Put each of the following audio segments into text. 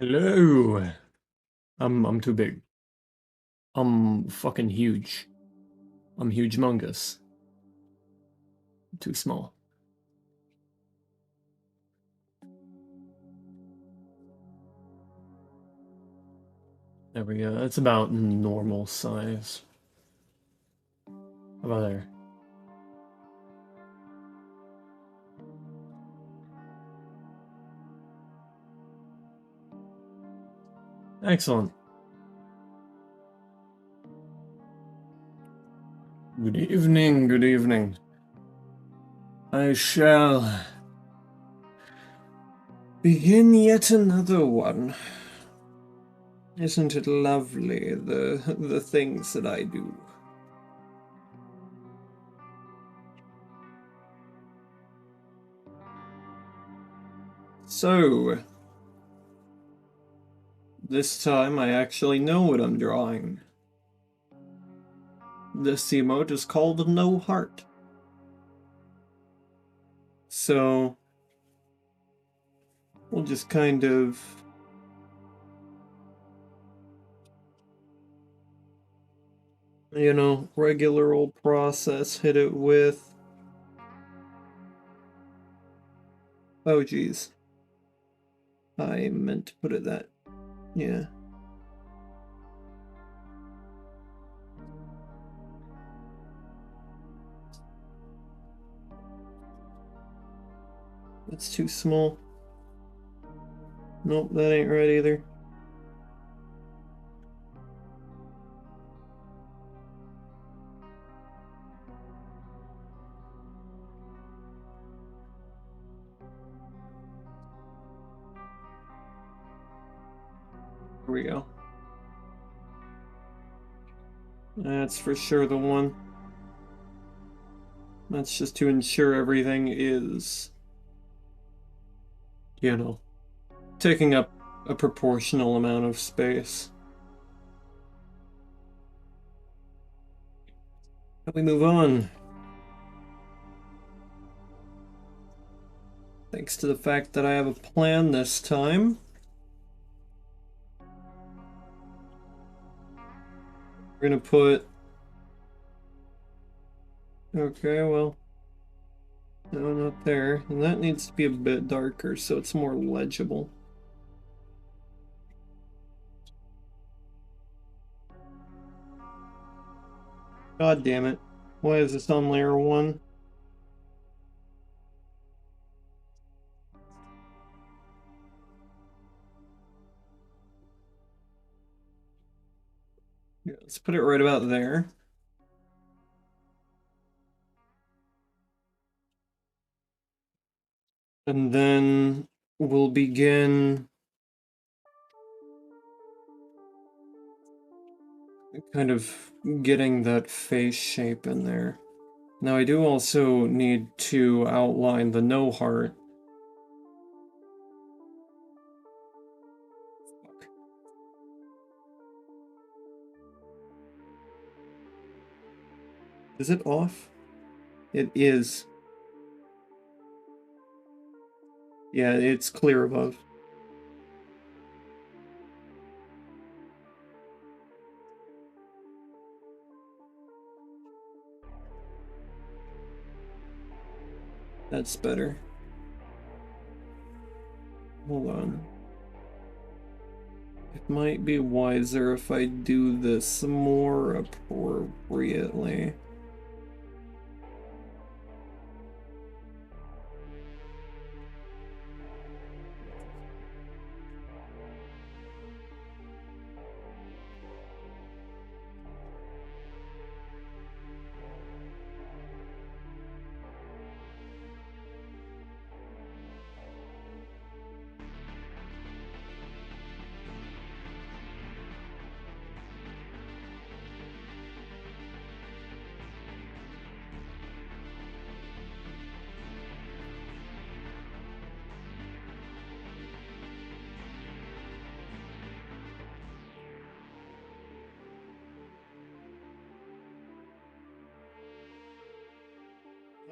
Hello. I'm too big. I'm fucking huge. I'm huge-mongous. Too small. There we go. That's about normal size. How about there? Excellent. Good evening, good evening. I shall begin yet another one. Isn't it lovely, the things that I do? So, this time I actually know what I'm drawing. This emote is called No Heart. So, we'll just kind of regular old process, hit it with, oh geez, I meant to put it that, yeah. That's too small. Nope, that ain't right either. Here we go. That's for sure the one. That's just to ensure everything is, taking up a proportional amount of space. Can we move on? Thanks to the fact that I have a plan this time. We're gonna put... Okay, well... No, not there. And that needs to be a bit darker so it's more legible. God damn it. Why is this on layer 1? Yeah, let's put it right about there. And then we'll begin kind of getting that face shape in there. Now I do also need to outline the no heart. Is it off? It is. Yeah, it's clear above. That's better. Hold on. It might be wiser if I do this more appropriately.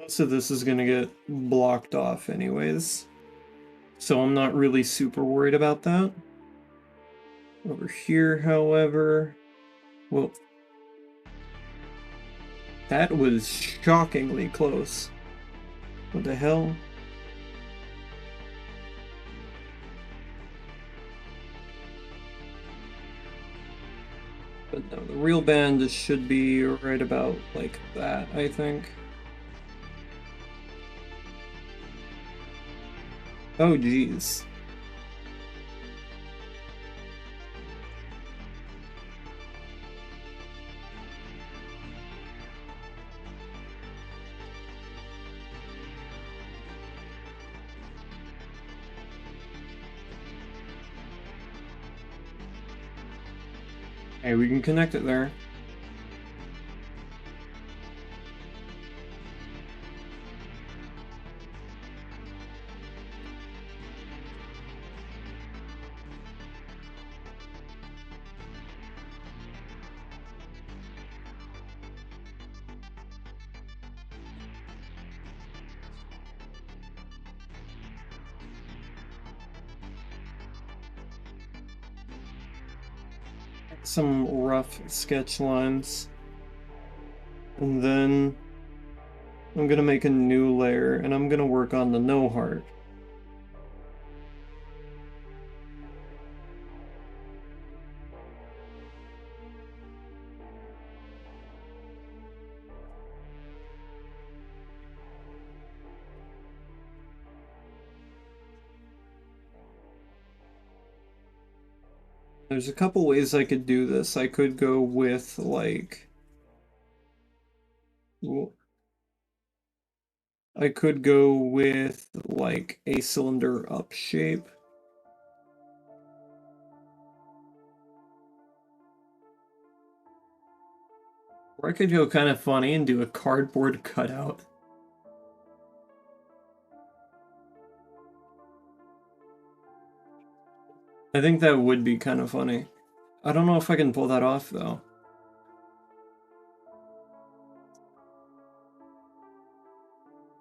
So this is gonna get blocked off anyways. So I'm not really super worried about that. Over here, however, well, that was shockingly close. What the hell? But no, the real band should be right about like that, I think. Oh, geez. Hey, we can connect it there. Some rough sketch lines. And then I'm gonna make a new layer and I'm gonna work on the no heart. There's a couple ways I could do this. I could go with like, I could go with like a cylinder up shape. Or I could go kind of funny and do a cardboard cutout. I think that would be kind of funny. I don't know if I can pull that off though.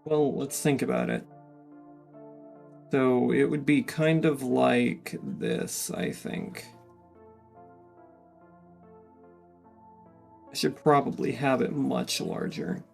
Well, let's think about it. So it would be kind of like this, I think. I should probably have it much larger.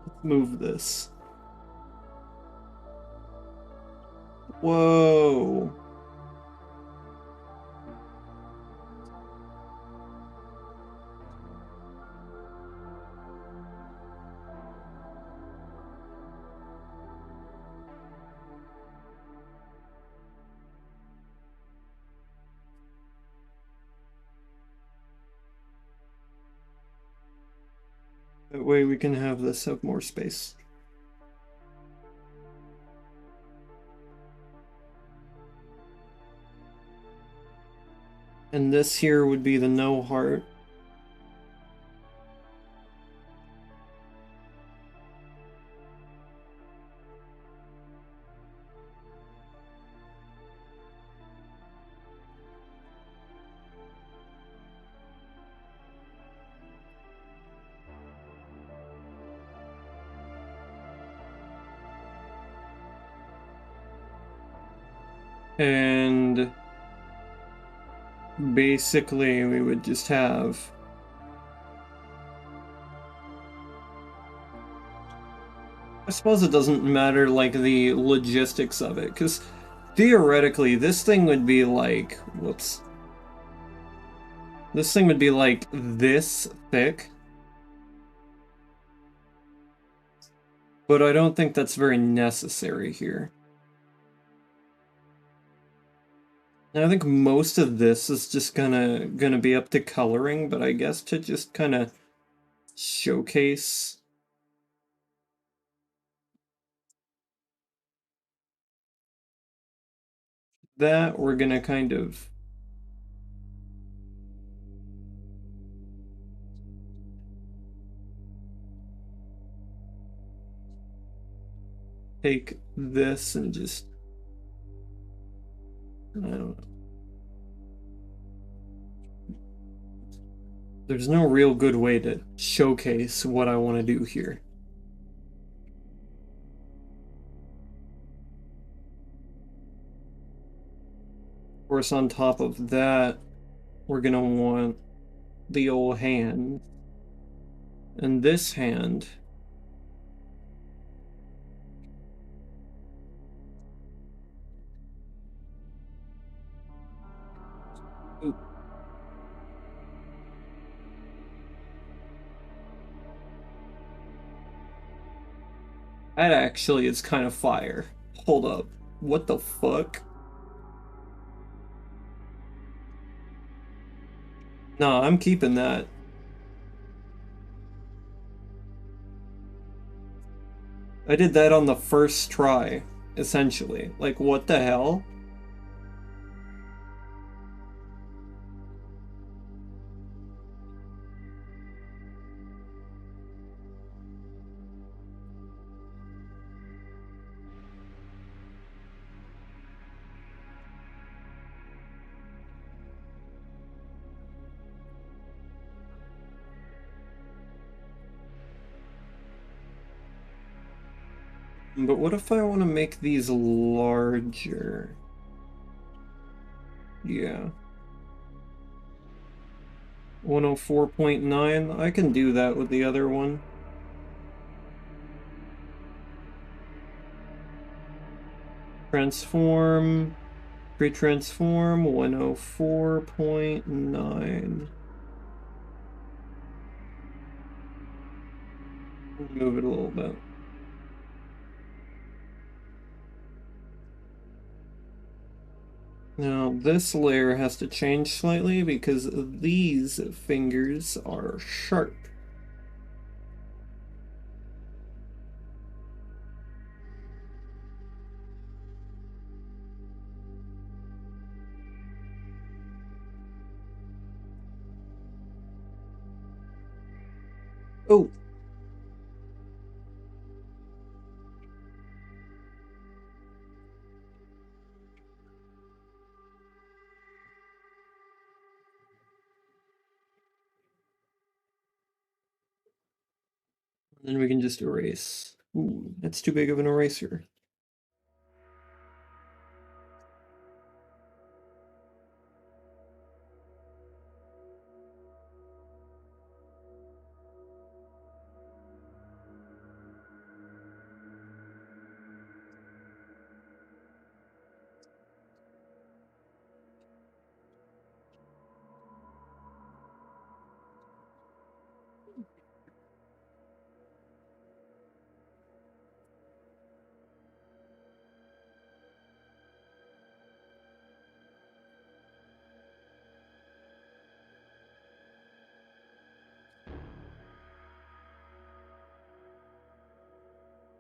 Let's move this. Whoa. That way we can have this have more space. And this here would be the no heart. And basically we would just have I suppose it doesn't matter like the logistics of it, because theoretically this thing would be like whoops. This thing would be like this thick. But I don't think that's very necessary here. I think most of this is just gonna be up to coloring, but I guess to just kind of showcase that, we're gonna kind of take this and just, I don't know. There's no real good way to showcase what I want to do here. Of course, on top of that, we're gonna want the old hand. And this hand, ooh, that actually is kind of fire. Hold up. What the fuck? Nah, I'm keeping that. I did that on the first try, essentially. Like, what the hell? But what if I want to make these larger? Yeah. 104.9. I can do that with the other one. Transform. Pre-transform 104.9. Move it a little bit. Now this layer has to change slightly because these fingers are sharp. Oh! Then we can just erase. Ooh, that's too big of an eraser.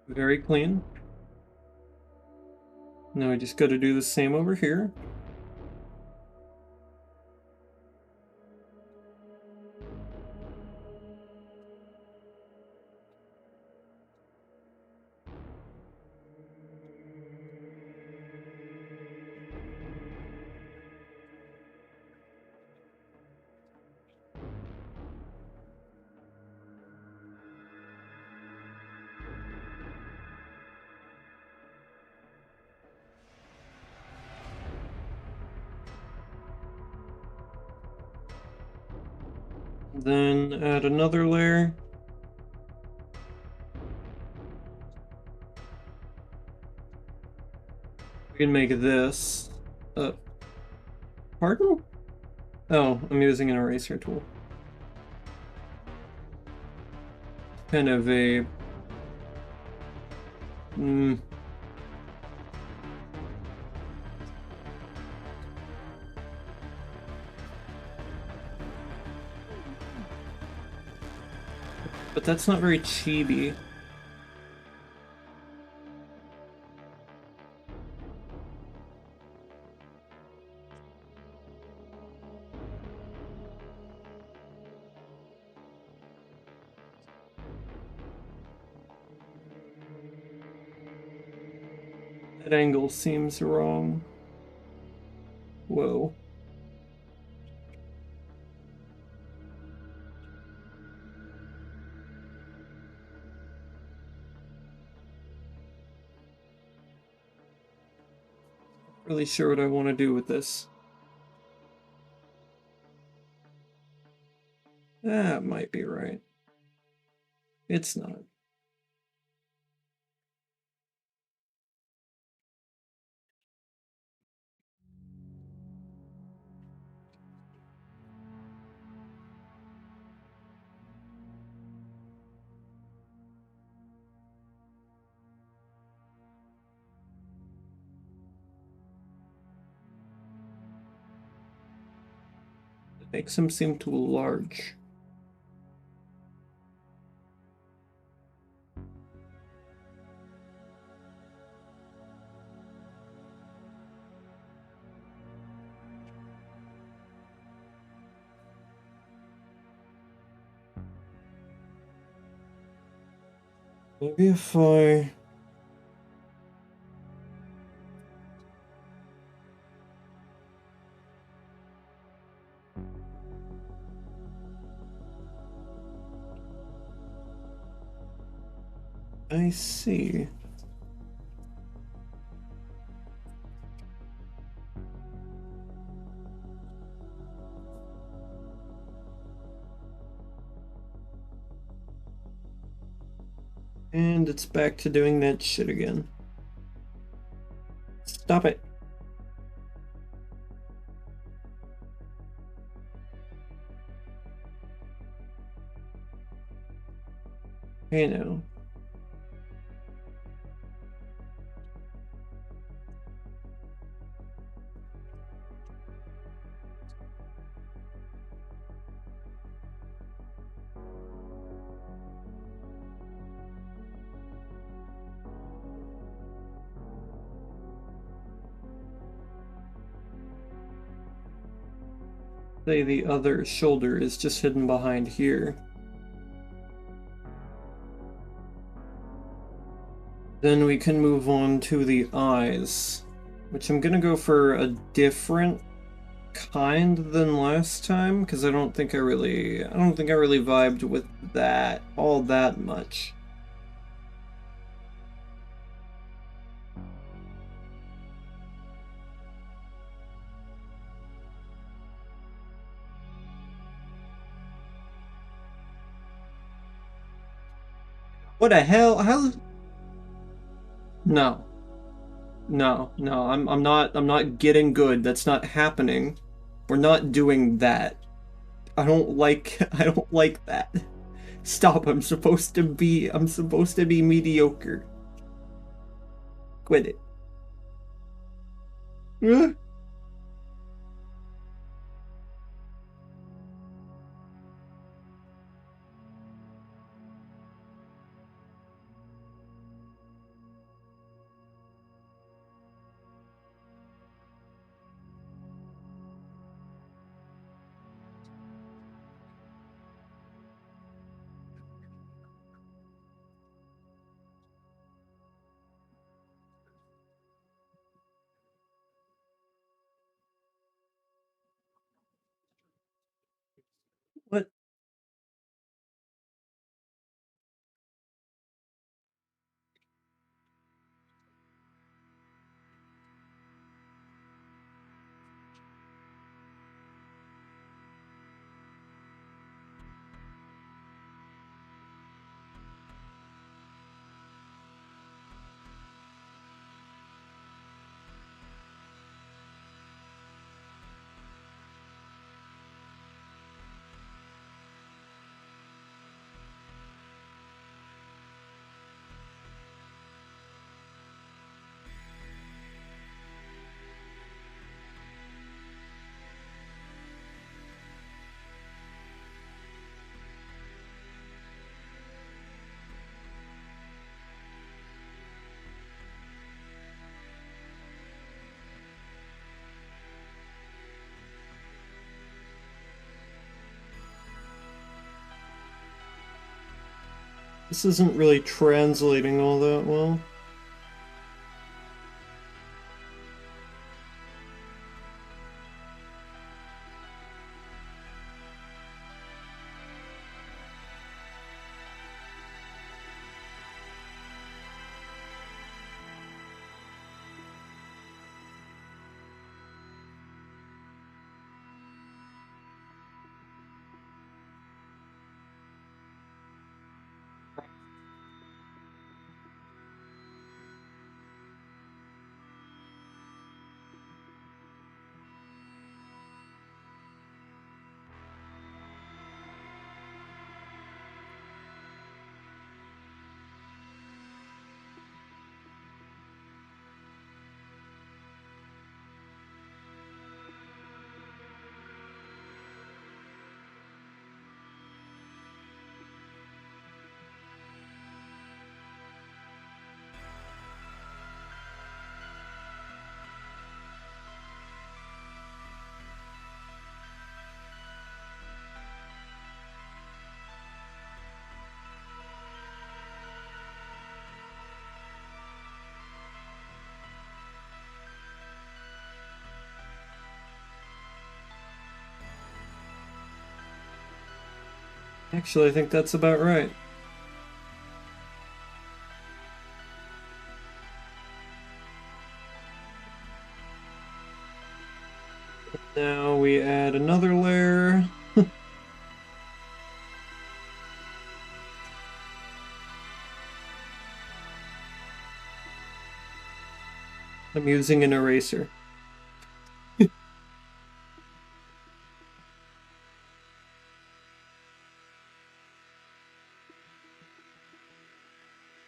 Very clean. Now I just got to do the same over here. Then add another layer. We can make this. Pardon? Oh, I'm using an eraser tool. Kind of a... But that's not very chibi. That angle seems wrong. Whoa. Really sure what I want to do with this. That might be right. It's not. It makes him seem too large. Maybe if I see. And it's back to doing that shit again. Stop it. Hey now. Say the other shoulder is just hidden behind here. Then we can move on to the eyes, which I'm gonna go for a different kind than last time because I don't think I really vibed with that all that much. What the hell? How? No. No, no, I'm not getting good. That's not happening. We're not doing that. I don't like that. Stop, I'm supposed to be mediocre. Quit it. What? This isn't really translating all that well. Actually, I think that's about right. Now we add another layer. I'm using an eraser.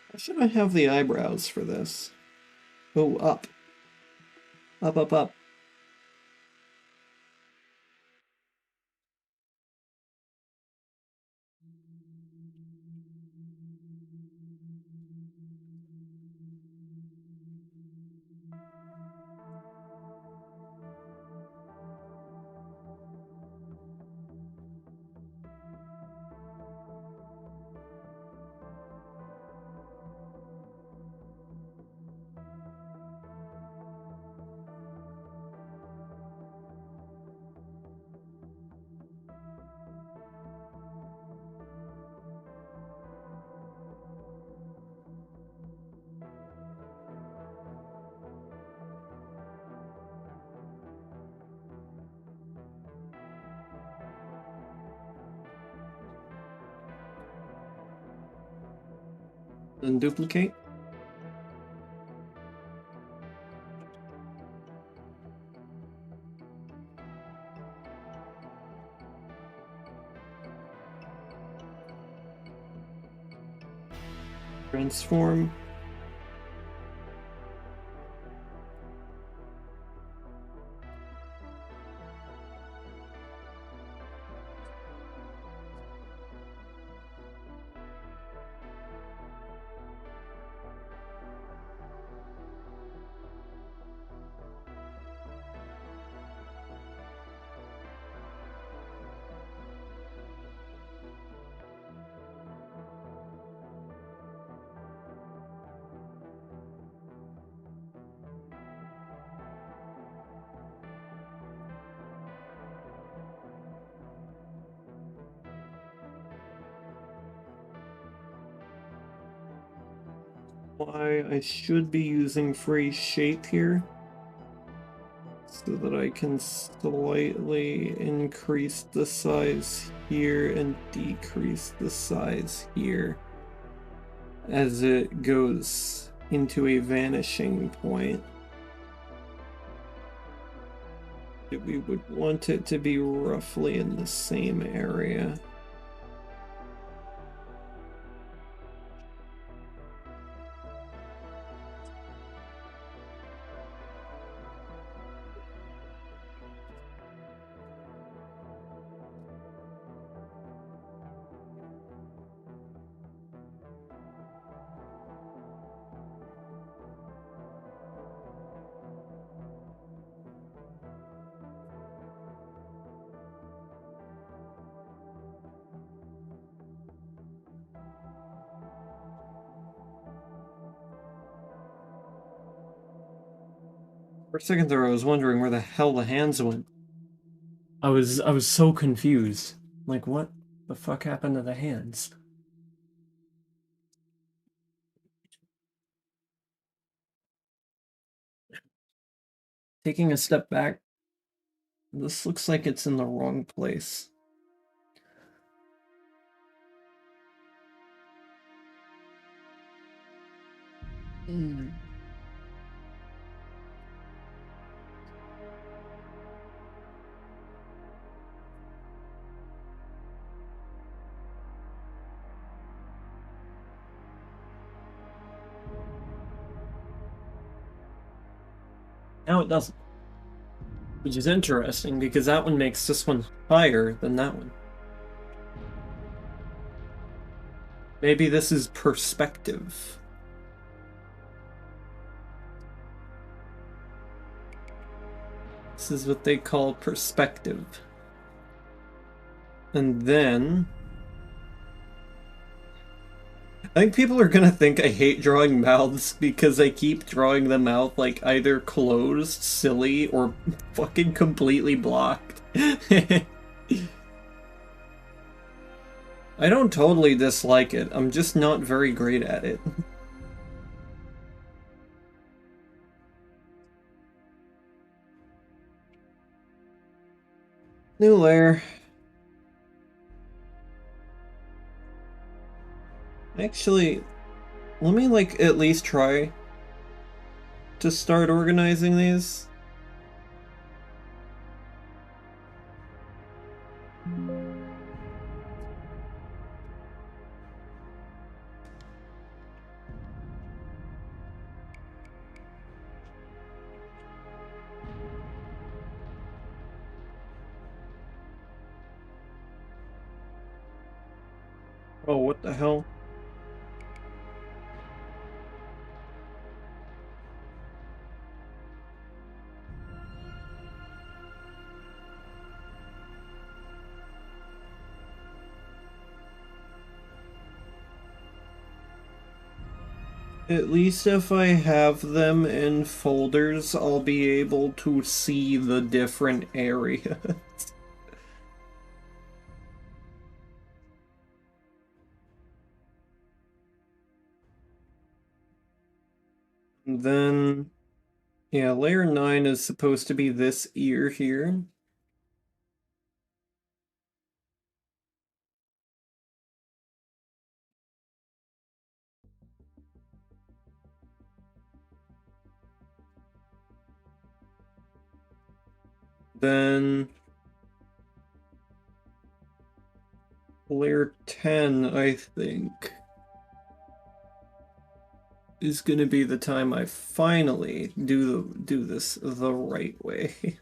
Why should I have the eyebrows for this? Oh, up. Up, up, up. Then duplicate. Transform. Why I should be using free shape here so that I can slightly increase the size here and decrease the size here as it goes into a vanishing point. We would want it to be roughly in the same area. For a second there, I was wondering where the hell the hands went. I was so confused. Like, what the fuck happened to the hands? Taking a step back, this looks like it's in the wrong place. Now it doesn't. Which is interesting because that one makes this one higher than that one. Maybe this is perspective. This is what they call perspective. And then I think people are gonna think I hate drawing mouths because I keep drawing the mouth like either closed, silly, or fucking completely blocked. I don't totally dislike it, I'm just not very great at it. New layer. Actually, let me like at least try to start organizing these. Oh, what the hell? At least if I have them in folders, I'll be able to see the different areas. And then, yeah, layer 9 is supposed to be this ear here. Then layer 10, I think, is gonna be the time I finally do this the right way.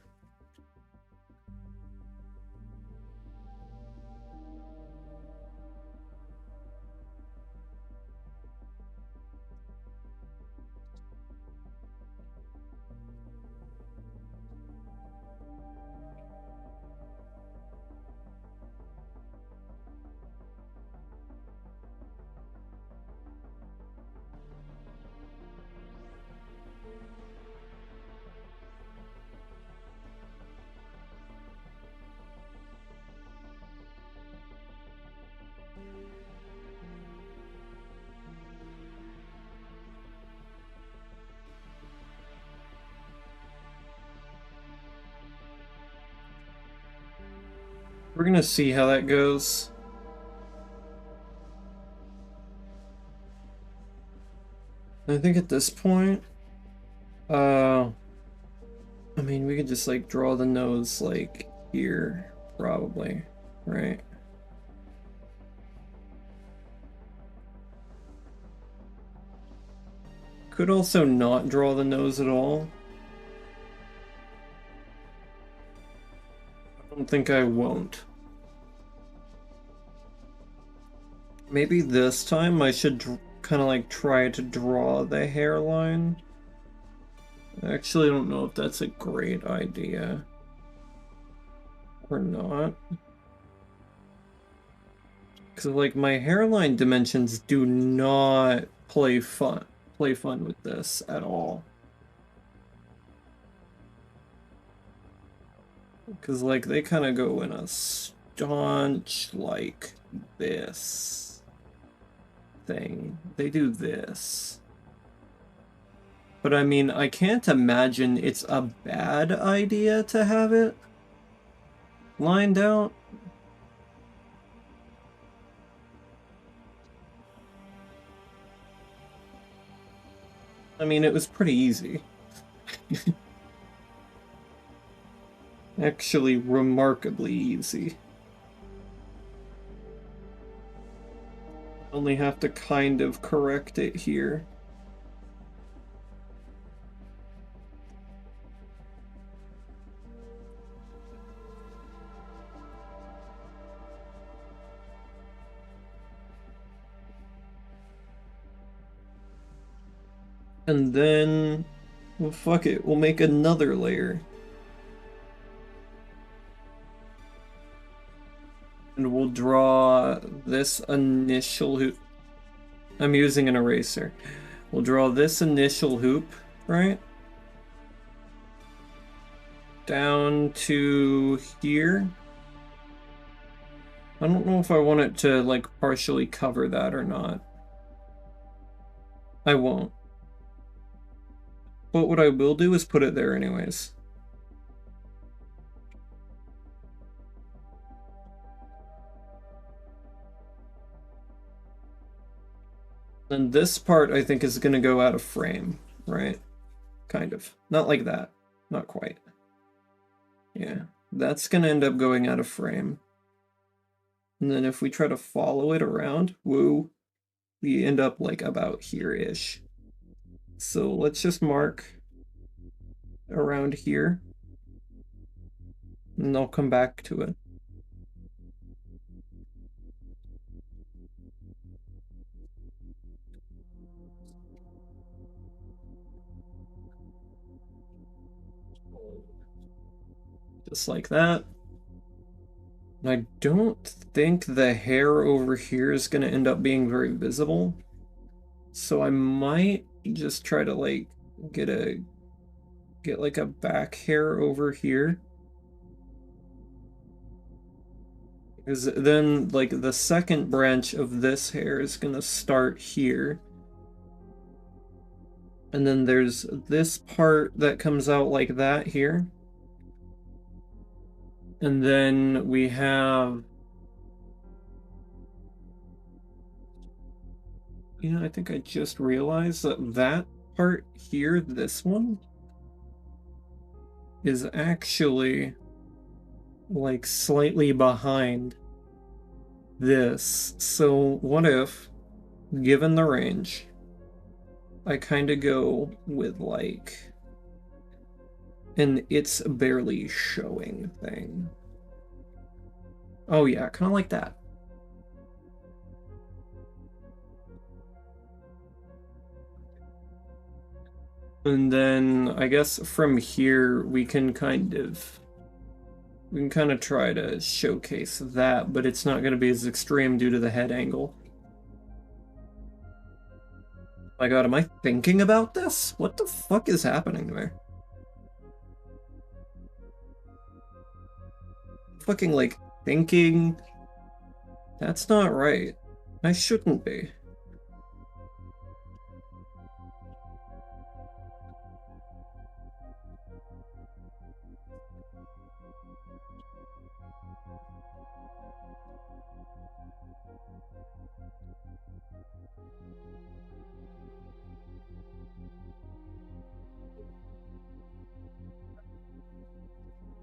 We're gonna see how that goes. I think at this point, I mean, we could just like draw the nose like here, probably, right? Could also not draw the nose at all. I don't think I won't. Maybe this time I should kind of like try to draw the hairline. I actually don't know if that's a great idea or not. Because like my hairline dimensions do not play fun with this at all. Because like they kind of go in a staunch like this thing. They do this. But I mean, I can't imagine it's a bad idea to have it lined out. I mean, it was pretty easy. Actually, remarkably easy. Only have to kind of correct it here. And then, well, fuck it, we'll make another layer. And we'll draw this initial hoop. I'm using an eraser. We'll draw this initial hoop, right? Down to here. I don't know if I want it to, like, partially cover that or not. I won't. But what I will do is put it there anyways. And this part, I think, is going to go out of frame, right? Kind of. Not like that. Not quite. Yeah. That's going to end up going out of frame. And then if we try to follow it around, woo, we end up, like, about here-ish. So let's just mark around here. And I'll come back to it. Just like that. And I don't think the hair over here is going to end up being very visible. So I might just try to, like, get like a back hair over here. Because then, like, the second branch of this hair is going to start here. And then there's this part that comes out like that here. And then we have... You know, I think I just realized that that part here, this one, is actually, like, slightly behind this. So what if, given the range, I kind of go with, like, an it's barely showing thing. Oh yeah, kind of like that. And then I guess from here we can kind of try to showcase that, but it's not going to be as extreme due to the head angle. Oh my god, am I thinking about this? What the fuck is happening to me? Fucking, like, thinking. That's not right. I shouldn't be.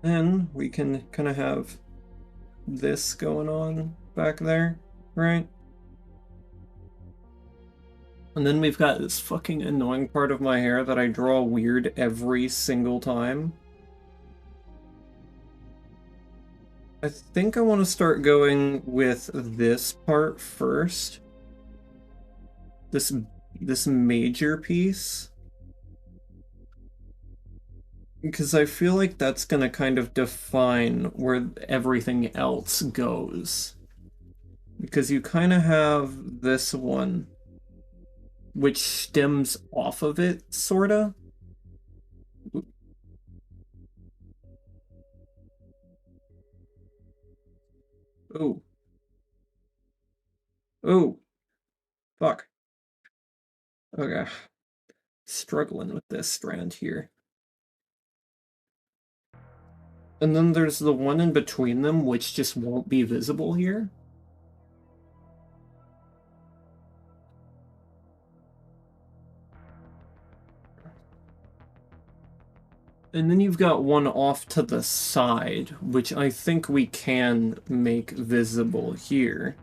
Then we can kind of have this going on back there, right? And then we've got this fucking annoying part of my hair that I draw weird every single time. I think I want to start going with this part first. This major piece. Because I feel like that's gonna kind of define where everything else goes. Because you kind of have this one, which stems off of it, sorta. Oh. Oh. Fuck. Okay. Struggling with this strand here. And then there's the one in between them, which just won't be visible here. And then you've got one off to the side, which I think we can make visible here.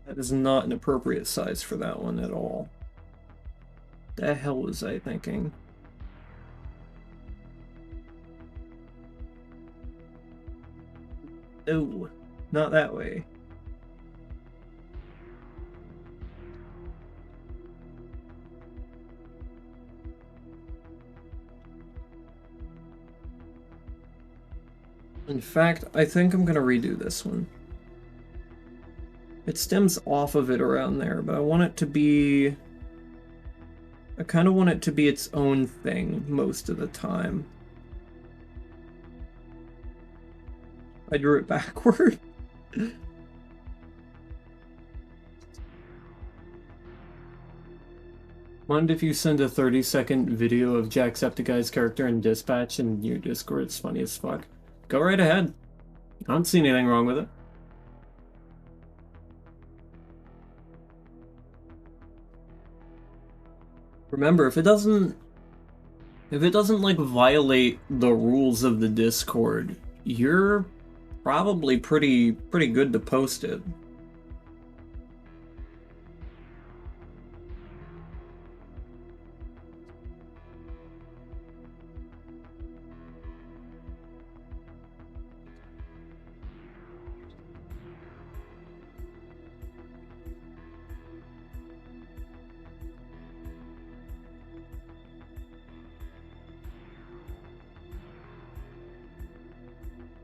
That is not an appropriate size for that one at all. The hell was I thinking? No, not that way. In fact, I think I'm gonna redo this one. It stems off of it around there, but I want it to be... I kind of want it to be its own thing most of the time. I drew it backward. Mind if you send a 30-second video of Jacksepticeye's character in Dispatch in your Discord? It's funny as fuck. Go right ahead. I don't see anything wrong with it. Remember, if it doesn't like violate the rules of the Discord, you're probably pretty good to post it.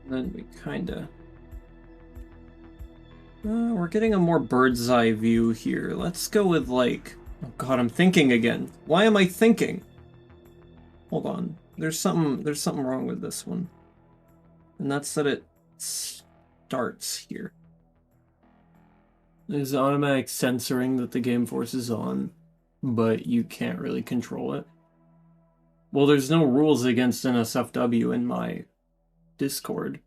Then we kinda... we're getting a more bird's eye view here. Let's go with like... Oh god, I'm thinking again. Why am I thinking? Hold on. There's something wrong with this one. And that's that it starts here. There's automatic censoring that the game forces on, but you can't really control it. Well, there's no rules against NSFW in my Discord.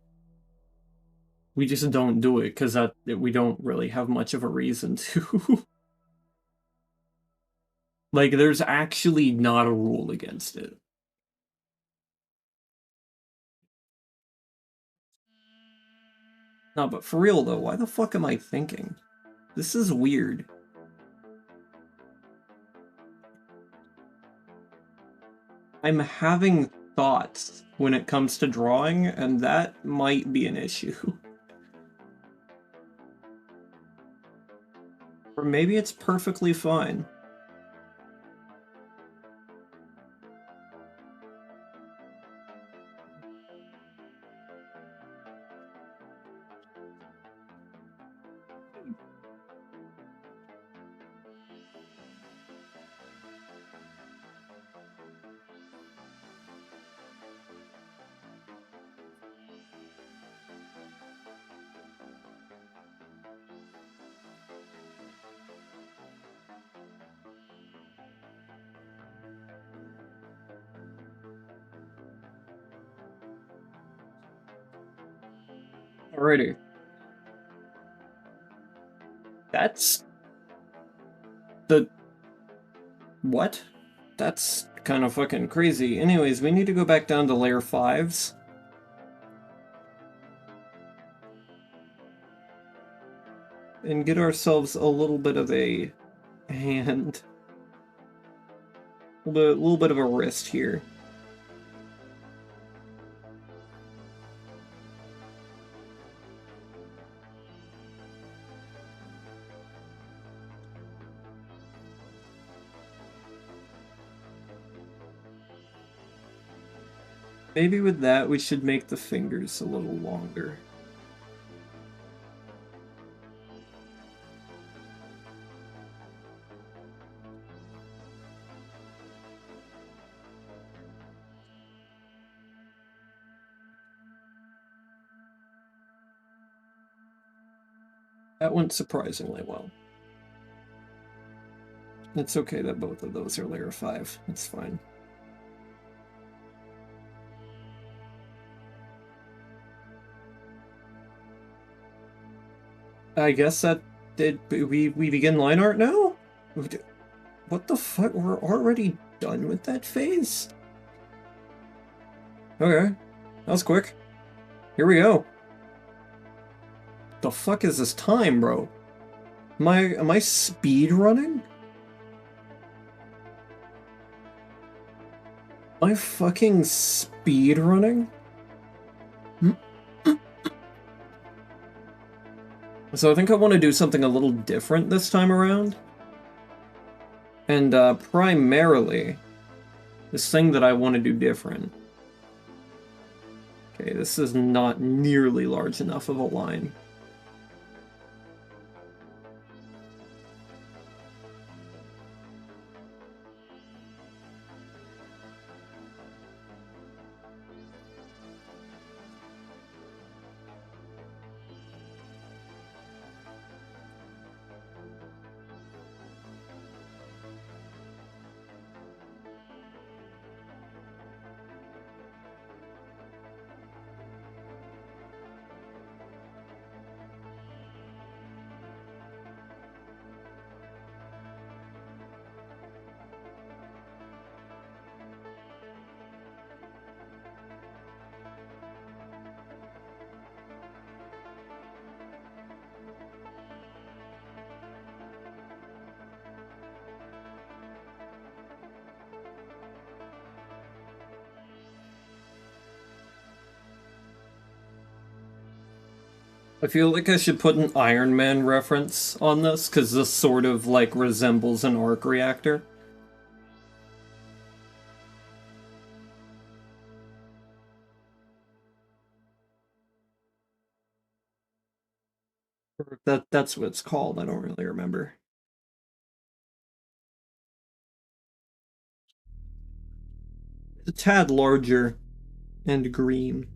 We just don't do it because we don't really have much of a reason to. Like, there's actually not a rule against it. No, but for real though, why the fuck am I thinking? This is weird. I'm having thoughts when it comes to drawing, and that might be an issue. Or maybe it's perfectly fine. Alrighty. That's... the... what? That's kind of fucking crazy. Anyways, we need to go back down to layer 5s. And get ourselves a little bit of a hand. A little bit of a wrist here. Maybe with that, we should make the fingers a little longer. That went surprisingly well. It's okay that both of those are layer 5. It's fine. I guess that did we begin line art now? What the fuck? We're already done with that phase? Okay. That was quick. Here we go. The fuck is this time, bro? Am I speed running? Am I fucking speed running? So I think I want to do something a little different this time around. And primarily, this thing that I want to do different. Okay, this is not nearly large enough of a line. I feel like I should put an Iron Man reference on this, because this sort of, like, resembles an arc reactor. That's what it's called, I don't really remember. It's a tad larger and green.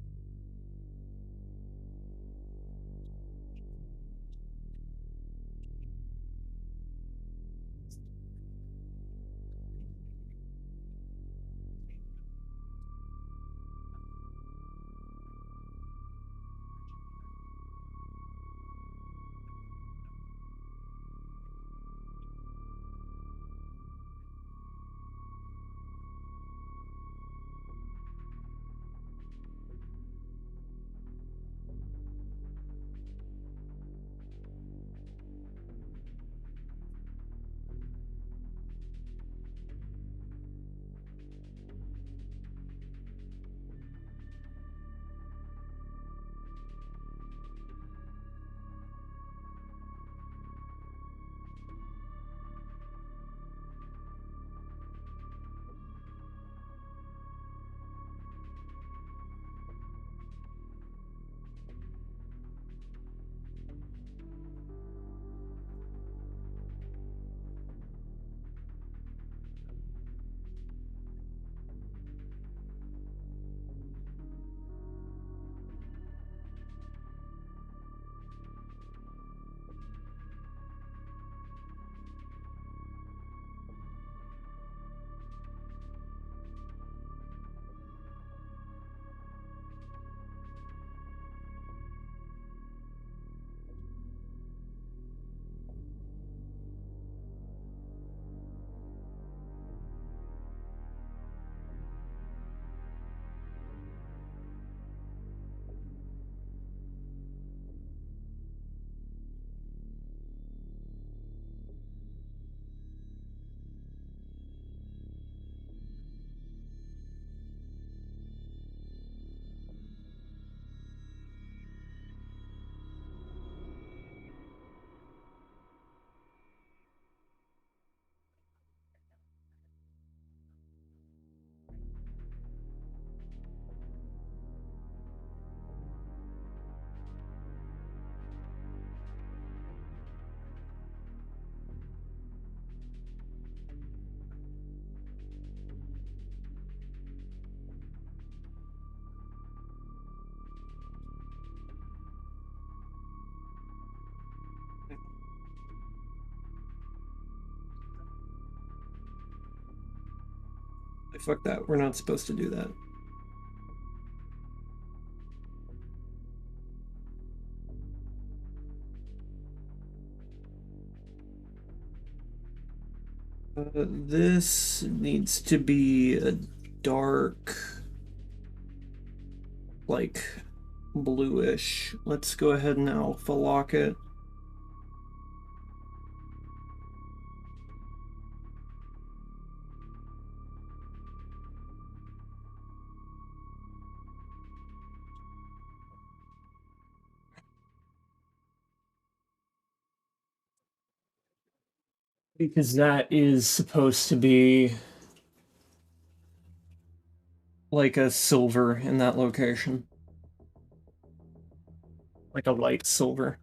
Fuck that, we're not supposed to do that. This needs to be a dark, like, bluish. Let's go ahead and alpha lock it. Because that is supposed to be like a silver in that location. Like a light silver.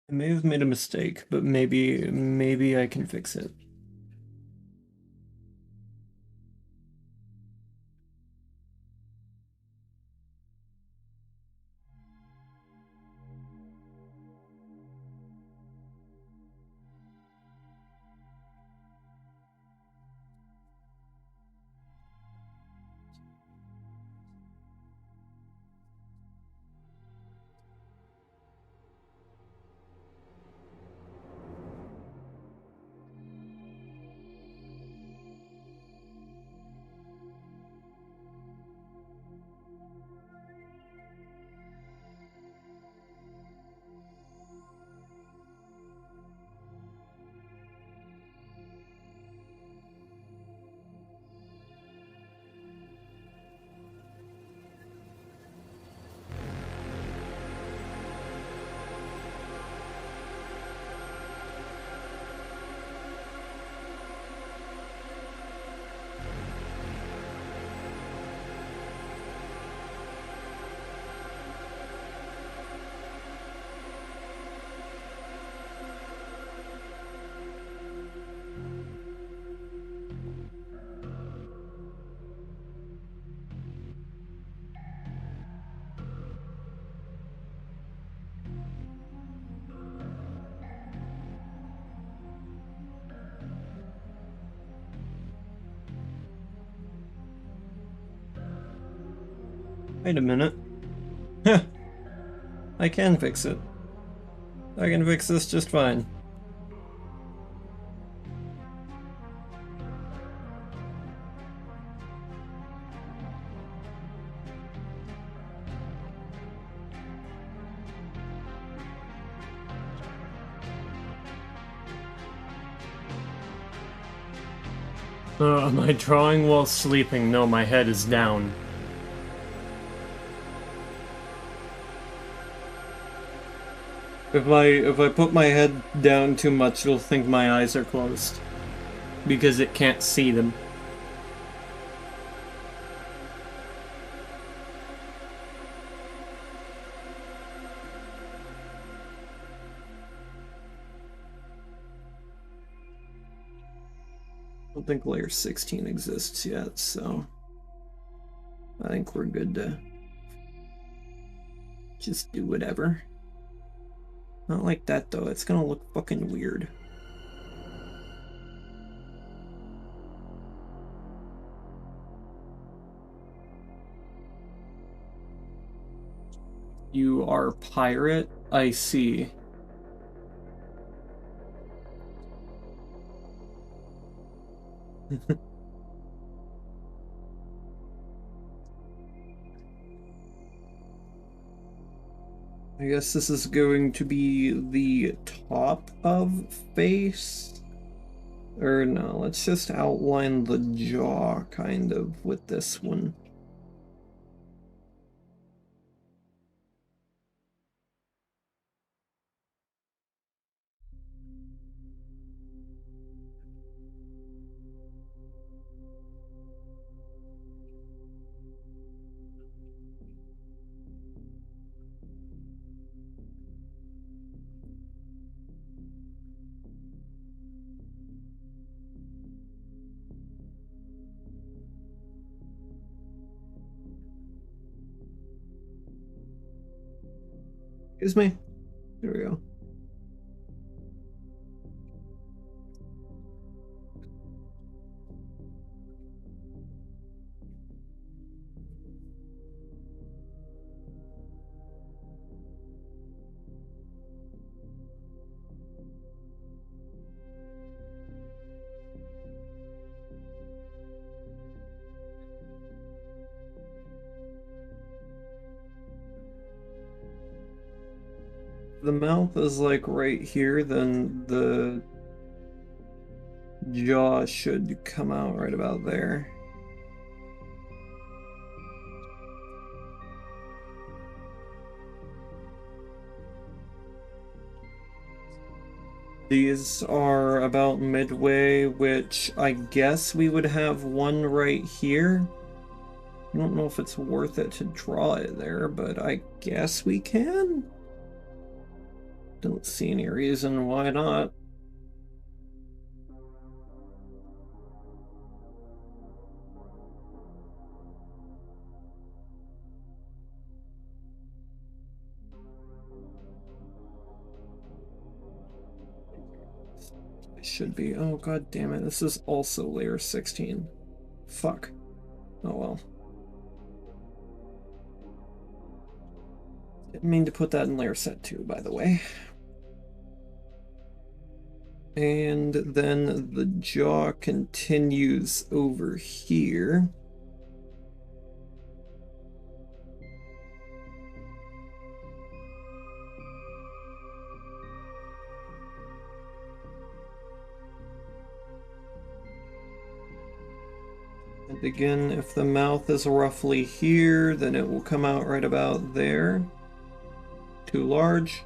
I may have made a mistake, but maybe I can fix it. Wait a minute. I can fix it. I can fix this just fine. Am I drawing while sleeping? No, my head is down. If I put my head down too much, it'll think my eyes are closed. Because it can't see them. I don't think layer 16 exists yet, so I think we're good to just do whatever. Not like that though, it's gonna look fucking weird. You are pirate? I see. I guess this is going to be the top of face. Or no, let's just outline the jaw kind of with this one. Excuse me. There we go. The mouth is like right here, then the jaw should come out right about there. These are about midway, which I guess we would have one right here. I don't know if it's worth it to draw it there, but I guess we can. Don't see any reason why not. It should be. Oh, god damn it. This is also layer 16. Fuck. Oh well. Didn't mean to put that in layer set 2, by the way. And then the jaw continues over here. And again, if the mouth is roughly here, then it will come out right about there. Too large.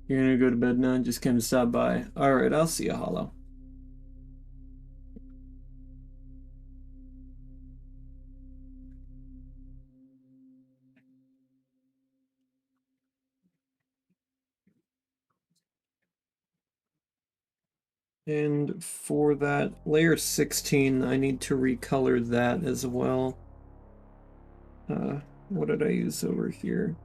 You're gonna go to bed now? Just came to stop by. Alright, I'll see you, Hollow. And for that layer 16, I need to recolor that as well. What did I use over here?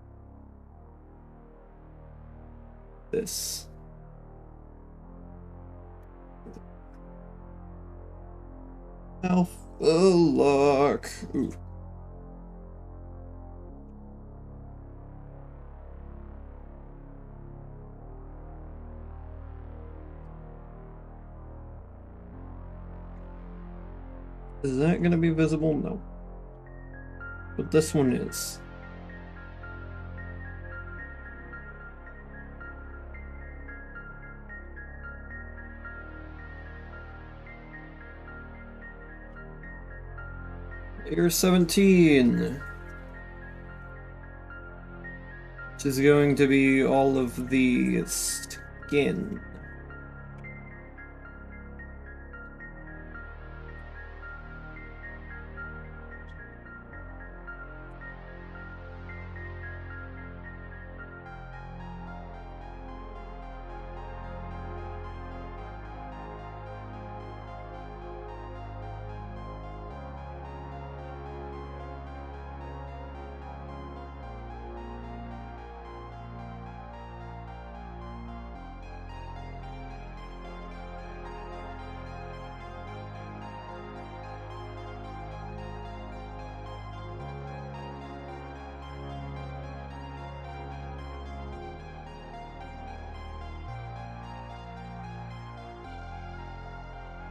This. Alpha lock. Ooh. Is that going to be visible? No. But this one is. Layer 17. Which is going to be all of the skin.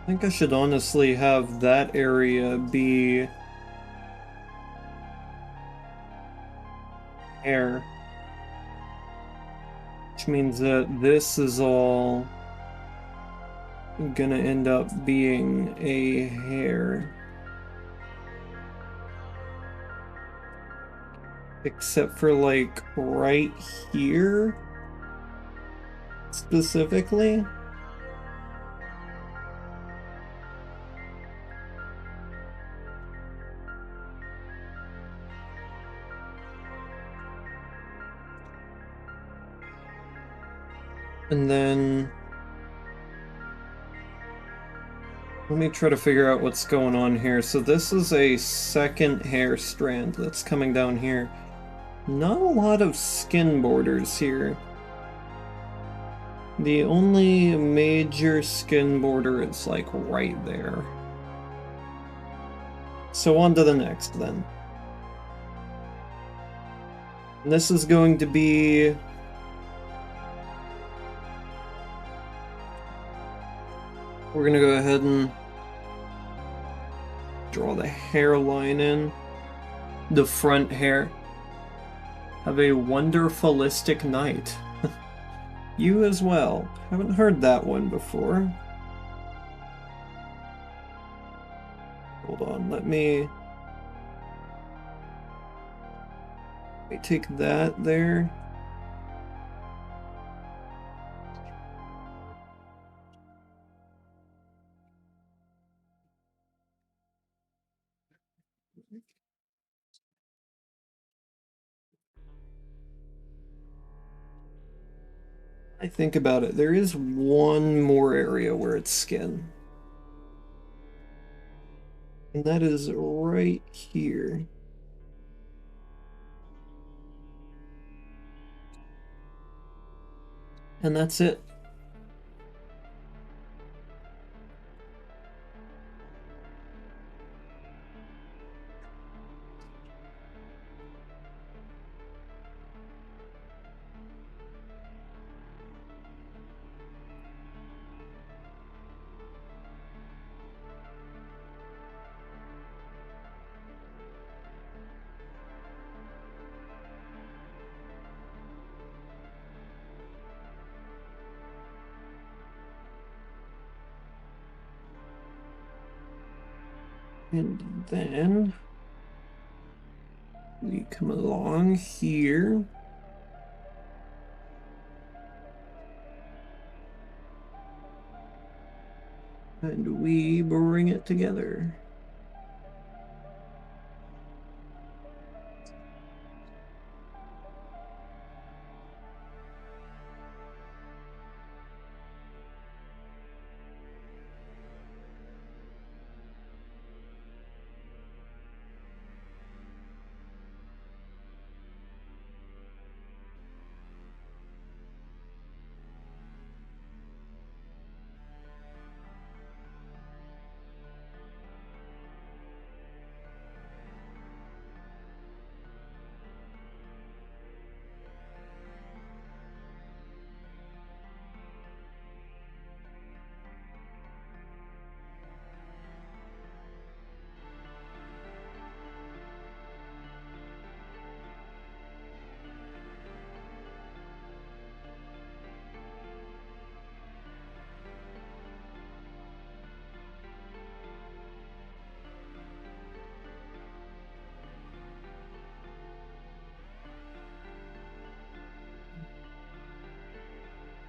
I think I should honestly have that area be hair. Which means that this is all gonna end up being a hair. Except for like right here specifically. And then let me try to figure out what's going on here. So this is a second hair strand that's coming down here. Not a lot of skin borders here. The only major skin border is like right there. So on to the next then. And this is going to be we're gonna go ahead and draw the hairline in. The front hair. Have a wonderfulistic night. You as well. Haven't heard that one before. let me take that there. I think about it, there is one more area where it's skin. And that is right here. And that's it. And then we come along here. And we bring it together.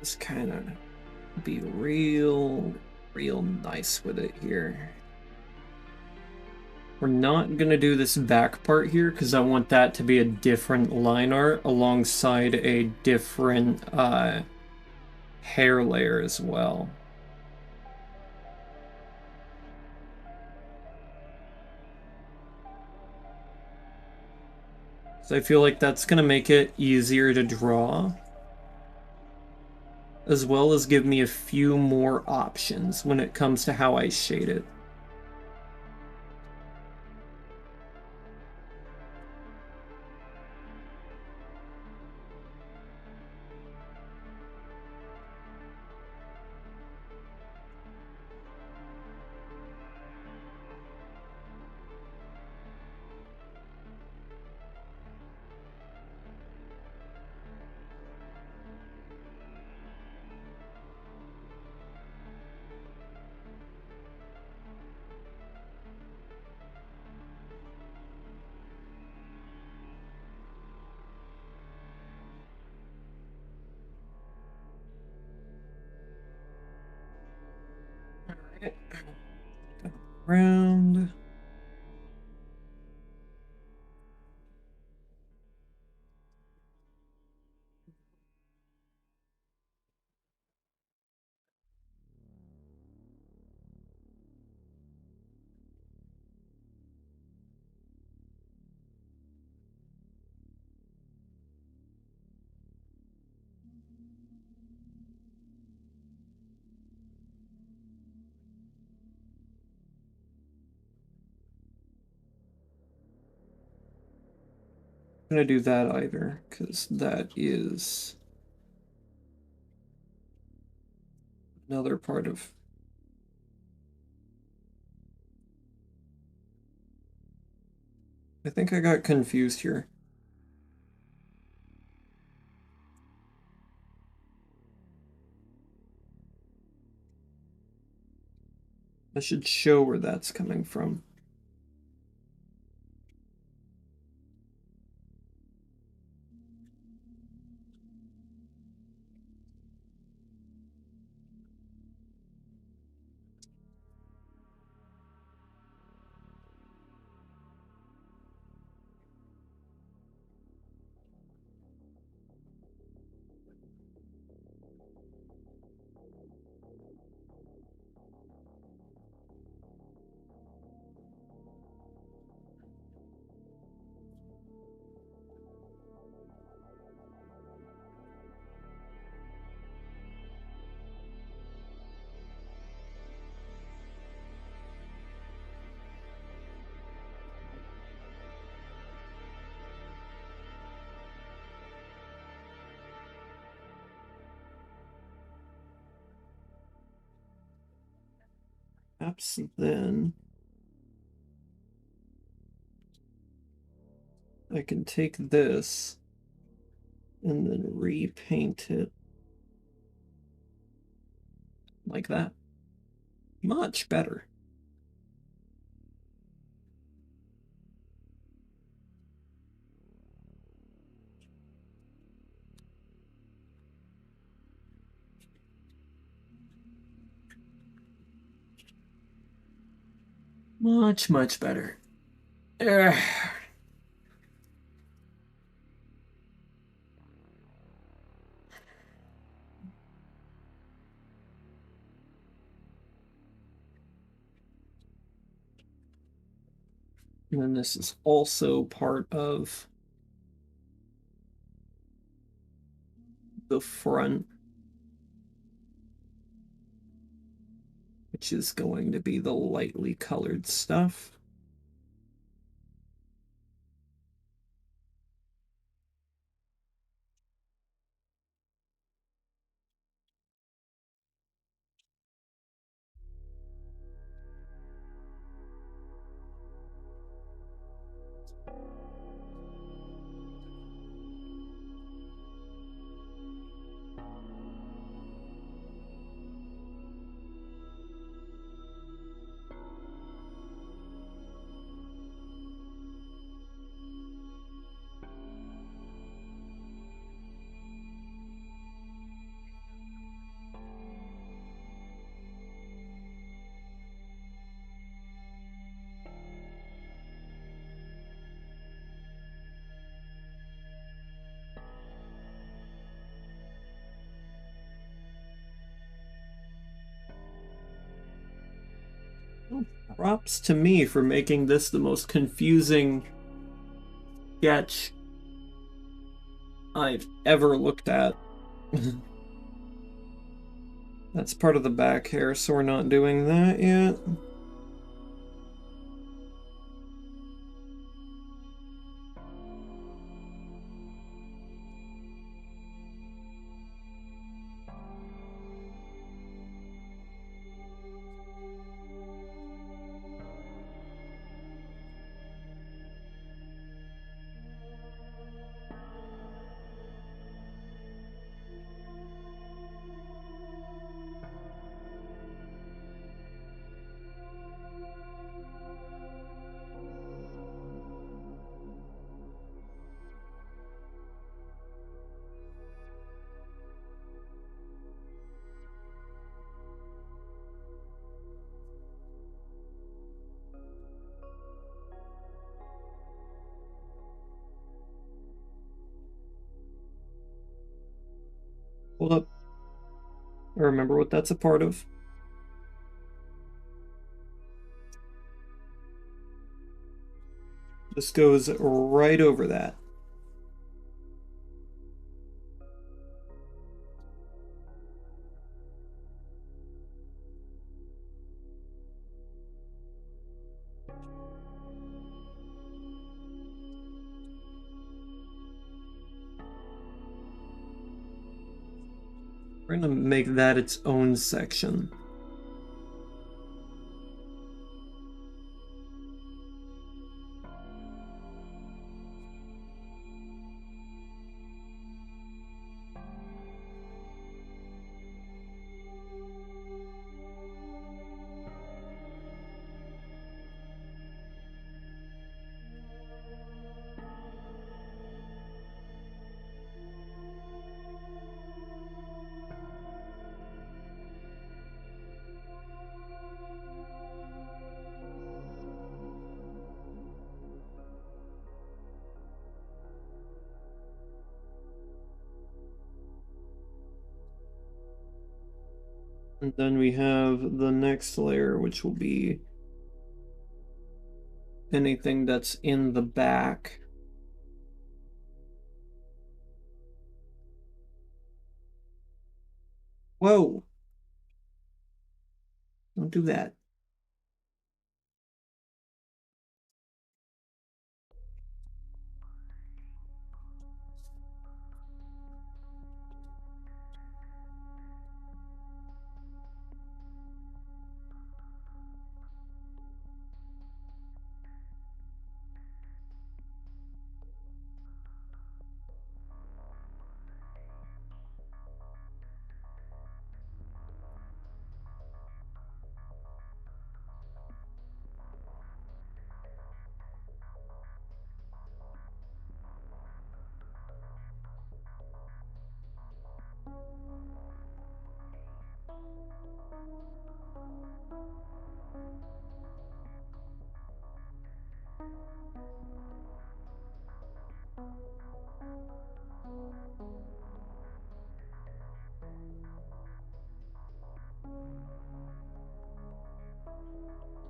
Just kind of be real nice with it here. We're not gonna do this back part here because I want that to be a different line art alongside a different hair layer as well. So I feel like that's gonna make it easier to draw, as well as give me a few more options when it comes to how I shade it. Around. I'm gonna do that either, because that is another part of. I think I got confused here. I should show where that's coming from. Perhaps then I can take this and then repaint it like that. Much better. Much, much better. Ugh. And then this is also part of the front, which is going to be the lightly colored stuff. Props to me for making this the most confusing sketch I've ever looked at. That's part of the back hair, so we're not doing that yet. Hold up. I remember what that's a part of. This goes right over that. We're gonna make that its own section. And then we have the next layer, which will be anything that's in the back. Whoa! Don't do that.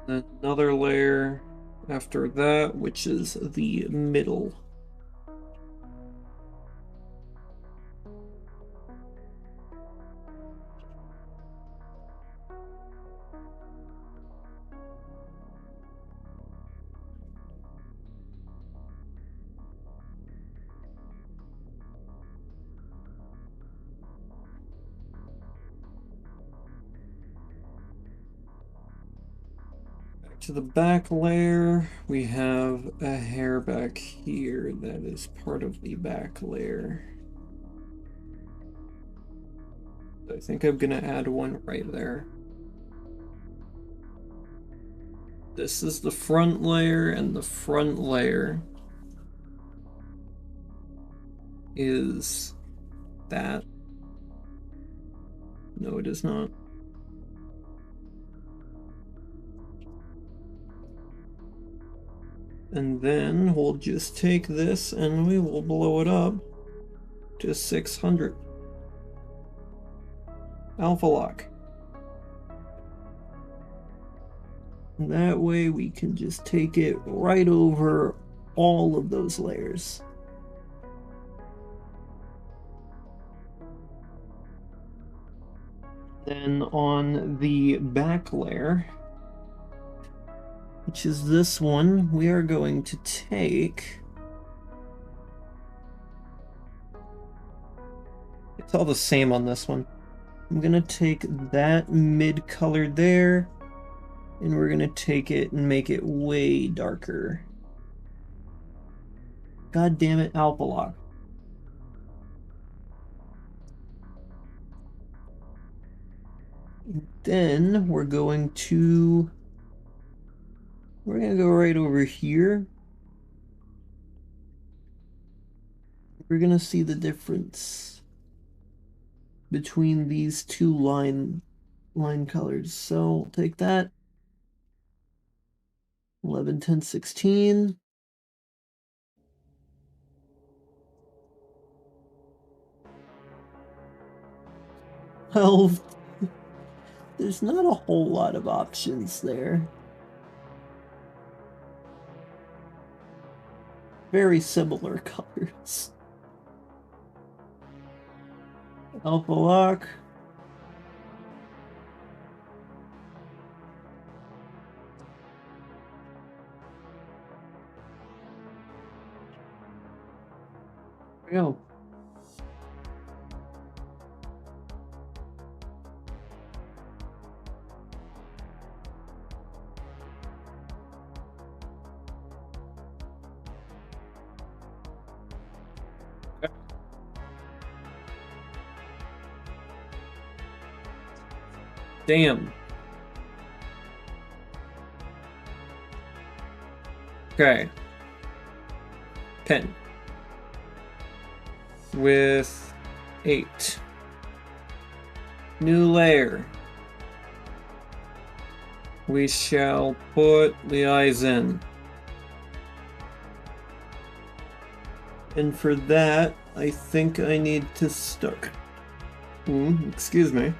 Then another layer after that, which is the middle. To the back layer, we have a hair back here that is part of the back layer. I think I'm gonna add one right there. This is the front layer, and the front layer is that. No, it is not. And then we'll just take this and we will blow it up to 600. Alpha lock. And that way we can just take it right over all of those layers. Then on the back layer, which is this one, we are going to take... It's all the same on this one. I'm gonna take that mid color there, and we're gonna take it and make it way darker. God damn it, Alpha Lock. Then we're gonna go right over here. We're gonna see the difference between these two line colors. So take that 11, 10, 16. Well, there's not a whole lot of options there. Very similar colors. Alpha lock. There we go. Damn. Okay. Pen. With 8. New layer. We shall put the eyes in. And for that, I think I need to start. Excuse me.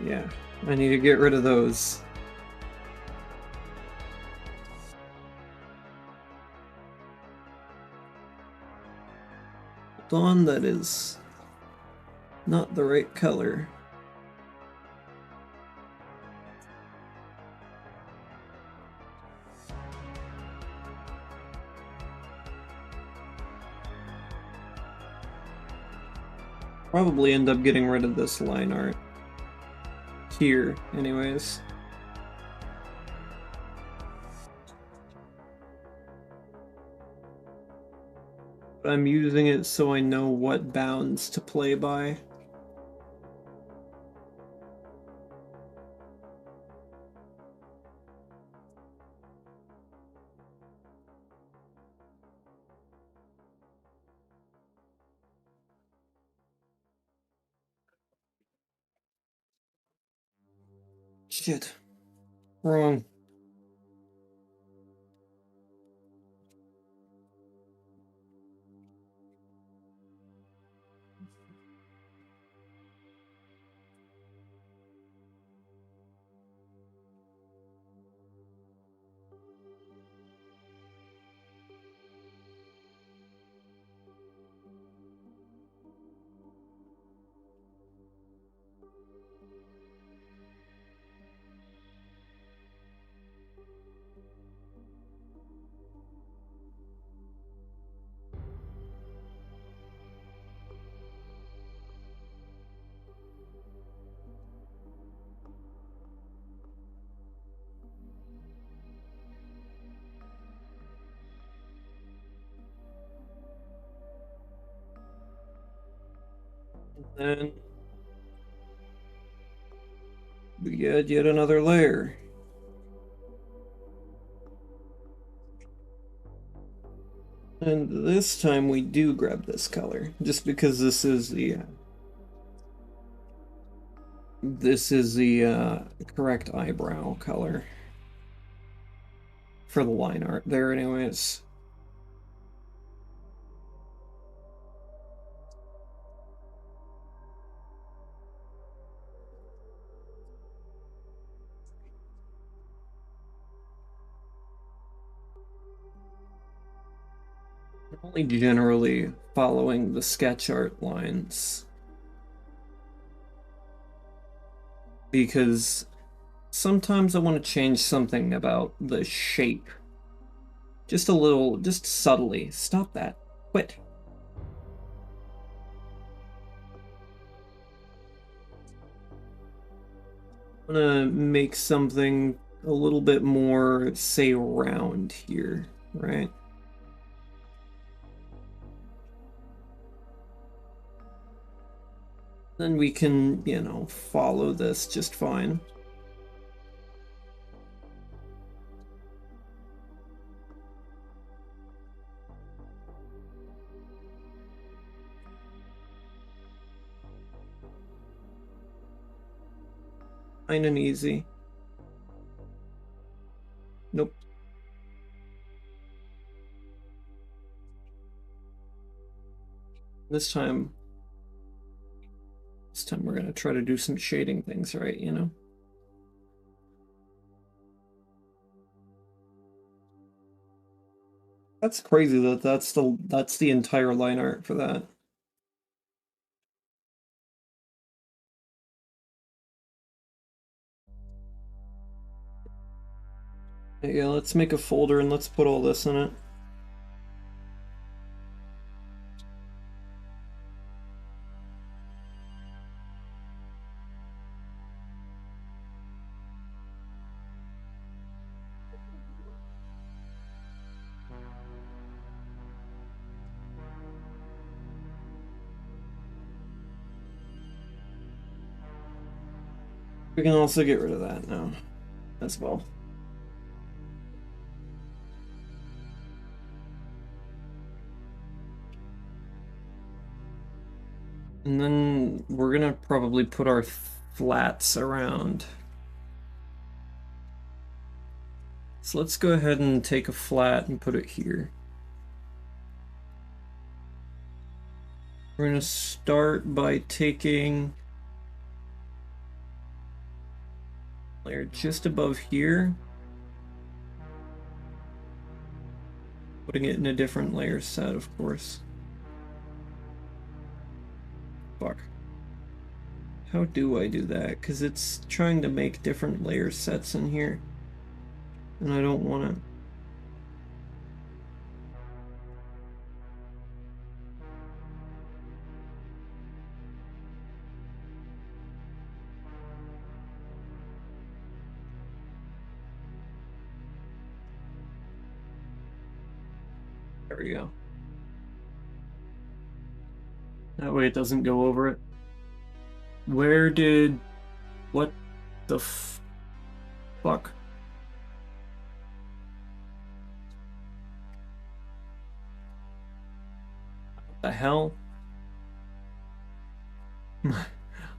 Yeah, I need to get rid of those. Hold on, that is not the right color. Probably end up getting rid of this line art. Here, anyways. But I'm using it so I know what bounds to play by. Shit. Wrong. And we get yet another layer. And this time we do grab this color, just because this is the correct eyebrow color for the line art there anyways. Only generally following the sketch art lines, because sometimes I want to change something about the shape. Just a little, just subtly. Stop that. Quit. I'm gonna make something a little bit more, say, round here, right? Then we can, you know, follow this just fine. Fine and easy. Nope. This time we're gonna try to do some shading things, right, you know? That's crazy that that's the entire line art for that. Yeah, let's make a folder and let's put all this in it. We can also get rid of that now as well. And then we're gonna probably put our flats around. So let's go ahead and take a flat and put it here. We're gonna start by taking layer just above here. Putting it in a different layer set, of course. Fuck. How do I do that? Because it's trying to make different layer sets in here. And I don't want to. There we go. That way it doesn't go over it. Where did... What the fuck? What the hell?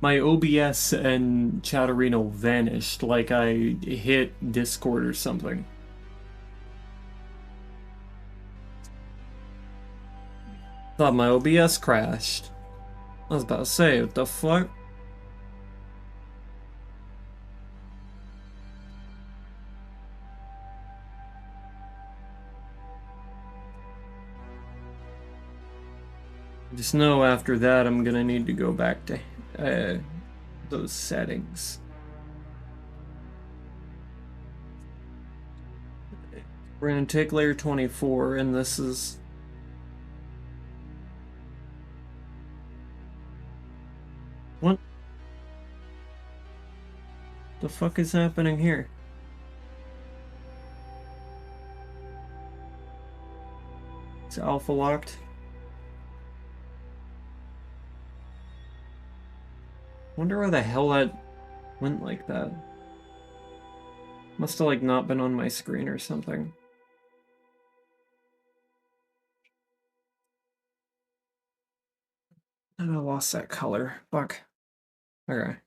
My OBS and Chatterino vanished like I hit Discord or something. Thought my OBS crashed. I was about to say, what the fuck? Just know after that I'm gonna need to go back to those settings. We're gonna take layer 24 and this is... What the fuck is happening here? It's alpha locked. Wonder why the hell that went like that. Must have like not been on my screen or something. I lost that color. Fuck. Okay.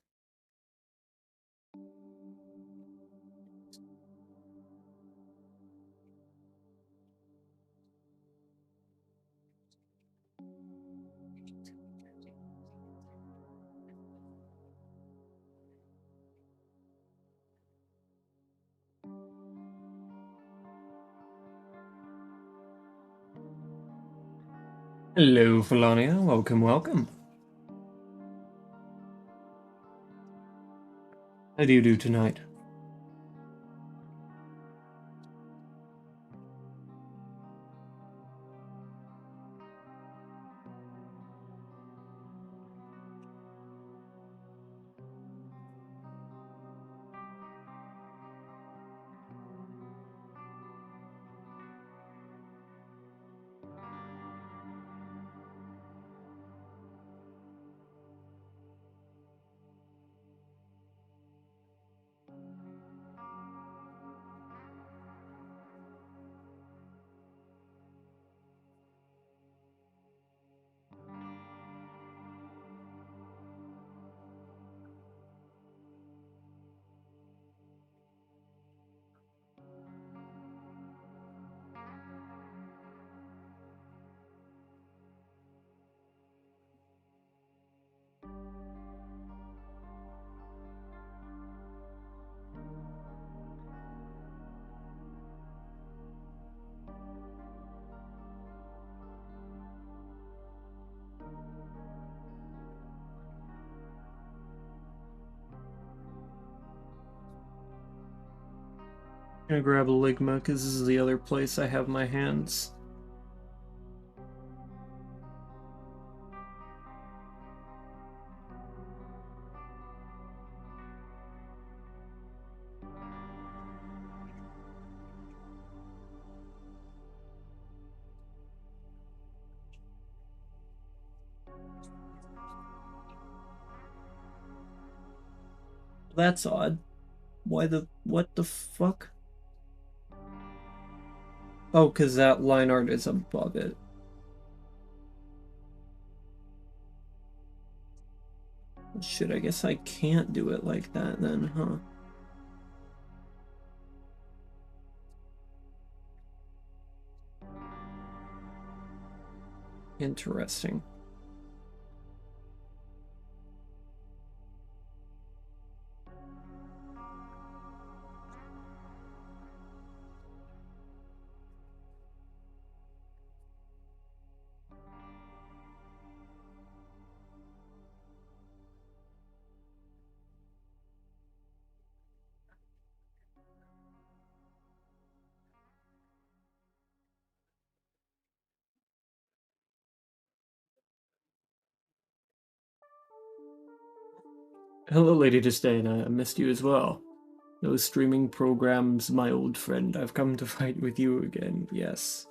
Hello, Felonia. Welcome, welcome. How do you do tonight? I'm gonna grab a Ligma because this is the other place I have my hands. That's odd. Why the... what the fuck? Oh, because that line art is above it. Shit, I guess I can't do it like that then, huh? Interesting. Hello, Lady Disdain. I missed you as well. Those streaming programs, my old friend. I've come to fight with you again. Yes.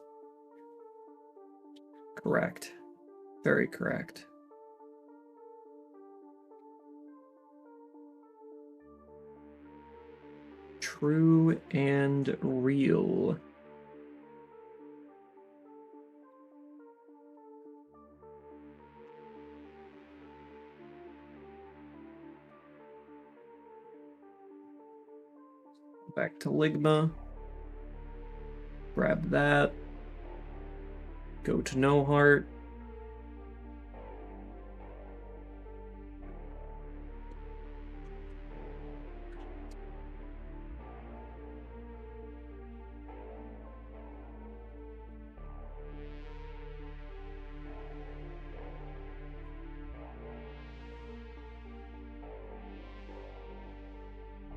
Correct. Very correct. True and real. Back to Ligma. Grab that. Go to No Heart.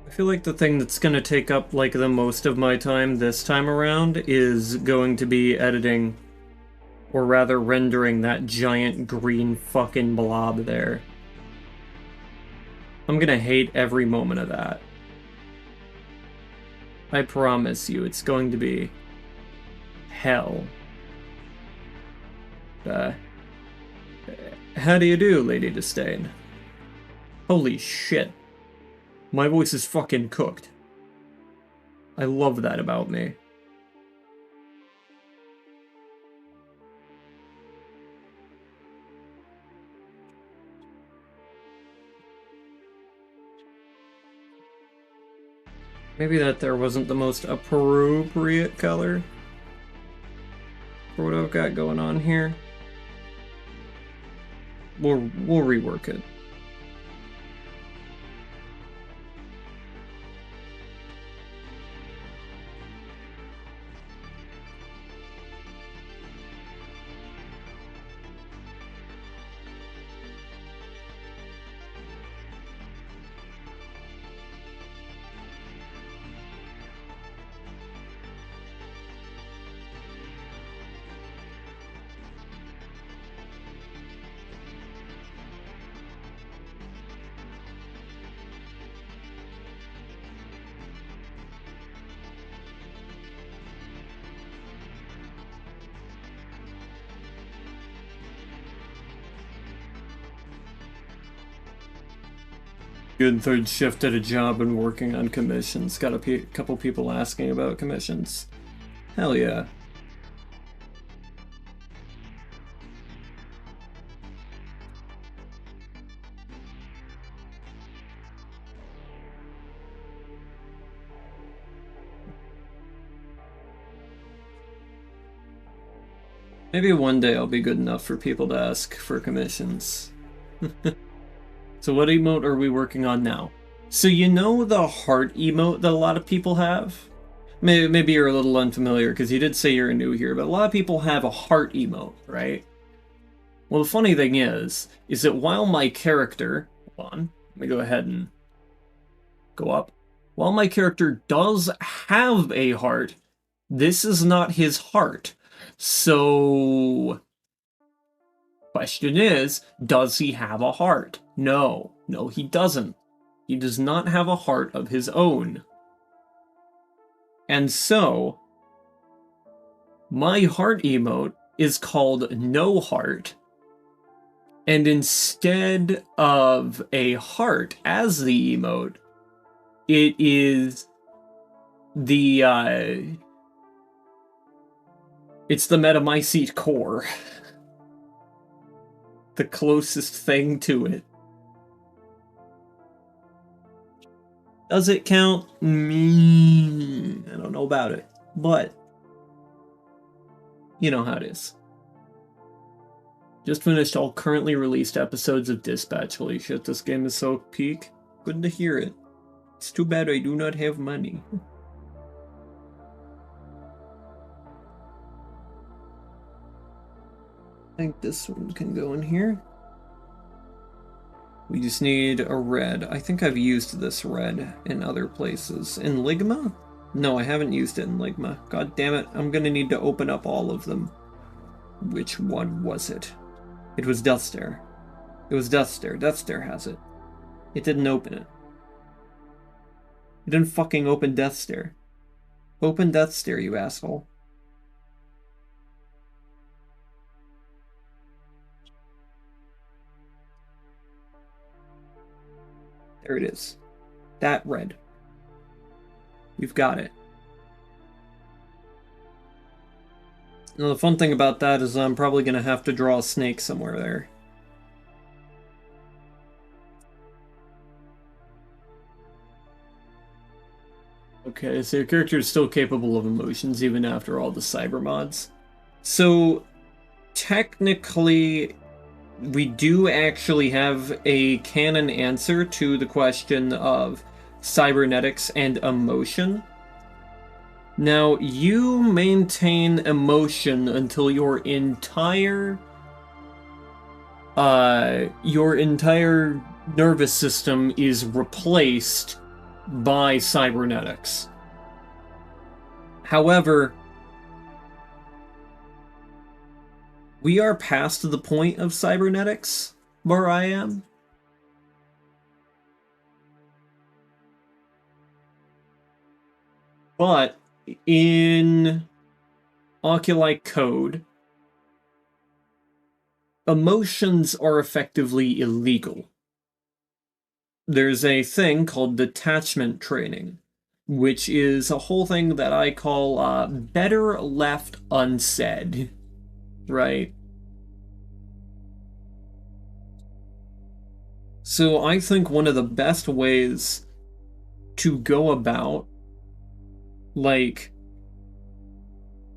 I feel like the thing that's going to take up like the most of my time this time around is going to be editing, or rather rendering that giant green fucking blob there. I'm gonna hate every moment of that. I promise you, it's going to be hell. How do you do, Lady Disdain? Holy shit. My voice is fucking cooked. I love that about me. Maybe that there wasn't the most appropriate color for what I've got going on here. We'll rework it. Good third shift at a job and working on commissions. Got a couple people asking about commissions. Hell yeah. Maybe one day I'll be good enough for people to ask for commissions. So what emote are we working on now? So you know the heart emote that a lot of people have? Maybe you're a little unfamiliar because you did say you're new here, but a lot of people have a heart emote, right? Well, the funny thing is that while my character... Hold on, let me go ahead and go up. While my character does have a heart, this is not his heart. So... question is, does he have a heart? No. No, he doesn't. He does not have a heart of his own. And so, my heart emote is called No Heart. And instead of a heart as the emote, it is the, it's the Metamycete core. The closest thing to it. Does it count? I don't know about it. But, you know how it is. Just finished all currently released episodes of Dispatch. Holy shit, this game is so peak. Good to hear it. It's too bad I do not have money. I think this one can go in here. We just need a red. I think I've used this red in other places. In Ligma? No, I haven't used it in Ligma. God damn it, I'm gonna need to open up all of them. Which one was it? It was Deathstare. It was Deathstare. Deathstare has it. It didn't open it. It didn't fucking open Death Stare. Open Death Stare, you asshole. There it is. That red. We've got it. Now, the fun thing about that is I'm probably going to have to draw a snake somewhere there. Okay, so your character is still capable of emotions even after all the cyber mods. So, technically, we do actually have a canon answer to the question of cybernetics and emotion. Now, you maintain emotion until your entire nervous system is replaced by cybernetics. However, we are past the point of cybernetics where I am. But in Oculi code, emotions are effectively illegal. There's a thing called detachment training, which is a whole thing that I call better left unsaid, right? So I think one of the best ways to go about, like,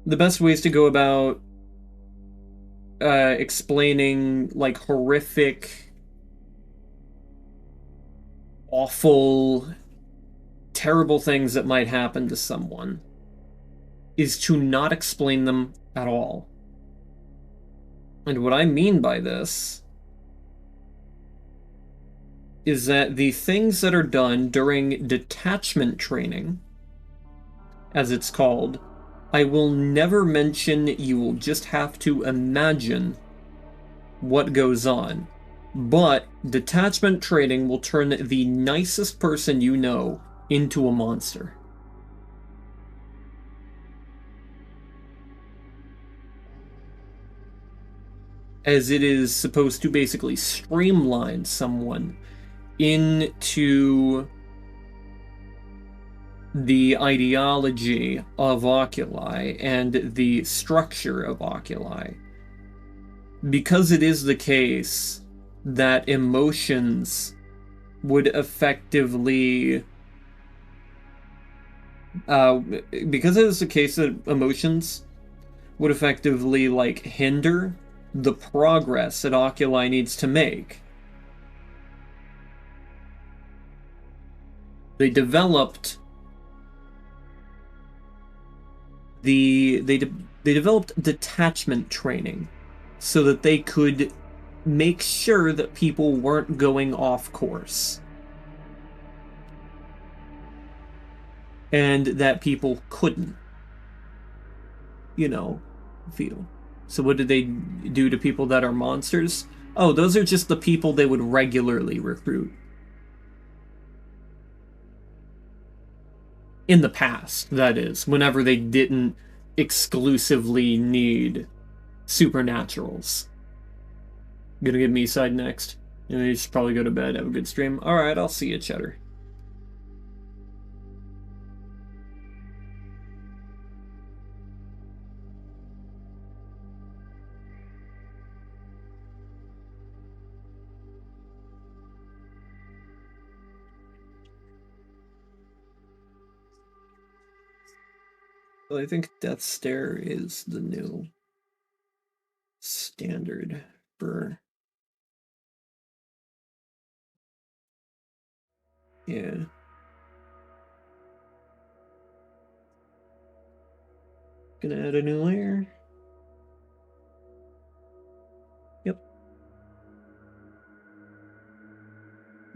the best ways to go about explaining, like, horrific, awful, terrible things that might happen to someone is to not explain them at all. And what I mean by this is that the things that are done during detachment training, as it's called, I will never mention. You will just have to imagine what goes on. But detachment training will turn the nicest person you know into a monster. As it is supposed to basically streamline someone into the ideology of Oculi and the structure of Oculi. Because it is the case that emotions would effectively because it is the case that emotions would effectively, like, hinder the progress that Oculi needs to make. They developed they developed detachment training so that they could make sure that people weren't going off course. And that people couldn't, you know, feel. So what did they do to people that are monsters? Oh, those are just the people they would regularly recruit. In the past, that is, whenever they didn't exclusively need supernaturals. Gonna get me side next. And you should probably go to bed, have a good stream. Alright, I'll see you, Cheddar. Well, I think Death Stare is the new standard for... Yeah. Gonna add a new layer. Yep.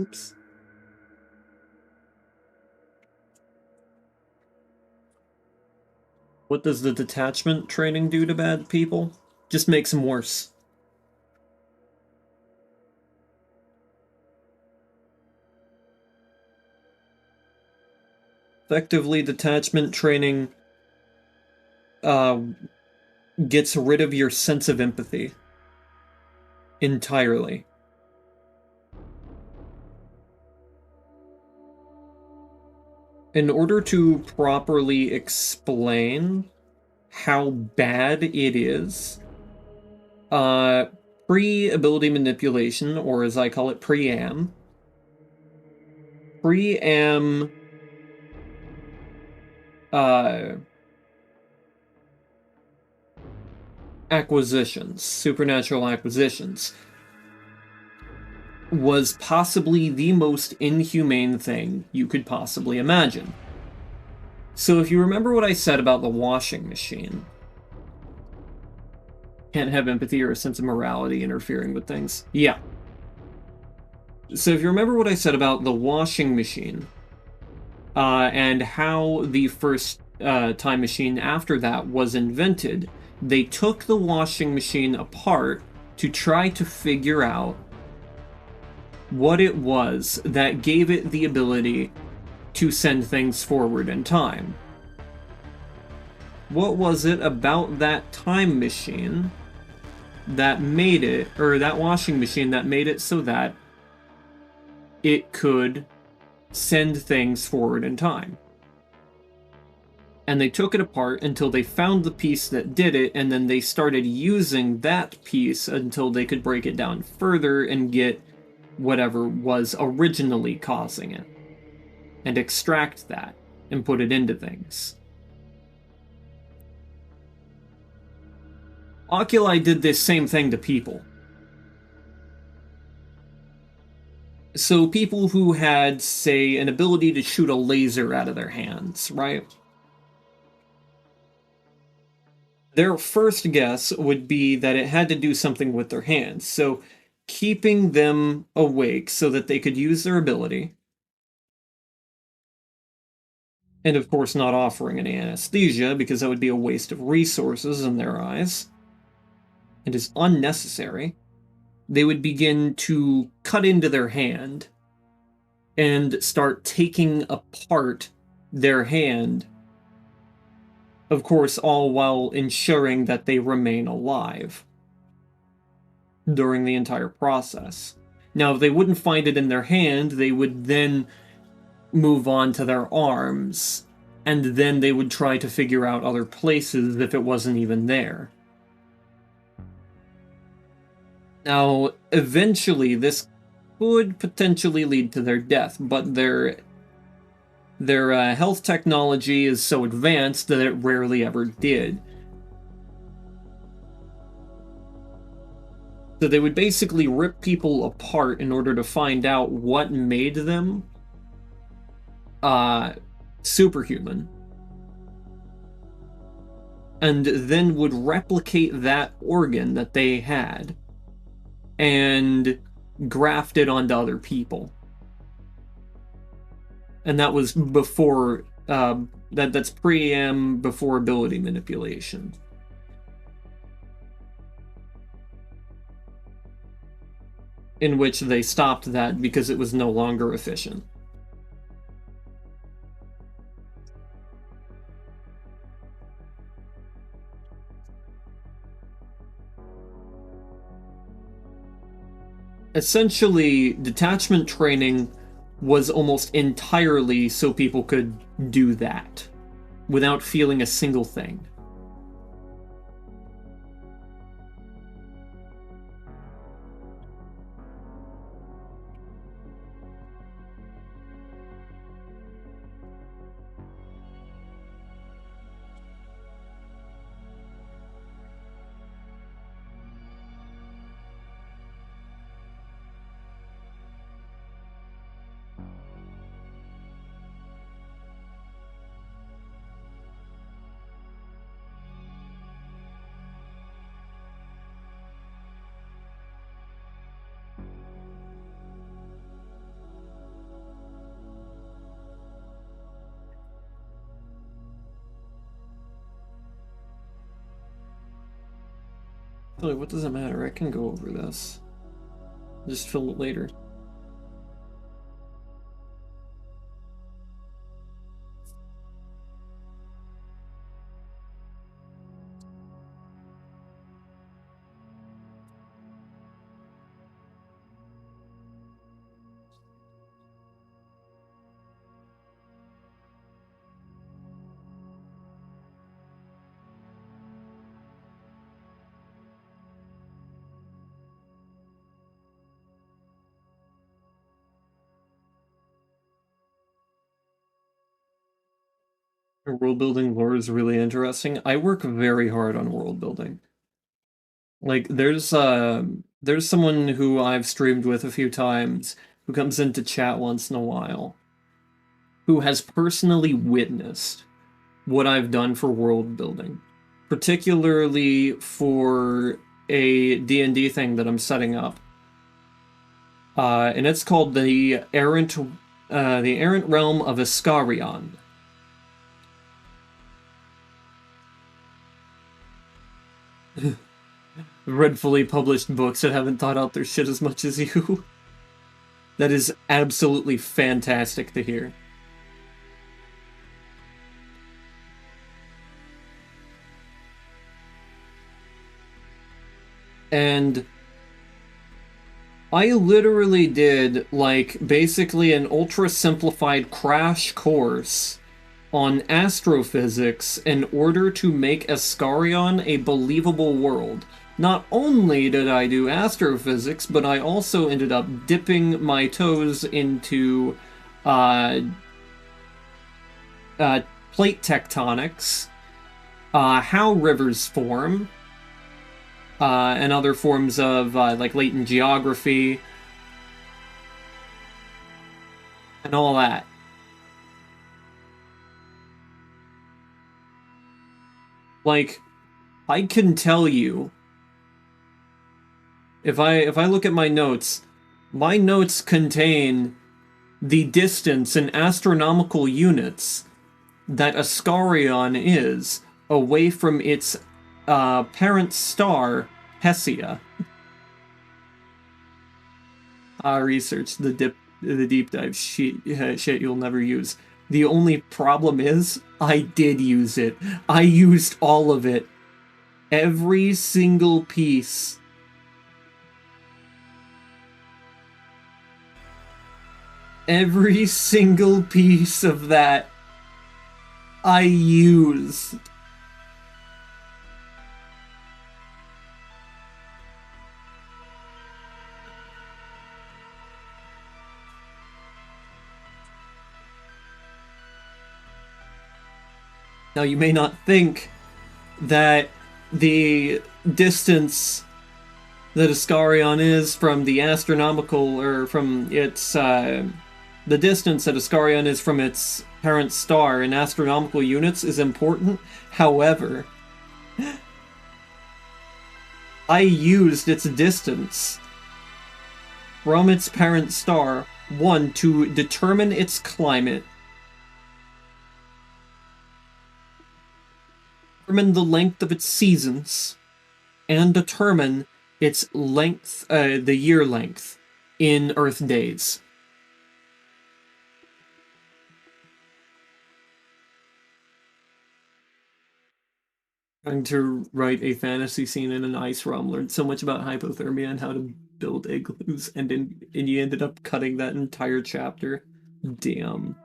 Oops. What does the detachment training do to bad people? Just makes them worse. effectively, detachment training gets rid of your sense of empathy entirely. In order to properly explain how bad it is, pre-ability manipulation, or as I call it, pre-am, acquisitions, supernatural acquisitions, was possibly the most inhumane thing you could possibly imagine. So if you remember what I said about the washing machine, can't have empathy or a sense of morality interfering with things. Yeah. So if you remember what I said about the washing machine, and how the first time machine after that was invented, they took the washing machine apart to try to figure out what it was that gave it the ability to send things forward in time. What was it about that time machine that made it, or that washing machine that made it so that it could send things forward in time? And they took it apart until they found the piece that did it, and then they started using that piece until they could break it down further and get whatever was originally causing it, and extract that and put it into things. Oculi did this same thing to people. So people who had, say, an ability to shoot a laser out of their hands, right? Their first guess would be that it had to do something with their hands. So keeping them awake so that they could use their ability. And of course not offering any anesthesia, because that would be a waste of resources in their eyes. It is unnecessary. They would begin to cut into their hand and start taking apart their hand, of course, all while ensuring that they remain alive during the entire process. Now, if they wouldn't find it in their hand, they would then move on to their arms, and then they would try to figure out other places if it wasn't even there. Now, eventually, this could potentially lead to their death, but their health technology is so advanced that it rarely ever did. So they would basically rip people apart in order to find out what made them superhuman, and then would replicate that organ that they had and graft it onto other people. And that was before, that's pre-am, before ability manipulation. In which they stopped that because it was no longer efficient. Essentially, detachment training was almost entirely so people could do that without feeling a single thing. Really, what does it matter? I can go over this. Just fill it later. World building lore is really interesting. I work very hard on world building. Like there's someone who I've streamed with a few times who comes into chat once in a while who has personally witnessed what I've done for world building, particularly for a D&D thing that I'm setting up. And it's called the Errant Realm of Iskarion. Read fully published books that haven't thought out their shit as much as you. That is absolutely fantastic to hear. And I literally did, like, basically an ultra-simplified crash course on astrophysics in order to make Iskarion a believable world. Not only did I do astrophysics, but I also ended up dipping my toes into plate tectonics, how rivers form, and other forms of like latent geography, and all that. Like, I can tell you, if I look at my notes contain the distance in astronomical units that Iskarion is away from its parent star, Hessia. Research the deep dive shit you'll never use. The only problem is, I did use it. I used all of it. Every single piece. Every single piece of that I used. Now, you may not think that the distance that Iskarion is from the astronomical, or from its, the distance that Iskarion is from its parent star in astronomical units is important. However, I used its distance from its parent star, one, to determine its climate, determine the length of its seasons, and determine its length, the year length, in Earth days. Trying to write a fantasy scene in an ice realm, learned so much about hypothermia and how to build igloos, and you ended up cutting that entire chapter. Damn.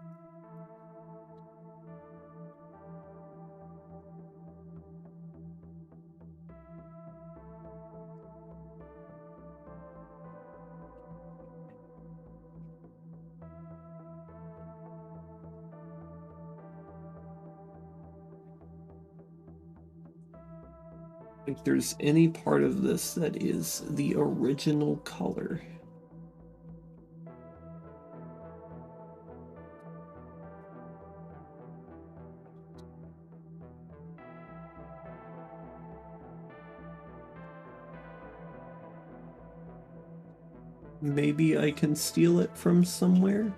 If there's any part of this that is the original color. Maybe I can steal it from somewhere,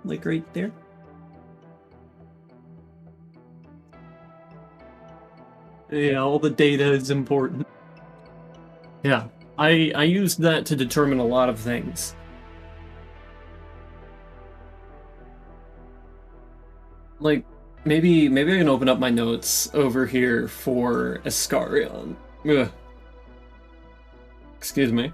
like right there. Yeah, all the data is important. Yeah, I used that to determine a lot of things. Like, maybe I can open up my notes over here for Iskarion. Ugh. Excuse me.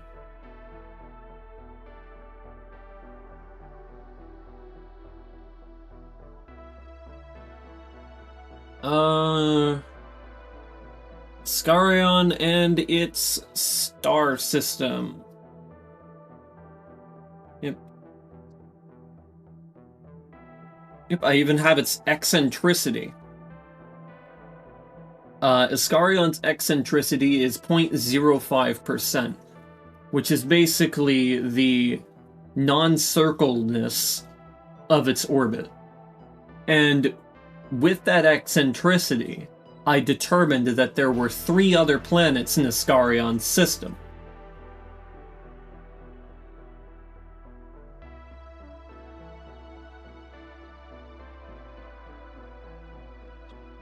Iskarion and its star system. Yep. Yep, I even have its eccentricity. Iscarion's eccentricity is 0.05%, which is basically the non-circledness of its orbit. And with that eccentricity, I determined that there were 3 other planets in Iscarion's system.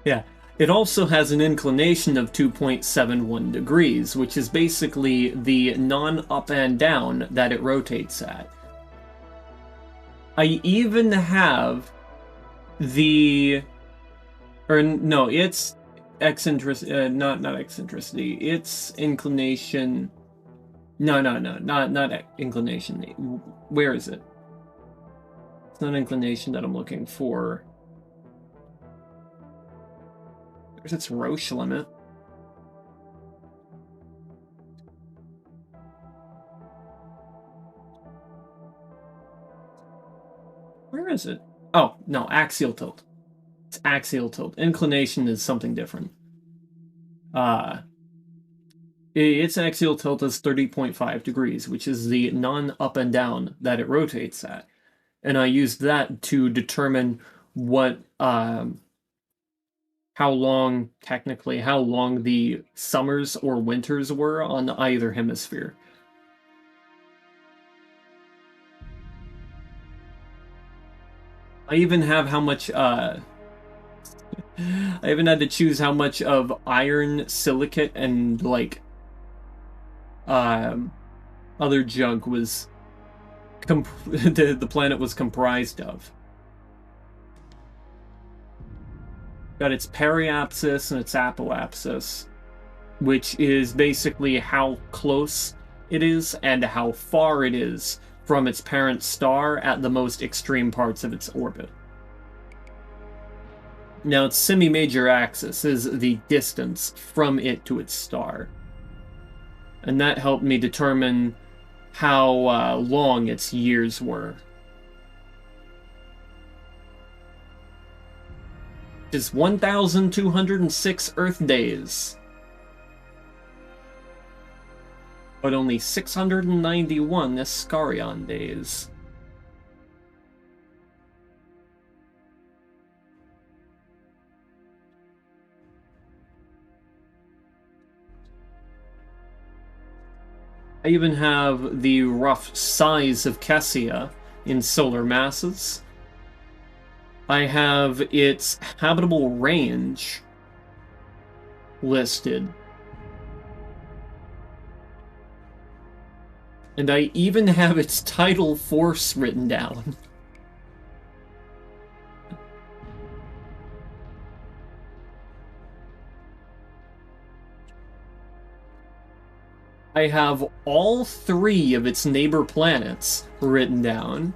Yeah. It also has an inclination of 2.71 degrees, which is basically the non-up and down that it rotates at. I even have the... Or, no, it's eccentricity... not eccentricity. It's inclination... No, not inclination. Where is it? It's not inclination that I'm looking for. There's its Roche limit. Where is it? Oh, no, axial tilt. It's axial tilt. Inclination is something different. Its axial tilt is 30.5 degrees, which is the non-up and down that it rotates at. And I used that to determine what... how long the summers or winters were on either hemisphere. I even have how much, I even had to choose how much of iron, silicate, and, like, other junk was, the planet was comprised of. Got its periapsis and its apoapsis, which is basically how close it is and how far it is from its parent star at the most extreme parts of its orbit. Now, its semi-major axis is the distance from it to its star. And that helped me determine how long its years were. Is 1,206 Earth days, but only 691 Iscarion days. I even have the rough size of Kessia in solar masses. I have its habitable range listed. And I even have its tidal force written down. I have all 3 of its neighbor planets written down.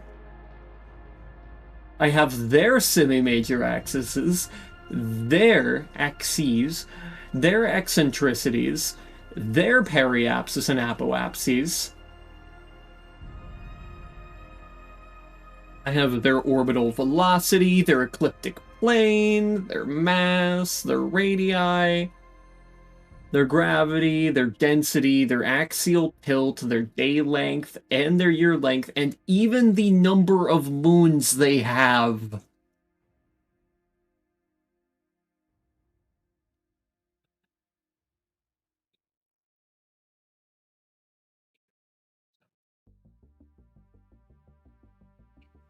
I have their semi-major axes, their axes, their eccentricities, their periapsis and apoapses. I have their orbital velocity, their ecliptic plane, their mass, their radii, their gravity, their density, their axial tilt, their day length, and their year length, and even the number of moons they have.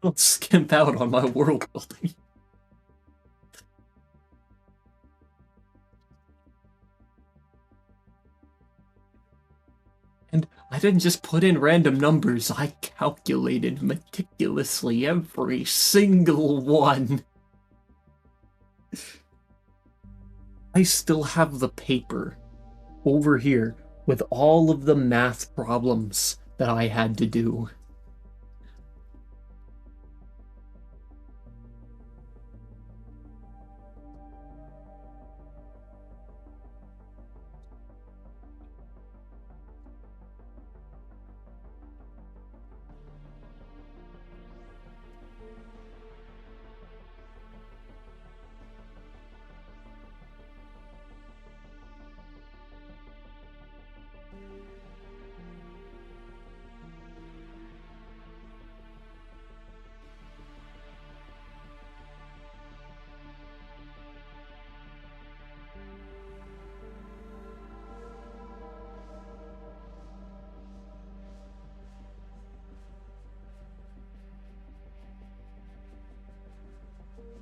Don't skimp out on my world building. And I didn't just put in random numbers, I calculated meticulously every single one. I still have the paper over here with all of the math problems that I had to do.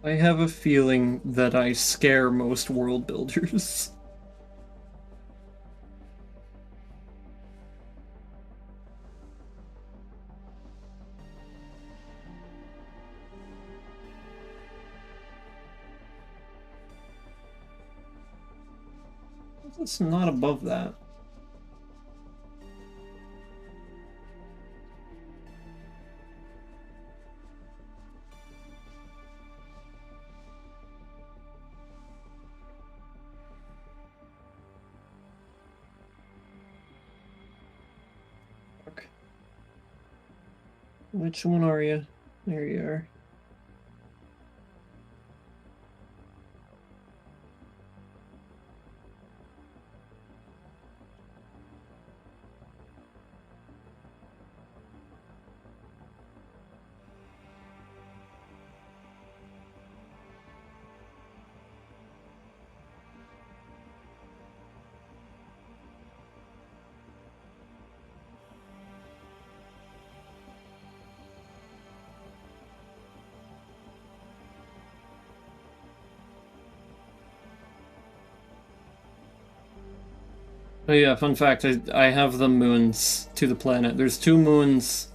I have a feeling that I scare most world builders. It's not above that. Okay. Which one are you? There you are. Oh yeah, fun fact, I have the moons to the planet. There's 2 moons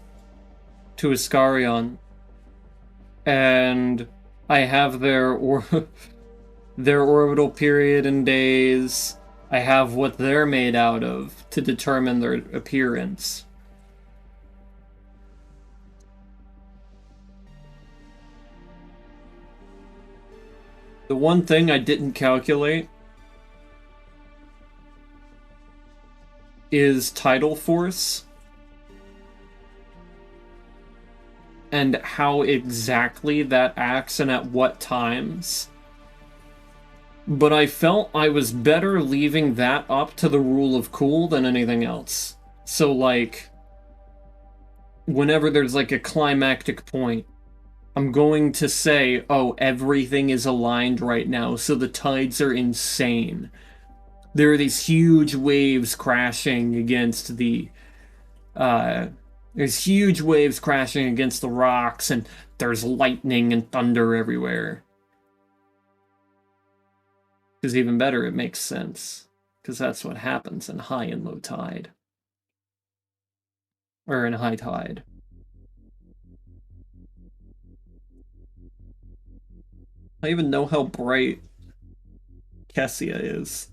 to Iskarion, and I have their orbital period and days. I have what they're made out of to determine their appearance. The one thing I didn't calculate is tidal force and how exactly that acts and at what times. But I felt I was better leaving that up to the rule of cool than anything else. So, like, whenever there's like a climactic point, I'm going to say, oh, everything is aligned right now, so the tides are insane. There are these huge waves crashing against the there's huge waves crashing against the rocks, and there's lightning and thunder everywhere. Because even better, it makes sense. Because that's what happens in high and low tide. Or in high tide. I even know how bright Kessia is.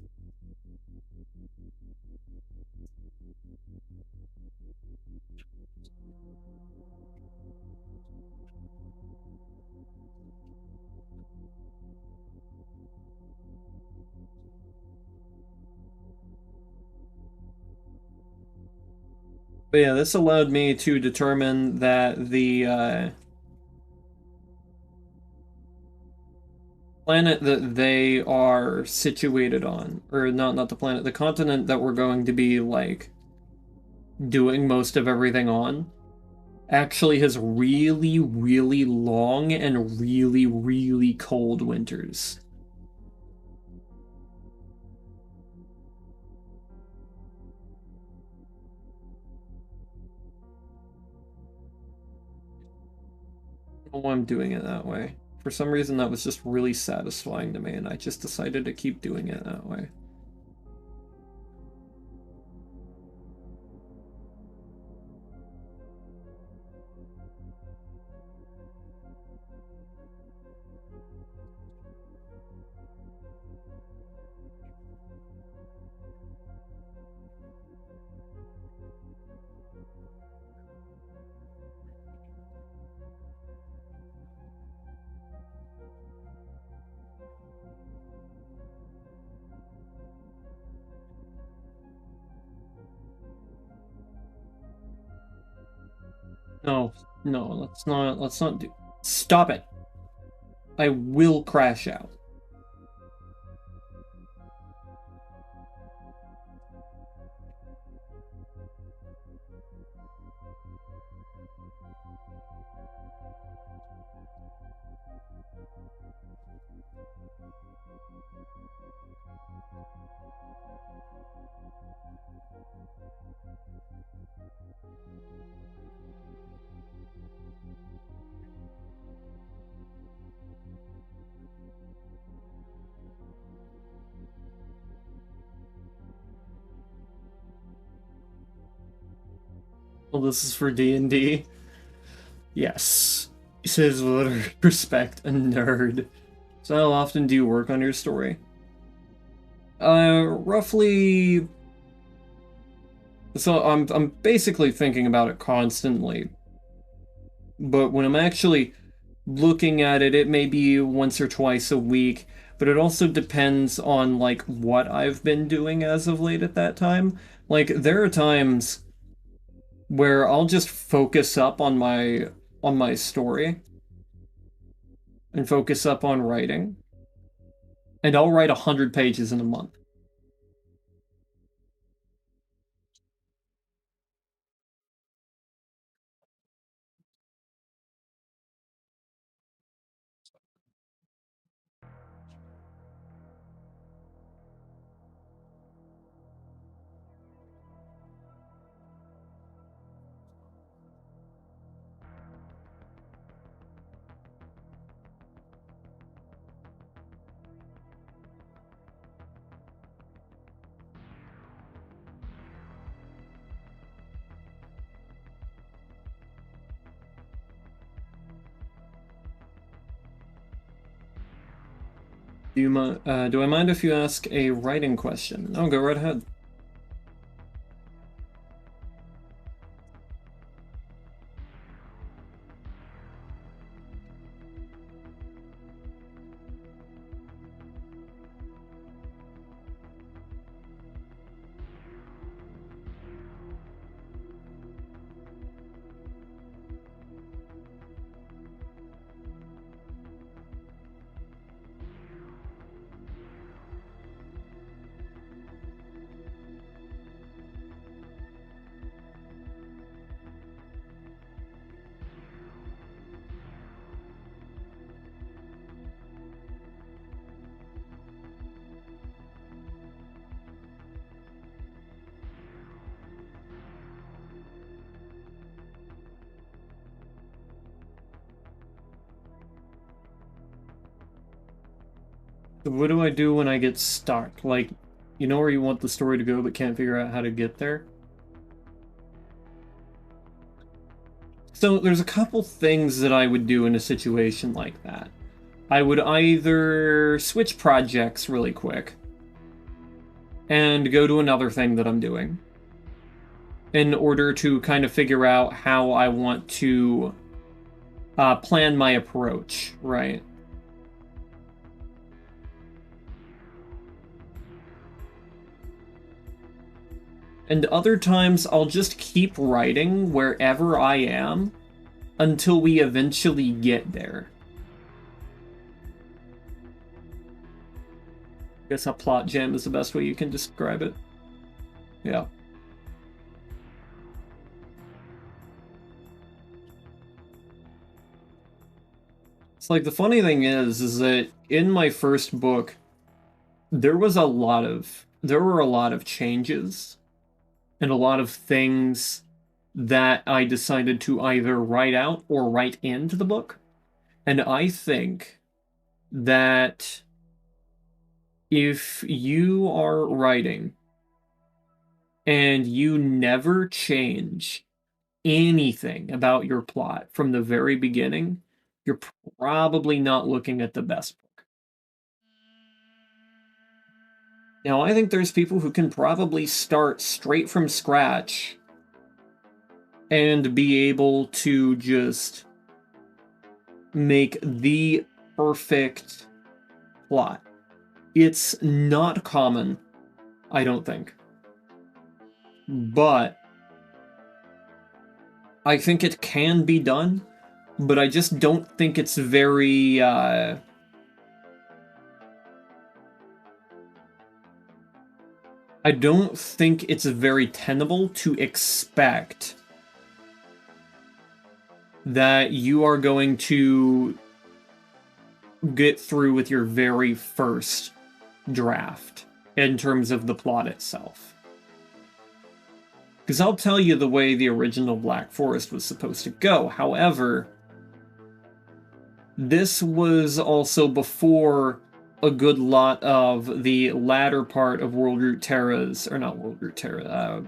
But yeah, this allowed me to determine that the planet that they are situated on, or not the planet, the continent that we're going to be, like, doing most of everything on, actually has really, really long and really, really cold winters. I don't know why I'm doing it that way. For some reason, that was just really satisfying to me, and I just decided to keep doing it that way. No, no, let's not do. Stop it! I will crash out. Well, this is for D&D. Yes. He says with respect, a nerd. So how often do you work on your story? Roughly... So I'm basically thinking about it constantly. But when I'm actually looking at it, it may be once or twice a week. But it also depends on, like, what I've been doing as of late at that time. Like, there are times where I'll just focus up on my story and focus up on writing, and I'll write 100 pages in a month. Do I mind if you ask a writing question? No, go right ahead. So what do I do when I get stuck? Like, you know where you want the story to go but can't figure out how to get there? So there's a couple things that I would do in a situation like that. I would either switch projects really quick and go to another thing that I'm doing in order to kind of figure out how I want to plan my approach, right? And other times I'll just keep writing wherever I am until we eventually get there. I guess a plot jam is the best way you can describe it. Yeah. It's like the funny thing is that in my first book, there were a lot of changes and a lot of things that I decided to either write out or write into the book. And I think that if you are writing and you never change anything about your plot from the very beginning, you're probably not looking at the best book. Now, I think there's people who can probably start straight from scratch and be able to just make the perfect plot. It's not common, I don't think. But I think it can be done, but I just don't think it's very, I don't think it's very tenable to expect that you are going to get through with your very first draft in terms of the plot itself. Because I'll tell you the way the original Black Forest was supposed to go. However, this was also before a good lot of the latter part of World Root Terra's, or not World Root Terra,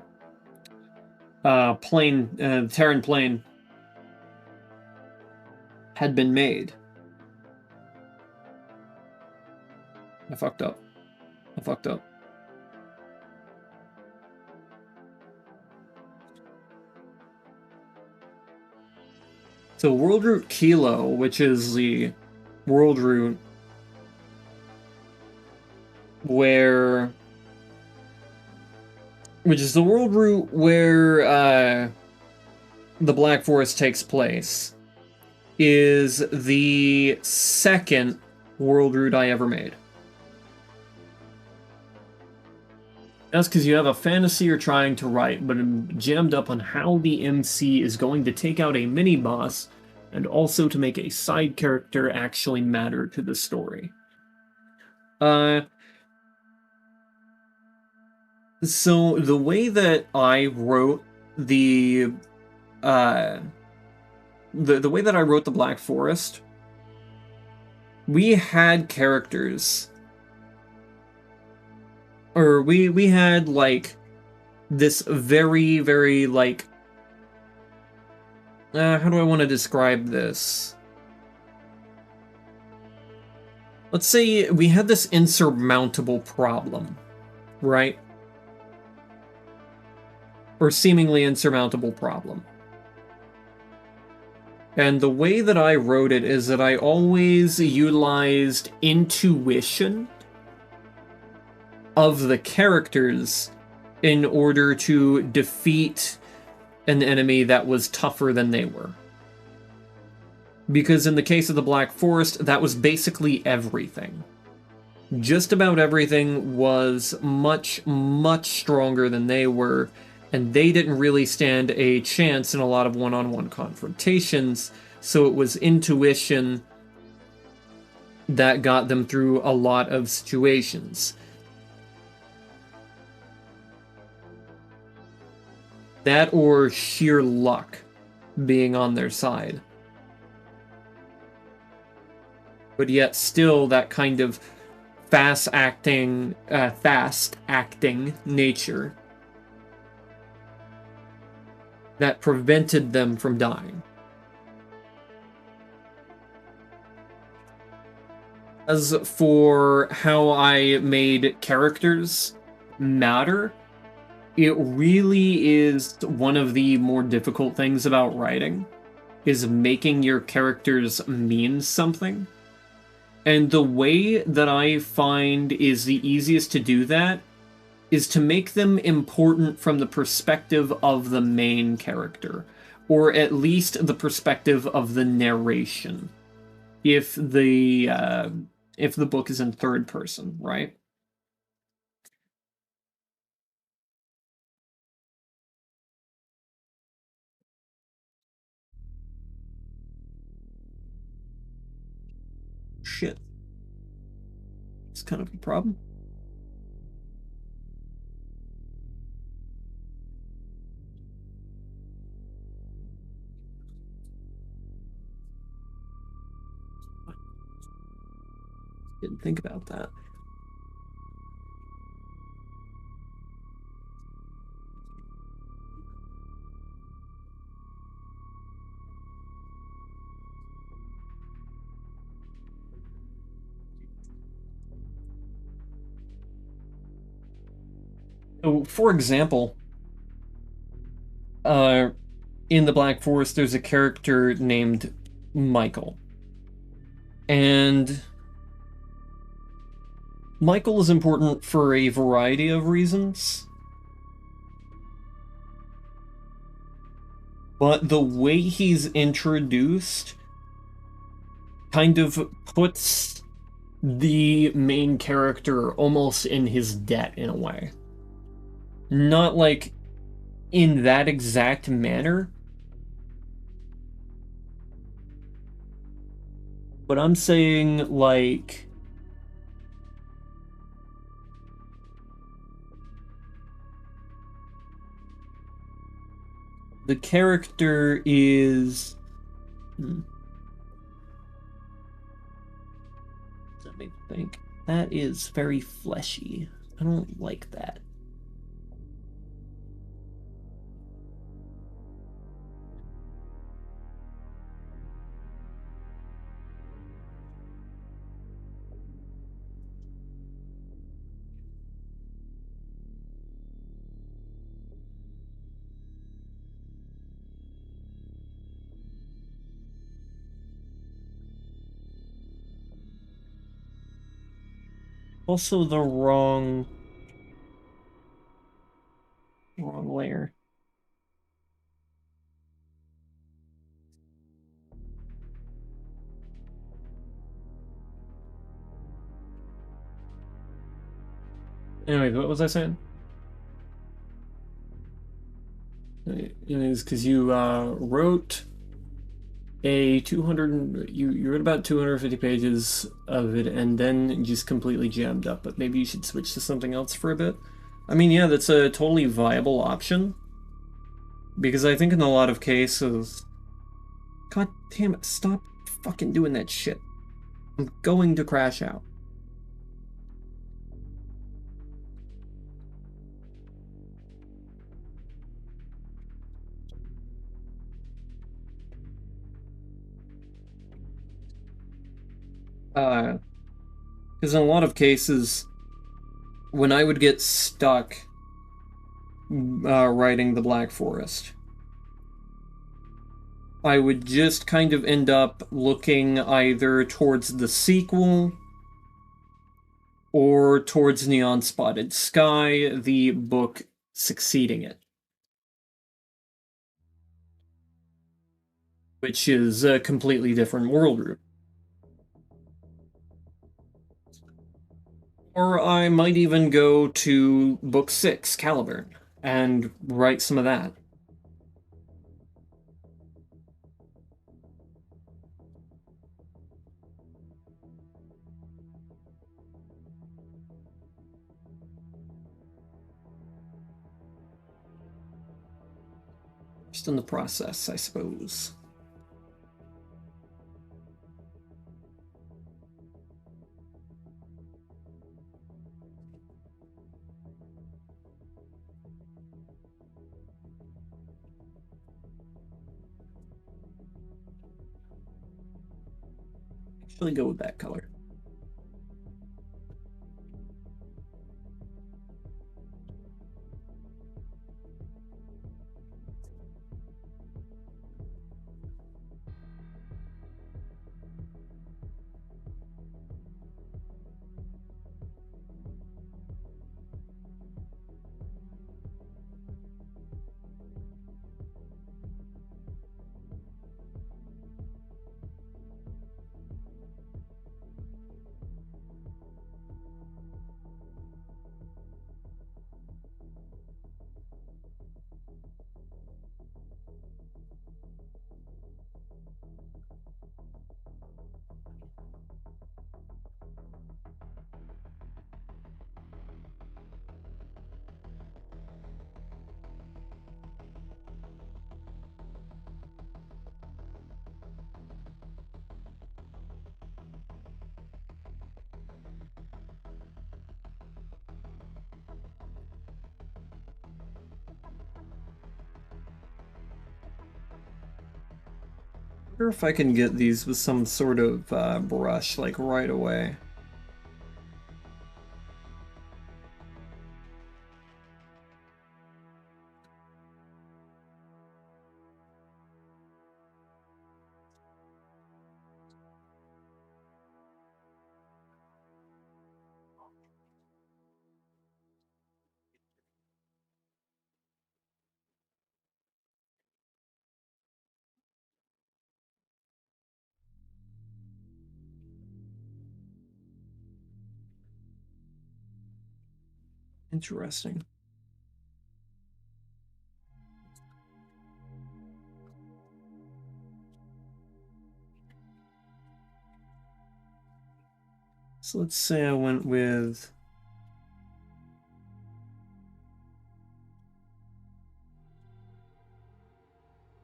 Terran plane had been made. I fucked up. So world route Kilo, which is the world route where the Black Forest takes place, is the second world route I ever made. That's because you have a fantasy you're trying to write, but I'm jammed up on how the MC is going to take out a mini-boss, and also to make a side character actually matter to the story. So the way that I wrote the way that I wrote the Black Forest, we had characters, or we had like this very, very like how do I want to describe this? Let's say we had this insurmountable problem, right? Or seemingly insurmountable problem. And the way that I wrote it is that I always utilized intuition of the characters in order to defeat an enemy that was tougher than they were. Because in the case of the Black Forest, that was basically everything. Just about everything was much, much stronger than they were, and they didn't really stand a chance in a lot of one-on-one confrontations, so it was intuition that got them through a lot of situations. That or sheer luck being on their side. But yet still that kind of fast-acting nature that prevented them from dying. As for how I made characters matter, it really is one of the more difficult things about writing, is making your characters mean something. And the way that I find is the easiest to do that is to make them important from the perspective of the main character, or at least the perspective of the narration, if the book is in third person, right? Shit. It's kind of a problem. Didn't think about that. So, for example, in the Black Forest, there's a character named Michael. And Michael is important for a variety of reasons. But the way he's introduced kind of puts the main character almost in his debt in a way. Not like in that exact manner, but I'm saying like the character is let me think. That is very fleshy. I don't like that. Also the wrong layer. Anyway, what was I saying? Anyways, because you wrote a 200, you wrote about 250 pages of it and then just completely jammed up, but maybe you should switch to something else for a bit. I mean, yeah, that's a totally viable option. Because I think in a lot of cases... God damn it, stop fucking doing that shit. I'm going to crash out. Because in a lot of cases, when I would get stuck writing the Black Forest, I would just kind of end up looking either towards the sequel or towards Neon Spotted Sky, the book succeeding it. Which is a completely different world route. Or I might even go to book 6, Caliburn, and write some of that. Just in the process, I suppose. Actually go with that color. I wonder if I can get these with some sort of brush, like right away. Interesting. So let's say I went with...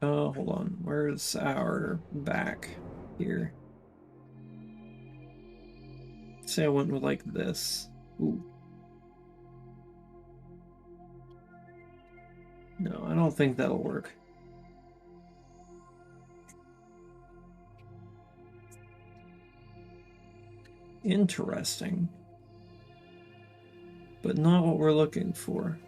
Oh, hold on. Where's our back here? Say I went with like this. Ooh. No, I don't think that'll work. Interesting. But not what we're looking for.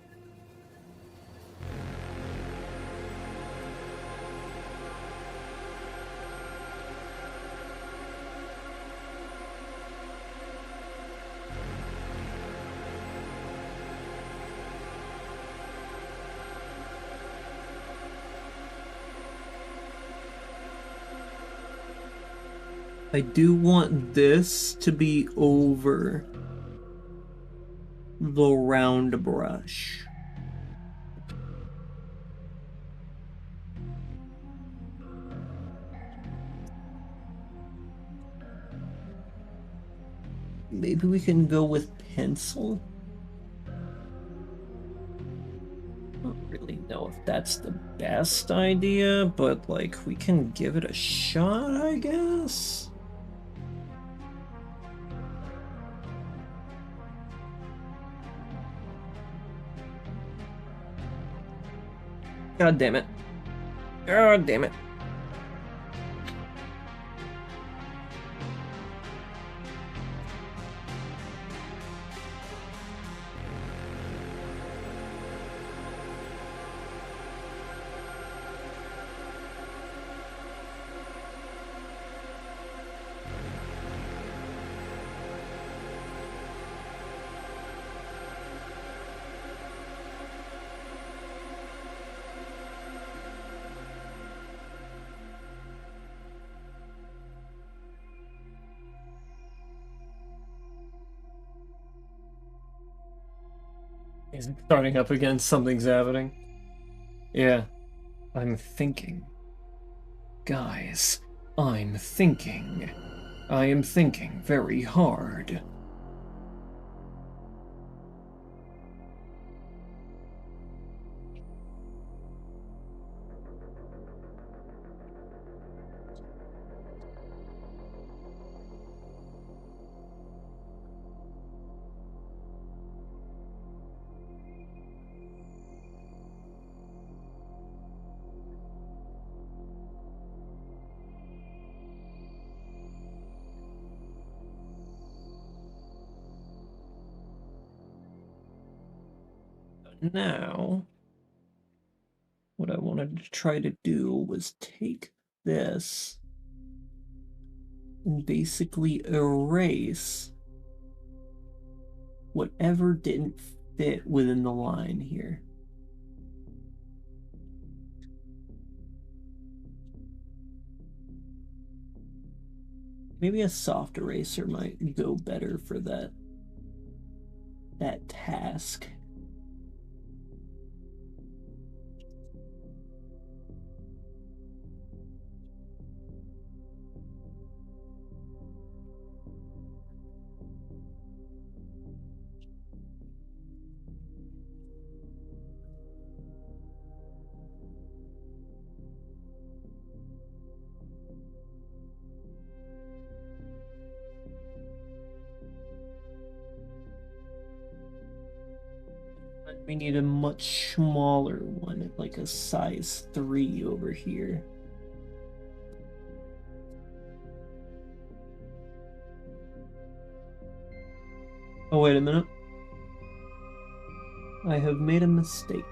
I do want this to be over the round brush. Maybe we can go with pencil? I don't really know if that's the best idea, but like we can give it a shot, I guess. God damn it. God damn it. He's starting up again, something's happening. Yeah, I'm thinking. Guys, I'm thinking. I am thinking very hard. Now, what I wanted to try to do was take this and basically erase whatever didn't fit within the line here. Maybe a soft eraser might go better for that task. We need a much smaller one, like a size 3 over here. Oh, wait a minute. I have made a mistake.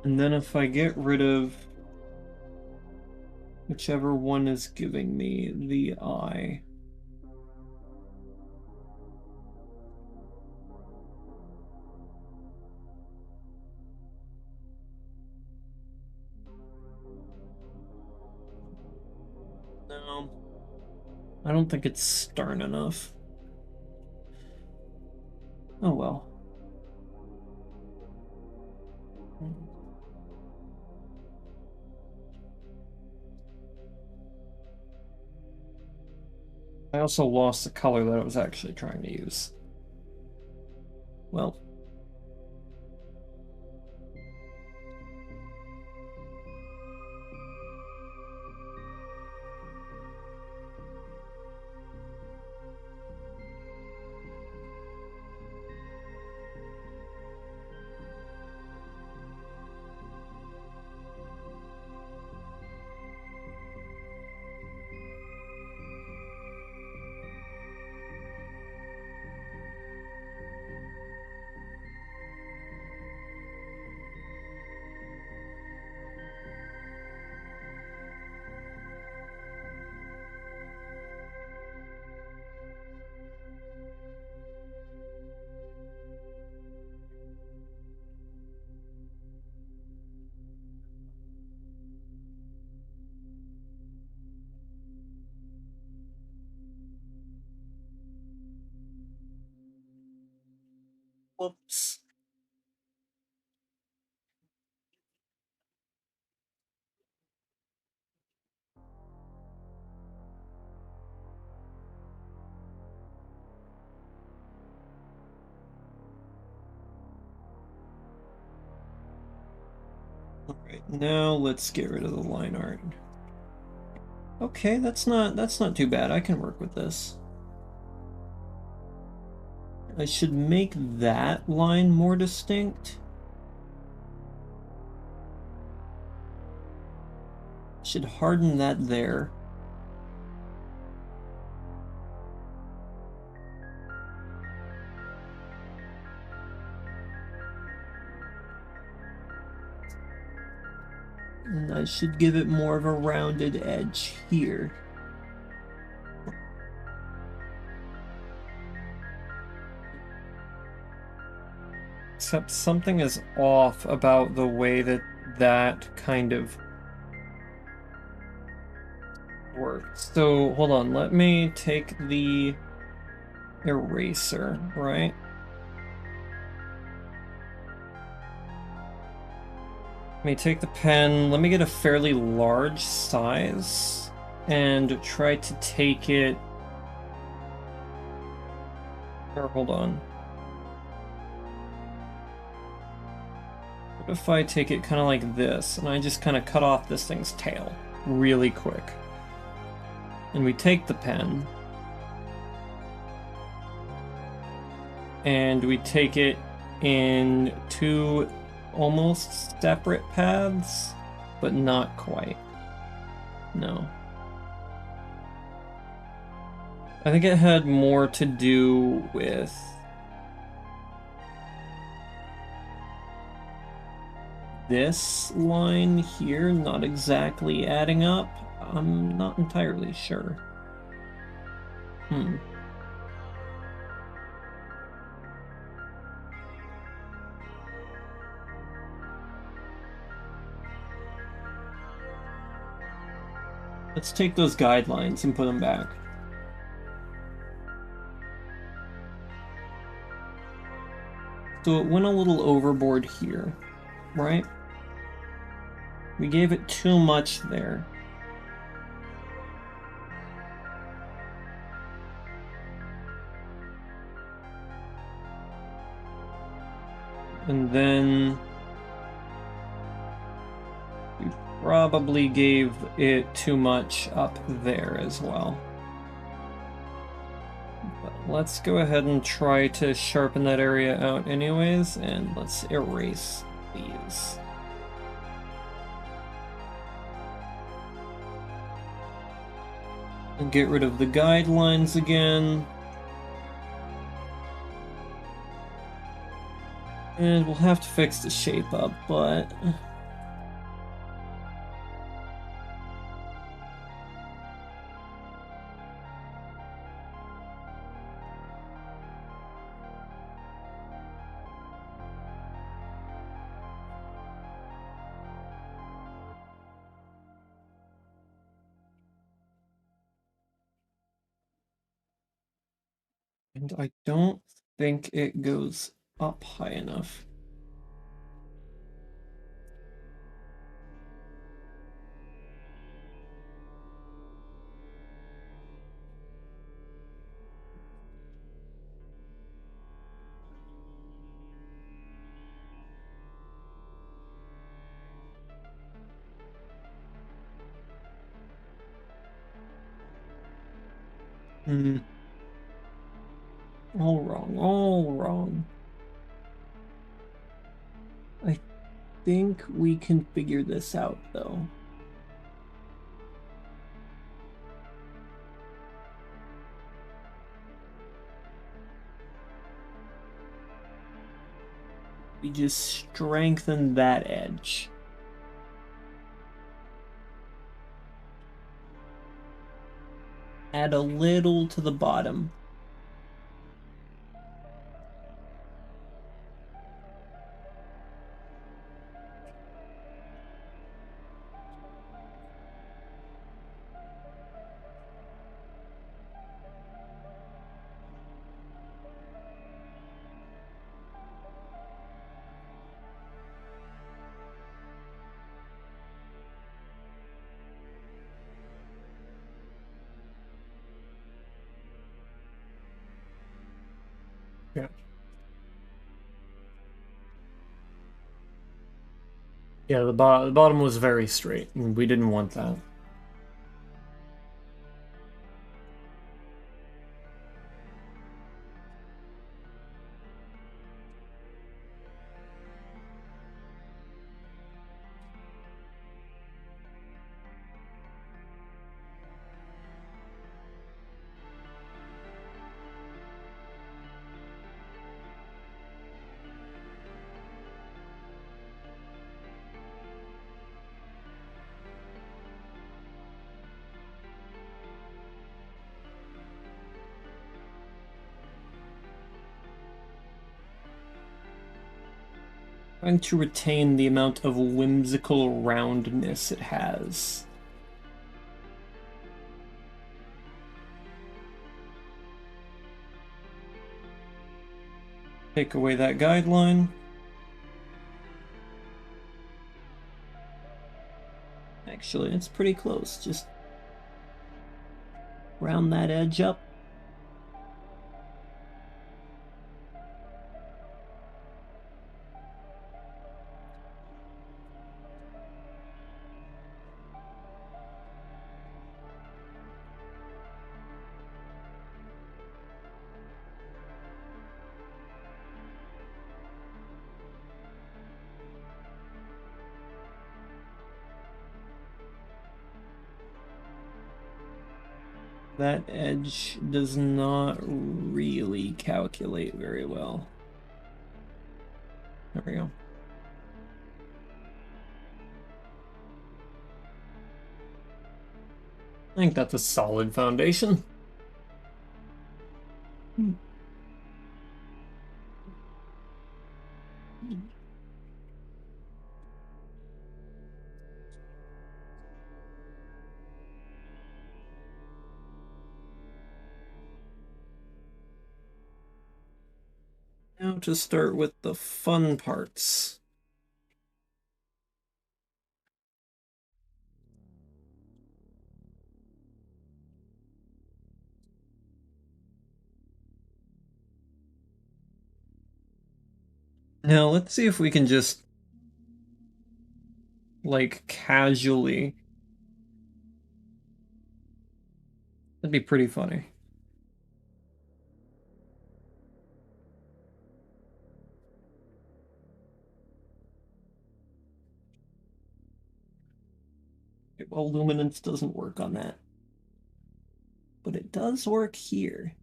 And then if I get rid of whichever one is giving me the eye. No, I don't think it's stern enough. Oh well. I also lost the color that I was actually trying to use. Well. Whoops. Alright, now let's get rid of the line art. Okay, that's not too bad. I can work with this. I should make that line more distinct. Should harden that there. And I should give it more of a rounded edge here. Except something is off about the way that that kind of works. So, hold on, let me take the eraser, right? Let me take the pen, let me get a fairly large size, and try to take it... Or, hold on. What if I take it kind of like this, and I just kind of cut off this thing's tail really quick? And we take the pen, and we take it in two almost separate paths, but not quite. No. I think it had more to do with this line here not exactly adding up. I'm not entirely sure. Let's take those guidelines and put them back. So it went a little overboard here, right? We gave it too much there. And then we probably gave it too much up there as well. But let's go ahead and try to sharpen that area out anyways, and let's erase these. And get rid of the guidelines again. And we'll have to fix the shape up, but... And I don't think it goes up high enough. All wrong, all wrong. I think we can figure this out, though. We just strengthen that edge. Add a little to the bottom. Yeah. Yeah, the bottom was very straight, and we didn't want that. Trying to retain the amount of whimsical roundness it has. Take away that guideline. Actually, it's pretty close. Just round that edge up. That edge does not really calculate very well. There we go. I think that's a solid foundation. Now to start with the fun parts. Now let's see if we can just like casually. That'd be pretty funny. Well, luminance doesn't work on that. But it does work here.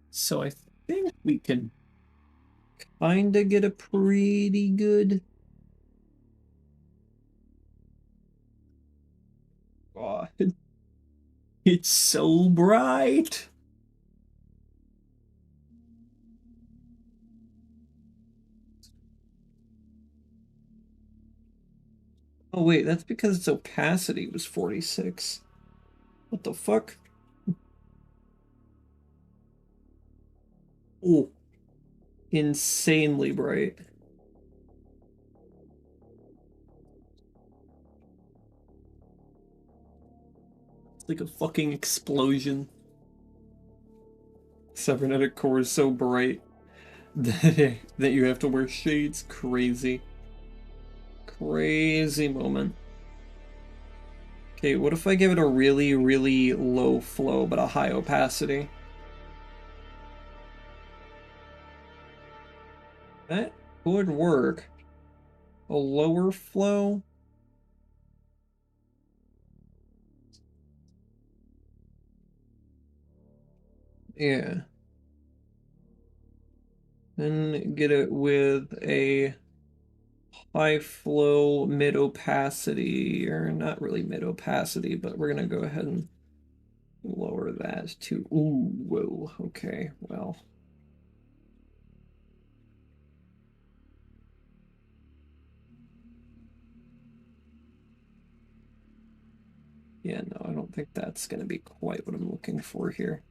So I think we can kinda get a pretty good. God, it's so bright. Oh wait, that's because its opacity was 46. What the fuck? Oh, insanely bright. It's like a fucking explosion. Cybernetic core is so bright that you have to wear shades. Crazy. Crazy moment. Okay, what if I give it a really, really low flow but a high opacity? That would work. A lower flow? Yeah. Then get it with a high flow mid opacity, or not really mid opacity, but we're gonna go ahead and lower that to, ooh, whoa, okay, well. Yeah, no, I don't think that's gonna be quite what I'm looking for here.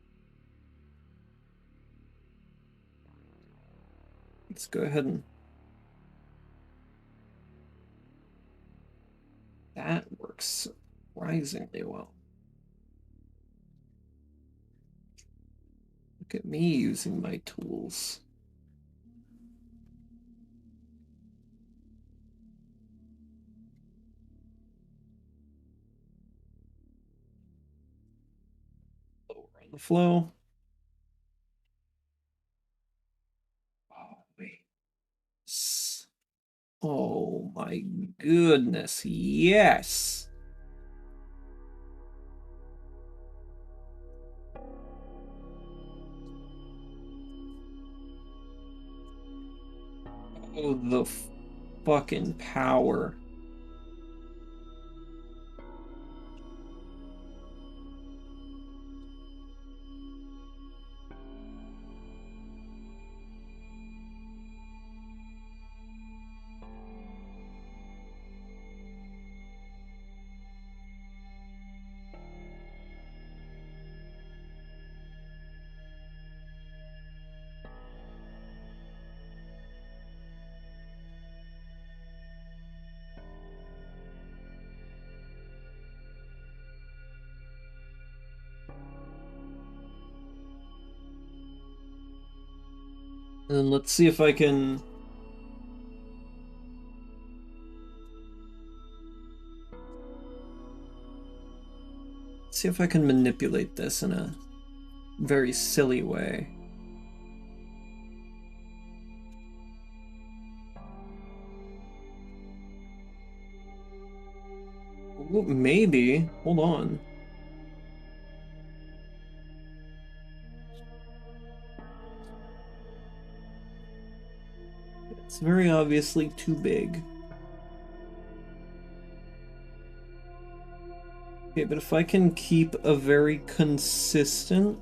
Let's go ahead and that works surprisingly well. Look at me using my tools. Lower on the flow. Oh, wait. Oh my goodness, yes! Oh, the fucking power. And let's see if I can... see if I can manipulate this in a very silly way. Well, maybe. Hold on. It's very obviously too big. Okay, but if I can keep a very consistent...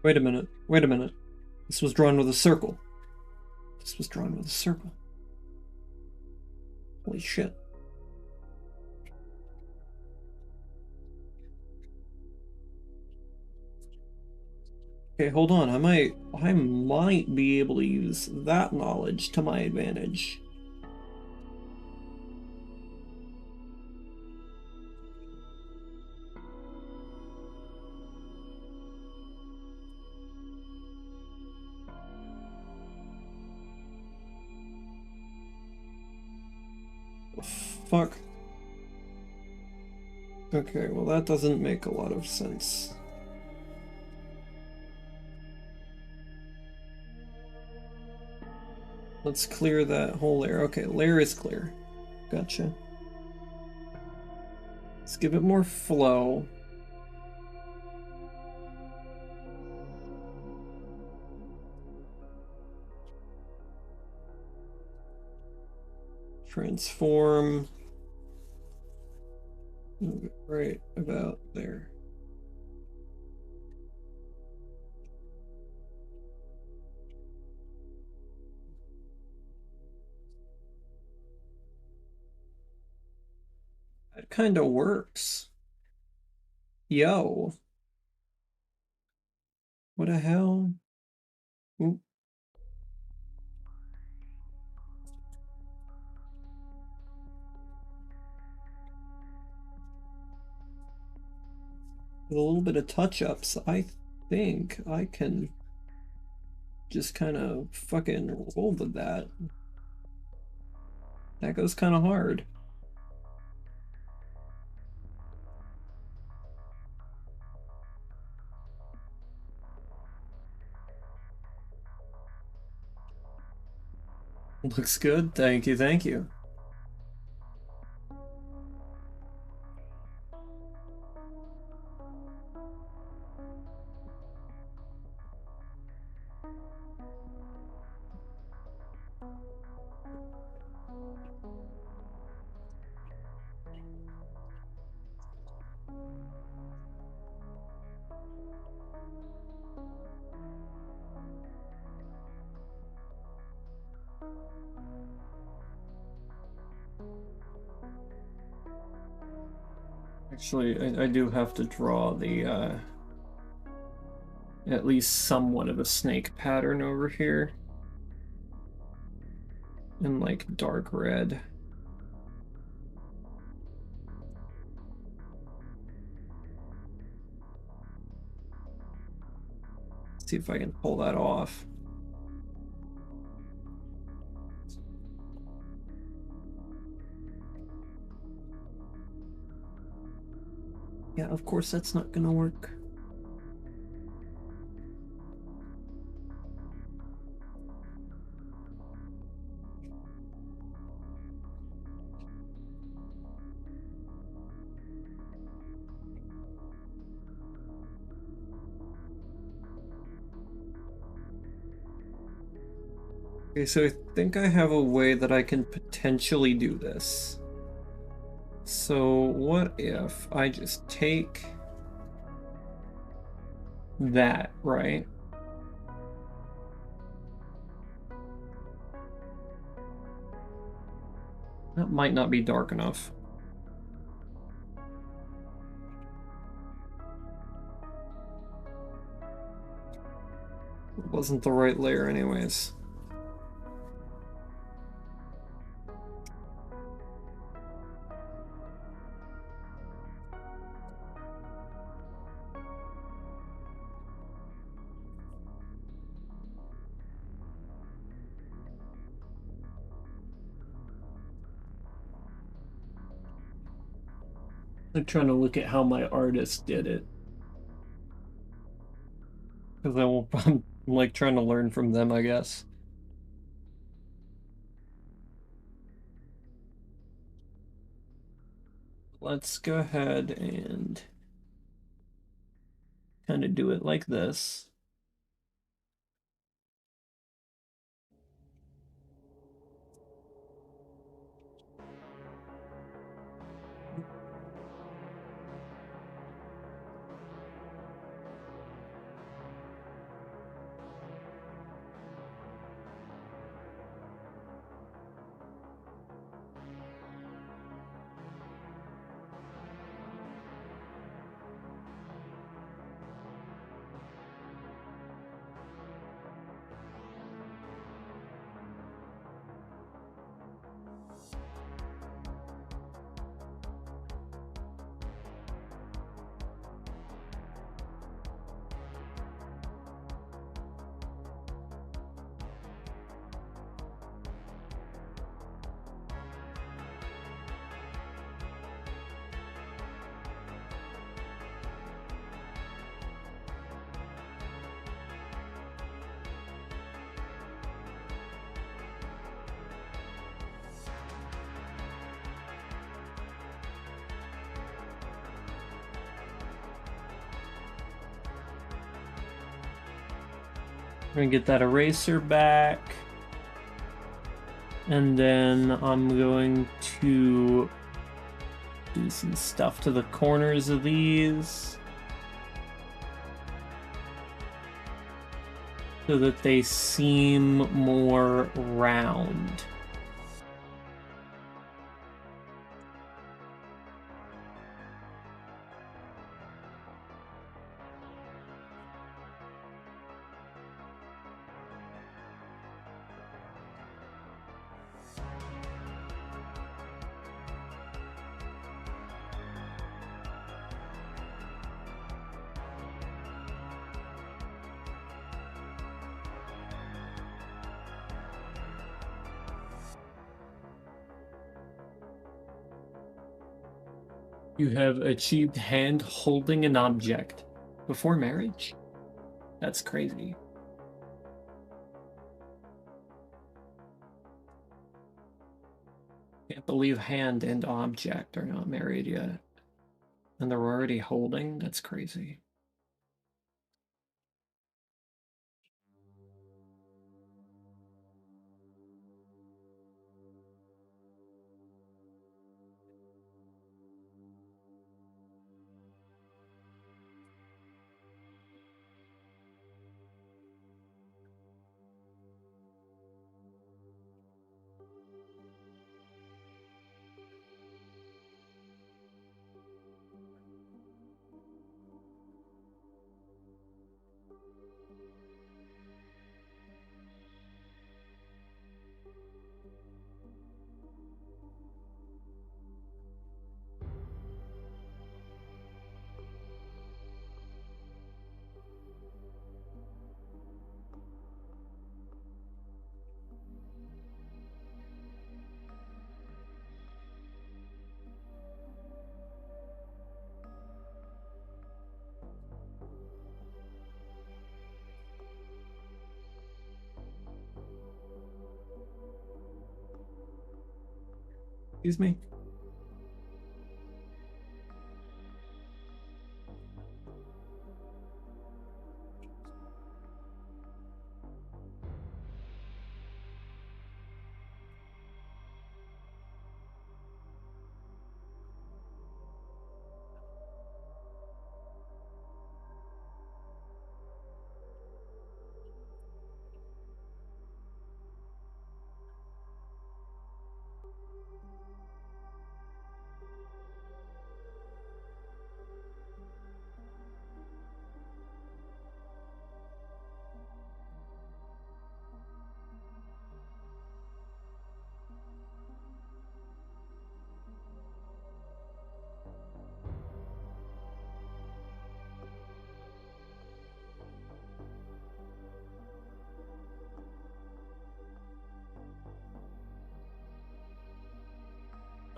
Wait a minute. Wait a minute. This was drawn with a circle. This was drawn with a circle. Holy shit. Okay, hold on. I might be able to use that knowledge to my advantage. Fuck. Okay, well that doesn't make a lot of sense. Let's clear that whole layer. Okay, layer is clear. Gotcha. Let's give it more flow. Transform. Right about there. That kind of works. Yo. What the hell? Oop. With a little bit of touch-ups, I think I can just kind of fucking roll with that. That goes kind of hard. Looks good. Thank you, thank you. Actually, I do have to draw the, at least somewhat of a snake pattern over here. In, like, dark red. See if I can pull that off. Yeah, of course that's not gonna work. Okay, so I think I have a way that I can potentially do this. So what if I just take that, right? That might not be dark enough. It wasn't the right layer anyways. I'm trying to look at how my artist did it. Because I'm like trying to learn from them, I guess. Let's go ahead and kind of do it like this. I'm gonna get that eraser back. And then I'm going to do some stuff to the corners of these so that they seem more round. You have achieved hand holding an object before marriage? That's crazy. Can't believe hand and object are not married yet. And they're already holding? That's crazy. Excuse me.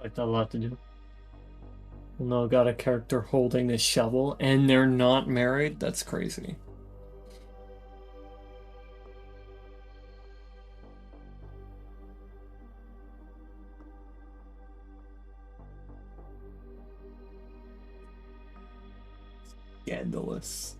Like a lot to do. No, got a character holding a shovel and they're not married? That's crazy. Scandalous.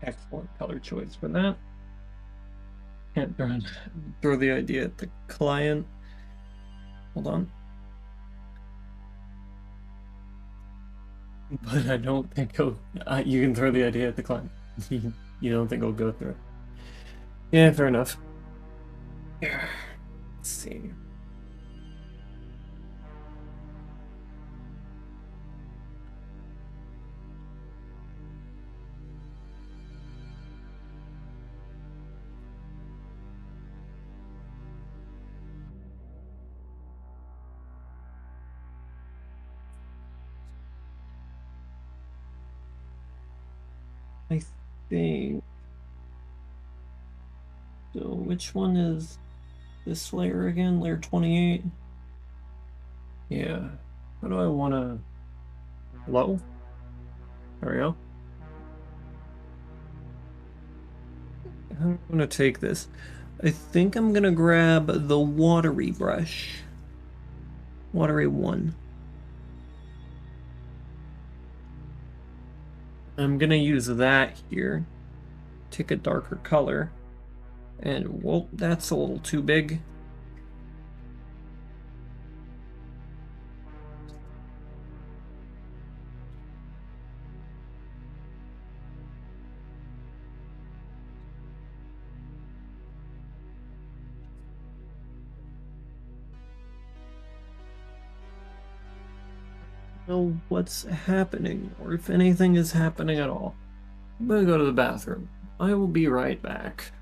Excellent color choice for that. Can't throw the idea at the client. Hold on. But I don't think you can throw the idea at the client. You don't think I'll go through it. Yeah, fair enough. Let's see. I think. So which one is this layer again? Layer 28? Yeah. How do I want to... Low? There we go. I'm going to take this. I think I'm going to grab the watery brush. Watery 1. I'm going to use that here. Take a darker color. And, well, that's a little too big. Know what's happening, or if anything is happening at all. I'm gonna go to the bathroom. I will be right back.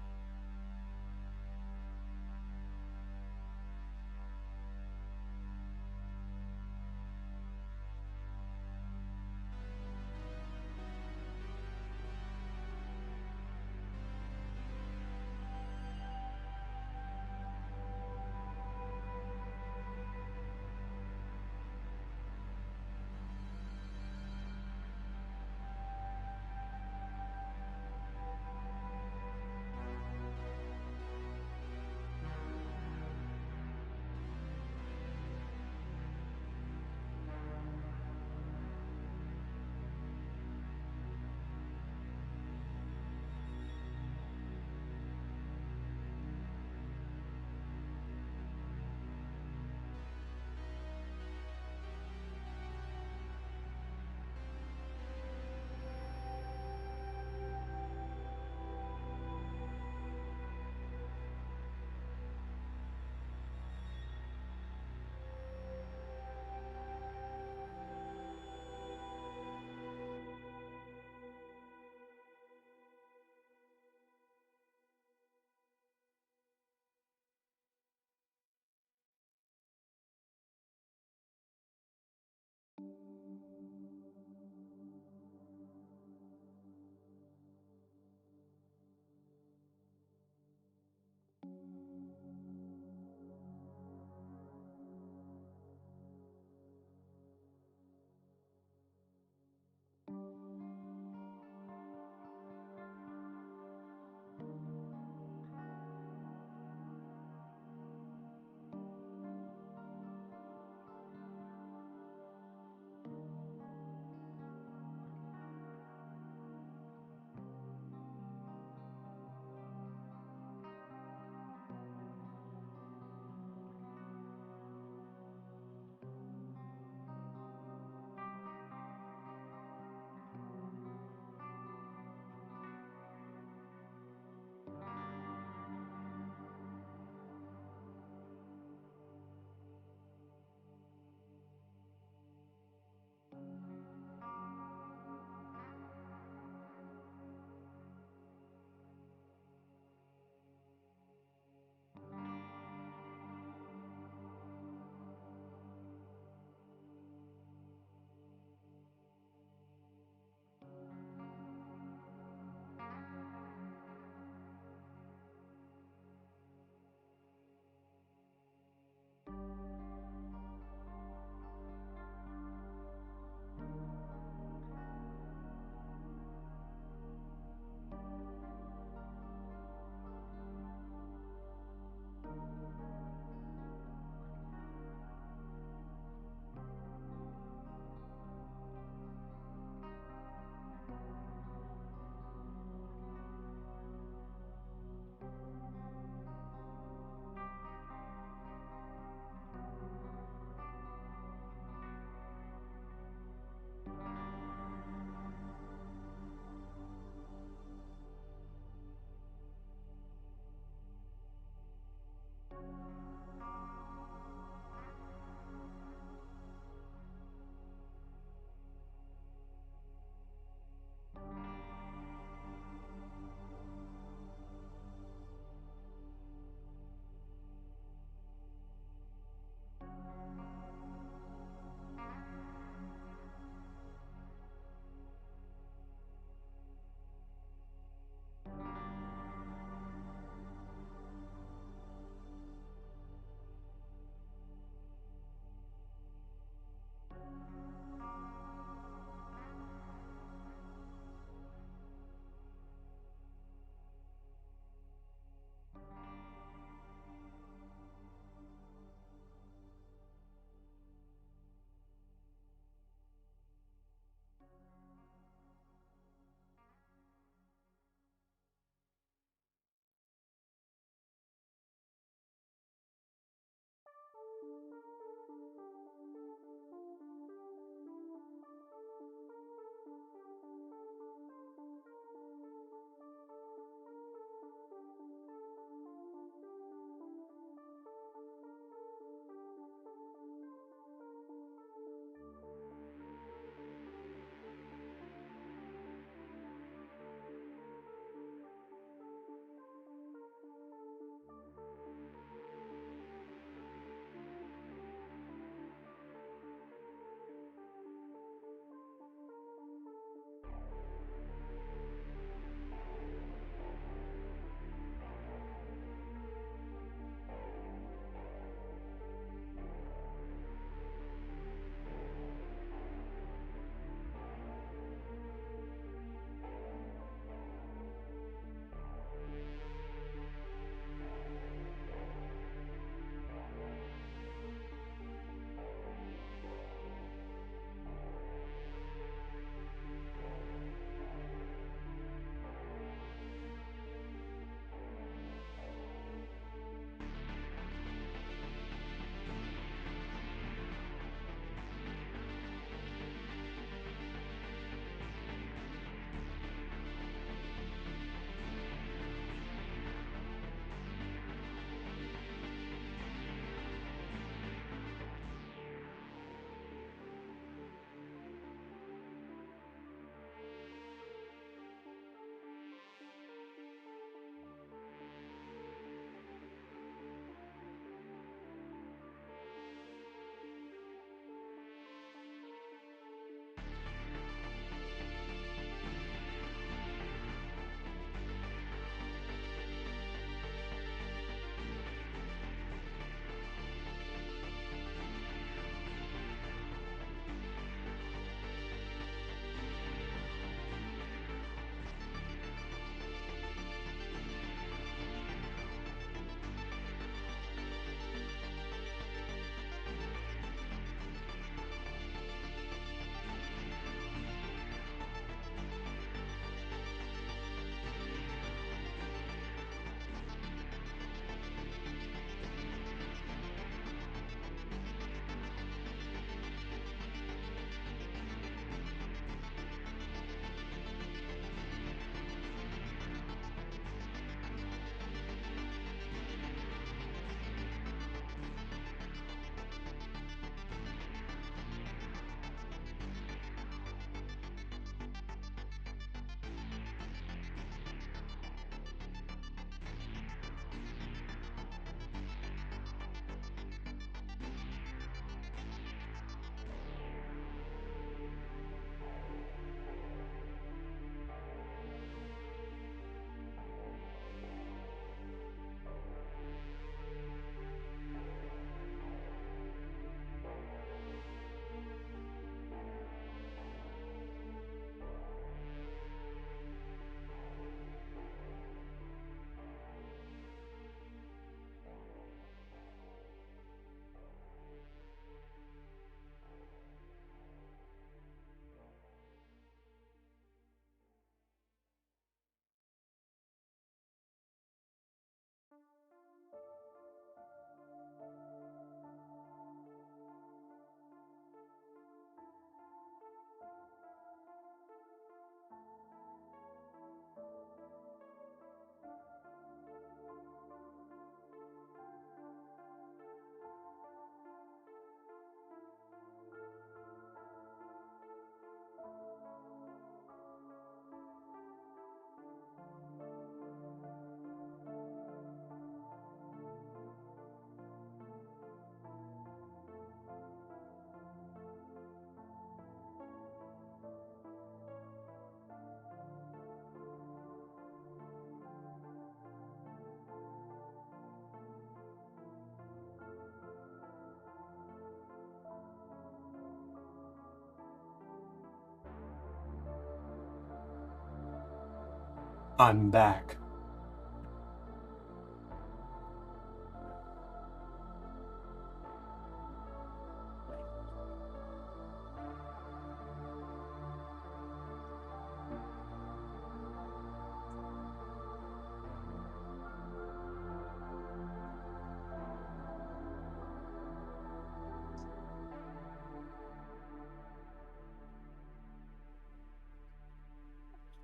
I'm back.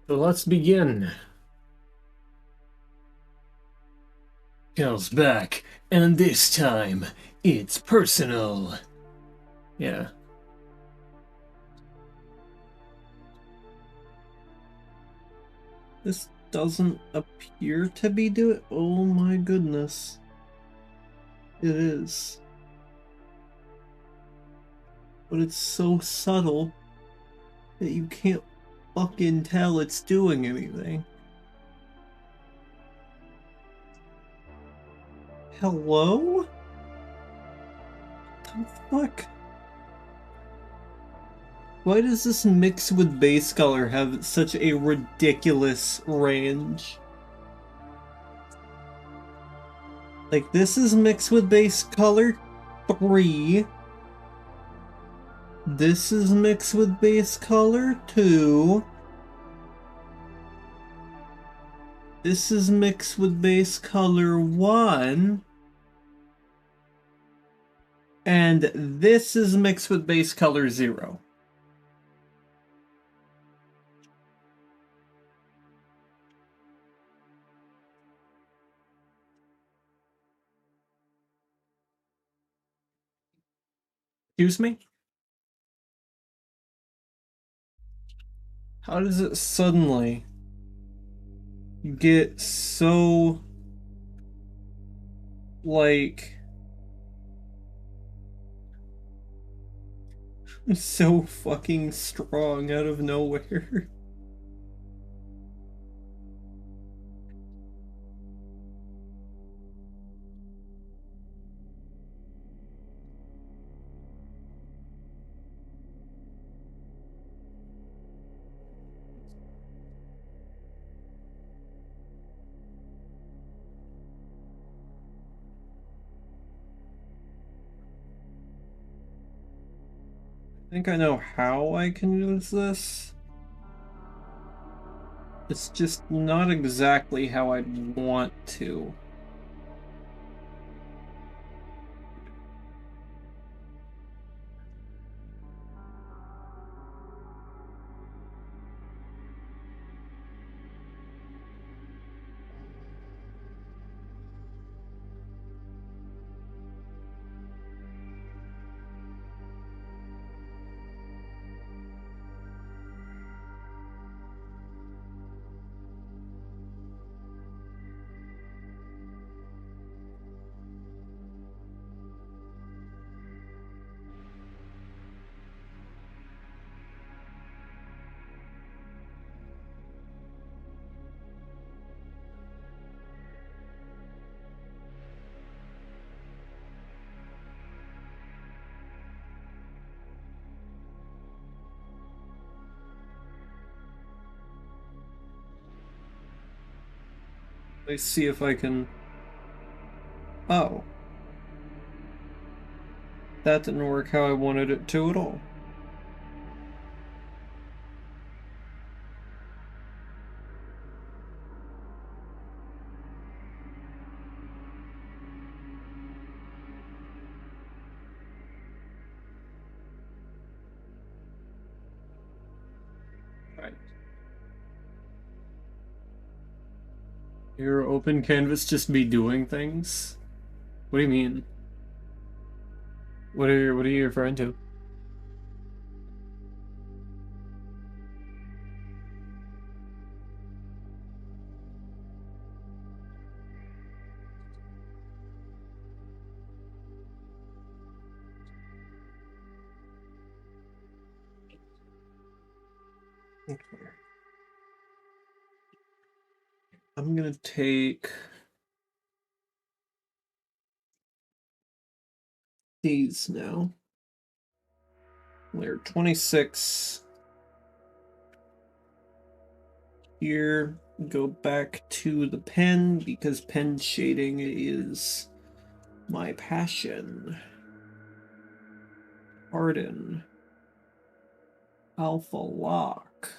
So let's begin. Cal's back, and this time, it's personal. Yeah. This doesn't appear to be doing. Oh my goodness. It is. But it's so subtle that you can't fucking tell it's doing anything. Hello? What the fuck? Why does this mix with base color have such a ridiculous range? Like, this is mixed with base color 3. This is mixed with base color 2. This is mixed with base color 1. And this is mixed with base color 0. Excuse me? How does it suddenly get so, like, so fucking strong out of nowhere? I think I know how I can use this. It's just not exactly how I'd want to. Let's see if I can... Oh. That didn't work how I wanted it to at all. Right. Your open canvas just be doing things? What do you mean? What are you referring to? Okay. I'm gonna take these now. Layer 26 here, go back to the pen because pen shading is my passion. Harden. Alpha lock.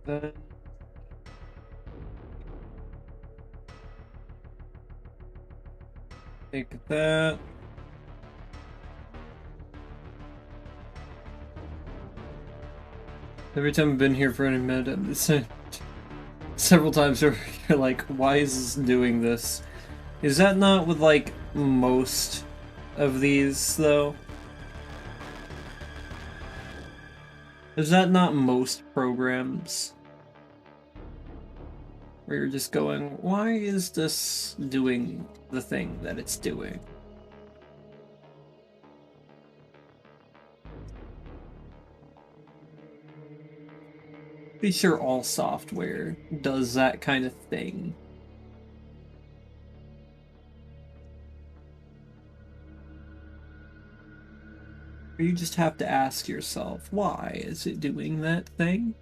Then take that. Every time I've been here for any minute, I'm several times you're like, why is this doing this? Is that not with like most of these though? Is that not most programs? Where you're just going, why is this doing the thing that it's doing? Pretty sure all software does that kind of thing. Or you just have to ask yourself, why is it doing that thing?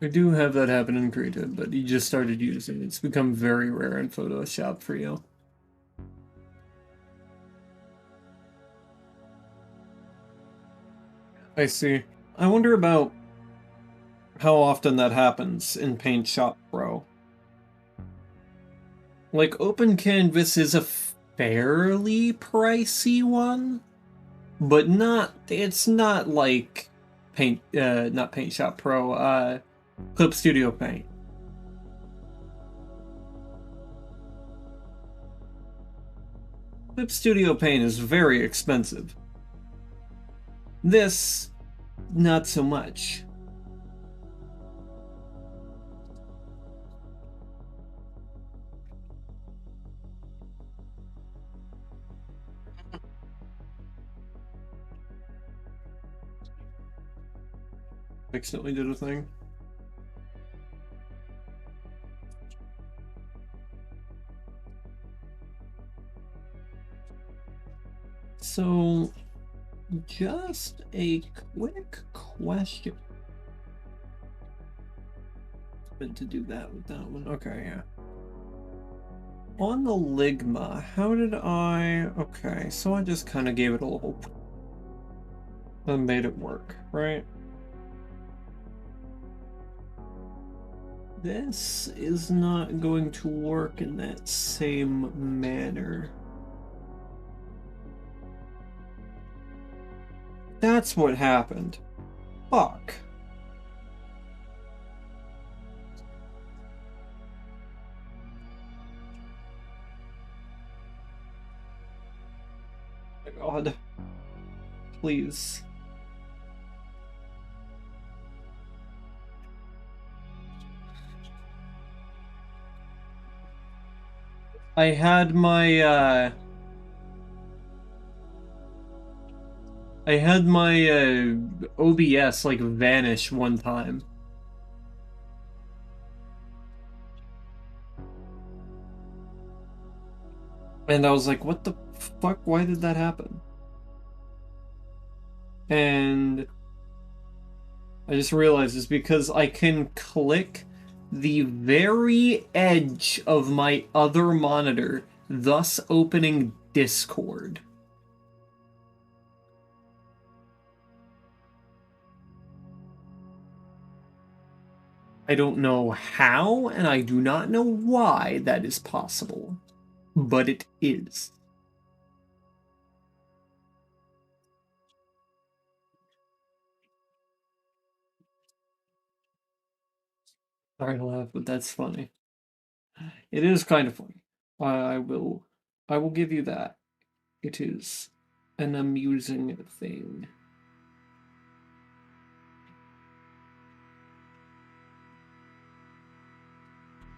I do have that happen in Creative, but you just started using it. It's become very rare in Photoshop for you. I see. I wonder about how often that happens in Paint Shop Pro. Like, Open Canvas is a fairly pricey one, but it's not like not Paint Shop Pro, Clip Studio Paint. Clip Studio Paint is very expensive. This, not so much. Accidentally did a thing. So, just a quick question. Meant to do that with that one. Okay, yeah. On the Ligma, how did I... Okay, so I just kind of gave it a little... and made it work, right? This is not going to work in that same manner. That's what happened. Fuck. Oh my God. Please. I had my OBS like vanish one time. And I was like, what the fuck? Why did that happen? And I just realized it's because I can click the very edge of my other monitor, thus opening Discord. I don't know how, and I do not know why that is possible, but it is. Sorry to laugh, but that's funny. It is kind of funny. I will give you that. It is an amusing thing.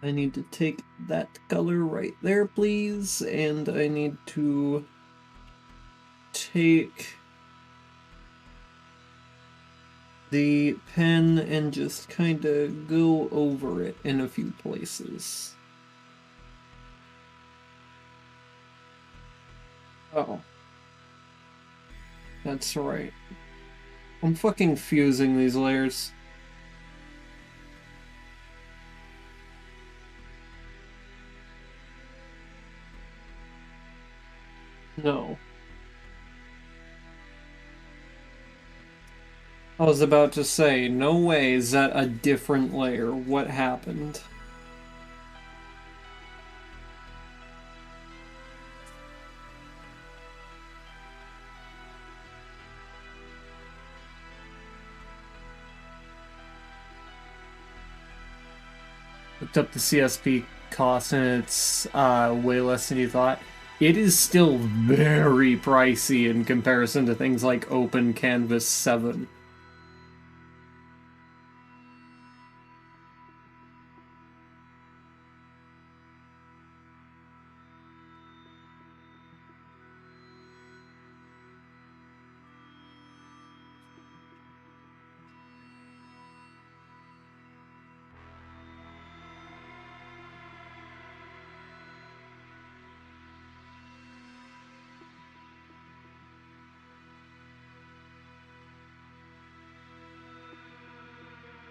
I need to take that color right there, please, and I need to take the pen and just kind of go over it in a few places. Oh. That's right. I'm fucking fusing these layers. No. I was about to say, no way is that a different layer. What happened? Looked up the CSP cost and it's way less than you thought. It is still very pricey in comparison to things like Open Canvas 7.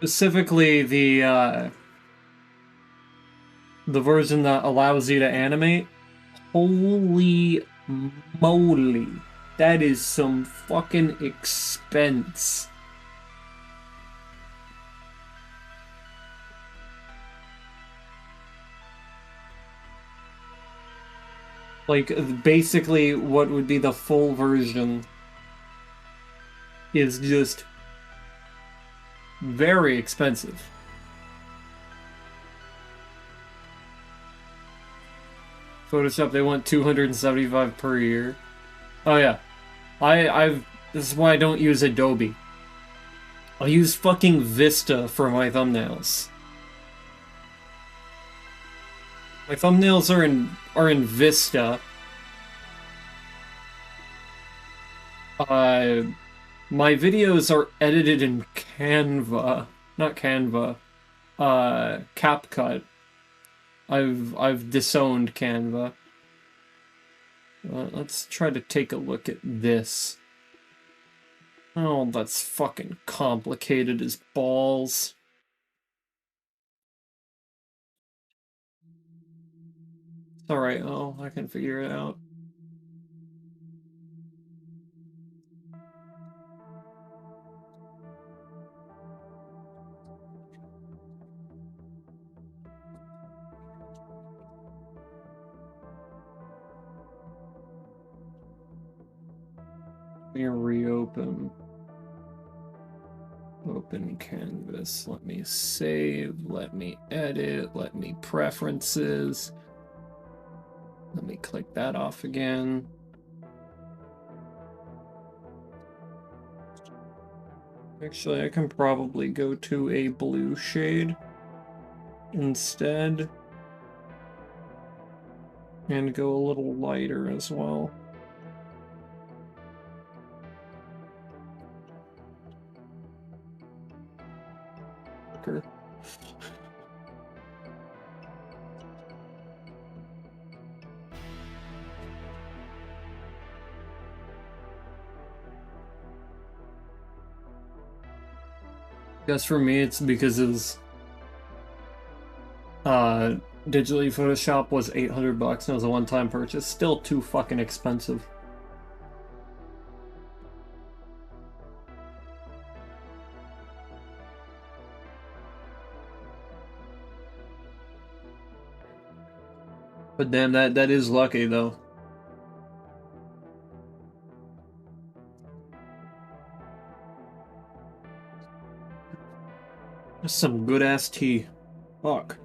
Specifically, the version that allows you to animate. Holy moly. That is some fucking expense. Like, basically, what would be the full version is just very expensive. Photoshop, they want 275 per year. Oh yeah. This is why I don't use Adobe. I use fucking Vista for my thumbnails. My thumbnails are in Vista. My videos are edited in Canva, not Canva. CapCut. I've disowned Canva. Let's try to take a look at this. Oh, that's fucking complicated as balls. Alright, oh, I can figure it out. Let me reopen. Open canvas. Let me save. Let me edit. Let me preferences. Let me click that off again. Actually, I can probably go to a blue shade instead. And go a little lighter as well. Quicker. Guess for me, it's because his digitally Photoshop was $800 and it was a one-time purchase. Still too fucking expensive. But damn, that is lucky though. That's some good ass tea. Fuck.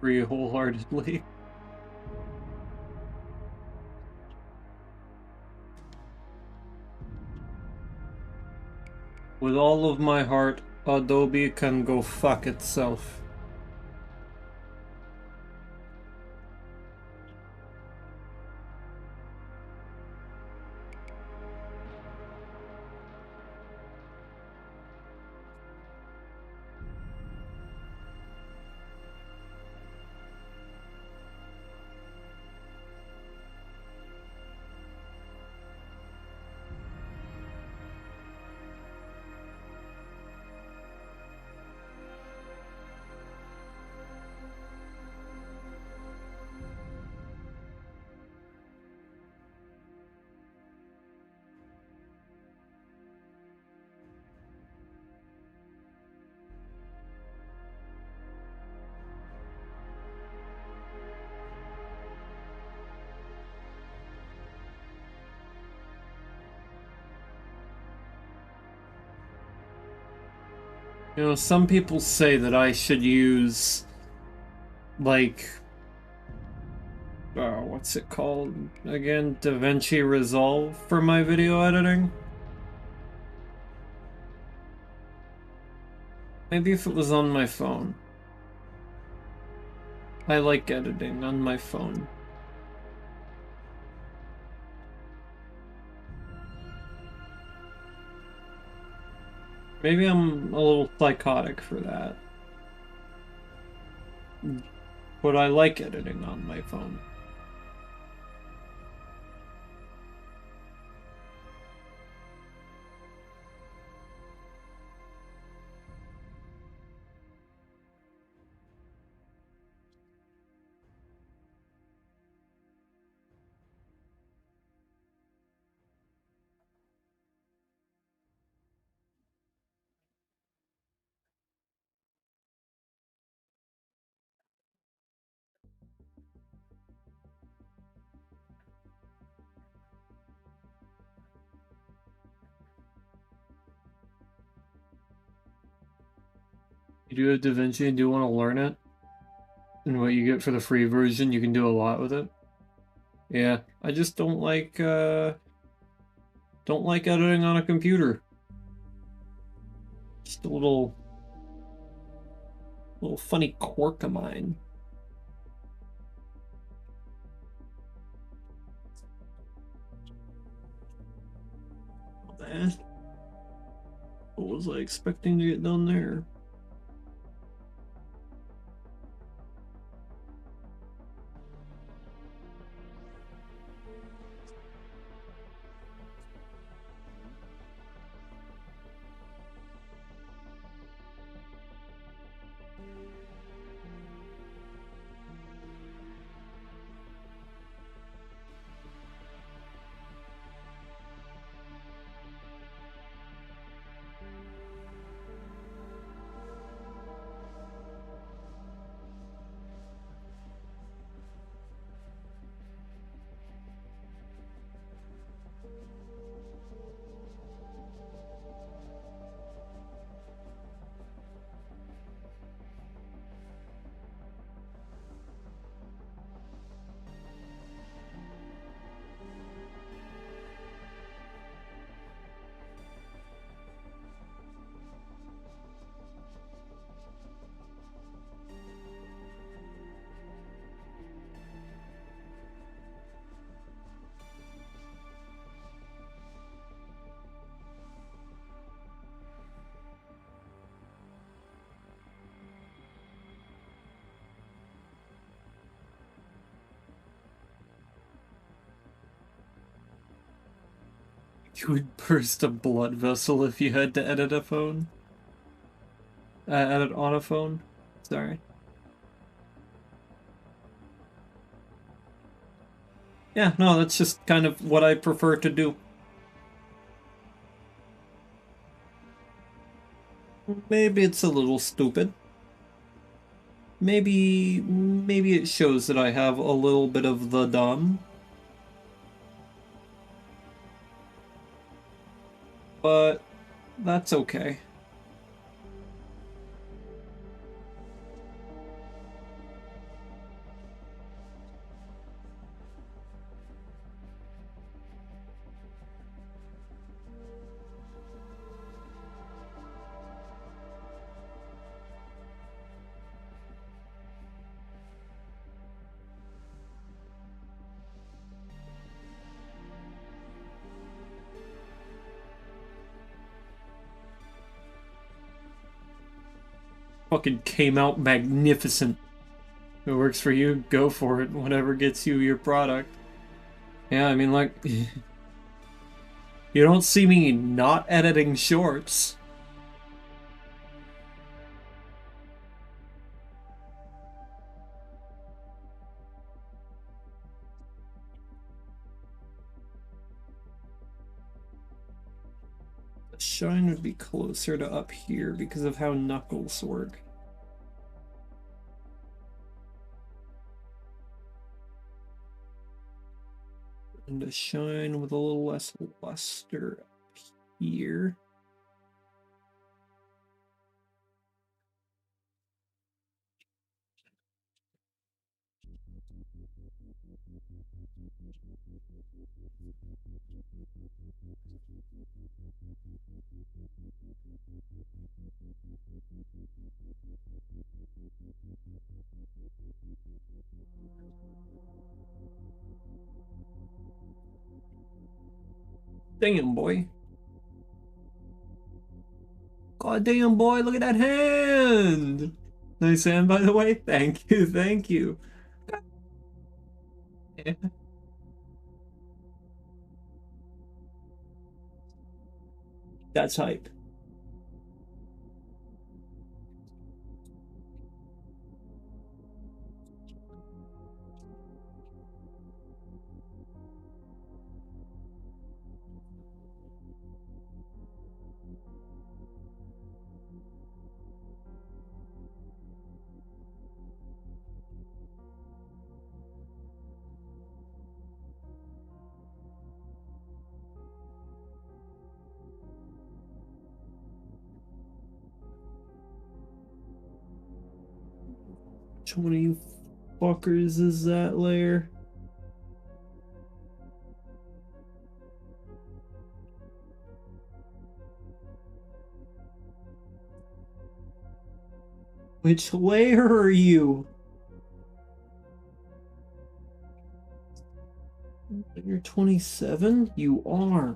Agree wholeheartedly. With all of my heart, Adobe can go fuck itself. You know, some people say that I should use, like, what's it called again? DaVinci Resolve for my video editing? Maybe if it was on my phone. I like editing on my phone. Maybe I'm a little psychotic for that. But I like editing on my phone. You do have DaVinci and do want to learn it. And what you get for the free version, you can do a lot with it. Yeah, I just don't like editing on a computer. Just a little funny quirk of mine. Oh, man. What was I expecting to get done there? You would burst a blood vessel if you had to edit a phone. Edit on a phone. Sorry. Yeah, no, that's just kind of what I prefer to do. Maybe it's a little stupid. Maybe it shows that I have a little bit of the dumb. But that's okay. Fucking came out magnificent. If it works for you, go for it. Whatever gets you your product. Yeah, I mean, like, you don't see me not editing shorts. The shine would be closer to up here because of how knuckles work. And a shine with a little less luster up here. Damn, boy. God damn, boy, look at that hand! Nice hand, by the way. Thank you, thank you. That's hype. Which one of you fuckers is that layer? Which layer are you? You're 27? You are.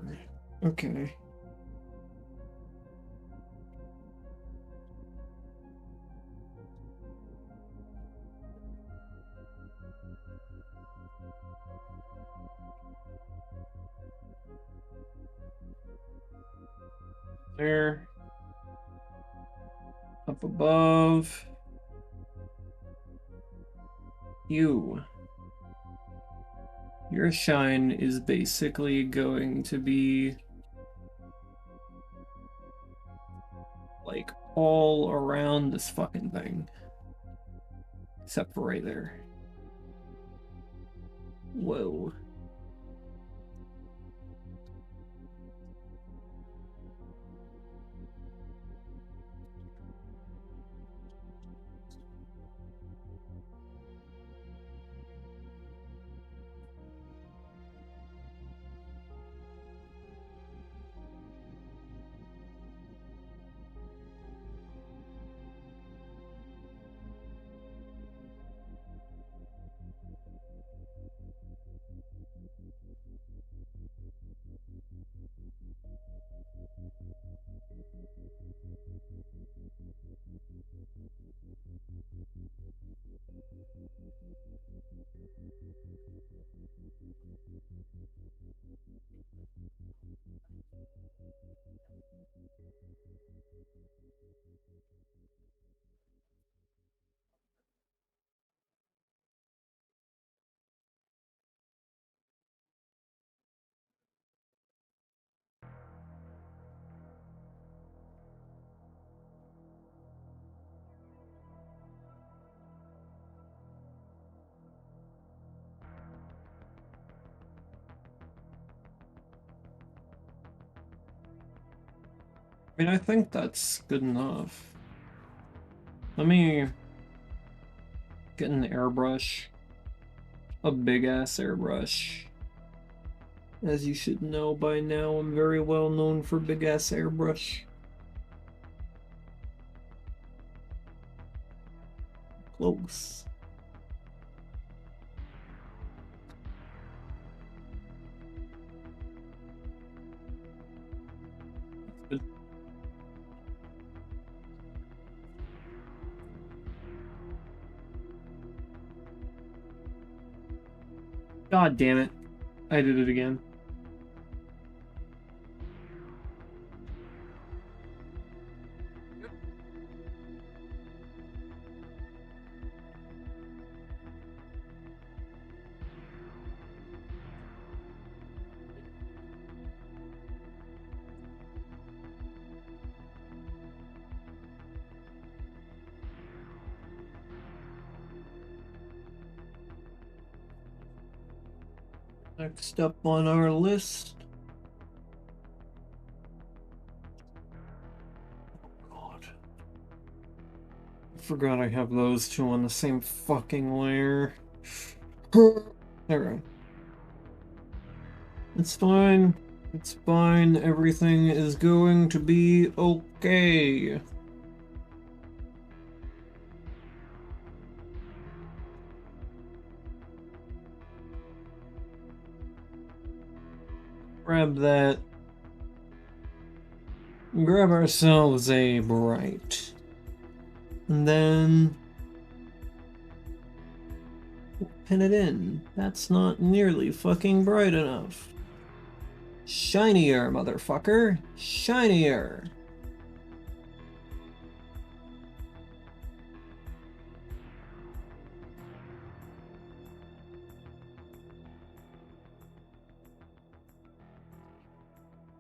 Okay. There. Up above. You. Your shine is basically going to be like all around this fucking thing. Except for right there. Whoa. I mean, I think that's good enough. Let me get an airbrush. A big ass airbrush. As you should know by now, I'm very well known for big ass airbrush. Close. Good. God damn it. I did it again. Next up on our list. Oh God. I forgot I have those two on the same fucking layer. Alright. It's fine. It's fine. Everything is going to be okay. Grab that. Grab ourselves a bright. And then pin it in. That's not nearly fucking bright enough. Shinier, motherfucker. Shinier.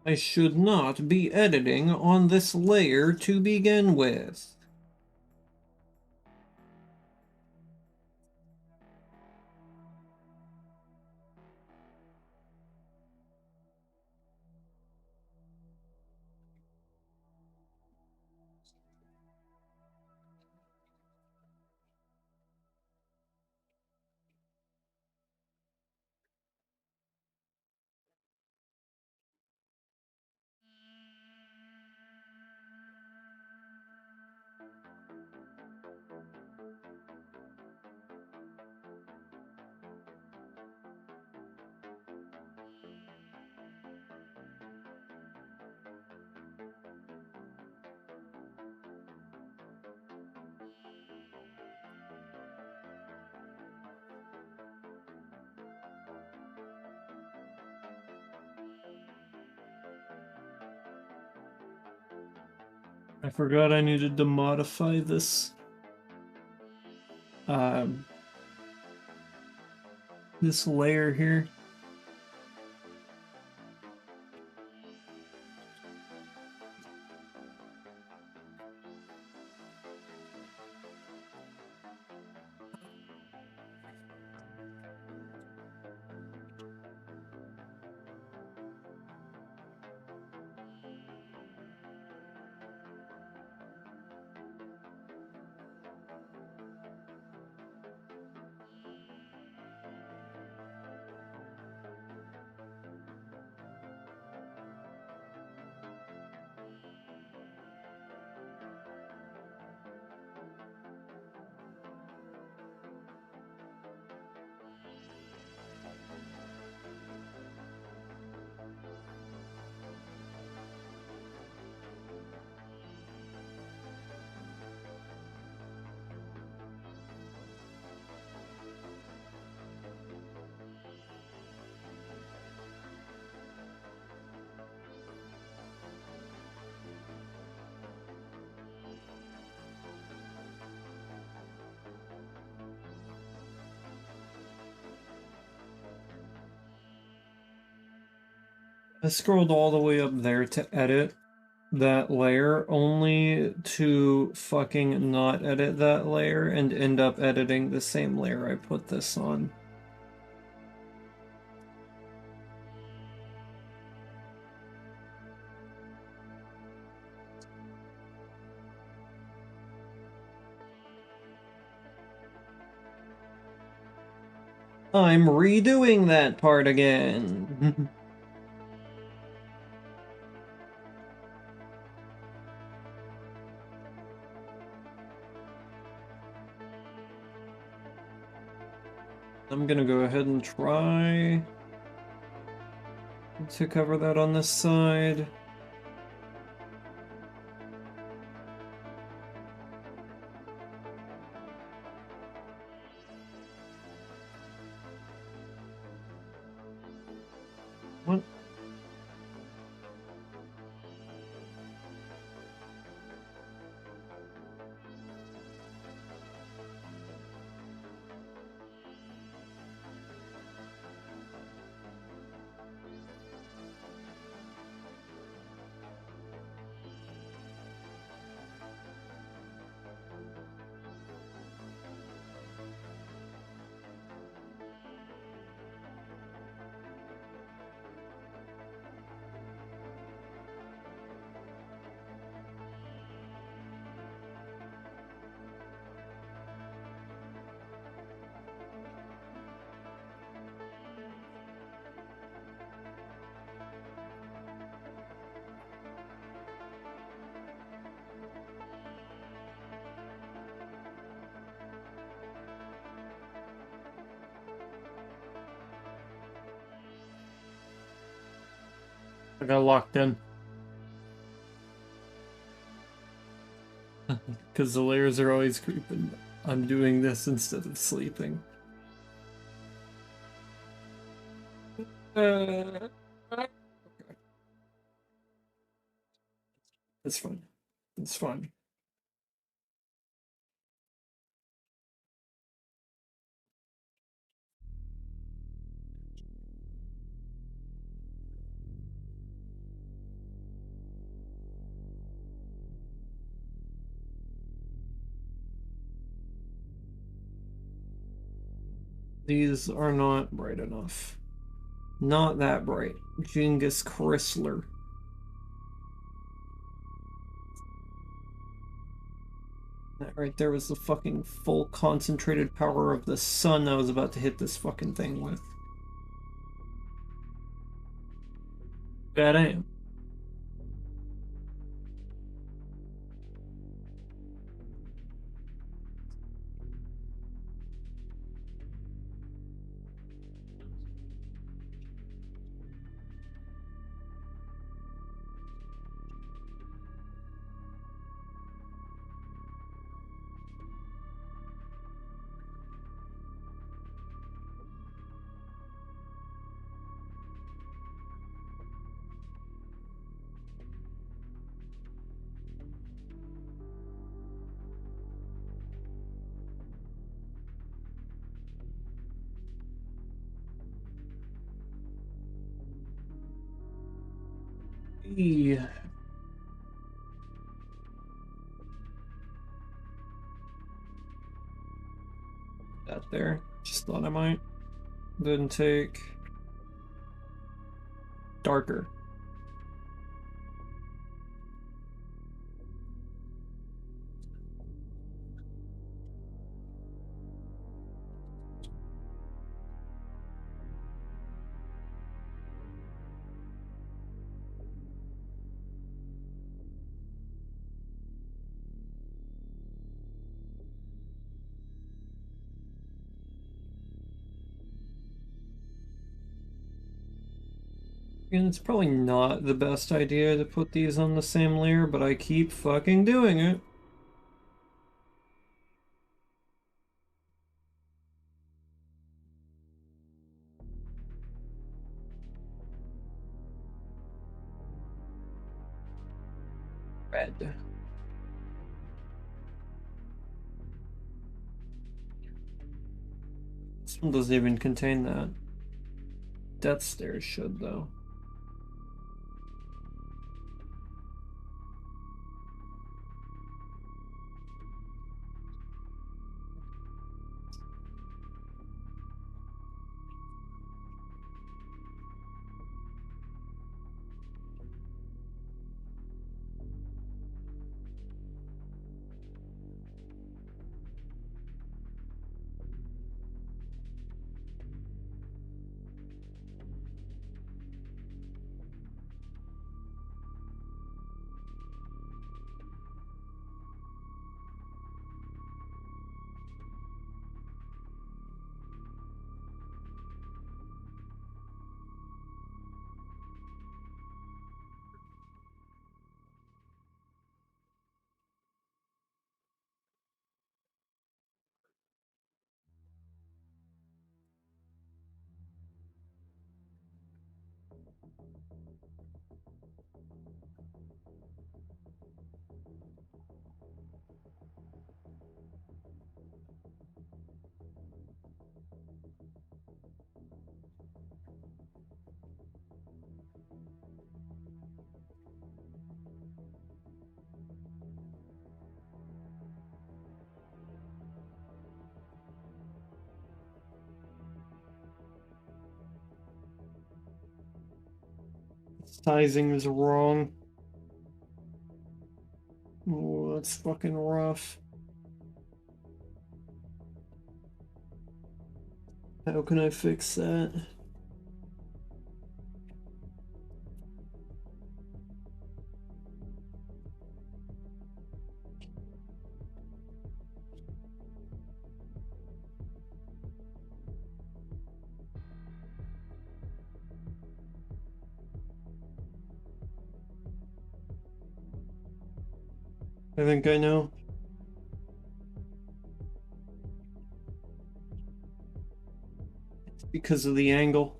I should not be editing on this layer to begin with. I forgot I needed to modify this. This layer here. I scrolled all the way up there to edit that layer, only to fucking not edit that layer and end up editing the same layer I put this on. I'm redoing that part again. I'm gonna go ahead and try to cover that on this side. What? I got locked in. Because the layers are always creeping. I'm doing this instead of sleeping. Okay. It's fine. It's fine. These are not bright enough. Not that bright. Genghis Chrysler. That right there was the fucking full concentrated power of the sun I was about to hit this fucking thing with. Goddamn. E. That there. Just thought I might. Then take darker. And it's probably not the best idea to put these on the same layer, but I keep fucking doing it. Red. This one doesn't even contain that. Death Stairs should, though. Sizing is wrong. Oh, that's fucking rough. How can I fix that? I think I know. It's because of the angle.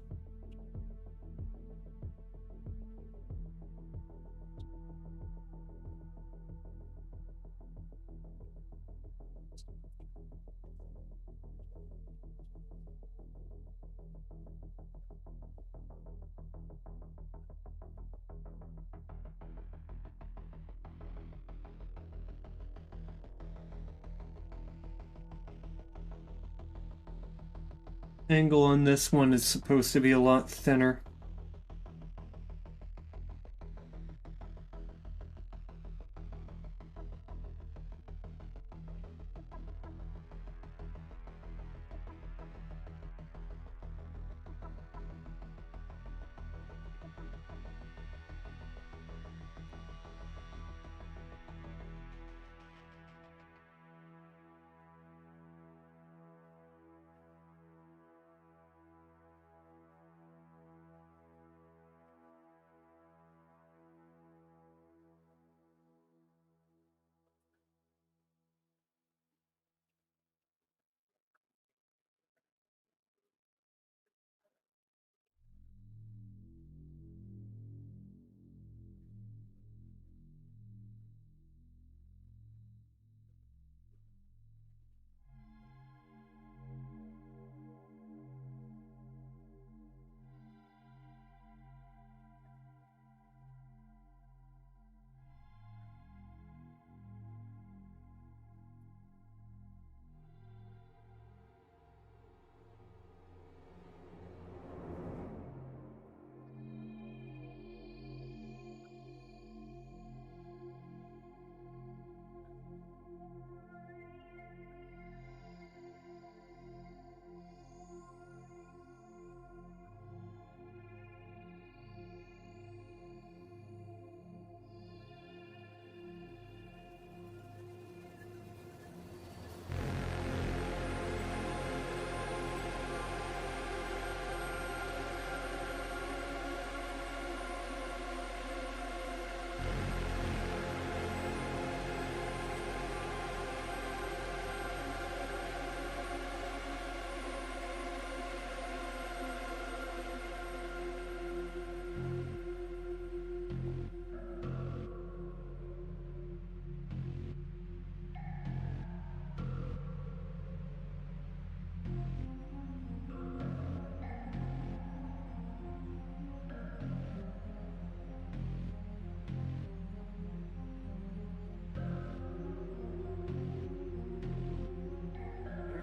Angle on this one is supposed to be a lot thinner.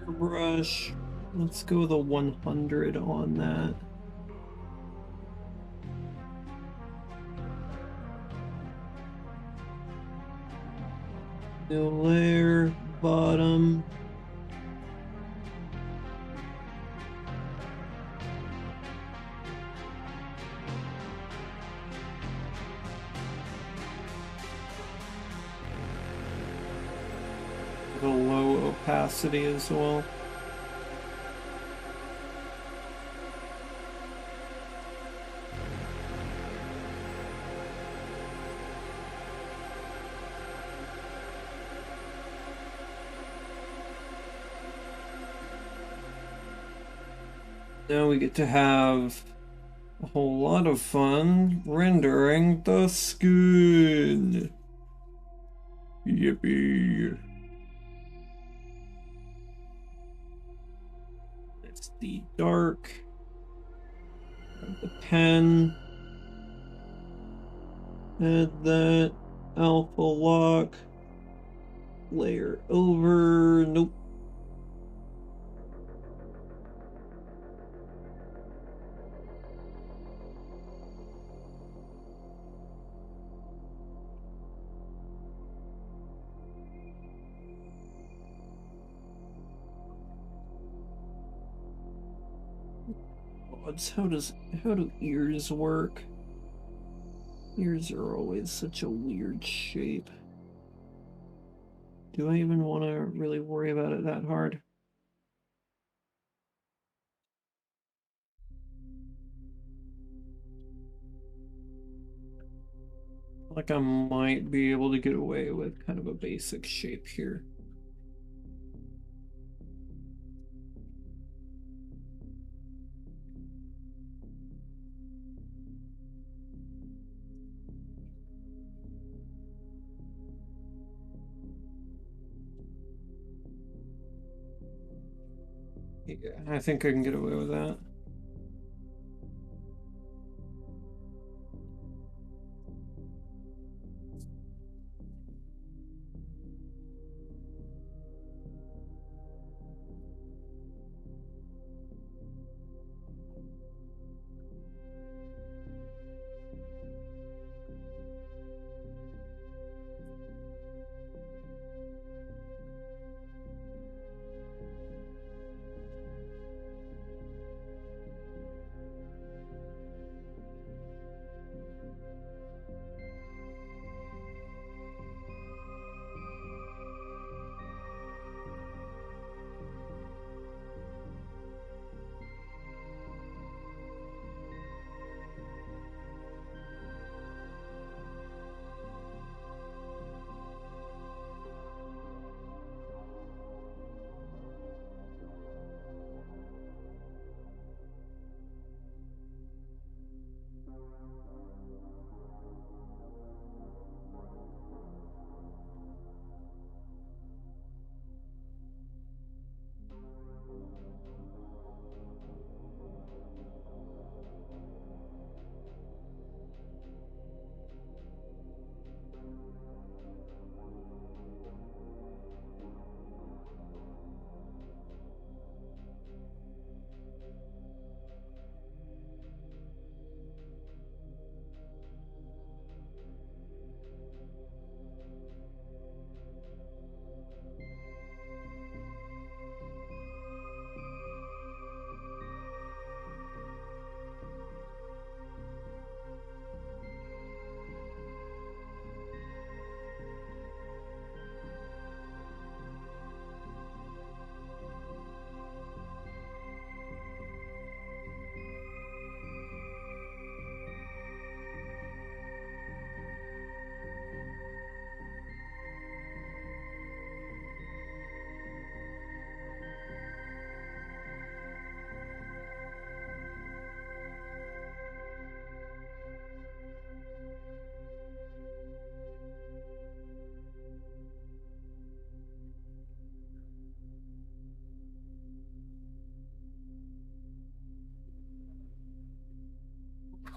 Brush. Let's go the 100 on that. New layer, bottom. The low opacity as well. Now we get to have a whole lot of fun rendering the skin. Yippee. It's the dark. The pen. Add that. Alpha lock. Layer over. Nope. How do ears work? Ears are always such a weird shape. Do I even want to really worry about it that hard? Like I might be able to get away with kind of a basic shape here. Yeah, I think I can get away with that.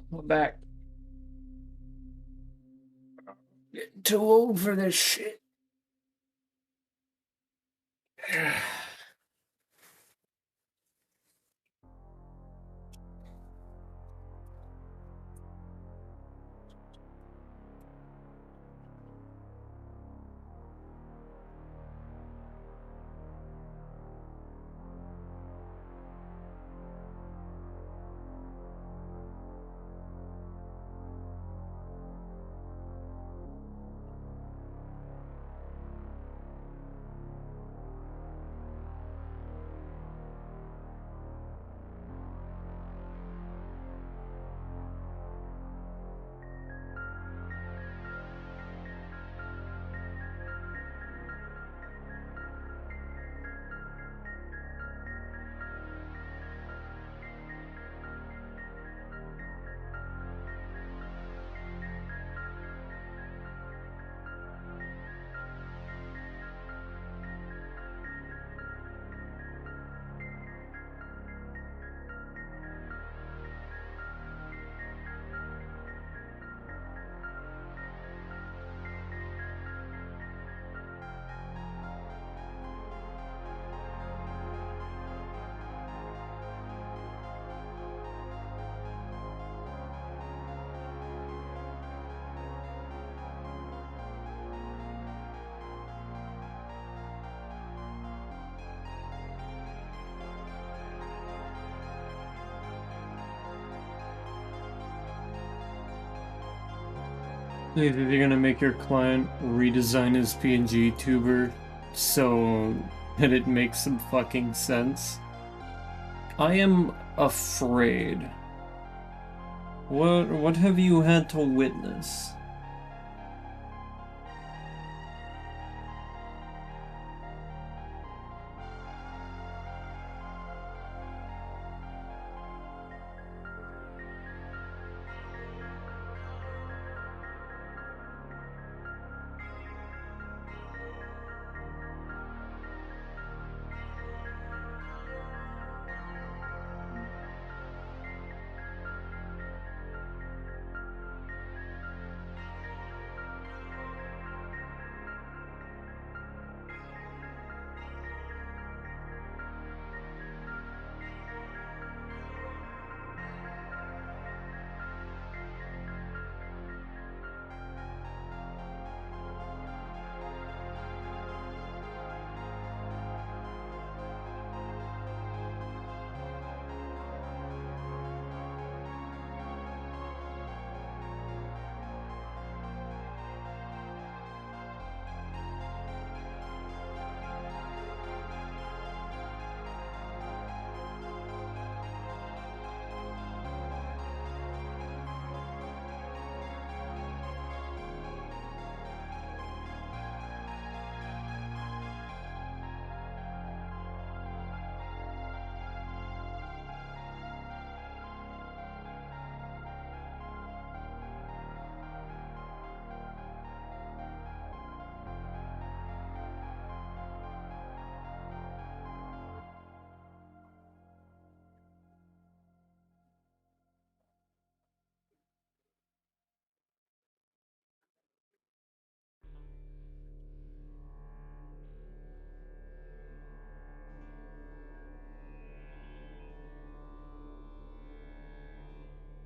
We're back. Getting too old for this shit. If you're gonna make your client redesign his PNG tuber so that it makes some fucking sense, I am afraid. What have you had to witness?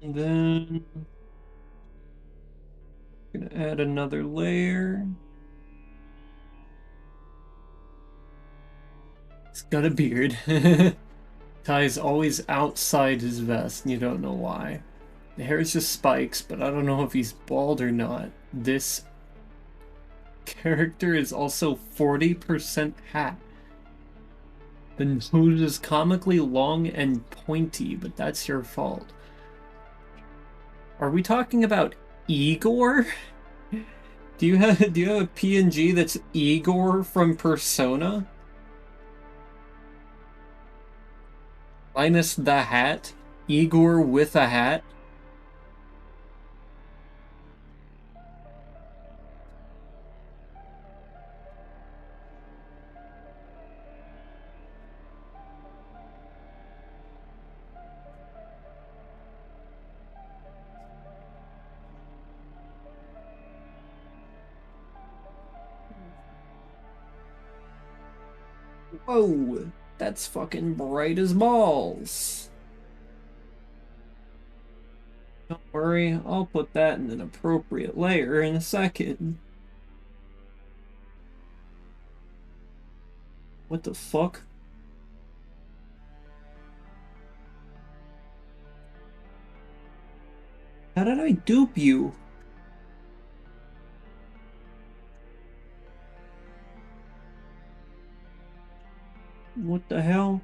And then gonna add another layer. He's got a beard. Ty's always outside his vest, and you don't know why. The hair is just spikes, but I don't know if he's bald or not. This character is also 40% hat. The nose is comically long and pointy, but that's your fault. Are we talking about Igor? Do you have a PNG that's Igor from Persona? Minus the hat? Igor with a hat? Whoa, that's fucking bright as balls. Don't worry, I'll put that in an appropriate layer in a second. What the fuck? How did I dupe you? What the hell?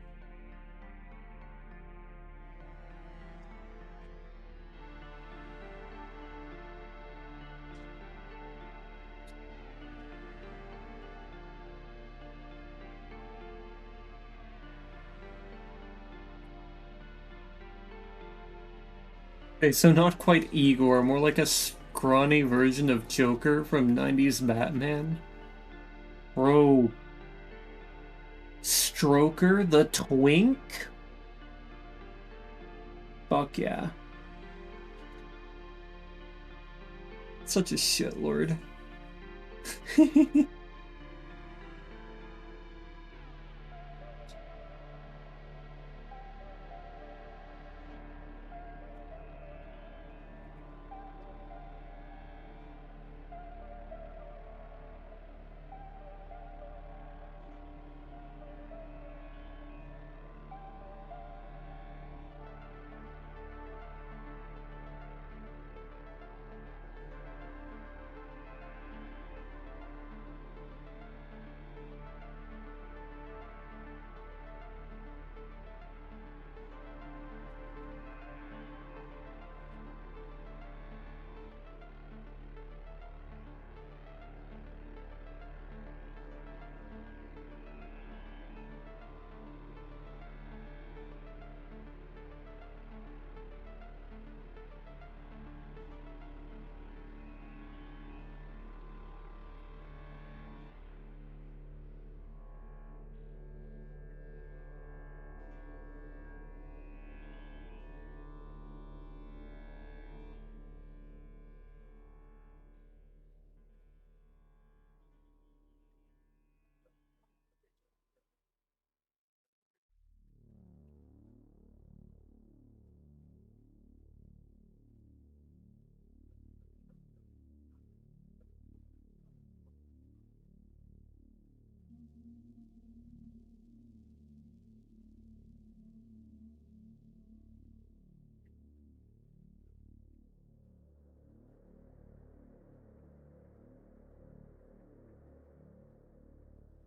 Okay, so not quite Igor, more like a scrawny version of Joker from 90s Batman. Bro. Stroker the Twink? Fuck yeah. Such a shitlord.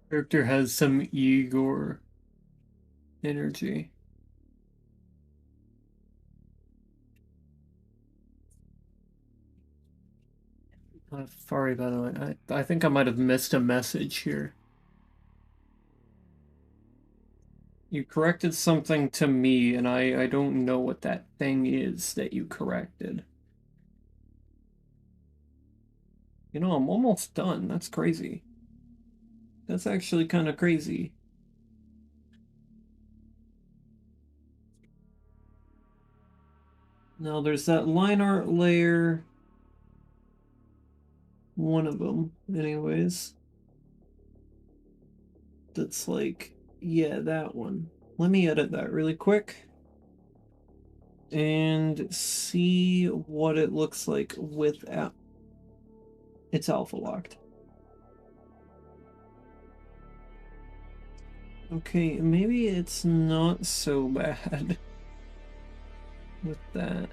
Character has some Igor energy. Sorry, by the way. I think I might have missed a message here. You corrected something to me, and I don't know what that thing is that you corrected. You know, I'm almost done. That's crazy. That's actually kind of crazy. Now, there's that line art layer. One of them, anyways. That's like, yeah, that one. Let me edit that really quick and see what it looks like without. It's alpha locked. Okay, maybe it's not so bad with that.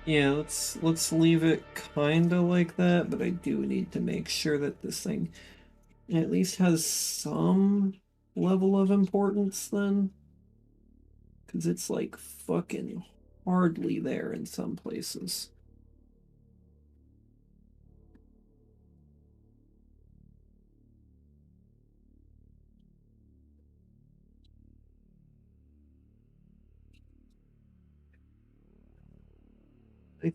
Yeah, let's leave it kinda like that, but I do need to make sure that this thing at least has some level of importance then. Because it's like fucking hardly there in some places. I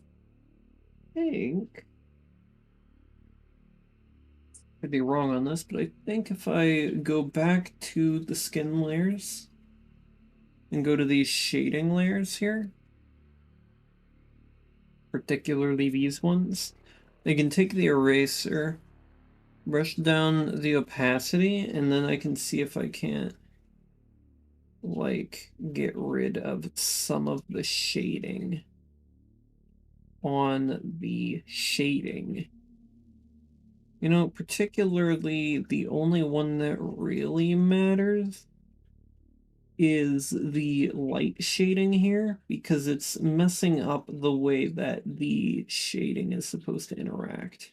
think I'd be wrong on this, but I think if I go back to the skin layers and go to these shading layers here, particularly these ones, I can take the eraser, brush down the opacity, and then I can see if I can't like get rid of some of the shading on the shading. You know, particularly the only one that really matters is the light shading here because it's messing up the way that the shading is supposed to interact.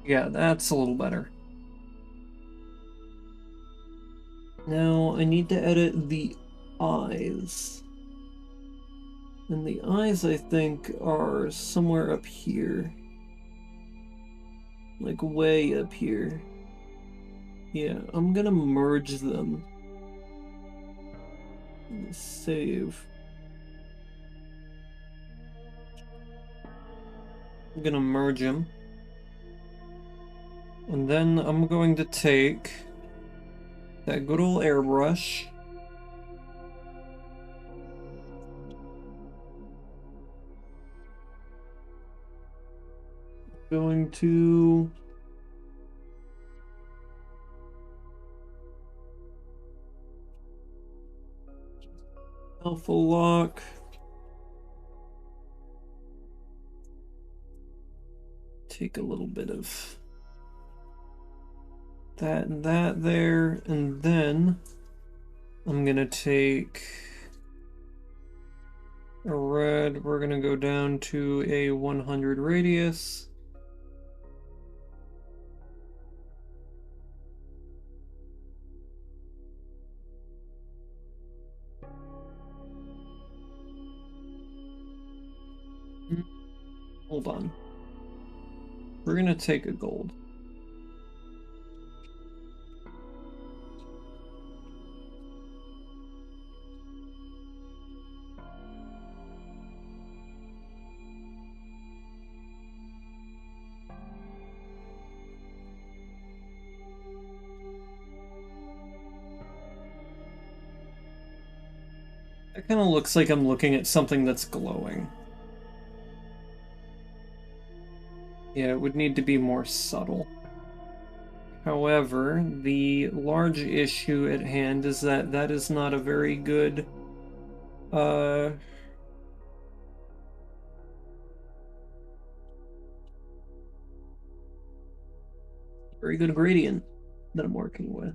Yeah, that's a little better. Now I need to edit the eyes. And the eyes, I think, are somewhere up here. Like way up here. Yeah, I'm gonna merge them. Save. I'm gonna merge them. And then I'm going to take that good old airbrush. Going to alpha lock. Take a little bit of that and that there, and then I'm gonna take a red. We're gonna go down to a 100 radius. Hold on. We're gonna take a gold. It kind of looks like I'm looking at something that's glowing. Yeah, it would need to be more subtle. However, the large issue at hand is that that is not a very good, very good gradient that I'm working with.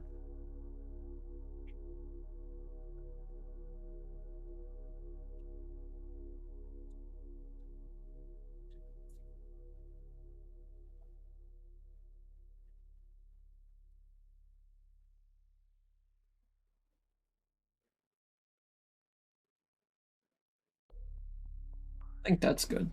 I think that's good.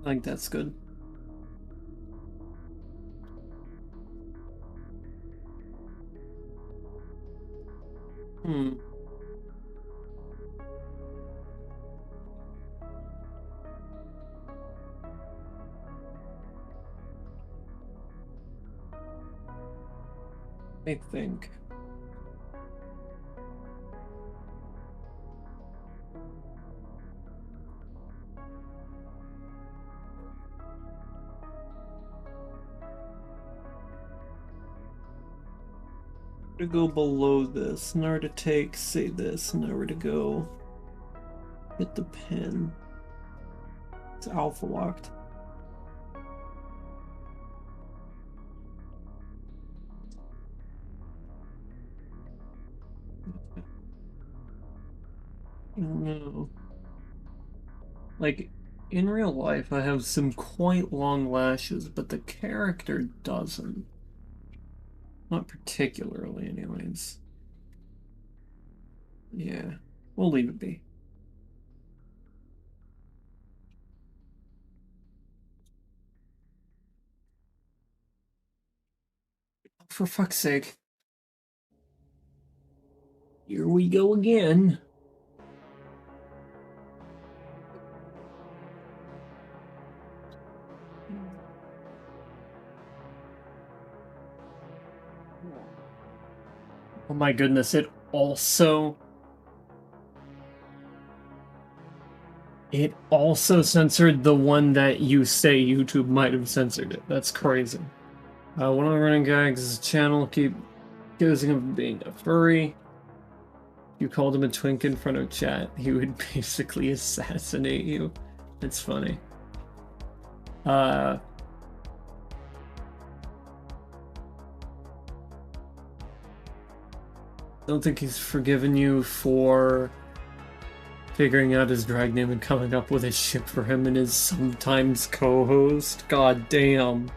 I think that's good. I think. To go below this, in order to take, say this, in order to go hit the pen. It's alpha locked. I don't know. Like, in real life, I have some quite long lashes, but the character doesn't. Not particularly, anyways. Yeah, we'll leave it be. For fuck's sake. Here we go again. Oh my goodness, it also censored the one that you say YouTube might have censored it. That's crazy. One of the running gags is channel keep accusing him of being a furry. You called him a twink in front of chat, he would basically assassinate you. It's funny. Don't think he's forgiven you for figuring out his drag name and coming up with a ship for him and his sometimes co-host. God damn.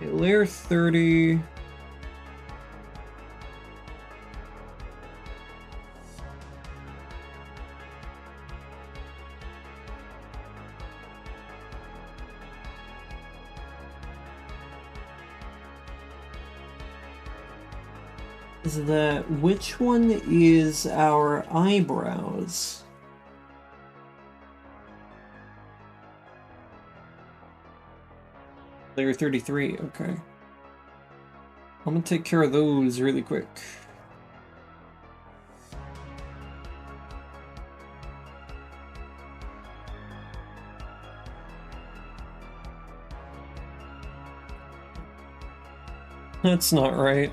Okay, layer 30. Is that which one is our eyebrows? Layer 33, okay. I'm gonna take care of those really quick. That's not right.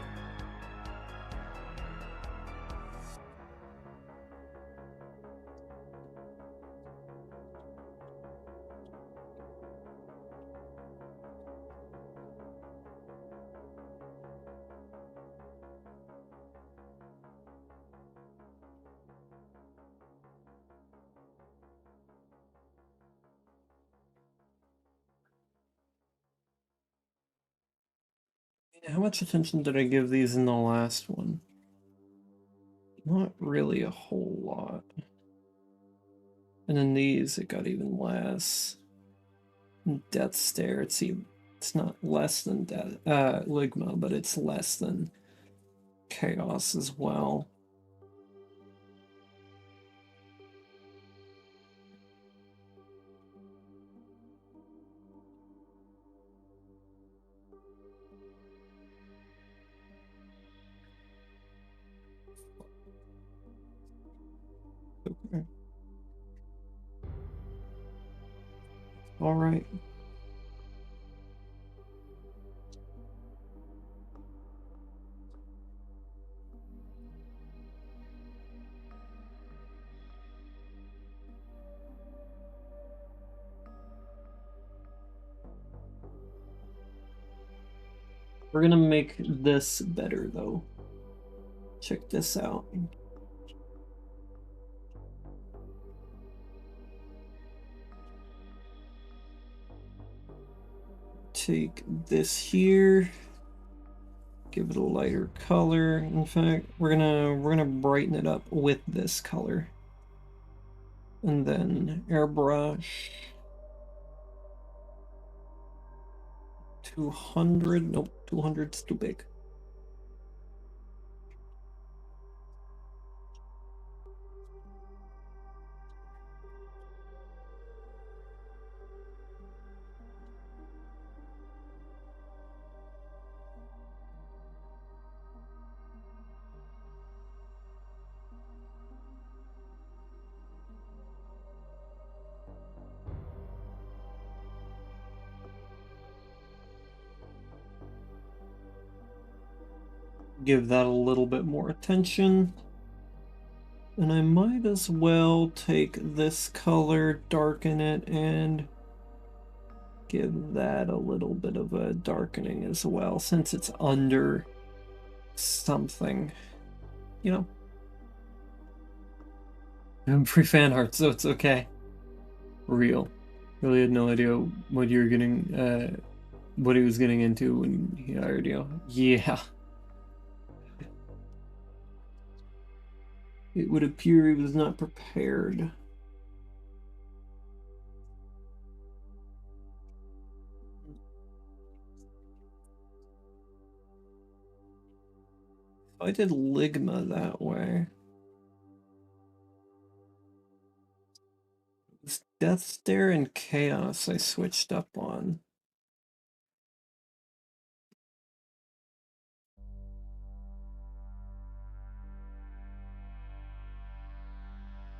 How much attention did I give these in the last one? Not really a whole lot. And then these, it got even less. Death Stare, it's not less than Ligma, but it's less than Chaos as well. Okay. All right. We're gonna make this better though. Check this out. Take this here, give it a lighter color. In fact, we're gonna brighten it up with this color. And then airbrush 200. Nope, 200's too big. Give that a little bit more attention. And I might as well take this color, darken it, and give that a little bit of a darkening as well, since it's under something, you know. I'm free fan art, so it's okay. Real. Really had no idea what you were getting, what he was getting into when he hired you. Yeah. It would appear he was not prepared. If I did Ligma that way, it's Death Stare and Chaos I switched up on.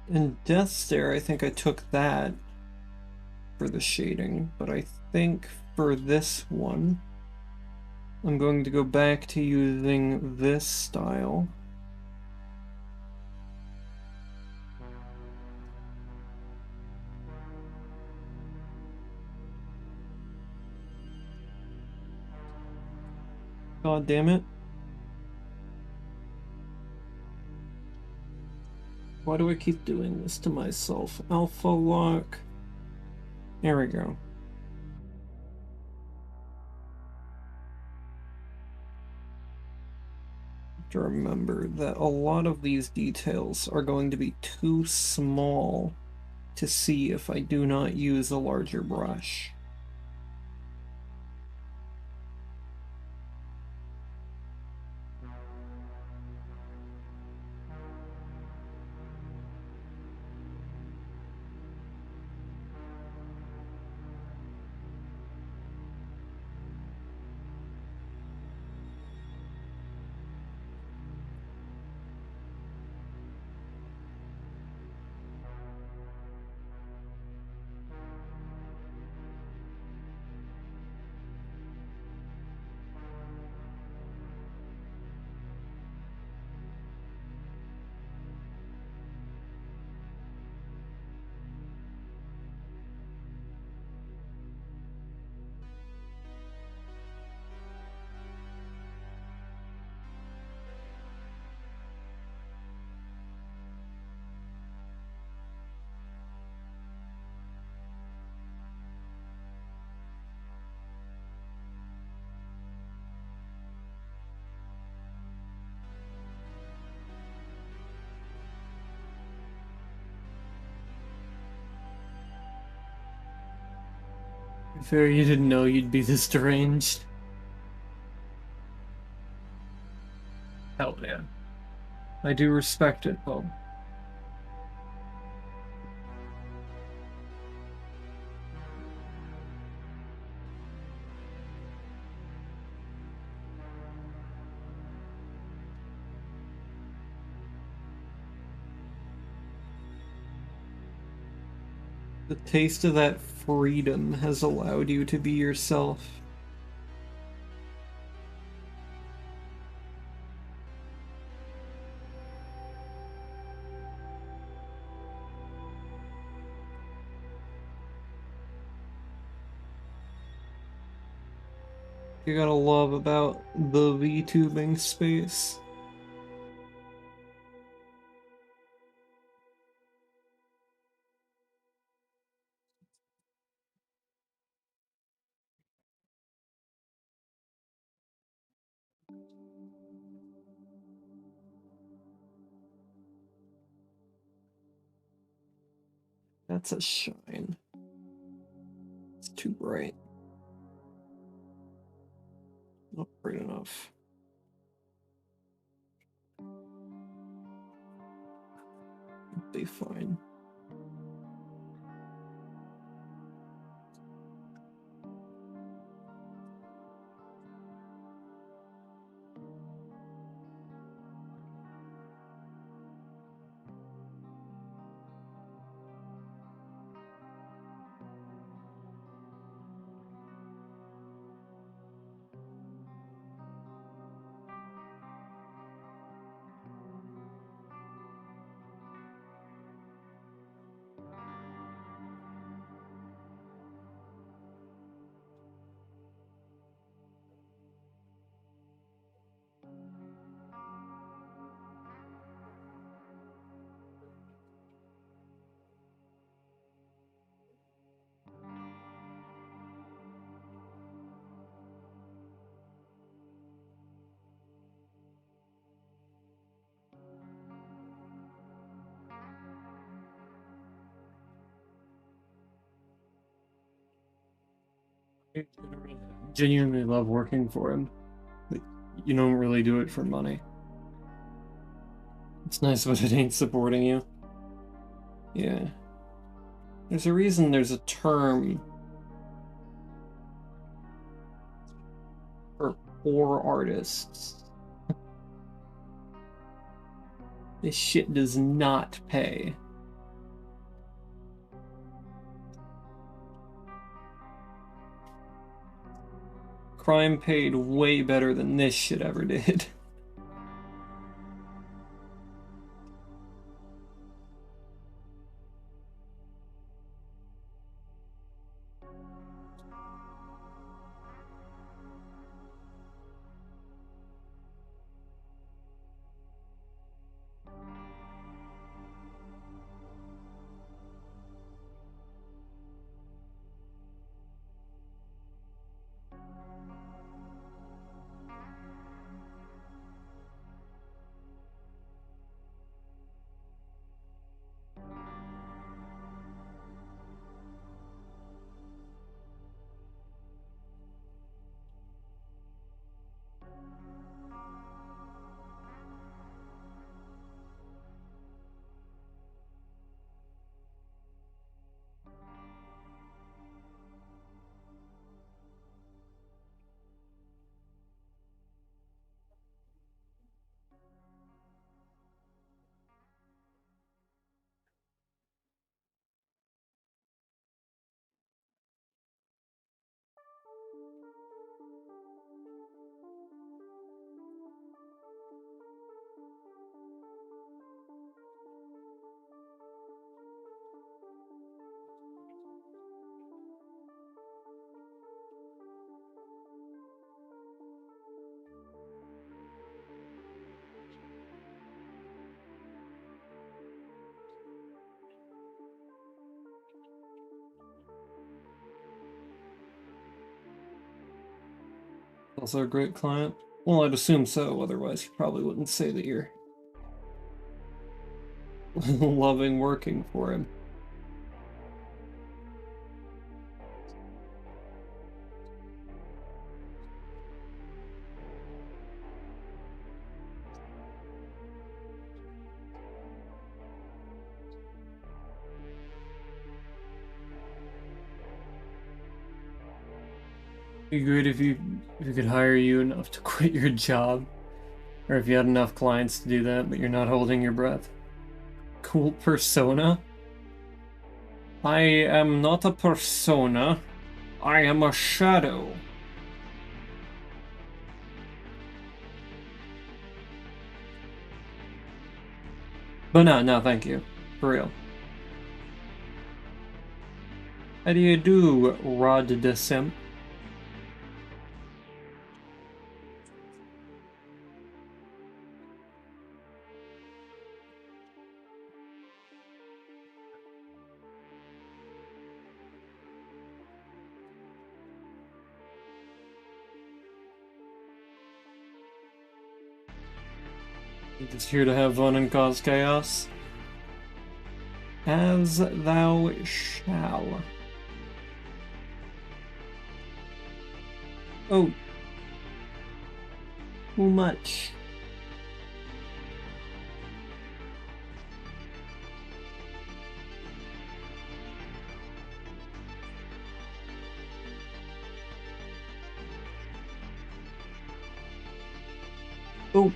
in Death Stare, I think I took that for the shading, but I think for this one, I'm going to go back to using this style. God damn it. Why do I keep doing this to myself? Alpha lock. There we go. To remember that a lot of these details are going to be too small to see if I do not use a larger brush. Fair, you didn't know you'd be this deranged. Hell yeah. I do respect it, Bob. The taste of that freedom has allowed you to be yourself. You gotta love about the VTubing space. That's a shine. It's too bright. Not bright enough. It'll be fine. I genuinely love working for him, but you don't really do it for money. It's nice, but it ain't supporting you. Yeah. There's a reason there's a term for poor artists. This shit does not pay. crime paid way better than this shit ever did. Also a great client. Well, I'd assume so, otherwise you probably wouldn't say that you're loving working for him. Be great if you could hire you enough to quit your job. Or if you had enough clients to do that, but you're not holding your breath. Cool persona? I am not a persona. I am a shadow. But no, thank you. For real. How do you do, Rod de Simp? You're just here to have fun and cause chaos? As thou shall. Oh. Too much. Oh.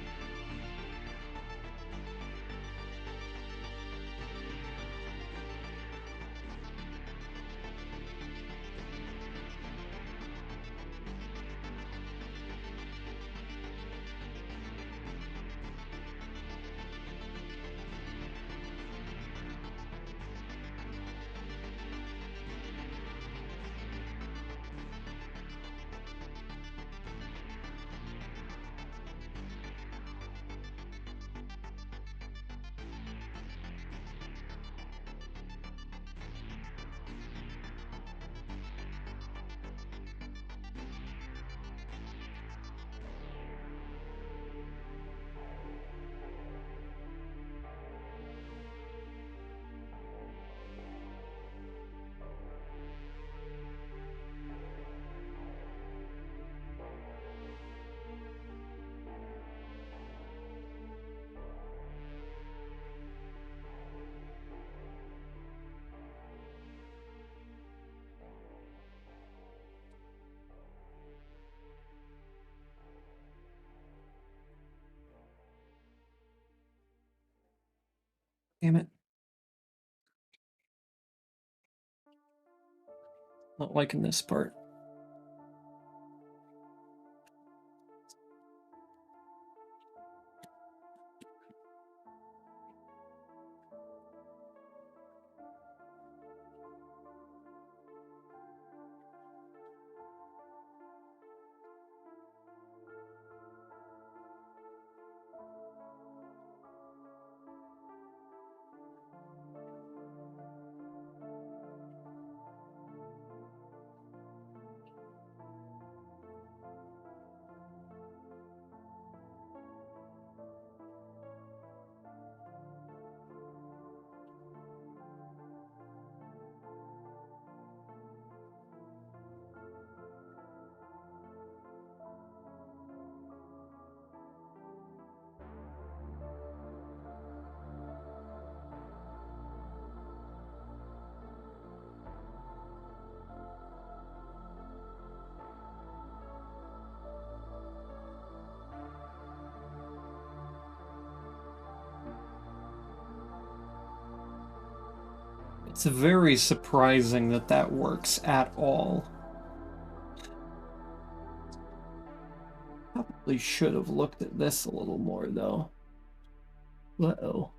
Damn it. Not liking this part. It's very surprising that that works at all. Probably should have looked at this a little more, though. Uh-oh.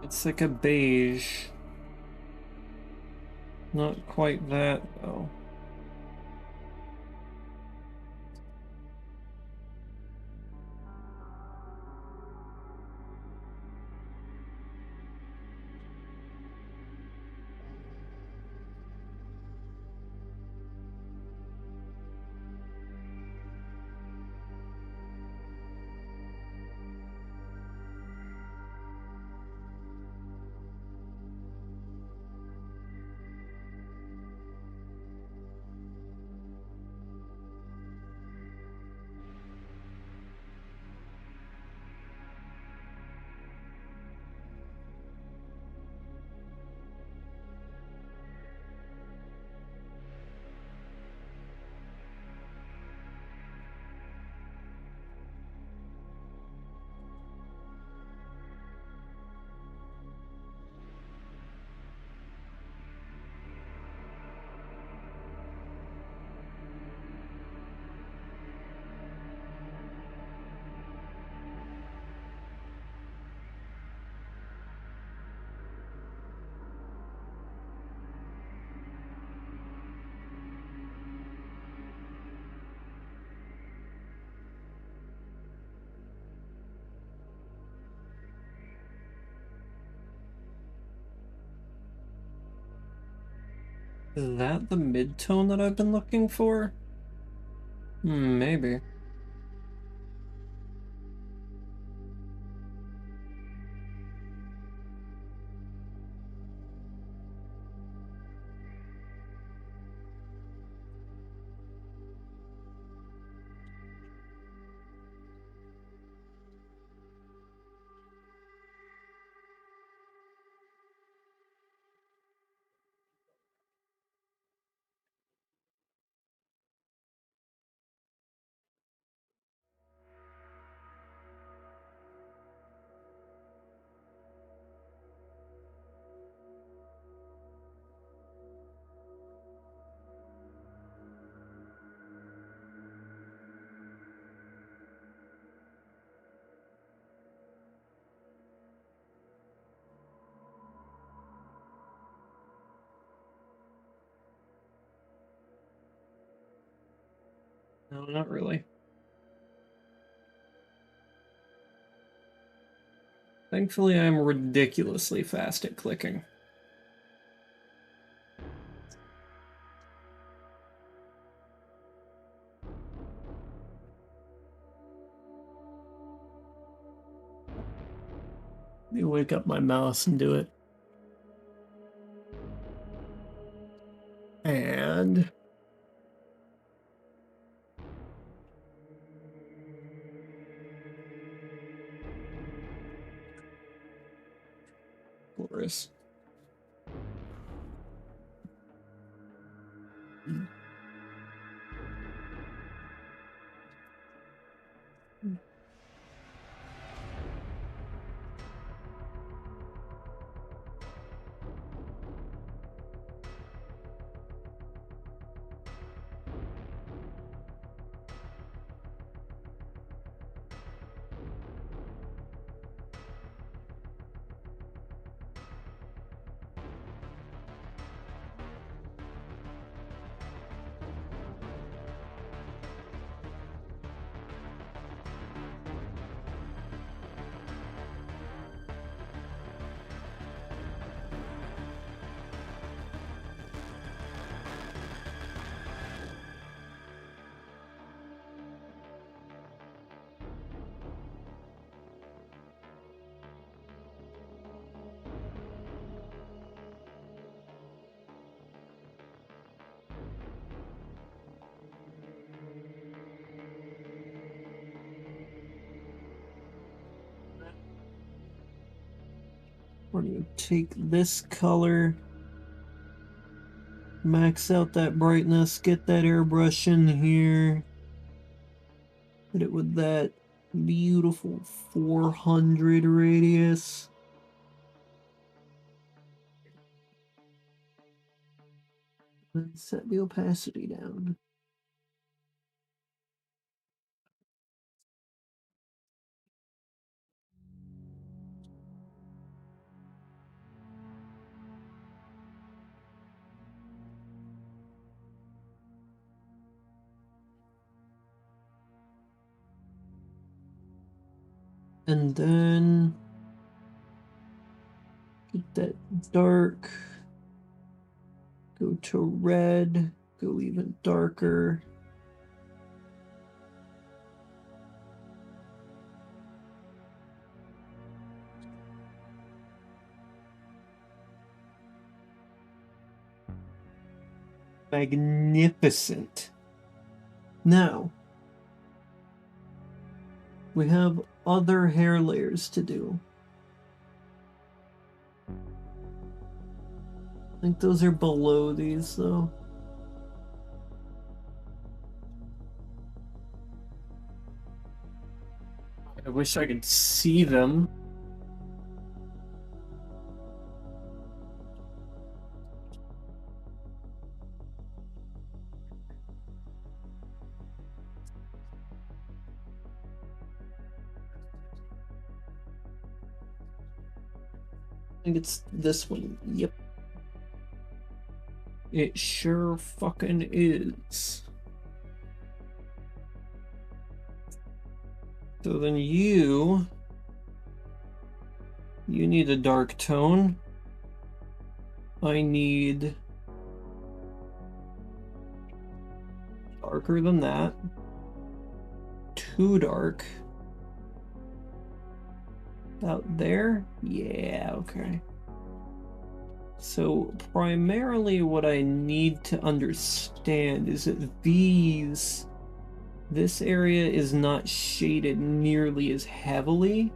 It's like a beige. Not quite that, though. Is that the mid-tone that I've been looking for? Maybe. No, not really. Thankfully, I'm ridiculously fast at clicking. Let me wake up my mouse and do it. And chorus. We're going to take this color, max out that brightness, get that airbrush in here, hit it with that beautiful 400 radius. And set the opacity down. And then get that dark, go to red, go even darker. Magnificent. Now, we have other hair layers to do. I think those are below these, though. I wish I could see them. I think it's this one. Yep. It sure fucking is. So then you need a dark tone. I need darker than that. Too dark. Out there? Yeah, okay. So primarily what I need to understand is that this area is not shaded nearly as heavily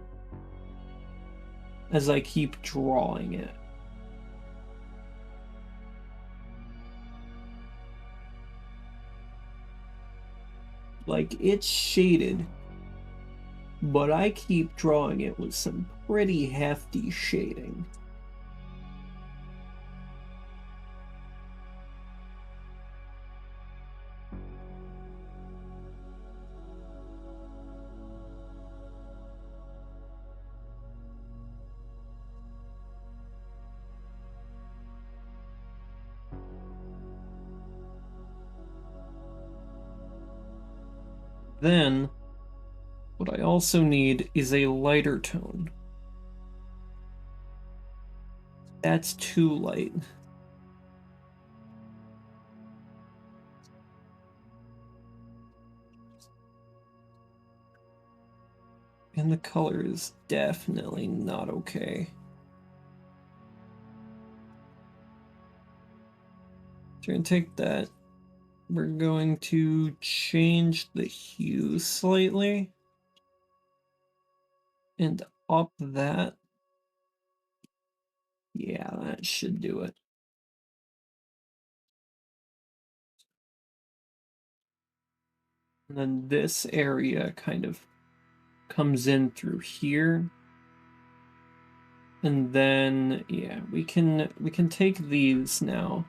as I keep drawing it. Like, it's shaded, but I keep drawing it with some pretty hefty shading. Then, what I also need is a lighter tone. That's too light. And the color is definitely not okay. So we're going to take that. We're going to change the hue slightly. And up that. Yeah, that should do it. And then this area kind of comes in through here. And then, yeah, we can take these now.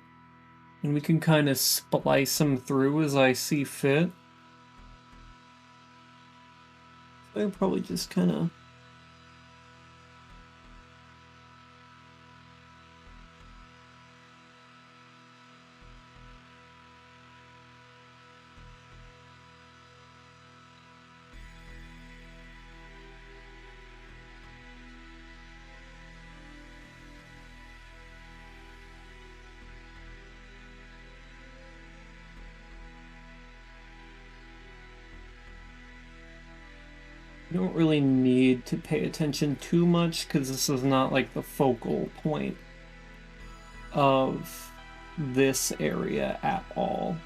And we can kind of splice them through as I see fit. I'll probably just kind of... You don't really need to pay attention too much because this is not like the focal point of this area at all.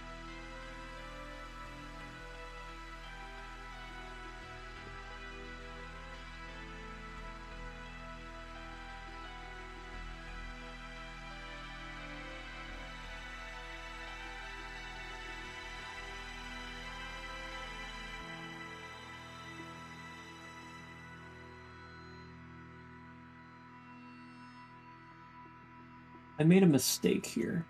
I made a mistake here.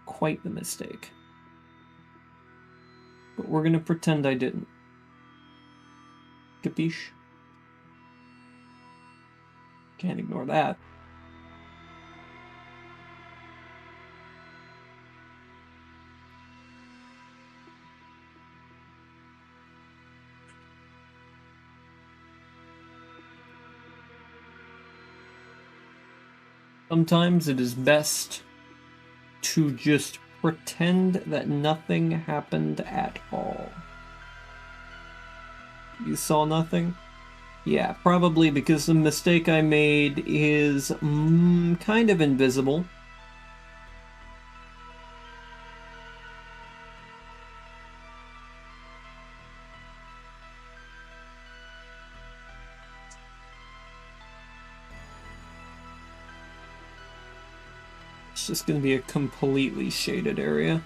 Quite the mistake. But we're gonna pretend I didn't. Capiche? Can't ignore that. Sometimes it is best to just pretend that nothing happened at all. You saw nothing? Yeah, probably because the mistake I made is kind of invisible. It's just going to be a completely shaded area.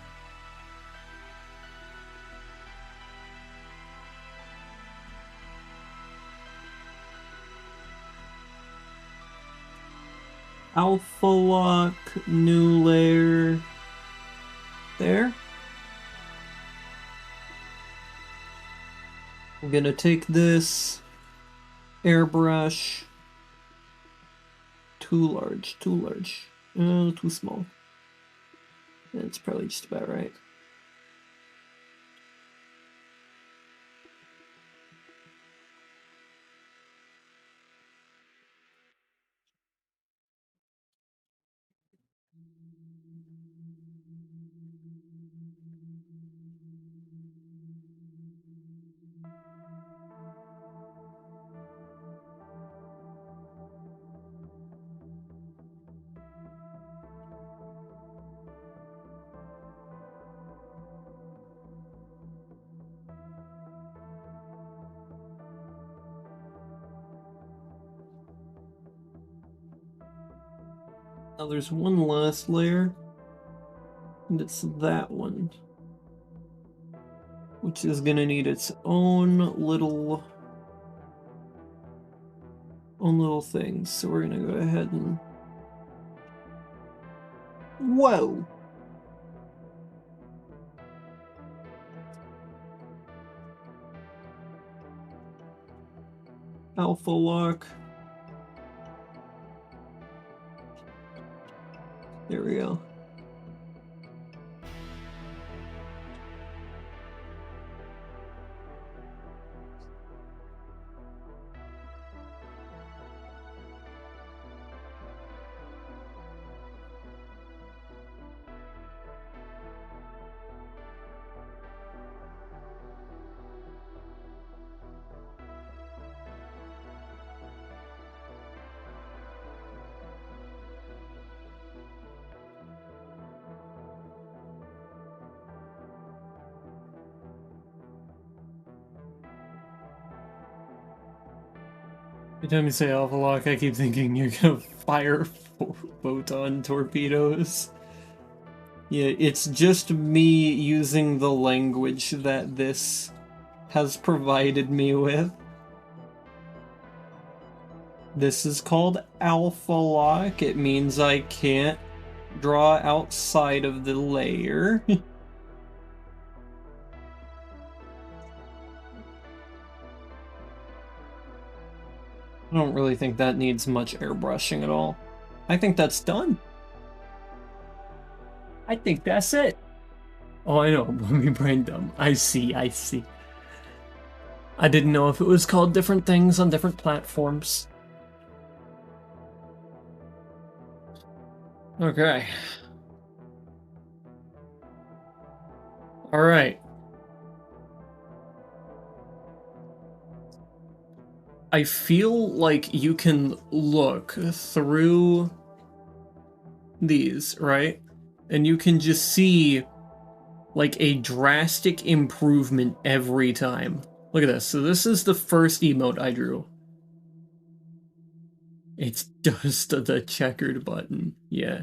Alpha lock, new layer. There. I'm going to take this airbrush. Too large, too large. Too small. That's probably just about right. Now there's one last layer, and it's that one, which is gonna need its own little things. So we're gonna go ahead and... Whoa! Alpha lock. There we go. Every time you say Alpha Lock, I keep thinking you're gonna fire photon torpedoes. Yeah, it's just me using the language that this has provided me with. This is called Alpha Lock. It means I can't draw outside of the layer. I don't really think that needs much airbrushing at all. I think that's done. I think that's it. Oh, I know, me brain dumb. I see, I see. I didn't know if it was called different things on different platforms. Okay. Alright. I feel like you can look through these, right? And you can just see like a drastic improvement every time. Look at this. So this is the first emote I drew. It's just the checkered button. Yeah.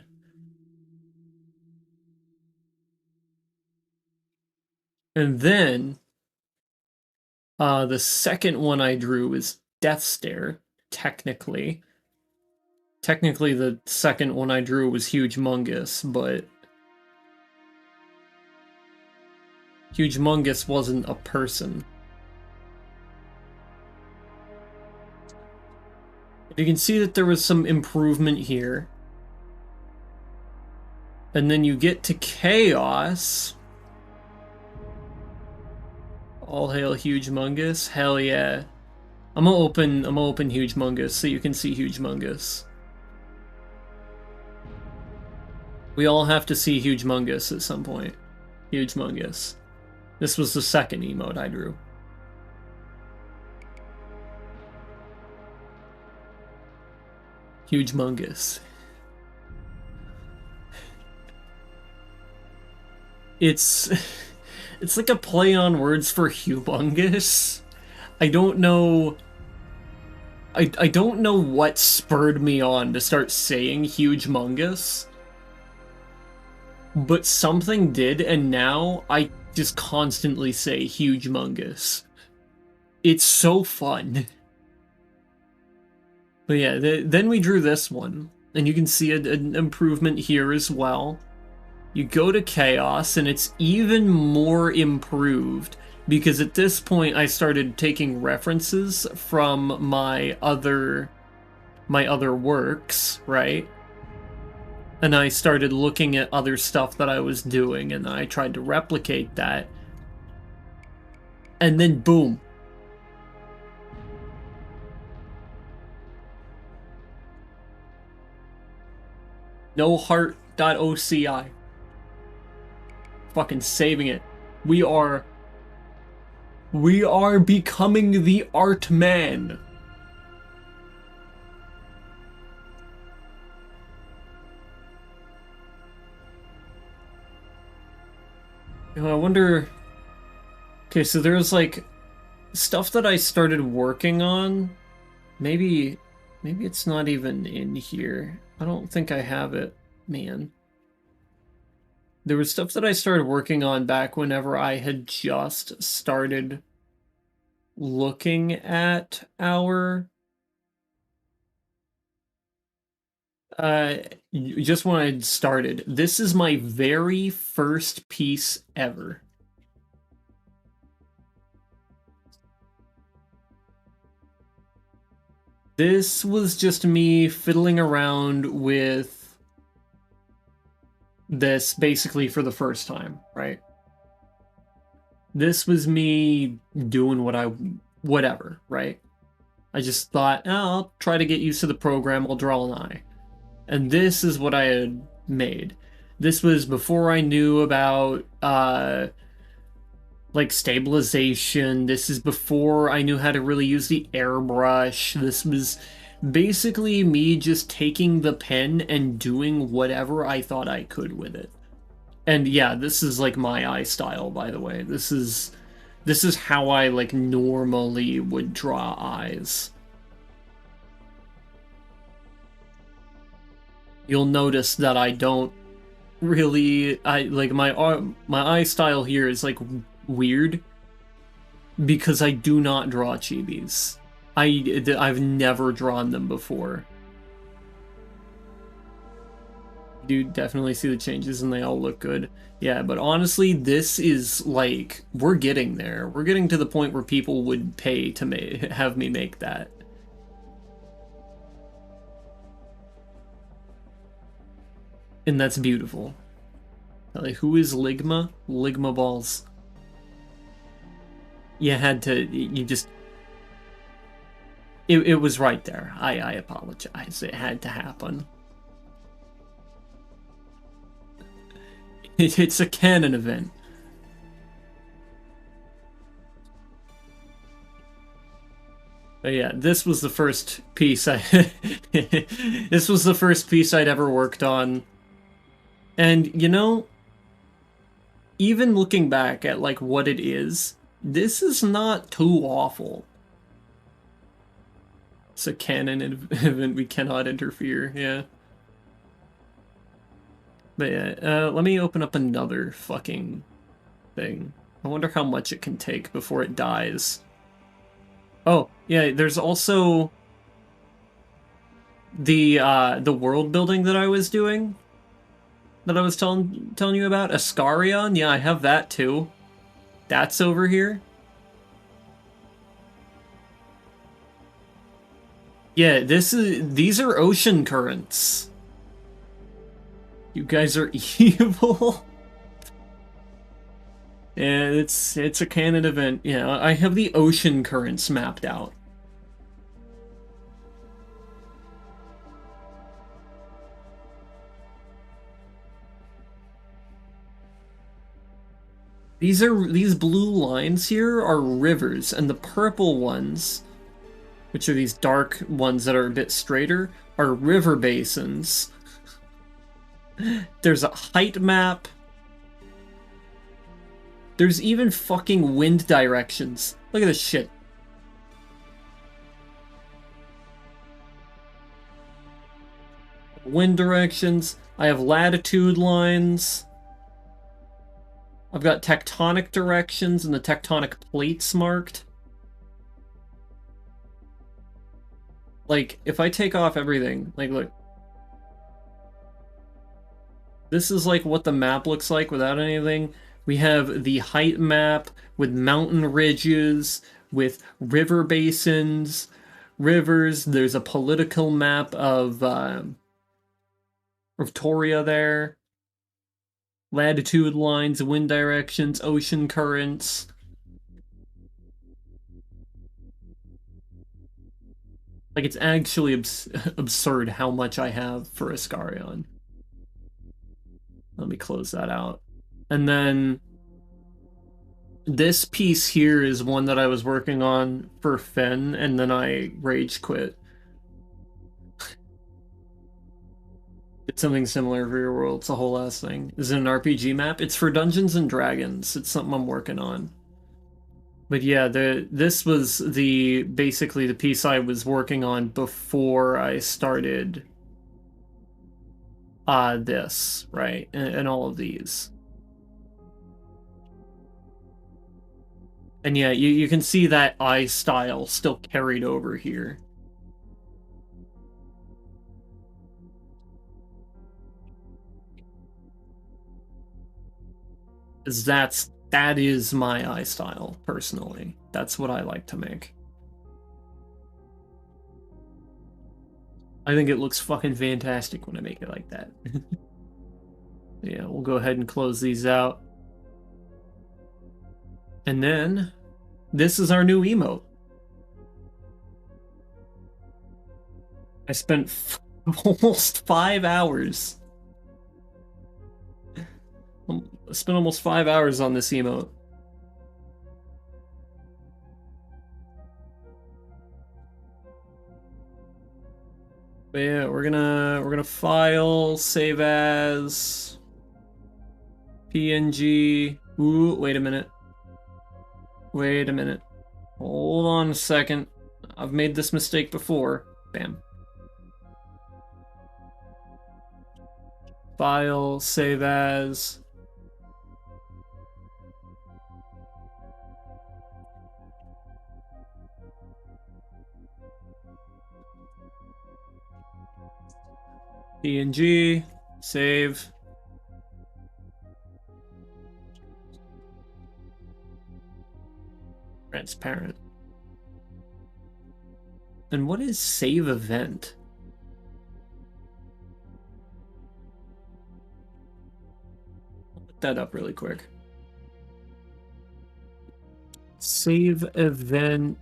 And then the second one I drew is Death Stare, technically. Technically, the second one I drew was Huge Mungus, but Huge Mungus wasn't a person. You can see that there was some improvement here. And then you get to Chaos. All hail Huge Mungus. Hell yeah. I'm gonna open Huge Mungus so you can see Huge Mungus. We all have to see Huge Mungus at some point. Huge Mungus. This was the second emote I drew. Huge Mungus. It's like a play on words for humongous. I don't know. I don't know what spurred me on to start saying Huge Mungus. But something did, and now I just constantly say Huge Mungus. It's so fun. But yeah, then we drew this one, and you can see an improvement here as well. You go to Chaos, and it's even more improved, because at this point I started taking references from my other works, right? And I started looking at other stuff that I was doing, and I tried to replicate that. And then boom. No heart.oci. Fucking saving it. We are becoming the art man. You know, I wonder. Okay, so there's like stuff that I started working on. Maybe it's not even in here. I don't think I have it, man. There was stuff that I started working on back whenever I had just started looking at our just when I started. This is my very first piece ever. This was just me fiddling around with this basically for the first time, right? This was me doing whatever, right? I just thought, oh, I'll try to get used to the program, I'll draw an eye. And this is what I had made. This was before I knew about like stabilization. This is before I knew how to really use the airbrush. This was basically me just taking the pen and doing whatever I thought I could with it. And yeah, this is like my eye style, by the way. This is how I like normally would draw eyes. you'll notice that I don't really, like my eye style here is like weird because I do not draw chibis. I've never drawn them before. You do definitely see the changes and they all look good. Yeah, but honestly, this is like, we're getting there. We're getting to the point where people would pay to have me make that. And that's beautiful. Like, who is Ligma? Ligma balls. You had to, you just... It was right there. I apologize. It had to happen. It's a canon event. But yeah, this was the first piece this was the first piece I'd ever worked on. And, you know, even looking back at, like, what it is, this is not too awful. It's a canon event, we cannot interfere, yeah. But yeah, let me open up another fucking thing. I wonder how much it can take before it dies. Oh, yeah, there's also the world building that I was doing. That I was telling you about. Ascarion, yeah, I have that too. That's over here. Yeah, these are ocean currents. You guys are evil. Yeah, it's a canon event. Yeah, I have the ocean currents mapped out. These blue lines here are rivers, and the purple ones, which are these dark ones that are a bit straighter, are river basins. There's a height map. There's even fucking wind directions. Look at this shit. Wind directions. I have latitude lines. I've got tectonic directions and the tectonic plates marked. Like, if I take off everything, like, look. This is like what the map looks like without anything. We have the height map with mountain ridges, with river basins, rivers. There's a political map of Toria there. Latitude lines, wind directions, ocean currents. Like, it's actually absurd how much I have for Ascarion. Let me close that out. And then this piece here is one that I was working on for Fen, and then I rage quit. It's something similar for your world. It's a whole ass thing. Is it an RPG map? It's for Dungeons and Dragons. It's something I'm working on. But yeah, this was basically the piece I was working on before I started this, right? And all of these. And yeah, you can see that eye style still carried over here. That is my eye style, personally. That's what I like to make. I think it looks fucking fantastic when I make it like that. Yeah, we'll go ahead and close these out. And then, this is our new emote. I spent almost 5 hours. I spent almost 5 hours on this emote. But yeah, we're gonna file, save as PNG. Ooh, wait a minute. Wait a minute. Hold on a second. I've made this mistake before. Bam. File, save as. PNG, save. Transparent. And what is save event? I'll look that up really quick. Save event.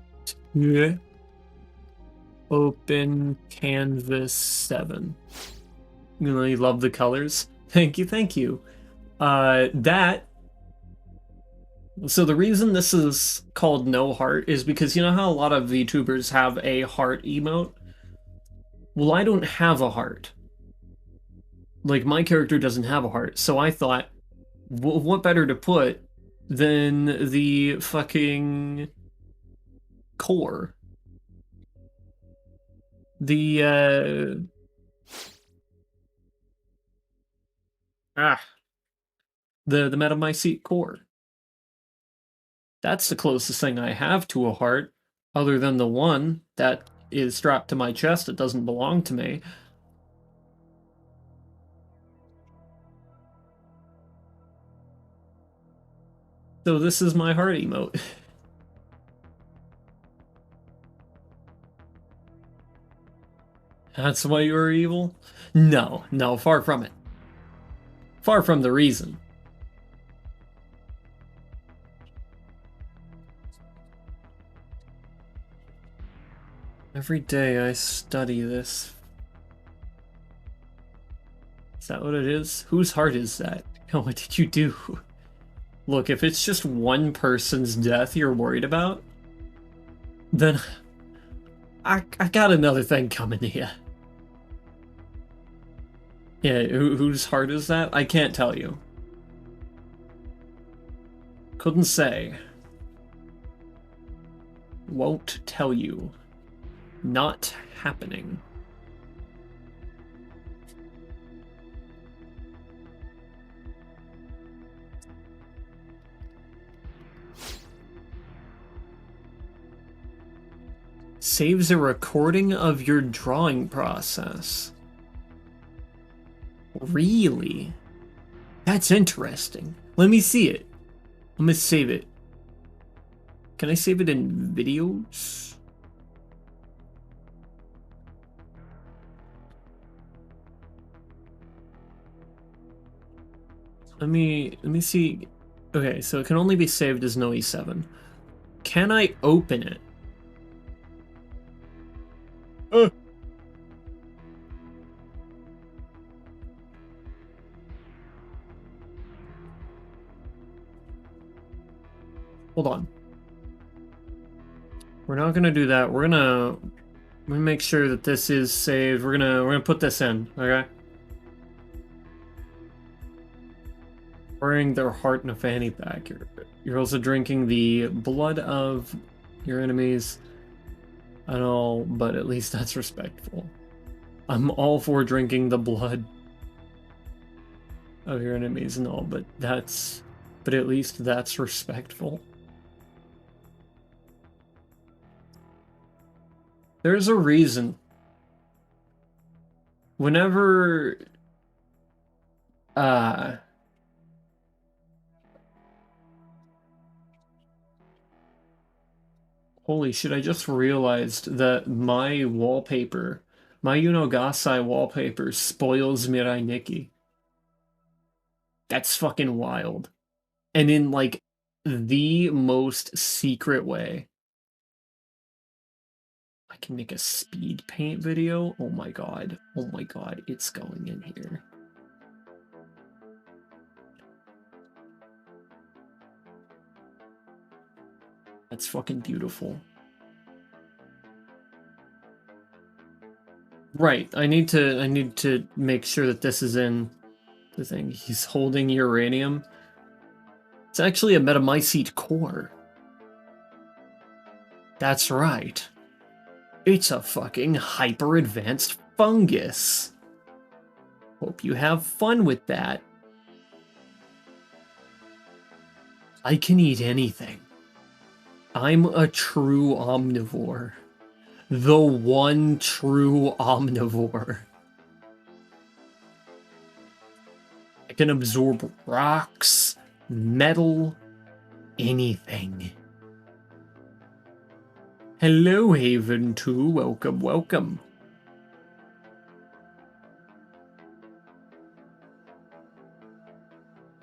Open canvas 7. You really love the colors. Thank you, thank you. So the reason this is called no heart is because you know how a lot of VTubers have a heart emote? Well, I don't have a heart. Like, my character doesn't have a heart, so I thought, what better to put than the fucking core? The, the Metamycete core. That's the closest thing I have to a heart, other than the one that is strapped to my chest that doesn't belong to me. So this is my heart emote. That's why you are evil? No, no, far from it. Far from the reason. Every day I study this. Is that what it is? Whose heart is that? Oh, what did you do? Look, if it's just one person's death you're worried about, then I got another thing coming to you. Yeah, whose heart is that? I can't tell you. Couldn't say. Won't tell you. Not happening. Saves a recording of your drawing process. Really? That's interesting. Let me see it. I'm gonna save it. Can I save it in videos? Let me see. Okay, so it can only be saved as no E7. Can I open it? Hold on. We're not gonna do that. We're gonna make sure that this is saved. We're gonna put this in, okay? Wearing their heart in a fanny pack. You're also drinking the blood of your enemies. I know, but at least that's respectful. I'm all for drinking the blood of your enemies and all, but at least that's respectful. There's a reason. Whenever holy shit, I just realized that my wallpaper, my Unogasai wallpaper spoils Mirai Nikki. That's fucking wild. And in, like, the most secret way. I can make a speed paint video? Oh my god. Oh my god, it's going in here. That's fucking beautiful. Right, I need to make sure that this is in the thing. He's holding uranium. It's actually a metamycete core. That's right. It's a fucking hyper-advanced fungus. Hope you have fun with that. I can eat anything. I'm a true omnivore. The one true omnivore. I can absorb rocks, metal, anything. Hello, Haven 2. Welcome, welcome.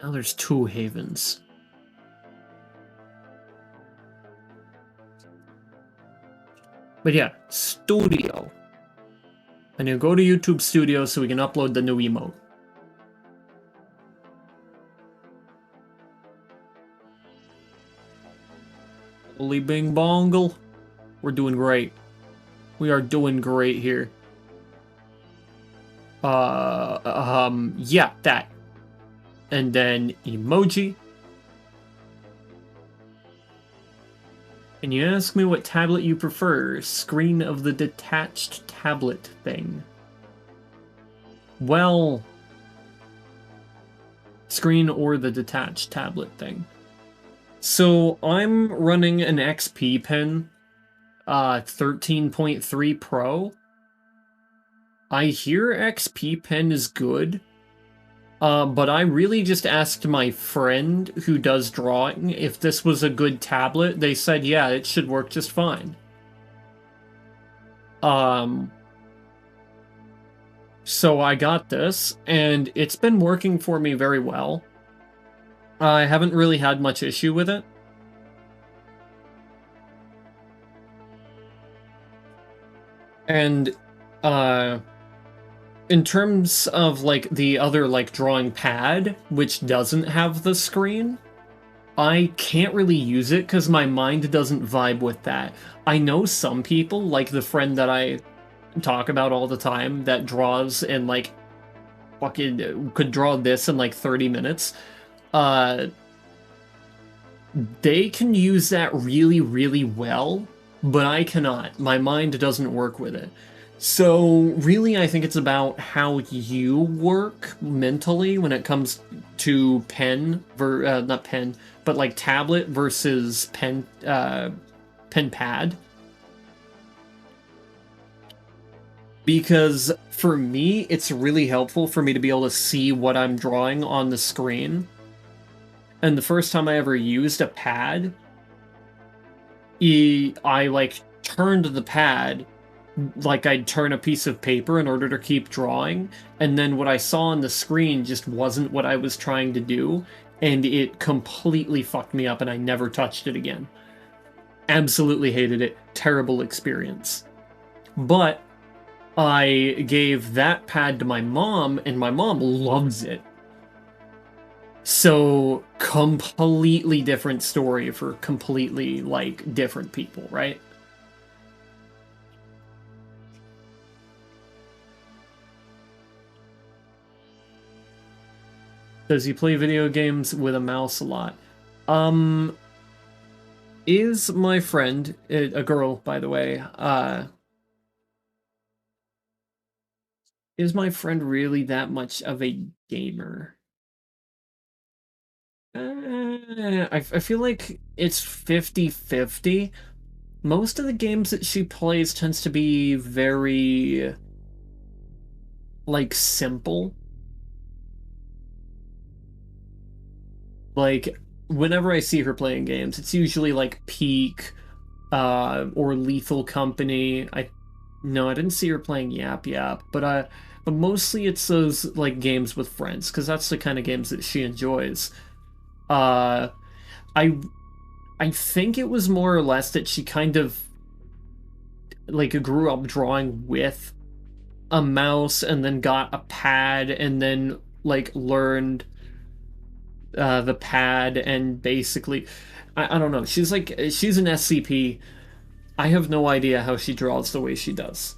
Now there's 2 Havens. But yeah, Studio. And you go to YouTube Studio so we can upload the new emote. Holy bing bongle. We're doing great. We are doing great here. Yeah, that. And then emoji. And you ask me what tablet you prefer. Screen of the detached tablet thing. Well, screen or the detached tablet thing. So I'm running an XP Pen 13.3 Pro. I hear XP Pen is good. But I really just asked my friend who does drawing if this was a good tablet. They said, yeah, it should work just fine. So I got this, and it's been working for me very well. I haven't really had much issue with it. And, in terms of, like, the other, like, drawing pad, which doesn't have the screen, I can't really use it because my mind doesn't vibe with that. I know some people, like the friend that I talk about all the time, that draws and, like, fucking could draw this in, like, 30 minutes. They can use that really, really well, but I cannot. My mind doesn't work with it. So, really, I think it's about how you work mentally when it comes to not pen, but like tablet versus pen pad. Because for me, it's really helpful for me to be able to see what I'm drawing on the screen. And the first time I ever used a pad, I like turned the pad like I'd turn a piece of paper in order to keep drawing, and then what I saw on the screen just wasn't what I was trying to do, and it completely fucked me up and I never touched it again. Absolutely hated it. Terrible experience. But I gave that pad to my mom, and my mom loves it. So, completely different story for completely, like, different people, right? Does he play video games with a mouse a lot? Is my friend, a girl, by the way, is my friend really that much of a gamer? I feel like it's 50-50. Most of the games that she plays tends to be very, like, simple. Like, whenever I see her playing games, it's usually like Peak, or Lethal Company. No, I didn't see her playing Yap Yap, but mostly it's those like games with friends, because that's the kind of games that she enjoys. I think it was more or less that she kind of like grew up drawing with a mouse and then got a pad and then like learned the pad, and basically I don't know, she's an SCP. I have no idea how she draws the way she does.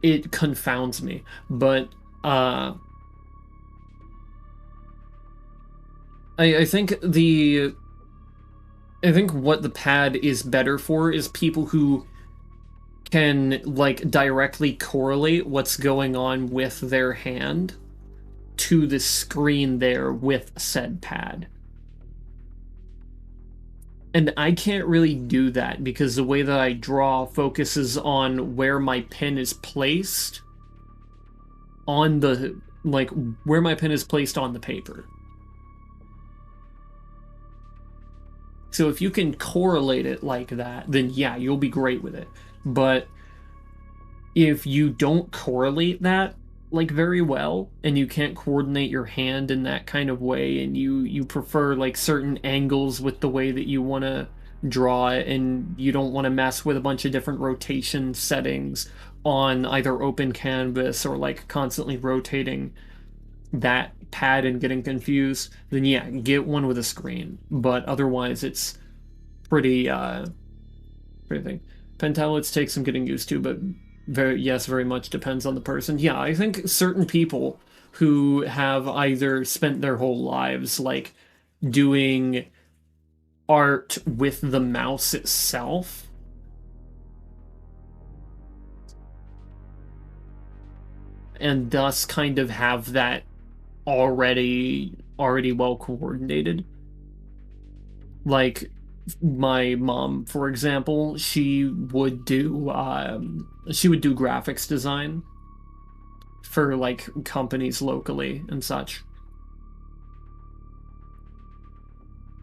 It confounds me, but I think what the pad is better for is people who can like directly correlate what's going on with their hand. to the screen there with said pad. And I can't really do that because the way that I draw focuses on where my pen is placed on the, like, where my pen is placed on the paper. So if you can correlate it like that, then yeah, you'll be great with it. But if you don't correlate that like very well, and you can't coordinate your hand in that kind of way, and you prefer like certain angles with the way that you want to draw it, and you don't want to mess with a bunch of different rotation settings on either open canvas or like constantly rotating that pad and getting confused, then yeah, get one with a screen. But otherwise it's pretty pretty thing. Pen tablets take some getting used to, but very much depends on the person. Yeah, I think certain people who have either spent their whole lives like doing art with the mouse itself, and thus kind of have that already well coordinated. Like my mom, for example, she would do graphics design for like companies locally and such.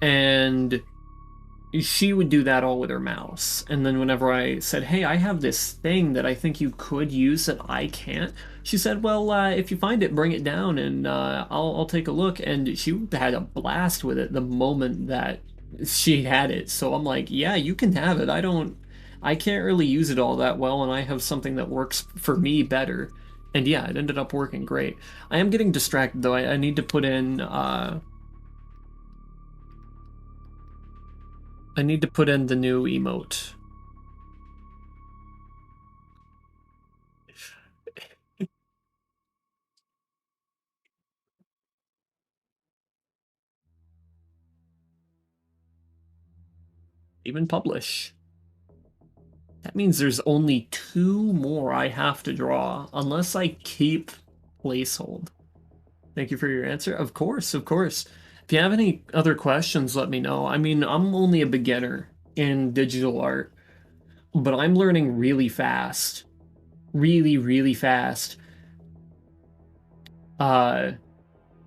And she would do that all with her mouse. And then whenever I said, hey, I have this thing that I think you could use that I can't, she said, well, if you find it, bring it down and I'll take a look. And she had a blast with it the moment that she had it. So I'm like, yeah, you can have it. I can't really use it all that well, and I have something that works for me better. And yeah, it ended up working great. I am getting distracted though. I need to put in the new emote. Even publish. That means there's only 2 more I have to draw, unless I keep placehold. Thank you for your answer. Of course, of course. If you have any other questions, let me know. I mean, I'm only a beginner in digital art, but I'm learning really fast. Really fast. But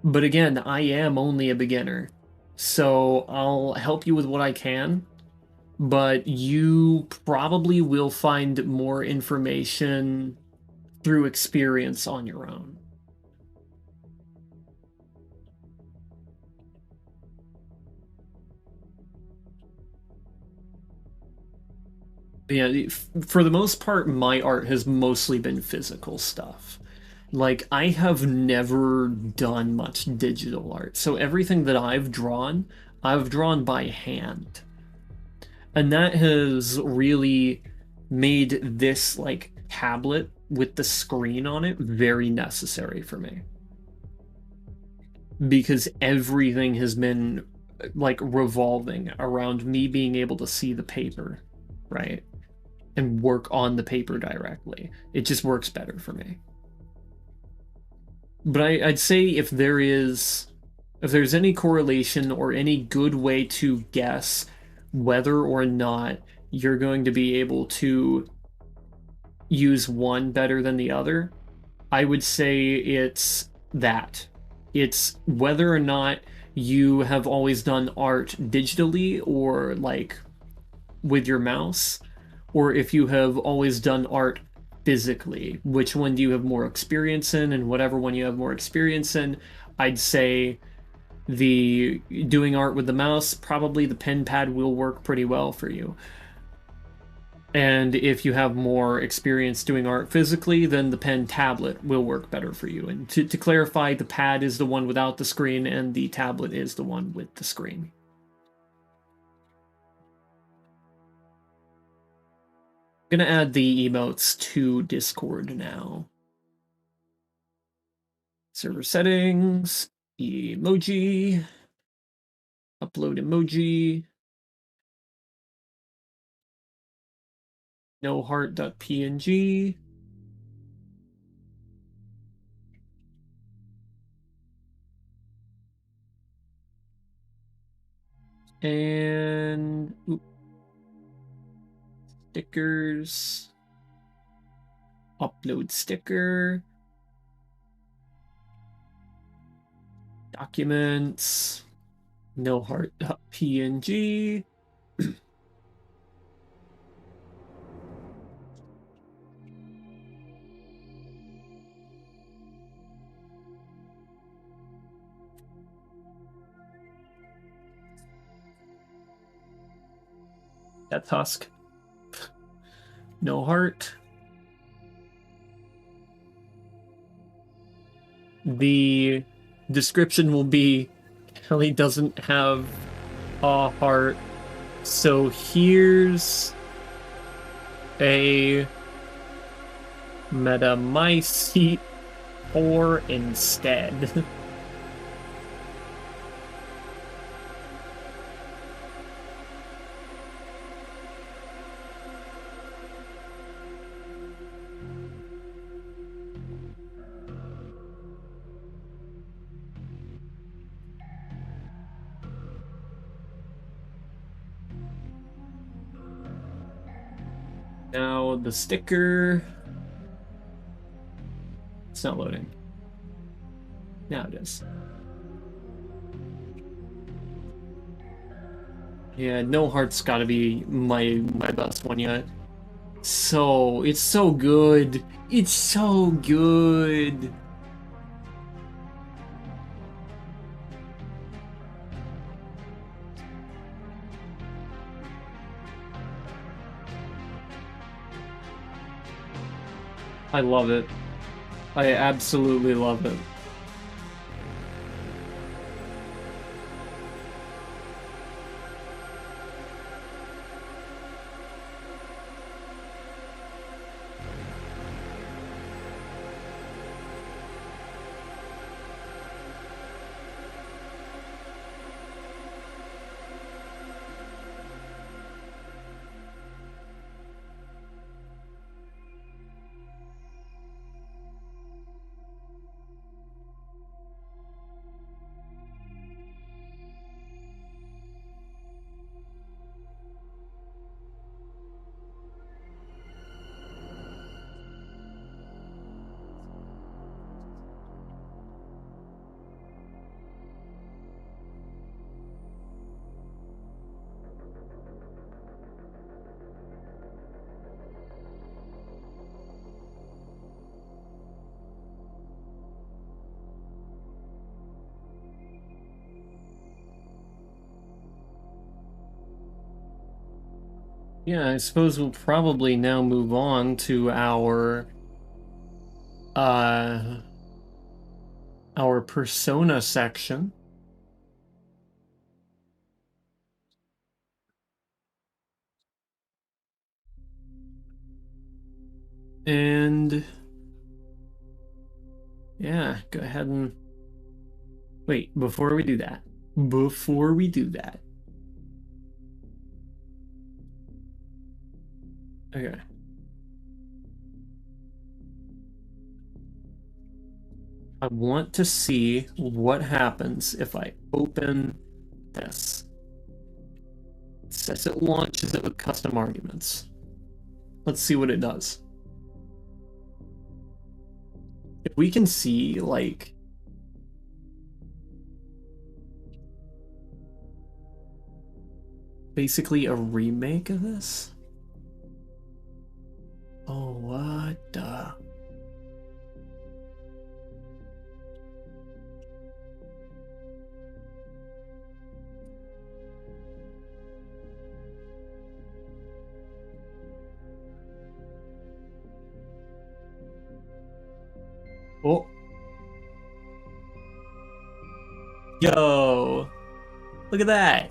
again, I am only a beginner, so I'll help you with what I can, but you probably will find more information through experience on your own. Yeah, for the most part, my art has mostly been physical stuff. Like, I have never done much digital art, so everything that I've drawn by hand. And that has really made this, like, tablet with the screen on it very necessary for me. Because everything has been, like, revolving around me being able to see the paper, right? And work on the paper directly. It just works better for me. But I'd say if there's any correlation or any good way to guess whether or not you're going to be able to use one better than the other, I would say it's that. It's whether or not you have always done art digitally or like with your mouse, or if you have always done art physically. Which one do you have more experience in? And whatever one you have more experience in, I'd say the doing art with the mouse, probably the pen pad will work pretty well for you. And if you have more experience doing art physically, then the pen tablet will work better for you. And to clarify, the pad is the one without the screen and the tablet is the one with the screen. I'm gonna add the emotes to Discord now. Server settings, emoji, upload emoji, no heart.png. And stickers. Upload sticker. Documents. No heart PNG. That Tusk. No heart. The description will be Kelly doesn't have a heart, so here's a Metamycete 4 instead. Now the sticker. It's not loading. Now it is. Yeah, no heart's gotta be my best one yet. So it's so good. It's so good. I love it. I absolutely love it. Yeah, I suppose we'll probably now move on to our persona section. And yeah, go ahead and wait, before we do that. Okay. I want to see what happens if I open this. It says it launches it with custom arguments. Let's see what it does. If we can see, like, basically a remake of this. Oh, what the? Oh. Yo. Look at that.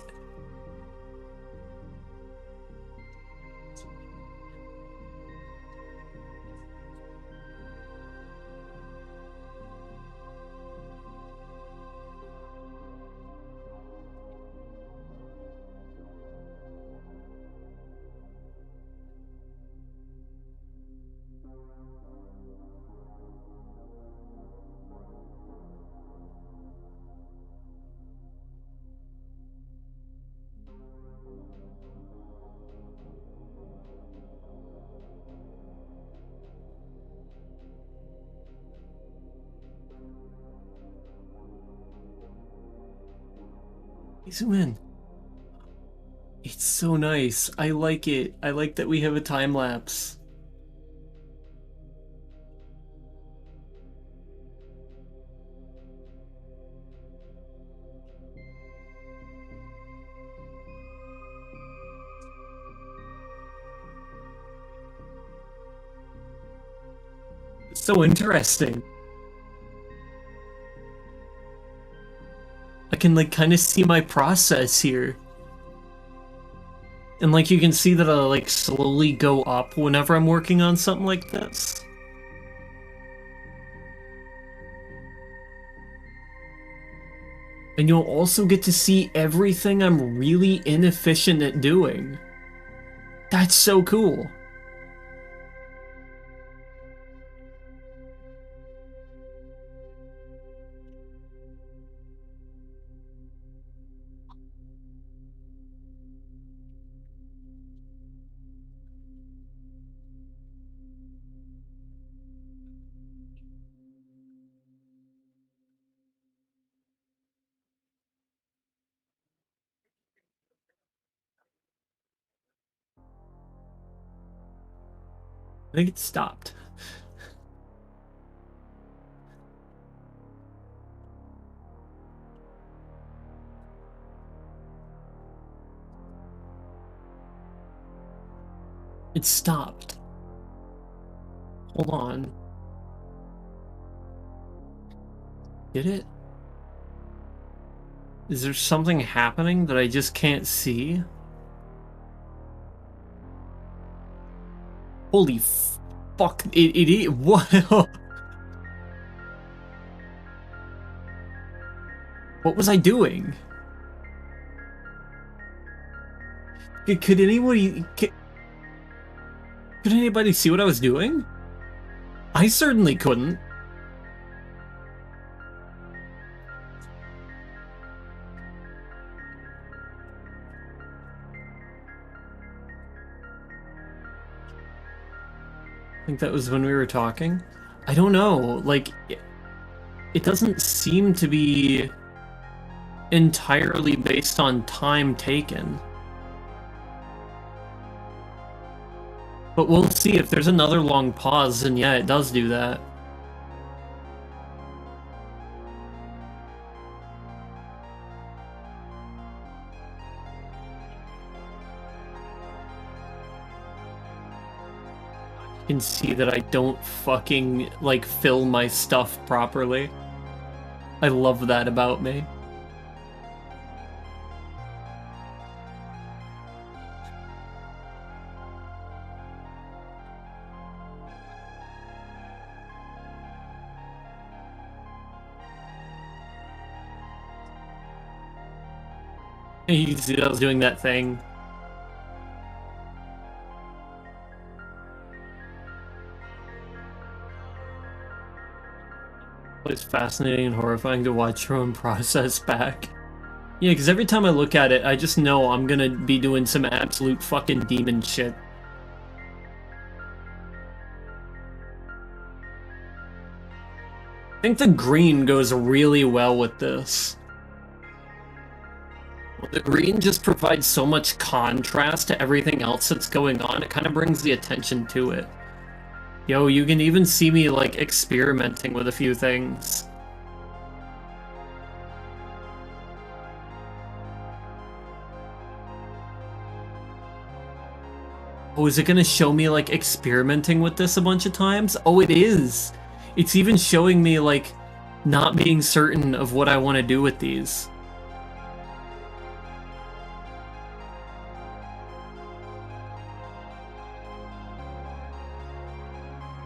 Zoom in. It's so nice. I like it. I like that we have a time lapse. So interesting. I can like kind of see my process here. And like you can see that I like slowly go up whenever I'm working on something like this. And you'll also get to see everything I'm really inefficient at doing. That's so cool. I think it stopped. It stopped. Hold on. Did it? Is there something happening that I just can't see? Holy fuck, it what? What was I doing? Could anybody see what I was doing? I certainly couldn't. I think that was when we were talking. I don't know, like, it doesn't seem to be entirely based on time taken. But we'll see if there's another long pause, and yeah, it does do that. You can see that I don't fucking, like, fill my stuff properly. I love that about me. You can see that I was doing that thing. It's fascinating and horrifying to watch your own process back. Yeah, because every time I look at it, I just know I'm gonna be doing some absolute fucking demon shit. I think the green goes really well with this. The green just provides so much contrast to everything else that's going on, it kind of brings the attention to it. Yo, you can even see me, like, experimenting with a few things. Oh, is it gonna show me, like, experimenting with this a bunch of times? Oh, it is! It's even showing me, like, not being certain of what I want to do with these.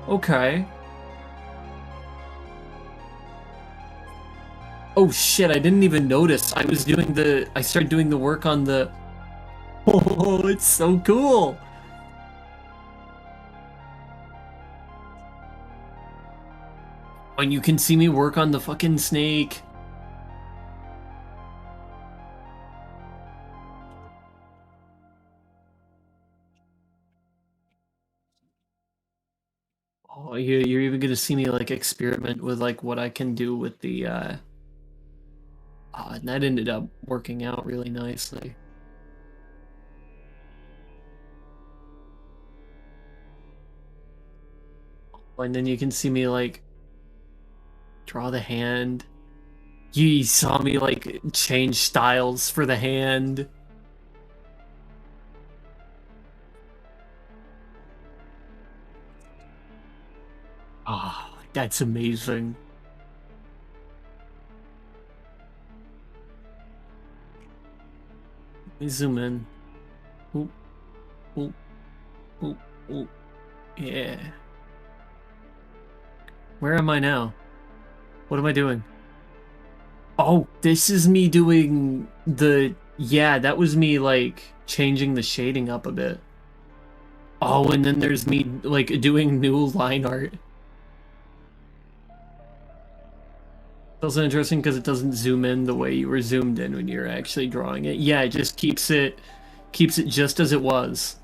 Okay. Oh shit, I didn't even notice. I started doing the work on the... Oh, it's so cool! And you can see me work on the fucking snake. Oh, you're even gonna see me, like, experiment with, like, what I can do with the, And that ended up working out really nicely. And then you can see me like draw the hand. You saw me like change styles for the hand. Ah, that's amazing. Let me zoom in. Oop, oop, oop, oop. Yeah. Where am I now? What am I doing? Oh, this is me doing the... Yeah, that was me, like, changing the shading up a bit. Oh, and then there's me, like, doing new line art. It's also interesting because it doesn't zoom in the way you were zoomed in when you're actually drawing it. Yeah, it just keeps it just as it was.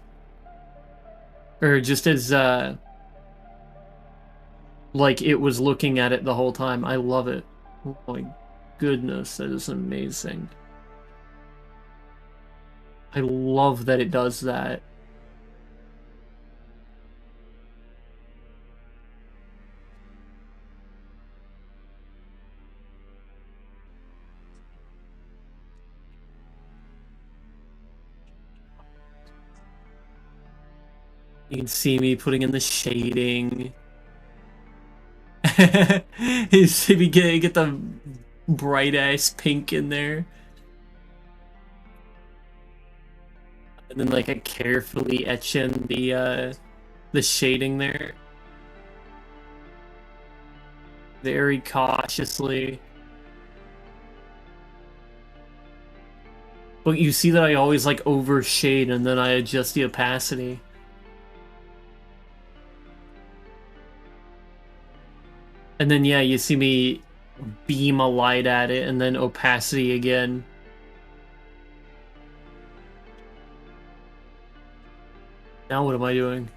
Or just as, like, it was looking at it the whole time. I love it. Oh my goodness, that is amazing. I love that it does that. You can see me putting in the shading. You see me get the bright ass pink in there. And then like I carefully etch in the shading there. Very cautiously. But you see that I always like overshade and then I adjust the opacity. And then yeah, you see me beam a light at it and then opacity again. Now what am I doing?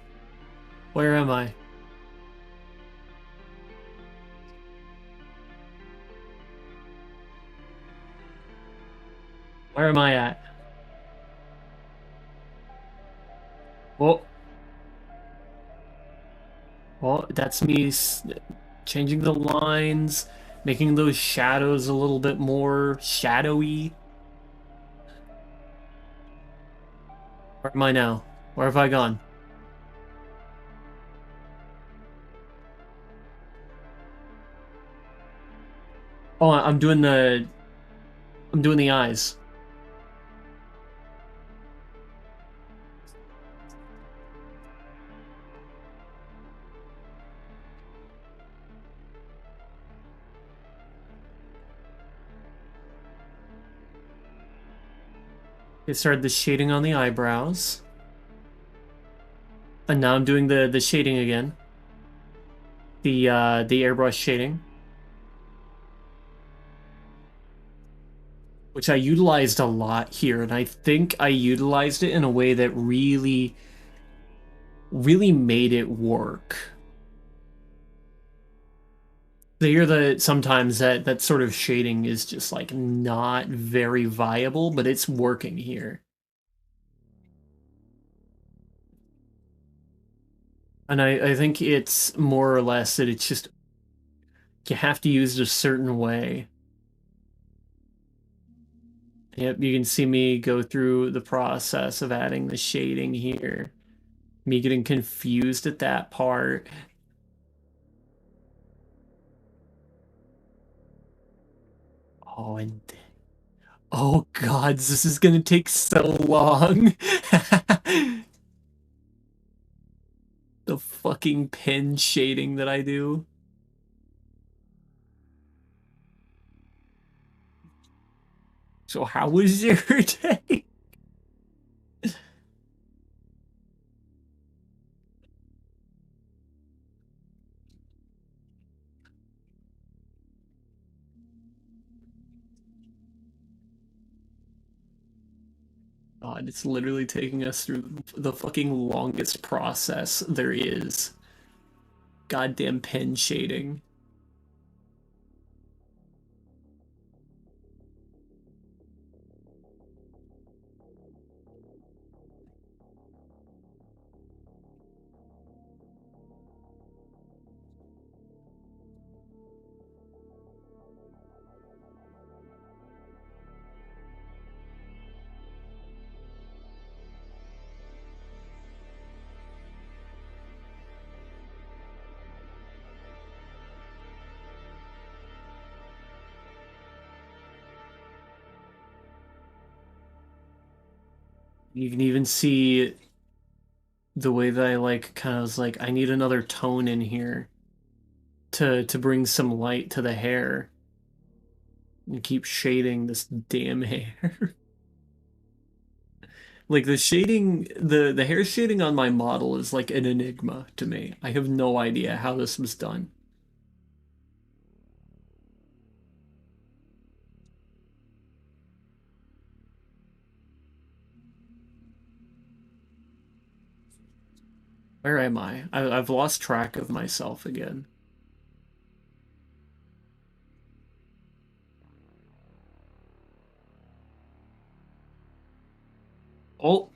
Where am I? Where am I at? Well, that's me changing the lines, making those shadows a little bit more shadowy. Where am I now? Where have I gone? Oh, I'm doing the eyes. I started the shading on the eyebrows. And now I'm doing the shading again. The airbrush shading. Which I utilized a lot here, and I think I utilized it in a way that really made it work. So you're sometimes that sort of shading is just like not very viable, but it's working here. And I think it's more or less that it's just you have to use it a certain way. Yep, you can see me go through the process of adding the shading here. Me getting confused at that part. Oh, and oh god, this is gonna take so long. The fucking pen shading that I do. So how was your day? God, it's literally taking us through the fucking longest process there is. Goddamn pen shading. You can even see the way that I like kind of was like, I need another tone in here to bring some light to the hair and keep shading this damn hair. Like the shading, the hair shading on my model is like an enigma to me. I have no idea how this was done. Where am I? I've lost track of myself again. Oh,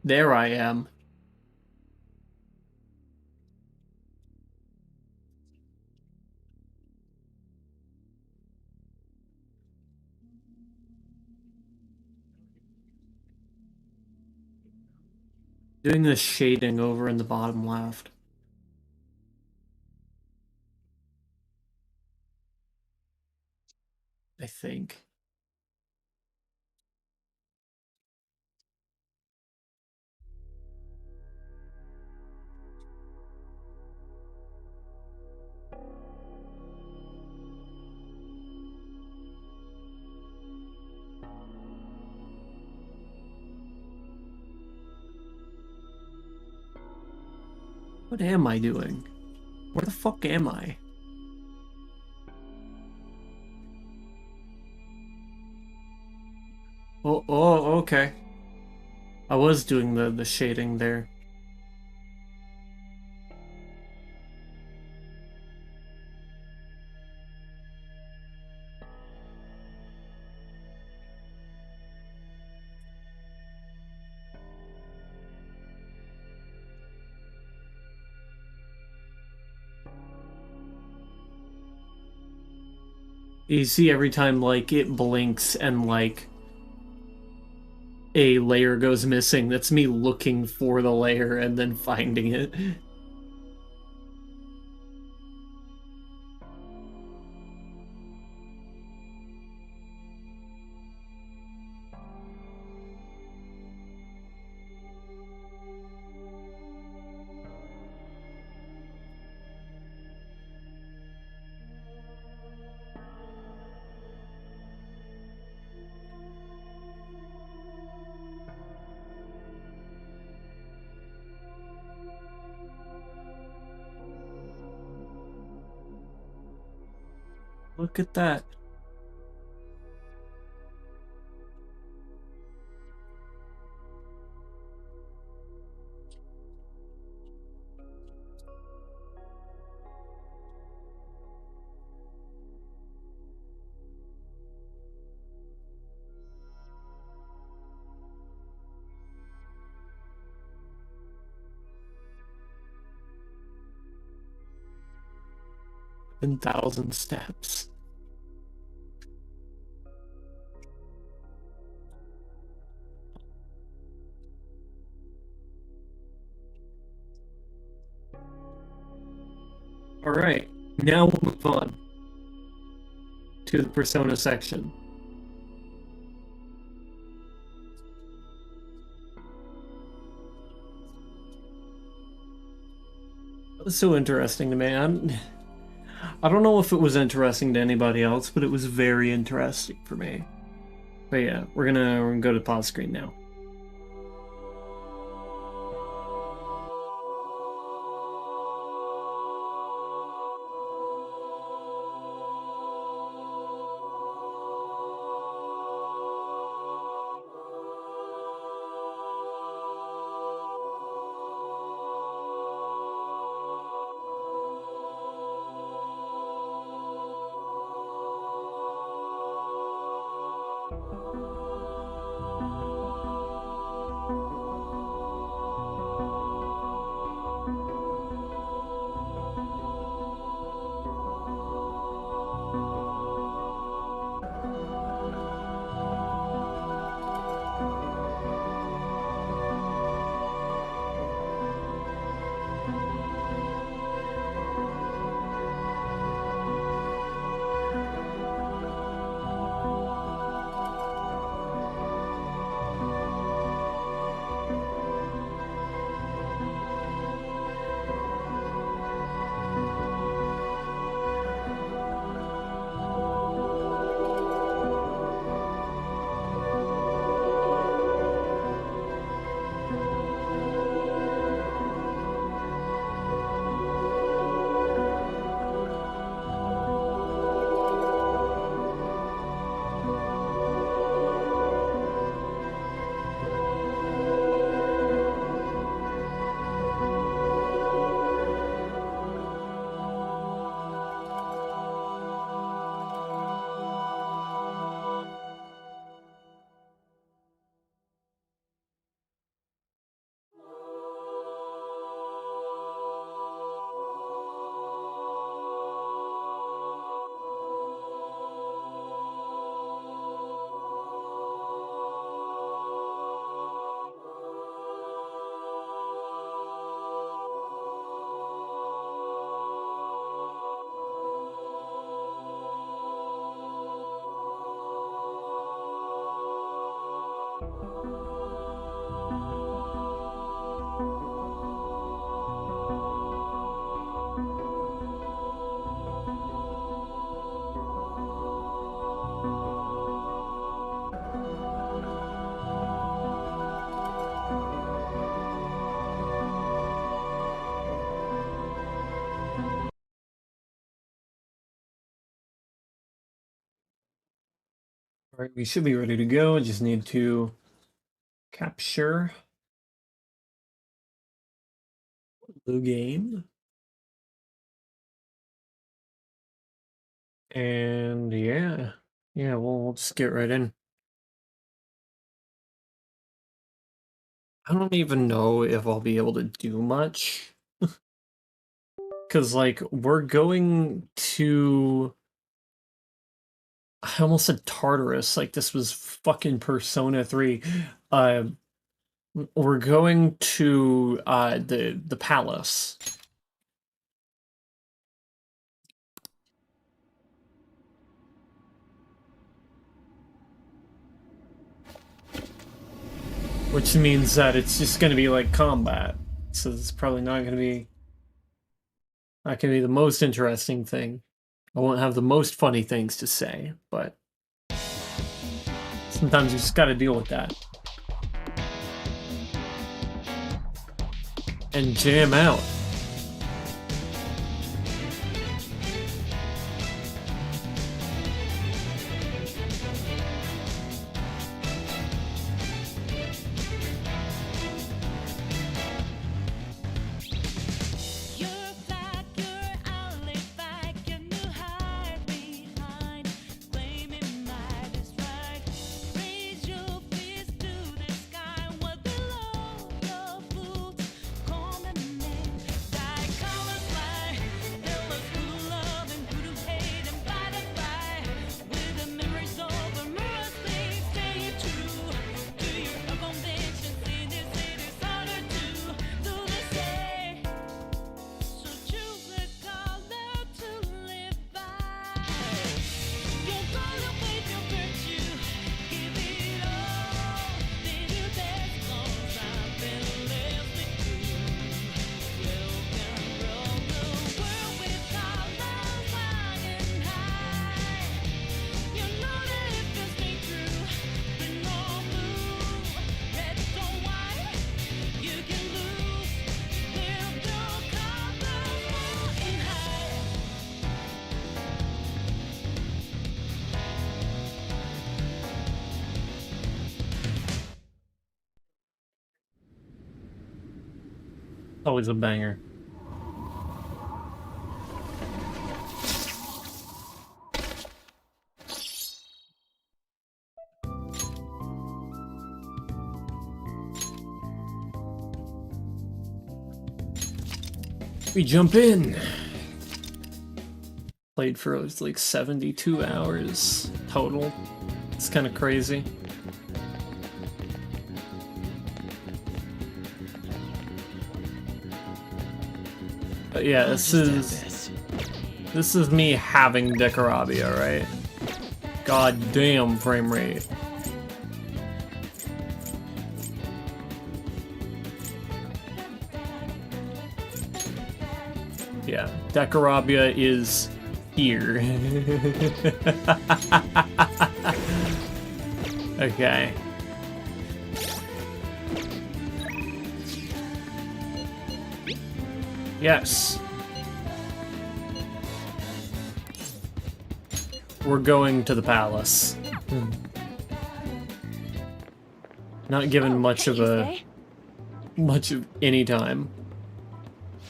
there I am. Doing the shading over in the bottom left. I think. What am I doing? Where the fuck am I? Oh, okay. I was doing the shading there. You see every time like it blinks and like a layer goes missing, that's me looking for the layer and then finding it. Look at that. In 1,000 steps. Alright, now we'll move on to the persona section. That was so interesting to me. I don't know if it was interesting to anybody else, but it was very interesting for me. But yeah, we're gonna go to pause screen now. Alright, we should be ready to go. Just need to capture the game. And yeah, we'll just get right in. I don't even know if I'll be able to do much. Because, like, we're going to... I almost said Tartarus, like this was fucking Persona 3. We're going to the palace. Which means that it's just gonna be like combat. So it's probably not gonna be the most interesting thing. I won't have the most funny things to say, but sometimes you just gotta deal with that. And jam out. Always a banger. We jump in. Played for like 72 hours total. It's kind of crazy. But yeah, this is me having Decarabia, right? God damn frame rate. Yeah, Decarabia is here. Okay. Yes. We're going to the palace. Not given much of any time.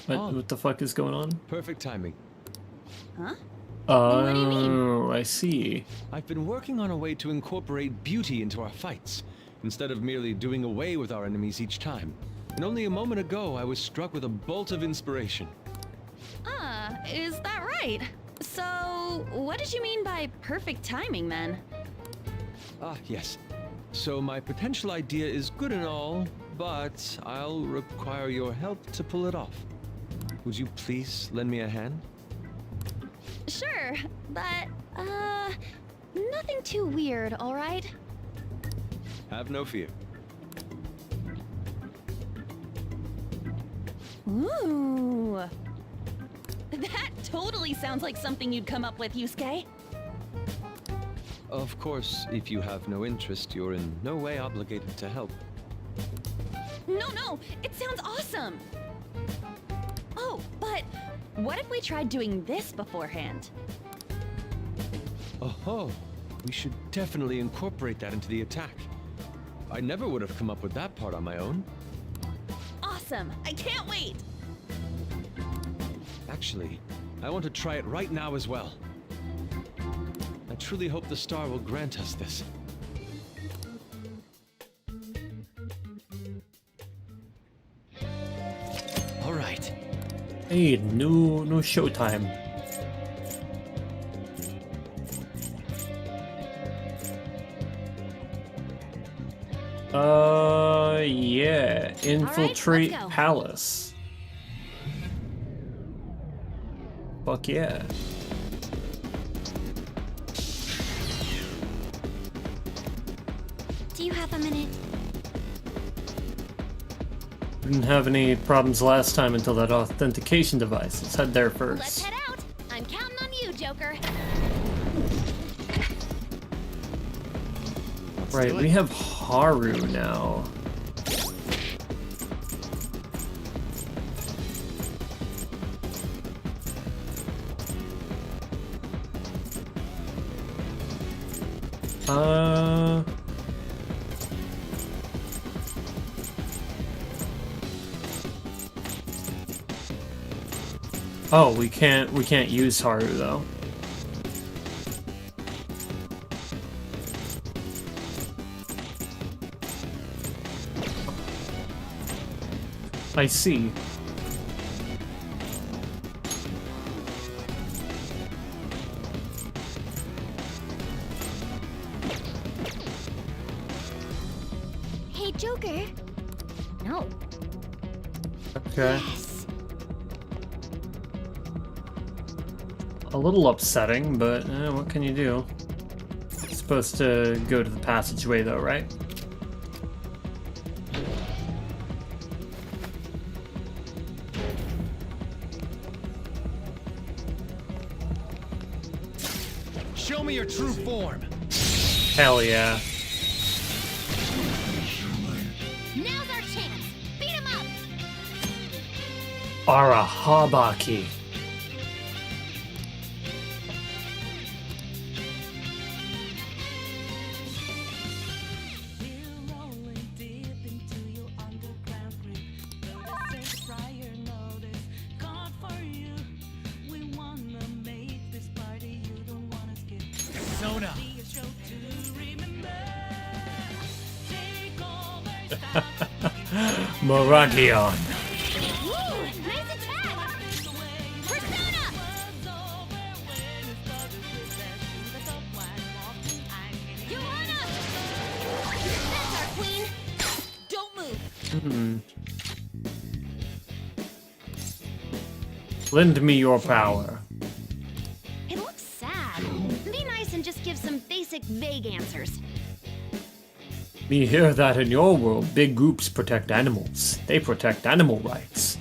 What the fuck is going on? Perfect timing. Huh? Oh, What do you mean? I see. I've been working on a way to incorporate beauty into our fights, instead of merely doing away with our enemies each time. And only a moment ago, I was struck with a bolt of inspiration. Ah, is that right? So, what did you mean by perfect timing, then? Ah, yes. So my potential idea is good and all, but I'll require your help to pull it off. Would you please lend me a hand? Sure, but, nothing too weird, alright? Have no fear. Ooh. That totally sounds like something you'd come up with, Yusuke. Of course, if you have no interest, you're in no way obligated to help. No, it sounds awesome! Oh, but what if we tried doing this beforehand? Oh, We should definitely incorporate that into the attack. I never would have come up with that part on my own. Awesome! I can't wait! Actually, I want to try it right now as well. I truly hope the star will grant us this. All right. Hey, new showtime. Yeah. Infiltrate let's go. Palace. Fuck yeah. Do you have a minute? Didn't have any problems last time until that authentication device. Let's head there first. Let's head out! I'm counting on you, Joker. Right, we have Haru now. Oh, we can't use Haru though. I see. Hey, Joker. No. Okay. Yes. A little upsetting, but what can you do? Supposed to go to the passageway though, right? Show me your true form. Hell yeah. Now's our chance. Beat him up. Arahabaki. Moragion. Woo! Nice attack! Persona! Johanna! That's our queen! Don't move! Lend me your power. It looks sad. Be nice and just give some basic, vague answers. Me hear that in your world, big groups protect animals. They protect animal rights.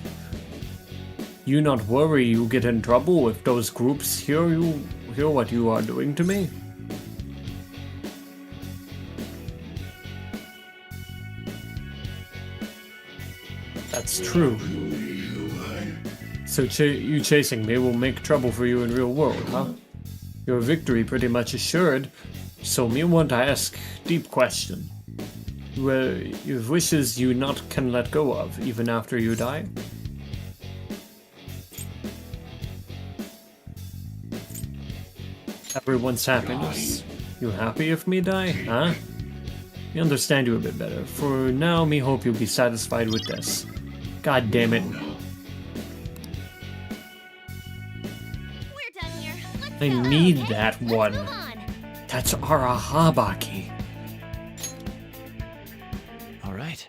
You not worry you get in trouble if those groups hear what you are doing to me? That's true. So you chasing me will make trouble for you in real world, huh? Your victory pretty much assured, so me want to ask deep question. You have wishes you not can let go of, even after you die? Everyone's happiness. You happy if me die, huh? Me understand you a bit better. For now, me hope you'll be satisfied with this. God damn it. We're done here. Let's I go. need Okay, that let's one. move on. That's Arahabaki. All right.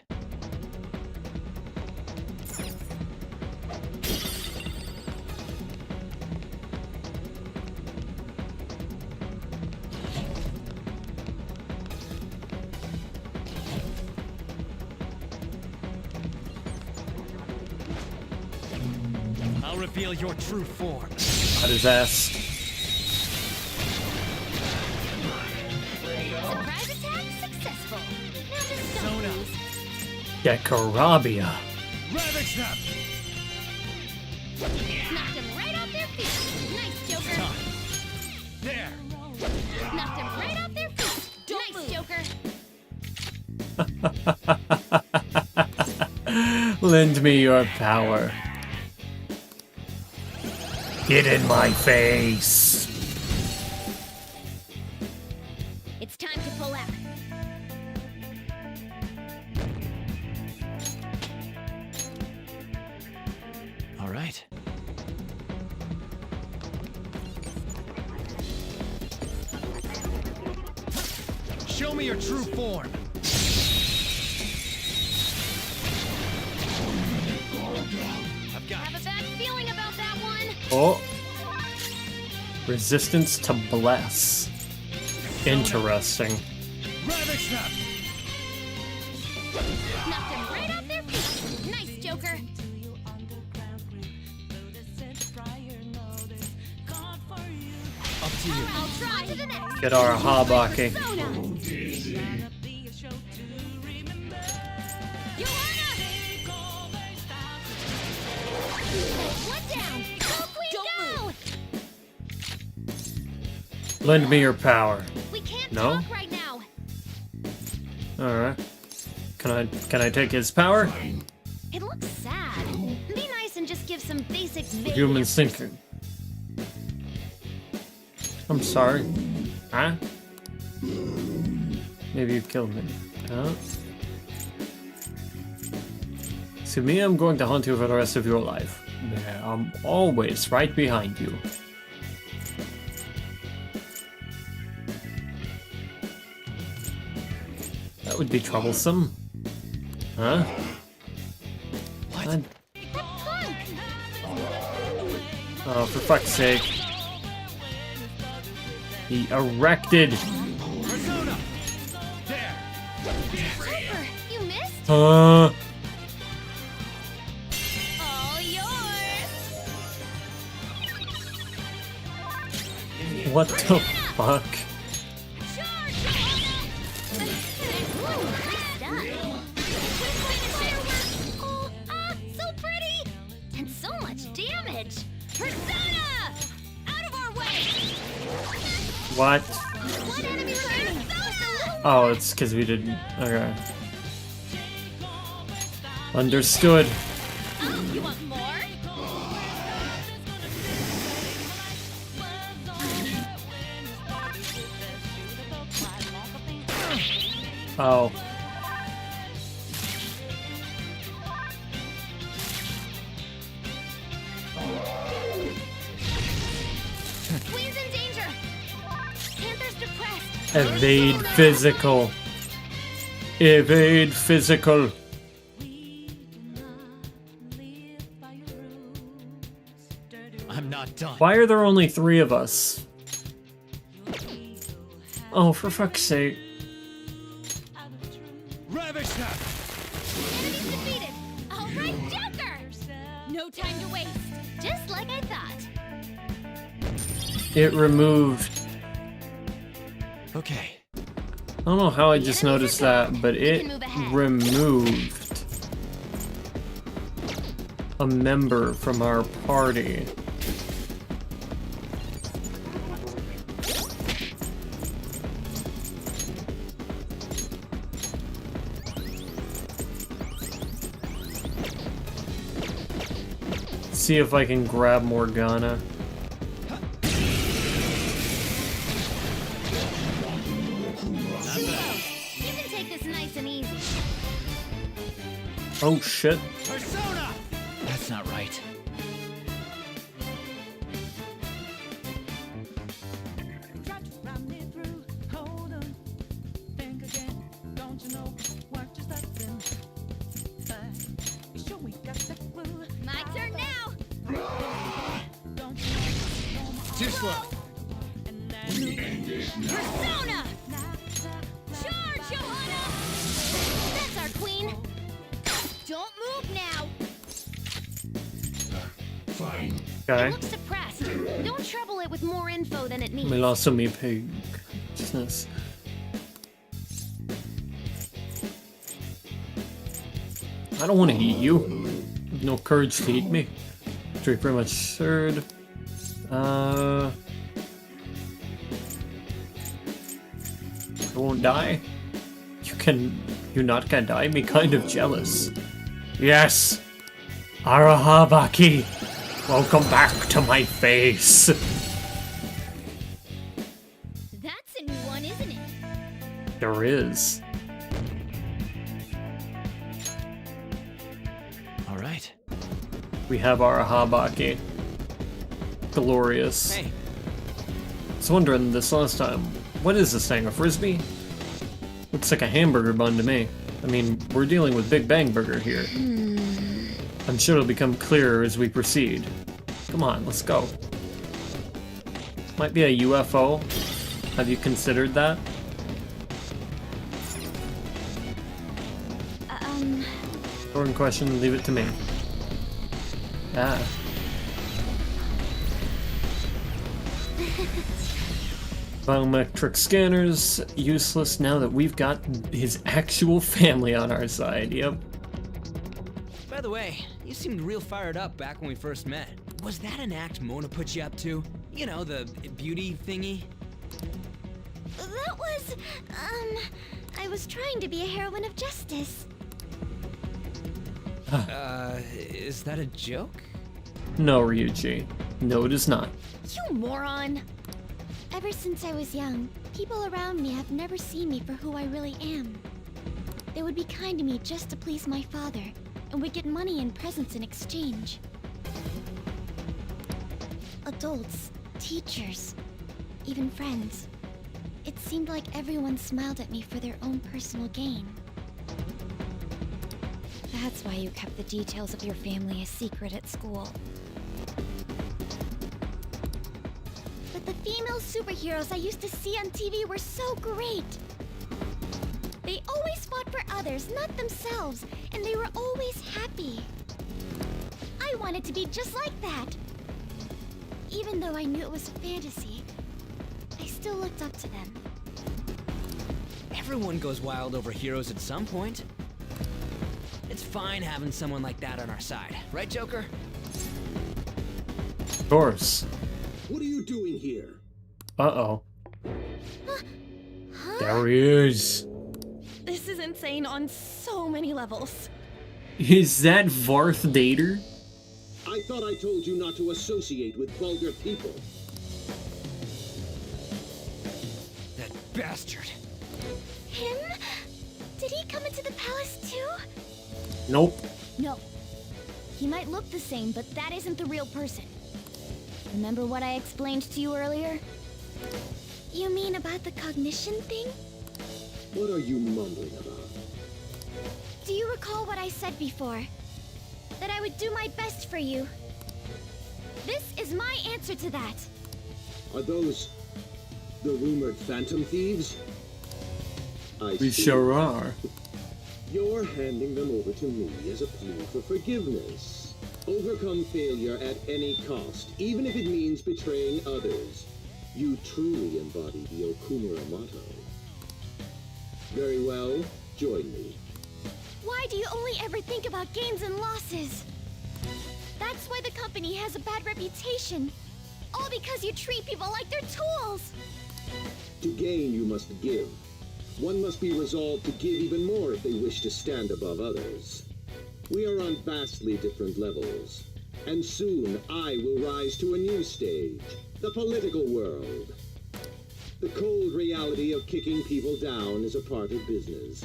I'll reveal your true form. Got his ass. Surprise attack successful. Now just don't Persona. lose. Gekarabia. Ravage them! Knocked him right off their feet. Nice, Joker. There! Knocked him right off Lend me your power. Get in my face. It's time to pull out. All right. Show me your true form. I've got Have a bad feeling about that one. Oh. Resistance to bless. Interesting. Ravish them. Knocked him right off their feet. Nice, Joker. Up to you. I'll try to the next. Get our Habaki. Persona. One down. Go, Queen, go! Lend me your power. We can't No? talk right now. Alright. Can I take his power? It looks sad. Be nice and just give some basic vague Human answers. thinking. I'm sorry. Huh? Maybe you killed me. Huh? See me, I'm going to hunt you for the rest of your life. Yeah, I'm always right behind you. That would be troublesome. Huh? What? I'd- That punk! Oh, for fuck's sake. He erected. Persona. There. Super! You missed? Huh? All yours! What the fuck? Charge, Johanna! Ooh, nice done. Oh, so pretty! And so much damage! Persona! Out of our way! What? One enemy remaining! Persona! Oh, it's because we didn't. Okay. Understood. You want more? Oh. Queen's in danger! Panther's depressed! Evade physical. Evade physical. I'm not done. Why are there only 3 of us? Oh, for fuck's sake. Ravish them. Enemy's defeated! Alright, Joker! No time to waste! Just like I thought. It removed. Okay. I don't know how I just noticed that, but it removed a member from our party. See if I can grab Morgana. You can take this nice and easy. Oh shit. Persona. That's not right. My turn now! Too slow. Persona! Charge, Johanna! That's our queen! Don't move now! Okay. It looks suppressed. Don't trouble it with more info than it needs. We lost me pig. Business. I don't want to eat you. No courage to eat me. Drink very much third. I won't die. You can You not gonna die? Me kind of jealous. Yes! Arahabaki! Welcome back to my face! That's a new one, isn't it? There is. Alright. We have Arahabaki. Glorious. Hey, I was wondering this last time, what is this thing, a frisbee? Looks like a hamburger bun to me. I mean, we're dealing with Big Bang Burger here. I'm sure it'll become clearer as we proceed. Come on, let's go. Might be a UFO. Have you considered that? Important question, leave it to me. Ah. Biometric scanners, useless now that we've got his actual family on our side, yep. By the way, you seemed real fired up back when we first met. Was that an act Mona put you up to? You know, the beauty thingy? That was, I was trying to be a heroine of justice. Is that a joke? No, Ryuji. No, it is not. You moron! Ever since I was young, people around me have never seen me for who I really am. They would be kind to me just to please my father, and would get money and presents in exchange. Adults, teachers, even friends. It seemed like everyone smiled at me for their own personal gain. That's why you kept the details of your family a secret at school. But the female superheroes I used to see on TV were so great. They always fought for others, not themselves, and they were always happy. I wanted to be just like that. Even though I knew it was fantasy, I still looked up to them. Everyone goes wild over heroes at some point. It's fine having someone like that on our side, right, Joker? Of course. What are you doing here? Uh-oh. Huh? There he is. This is insane on so many levels. Is that Varth Dater? I thought I told you not to associate with vulgar people. That bastard. Him? Did he come into the palace too? Nope. No. He might look the same, but that isn't the real person. Remember what I explained to you earlier? You mean about the cognition thing? What are you mumbling about? Do you recall what I said before? That I would do my best for you. This is my answer to that. Are those the rumored phantom thieves? I We see. sure are. You're handing them over to me as a plea for forgiveness. Overcome failure at any cost, even if it means betraying others. You truly embody the Okumura motto. Very well, join me. Why do you only ever think about gains and losses? That's why the company has a bad reputation. All because you treat people like they're tools. To gain, you must give. One must be resolved to give even more if they wish to stand above others. We are on vastly different levels, and soon I will rise to a new stage, the political world. The cold reality of kicking people down is a part of business.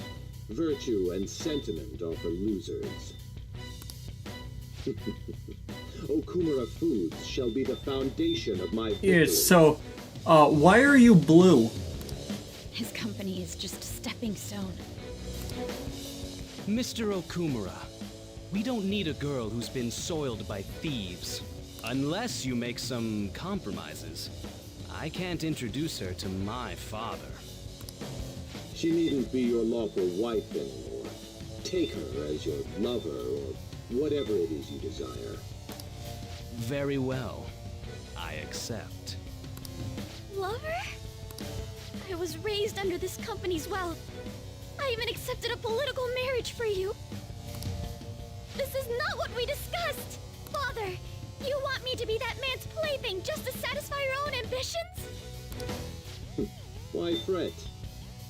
Virtue and sentiment are for losers. Okumura Foods shall be the foundation of my victory. Yes, so, why are you blue? His company is just a stepping stone. Mr. Okumura, we don't need a girl who's been soiled by thieves. Unless you make some compromises. I can't introduce her to my father. She needn't be your lawful wife anymore. Take her as your lover or whatever it is you desire. Very well. I accept. Lover? I was raised under this company's wealth. I even accepted a political marriage for you. This is not what we discussed! Father, you want me to be that man's plaything just to satisfy your own ambitions? Why fret?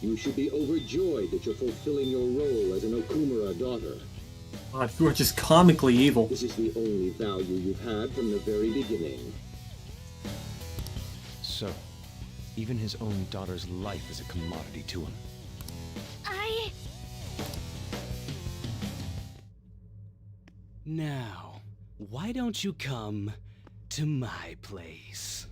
You should be overjoyed that you're fulfilling your role as an Okumura daughter. God, you are just comically evil. This is the only value you've had from the very beginning. So, even his own daughter's life is a commodity to him. Now, why don't you come to my place?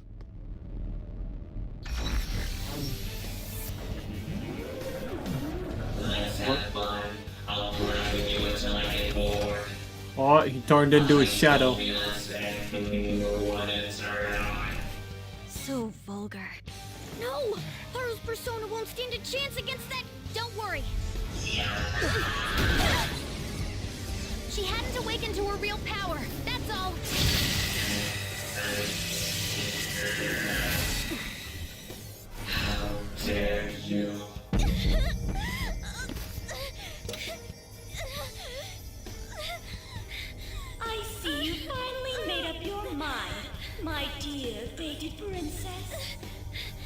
Let's have fun. I'll play with you until I get bored. Oh, he turned into a shadow. So vulgar. No! Haru's persona won't stand a chance against that. Don't worry. She hadn't awakened to her real power. That's all. How dare you? I see you finally made up your mind, my dear fated princess.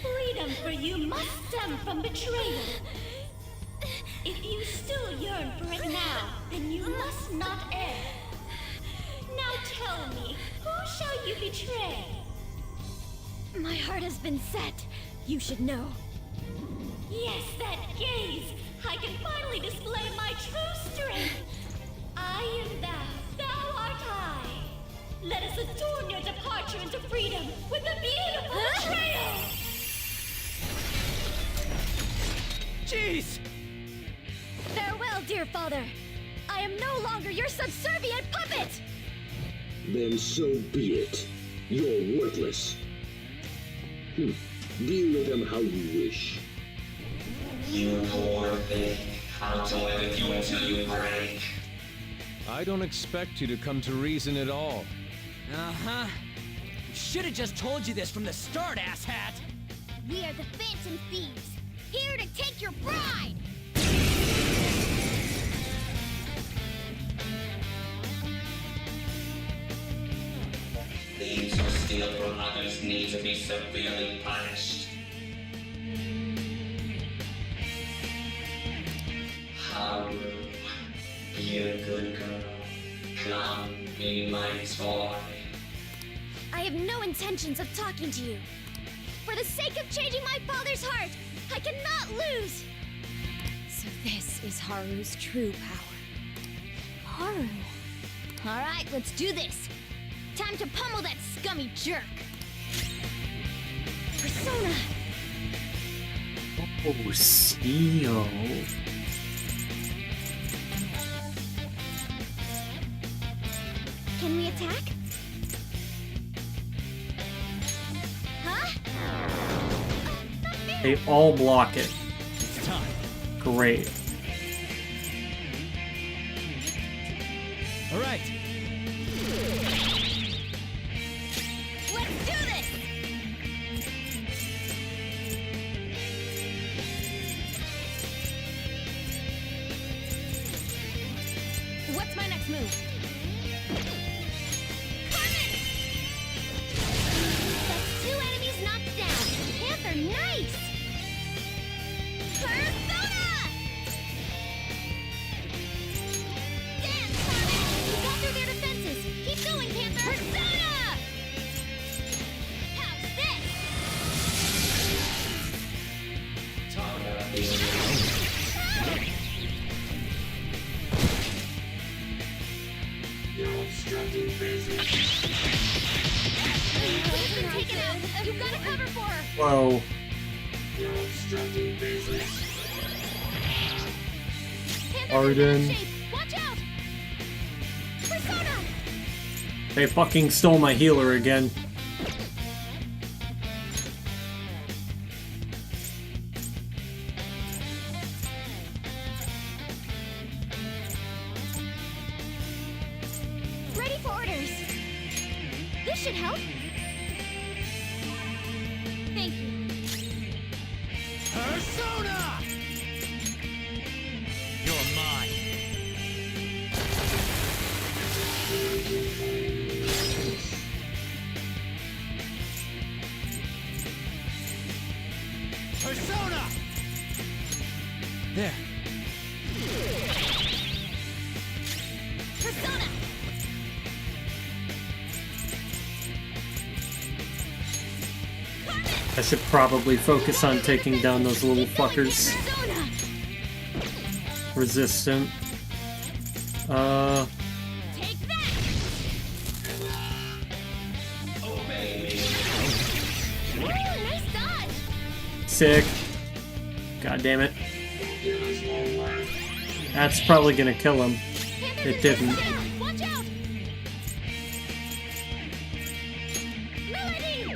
Freedom for you must stem from betrayal. If you still yearn for it now, then you must not err. Now tell me, who shall you betray? My heart has been set. You should know. Yes, that gaze! I can finally display my true strength! I am thou, thou art I! Let us adorn your departure into freedom with a beautiful betrayal! Jeez! Farewell, dear father. I am no longer your subservient puppet! Then so be it. You're worthless. Deal with them how you wish. You poor thing. I'll toy with you until you break. I don't expect you to come to reason at all. Uh-huh. Should have just told you this from the start, asshat! We are the Phantom Thieves, here to take your bride! Thieves who steal from others need to be severely punished. Haru, be a good girl. Come, be my toy. I have no intentions of talking to you. For the sake of changing my father's heart, I cannot lose! So this is Haru's true power. Haru. Alright, let's do this. Time to pummel that scummy jerk. Persona! Oh, Steel. Can we attack? Huh? Not fair. They all block it. It's time. Great. All right. Let's do this! What's my next move? Carmen! That's 2 enemies knocked down. Panther, nice! Persona! Dance, Carmen! You got through their defenses. Keep going, Panther! Persona! How's this? You're obstructing business. Take it out! You've got to cover for her! Whoa. You're obstructing business. Panther's Arden. in bad shape! Watch out! Persona! They fucking stole my healer again. Ready for orders! This should help! Thank you. Persona! You're mine. Persona! I should probably focus on taking down those little fuckers. Resistant. Take that! Woo, nice dodge! Sick. God damn it. That's probably gonna kill him. It didn't. Watch out! Melody!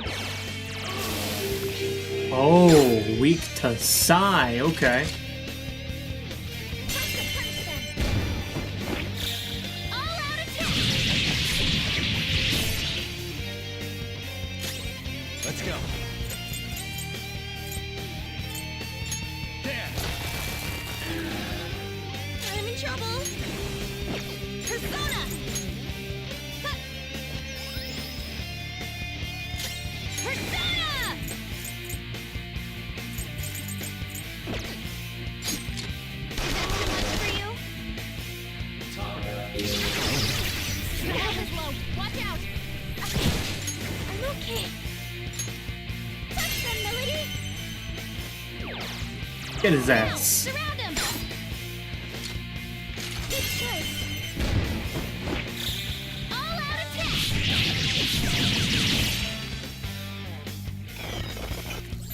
Oh, weak to Psy. Okay. All out attack! Let's go. There. I'm in trouble. Persona! Huh. Persona! Is that too much for you? Your health is low. Watch out! I'm okay. Touch them, Melody! Get his Now, ass. surround him! Good choice. All out attack!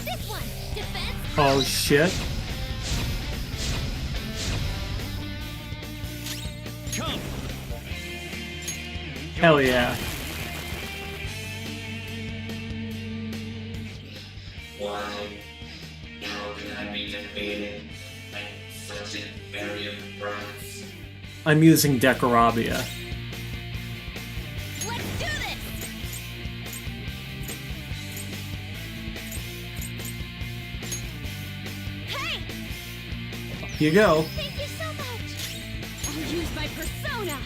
This one, defense. Oh shit. Come. Hell yeah. Why? How can I be defeated? I'm such a very price. I'm using Decorabia. Let's do this! Hey! Here you go. Thank you so much! I'll use my persona!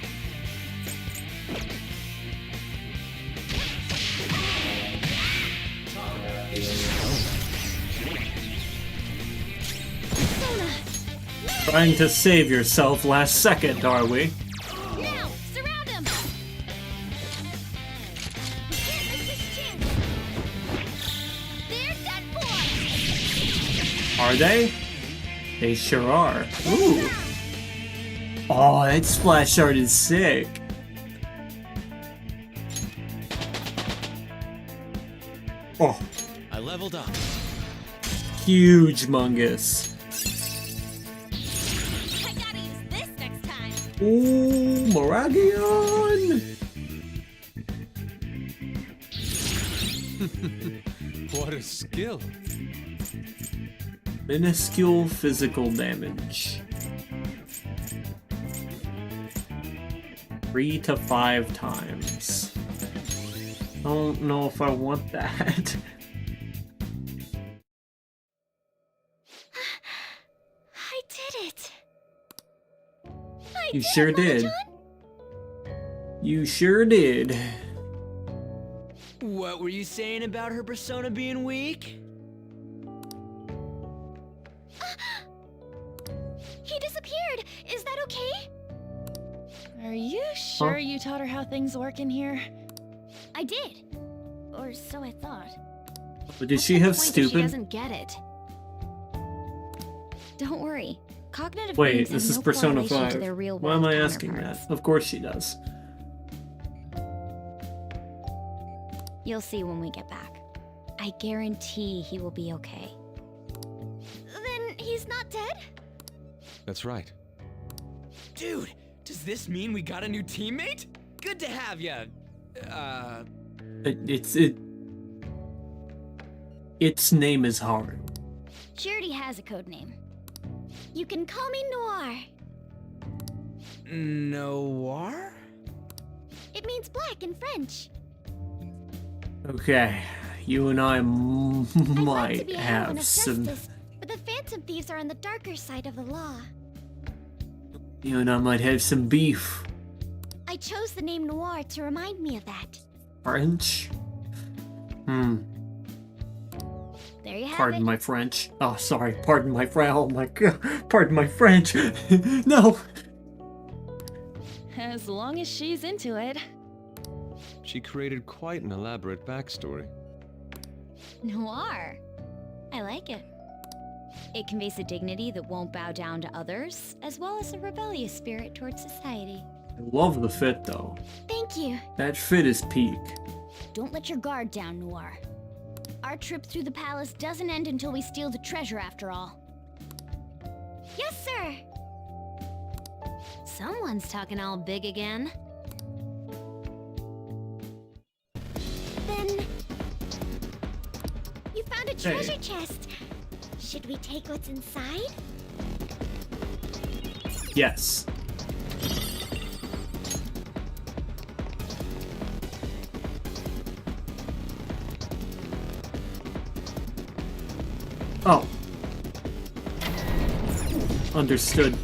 Persona! Trying to save yourself last second, are we? Now, surround him! We can't miss this chance! They're dead for! Are they? They sure are. Ooh. Oh, that splash art is sick. Oh, I leveled up. huge mungus. I gotta use this next time! Ooh, Moragion! What a skill. Minuscule physical damage. 3 to 5 times. I don't know if I want that. I did it! I You did sure it, did. Mama-chan! You sure did. What were you saying about her persona being weak? He disappeared! Is that okay? Are you sure you taught her how things work in here? I did. Or so I thought. But did she have She stupid? doesn't get it. Don't worry. Cognitive Wait, beings this have is no Persona correlation 5. to their real Why world am I asking that? counterparts. Of course she does. You'll see when we get back. I guarantee he will be okay. Then he's not dead? That's right. Dude, does this mean we got a new teammate? Good to have ya. Its name is Haru. She already has a code name. You can call me Noir. Noir? It means black in French. Okay, you and I I'd like to might be a heroine have of some. justice, but the Phantom Thieves are on the darker side of the law. You and I might have some beef. I chose the name Noir to remind me of that. French? There you have Pardon it. my French. Oh, sorry. Pardon my French. Oh my god. Pardon my French. No. As long as she's into it. She created quite an elaborate backstory. Noir. I like it. It conveys a dignity that won't bow down to others, as well as a rebellious spirit towards society. I love the fit, though. Thank you. That fit is peak. Don't let your guard down, Noir. Our trip through the palace doesn't end until we steal the treasure, after all. Yes, sir. Someone's talking all big again. Then you found a treasure chest. Should we take what's inside? Yes. Oh. Understood.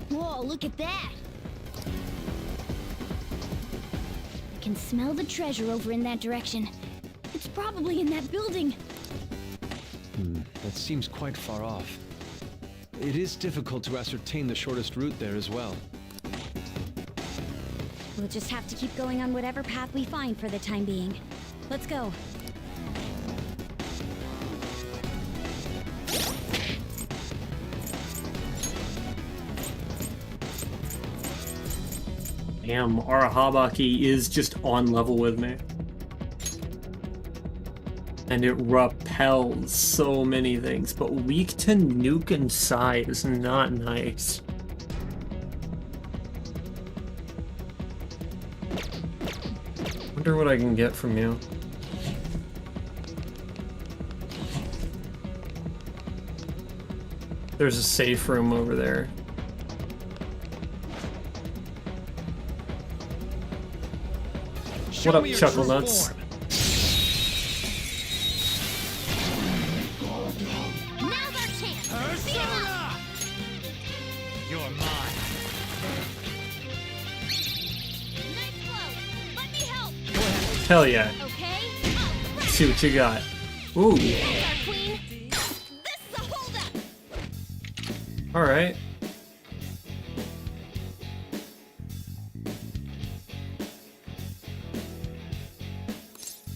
Whoa, look at that! I can smell the treasure over in that direction. It's probably in that building. That seems quite far off. It is difficult to ascertain the shortest route there as well. We'll just have to keep going on whatever path we find for the time being. Let's go. Damn, Arahabaki is just on level with me. And it repels so many things, but weak to nuke and psi is not nice. Wonder what I can get from you. There's a safe room over there. What up, Chuckle Nuts? Now's our chance. Persona! You're mine. Nice flow. Let me help. Hell yeah. Okay. See what you got. Ooh. That's our queen. This is a holdup. Alright.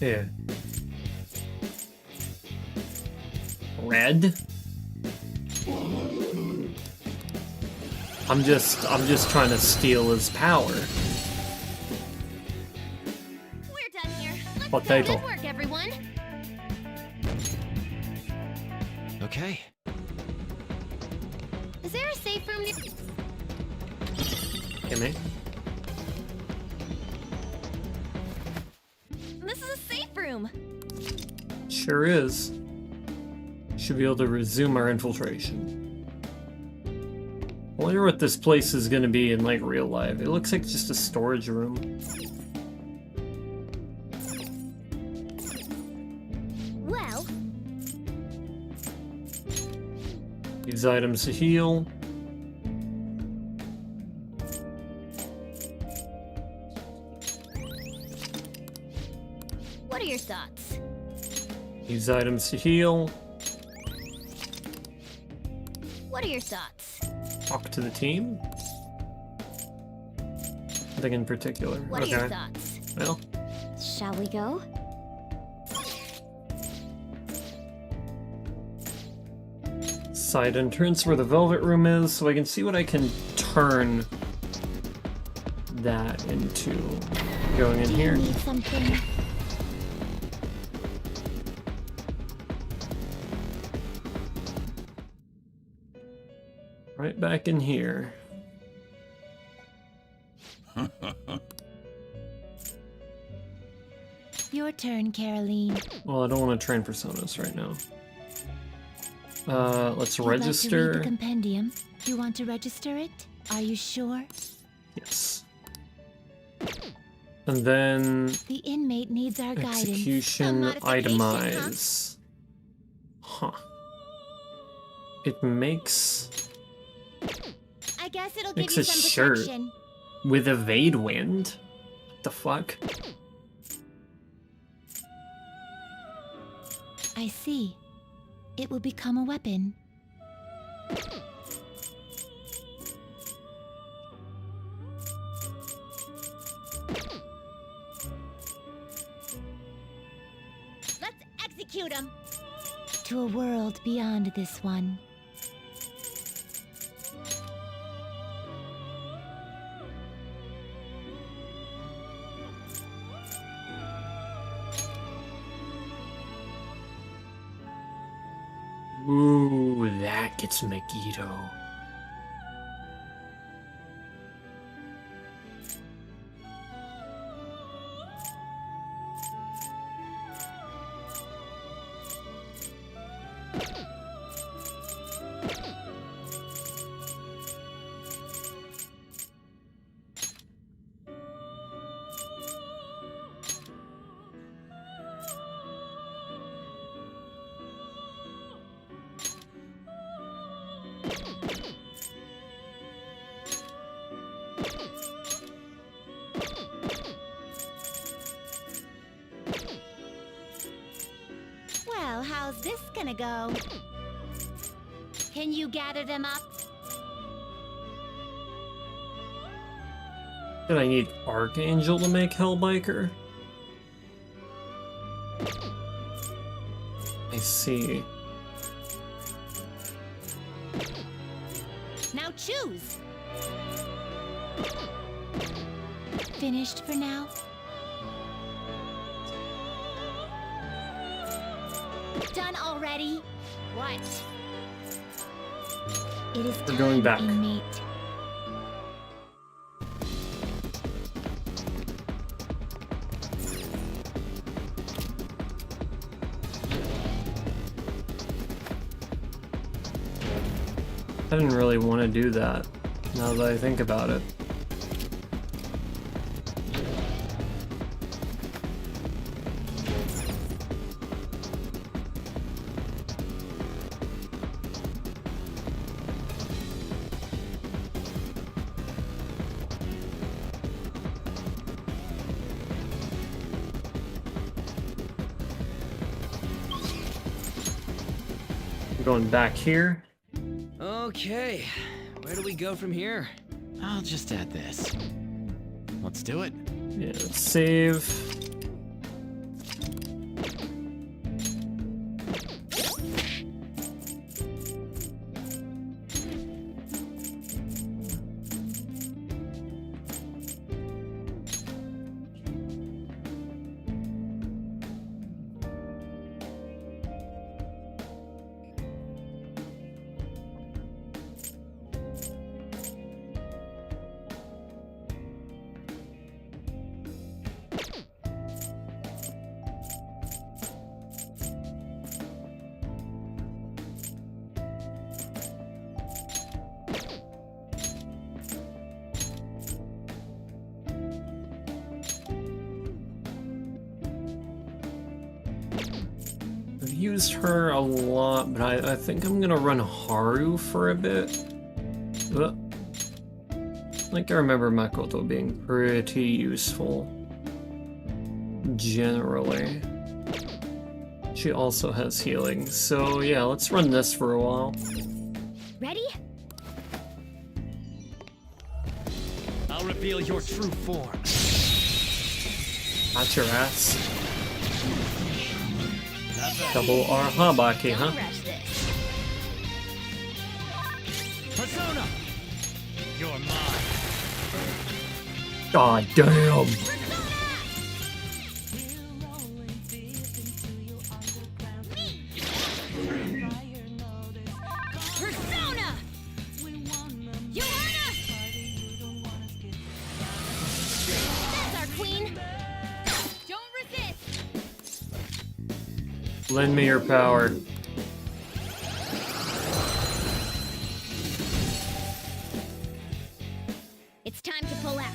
Yeah. Red? I'm just trying to steal his power. We're done here. Let's Potato. Good work, everyone. Okay. Is there a safe room near? Gimme. This is a safe room. Sure is. Should be able to resume our infiltration. I wonder what this place is gonna be in like real life. It looks like just a storage room. Well, Use items to heal. What are your thoughts? Use items to heal. What are your thoughts? Talk to the team. Nothing in particular. What okay. are your thoughts? Well, Shall we go? side entrance where the velvet room is, so I can see what I can turn that into. Going in Do here. you need something? Right back in here. Your turn, Caroline. Well, I don't want to train personas right now. Let's You'd like to read register. the compendium. You want to register it? Are you sure? Yes. And then The inmate needs our guidance. execution modification, itemize. Huh. It makes I guess it'll Makes give a you some shirt. protection. with evade wind. What the fuck? I see. It will become a weapon. To a world beyond this one. Ooh, that gets Megito. Well, how's this gonna go? Can you gather them up? Did I need Archangel to make Hellbiker? I see. Now choose! Finished for now? Done already? What? It is We're going back. Inmate. I didn't really want to do that, now that I think about it. We're going back here. Okay, where do we go from here? I'll just add this. Let's do it. Yeah, let's save. I've used her a lot, but I think I'm gonna run Haru for a bit. Like I remember Makoto being pretty useful. Generally. She also has healing, so yeah, let's run this for a while. Ready? I'll reveal your true form. Not your ass. Double R Habaki, huh? Rush this. Persona! You're mine. God damn! Persona! Joanna! That's our queen! Don't resist! Lend me your power. It's time to pull out.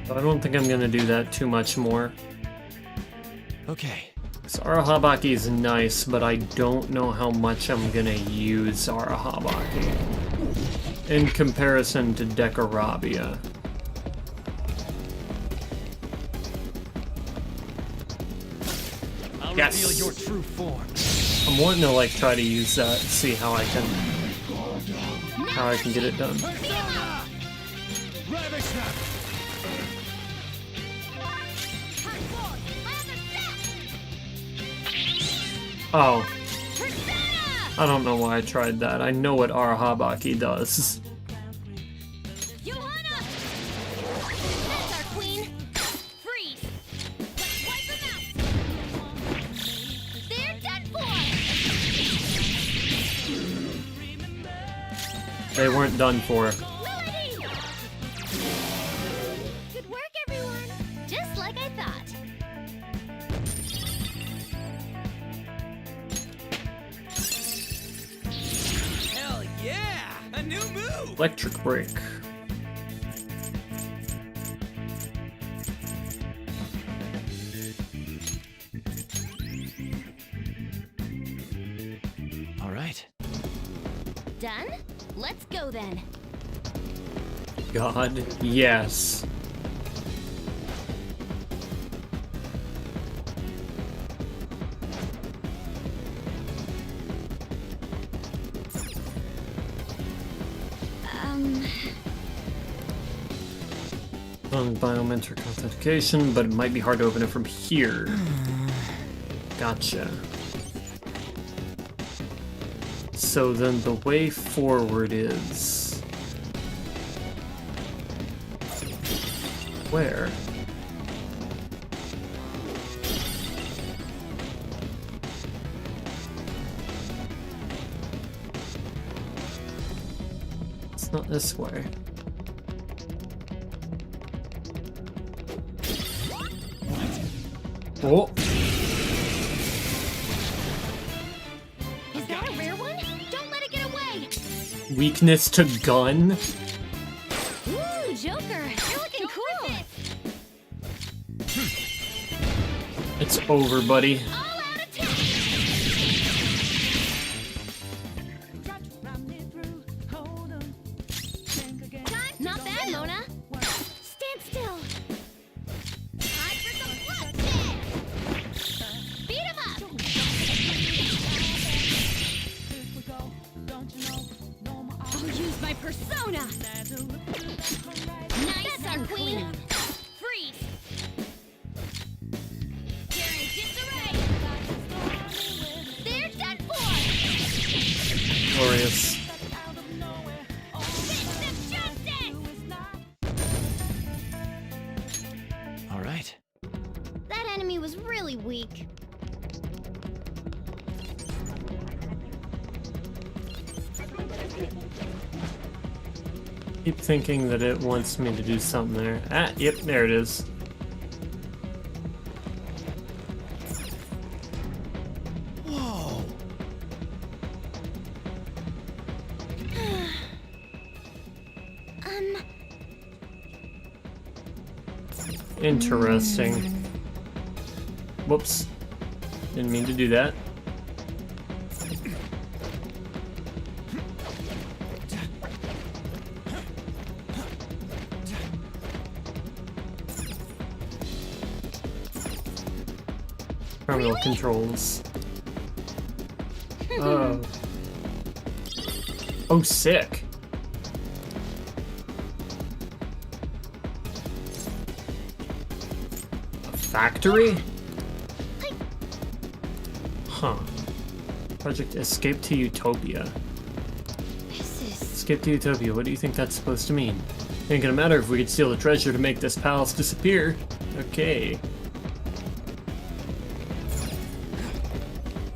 But I don't think I'm gonna do that too much more. Okay. Arahabaki is nice, but I don't know how much I'm gonna use Arahabaki in comparison to Decorabia. I'll Yes. reveal your true form. I'm wanting to like try to use that and see how I can get it done. Persona! Ravish them! Oh. I don't know why I tried that. I know what Arahabaki does. Johanna! That's our queen. Freeze! Let's wipe them out! They're done for! They weren't done for. Melody! Good work, everyone. Just like I thought. Hell yeah! A new move! Electric break. All right. Done? Let's go then. God, yes. On biometric authentication, but it might be hard to open it from here. Gotcha. So then the way forward is... where? It's not this way. Oh! Is that a rare one? Don't let it get away! Weakness to gun? Ooh, Joker! You're looking cool! It's over, buddy. All out attack! Not bad, Mona! Stand still! Time for some bloodshed! Beat him up! I'll use my persona! Nice, our queen! Freeze! Tearing disarray! They're done for! Glorious. Fist of justice! All right. That enemy was really weak. Keep thinking that it wants me to do something there. Ah, yep, there it is. Whoa. Interesting. Whoops. Didn't mean to do that. Terminal controls. Oh. Oh, sick. A factory? Huh. Project Escape to Utopia. Escape to Utopia, what do you think that's supposed to mean? Ain't gonna matter if we could steal the treasure to make this palace disappear. Okay.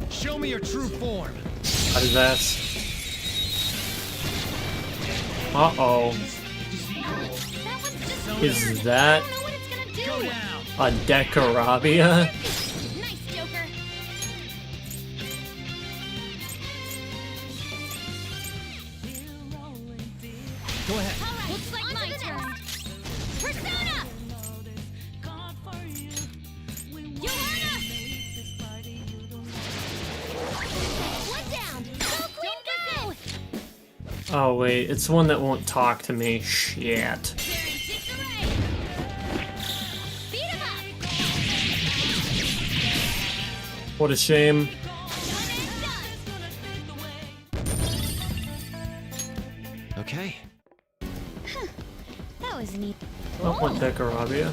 Show me your true form. How does that? Uh-oh. Is that a Decarabia? Nice, Joker. Go ahead. All right, looks like my turn. Persona! Johanna! One down. Go, Queen, go! Oh wait, it's one that won't talk to me. Shit. Tearing disarray. Beat him up. What a shame. Okay. That was neat. Not one Decarabia.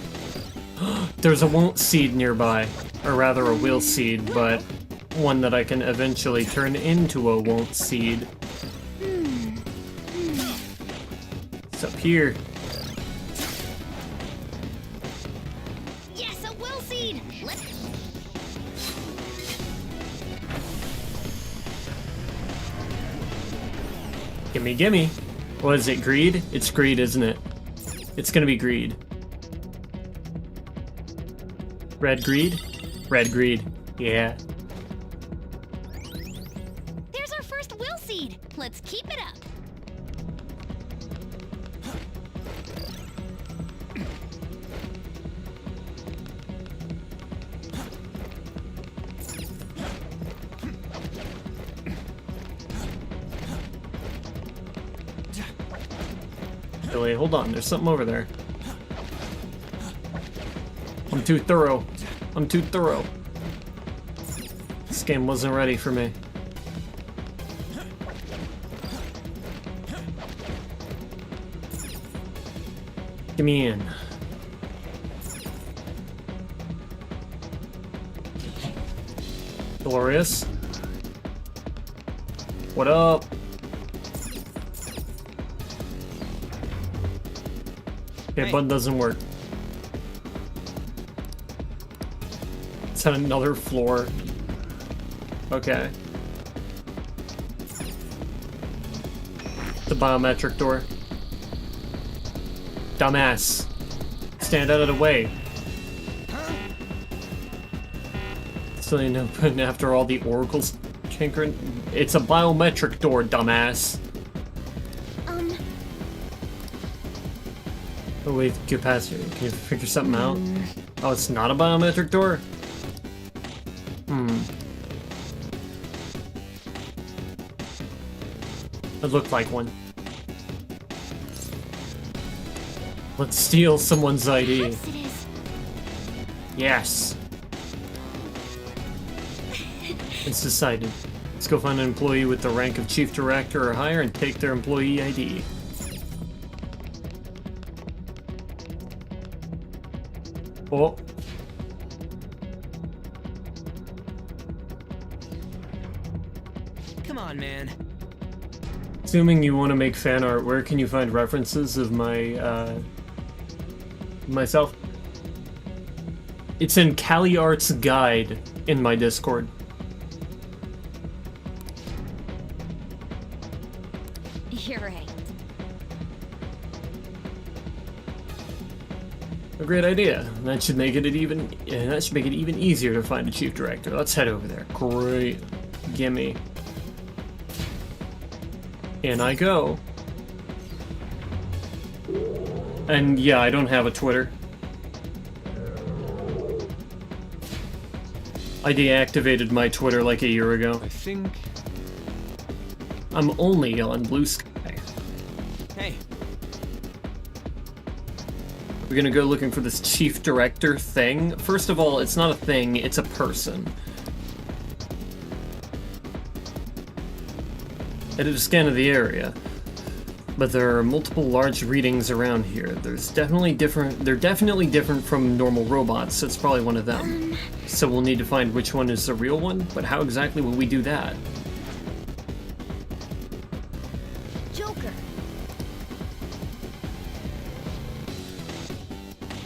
There's a won't seed nearby. Or rather a will seed, but one that I can eventually turn into a won't seed. It's up here. Yes, a will seed! Gimme, gimme. What is it, greed? It's greed, isn't it? It's gonna be greed. Red greed? Red greed. Yeah. There's our first will seed. Let's keep it up. Wait, hold on. There's something over there. I'm too thorough. I'm too thorough. This game wasn't ready for me. Get me in. Glorious. What up? Okay, button doesn't work. It's on another floor. Okay. The biometric door. Dumbass. Stand out of the way. So you know, but after all the oracles tinkering, it's a biometric door, dumbass. Oh wait, get past here. Can you figure something out? Oh, it's not a biometric door? It looked like one. Let's steal someone's ID. Yes. It's decided. Let's go find an employee with the rank of chief director or higher and take their employee ID. Oh. Come on, man. Assuming you want to make fan art, where can you find references of my, myself? It's in Cali Art's guide in my Discord. You're right. A great idea. That should make it even easier to find a chief director. Let's head over there. Great. Gimme. In I go. And yeah, I don't have a Twitter. I deactivated my Twitter like a year ago. I think I'm only on Blue Sky. Hey. We're gonna go looking for this chief director thing. First of all, it's not a thing, it's a person. I did a scan of the area, but there are multiple large readings around here. They're definitely different from normal robots, so it's probably one of them. So we'll need to find which one is the real one, but how exactly will we do that? Joker.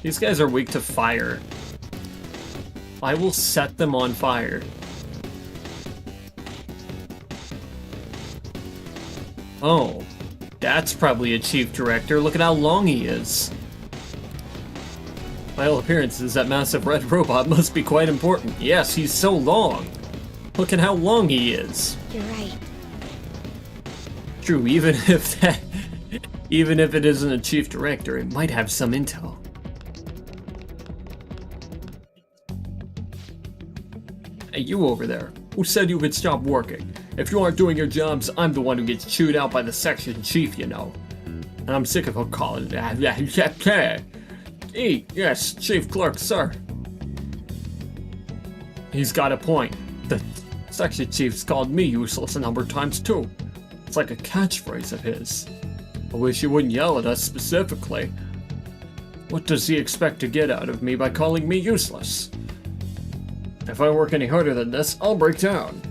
These guys are weak to fire. I will set them on fire. Oh, that's probably a chief director. Look at how long he is. By all appearances, that massive red robot must be quite important. Yes, he's so long. Look at how long he is. You're right. True, even if it isn't a chief director, it might have some intel. Hey, you over there. Who said you could stop working? If you aren't doing your jobs, I'm the one who gets chewed out by the section chief, you know. And I'm sick of her calling that. Yes, chief clerk, sir. He's got a point. The section chief's called me useless a number of times too. It's like a catchphrase of his. I wish he wouldn't yell at us specifically. What does he expect to get out of me by calling me useless? If I work any harder than this, I'll break down.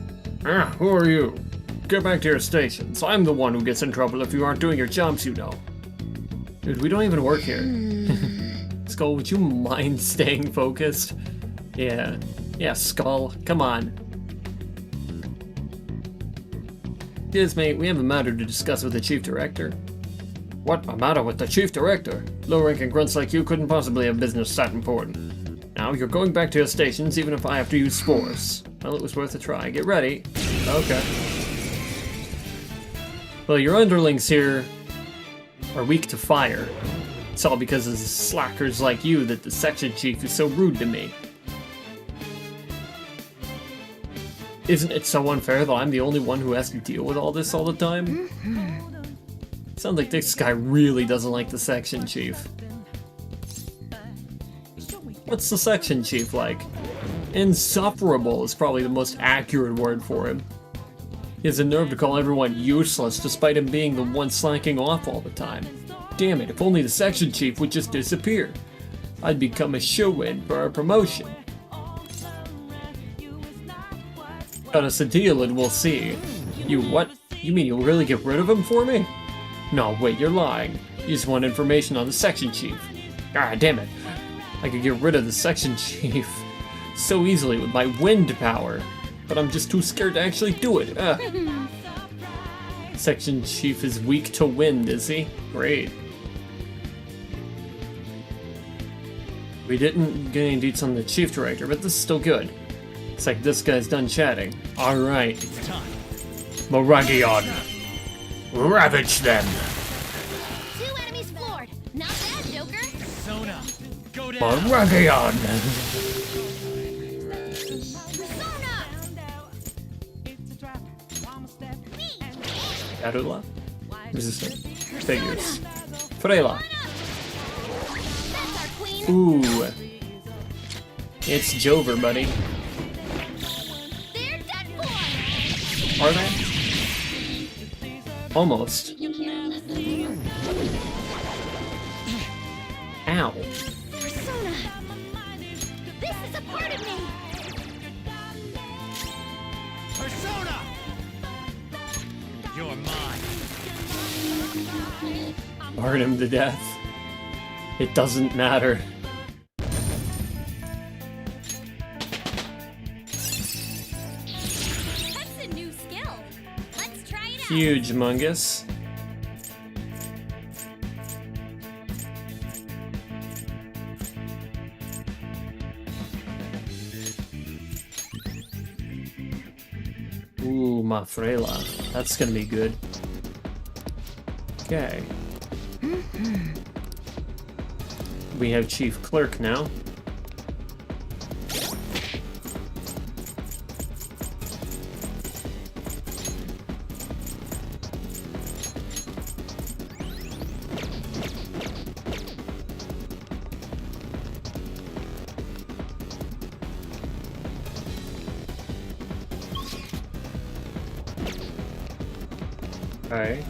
Ah, who are you? Get back to your stations. I'm the one who gets in trouble if you aren't doing your jobs, you know. Dude, we don't even work here. Skull, would you mind staying focused? Yeah. Yeah, Skull, come on. Yes, mate, we have a matter to discuss with the Chief Director. What, a matter with the Chief Director? Low-ranking grunts like you couldn't possibly have business that important. Now, you're going back to your stations even if I have to use spores. Well, it was worth a try. Get ready. Okay. Well, your underlings here are weak to fire. It's all because of slackers like you that the section chief is so rude to me. Isn't it so unfair that I'm the only one who has to deal with all this all the time? Sounds like this guy really doesn't like the section chief. What's the section chief like? Insufferable is probably the most accurate word for him. He has the nerve to call everyone useless despite him being the one slacking off all the time. Damn it, if only the section chief would just disappear. I'd become a shoe-in for our promotion. Got us a deal and we'll see. You what? You mean you'll really get rid of him for me? No, wait, you're lying. You just want information on the section chief. Ah, damn it. I could get rid of the section chief so easily with my wind power, but I'm just too scared to actually do it. Section chief is weak to wind, is he? Great. We didn't get any deets on the chief director, but this is still good. It's like this guy's done chatting. Alright. Moragion. Ravage them. 2 enemies floored. Not bad, Joker. Persona, go down. Moragion. Adula. Resistant. Figures. Freyla. That's our queen. Ooh. It's Jover, buddy. They're done for. Are they? Almost. Ow. Persona. This is a part of me. Persona! You're mine. Burn him to death. It doesn't matter. That's a new skill. Let's try it out. Huge mungus. Ooh, Mafrela. That's gonna be good. Okay. We have Chief Clerk now. Okay.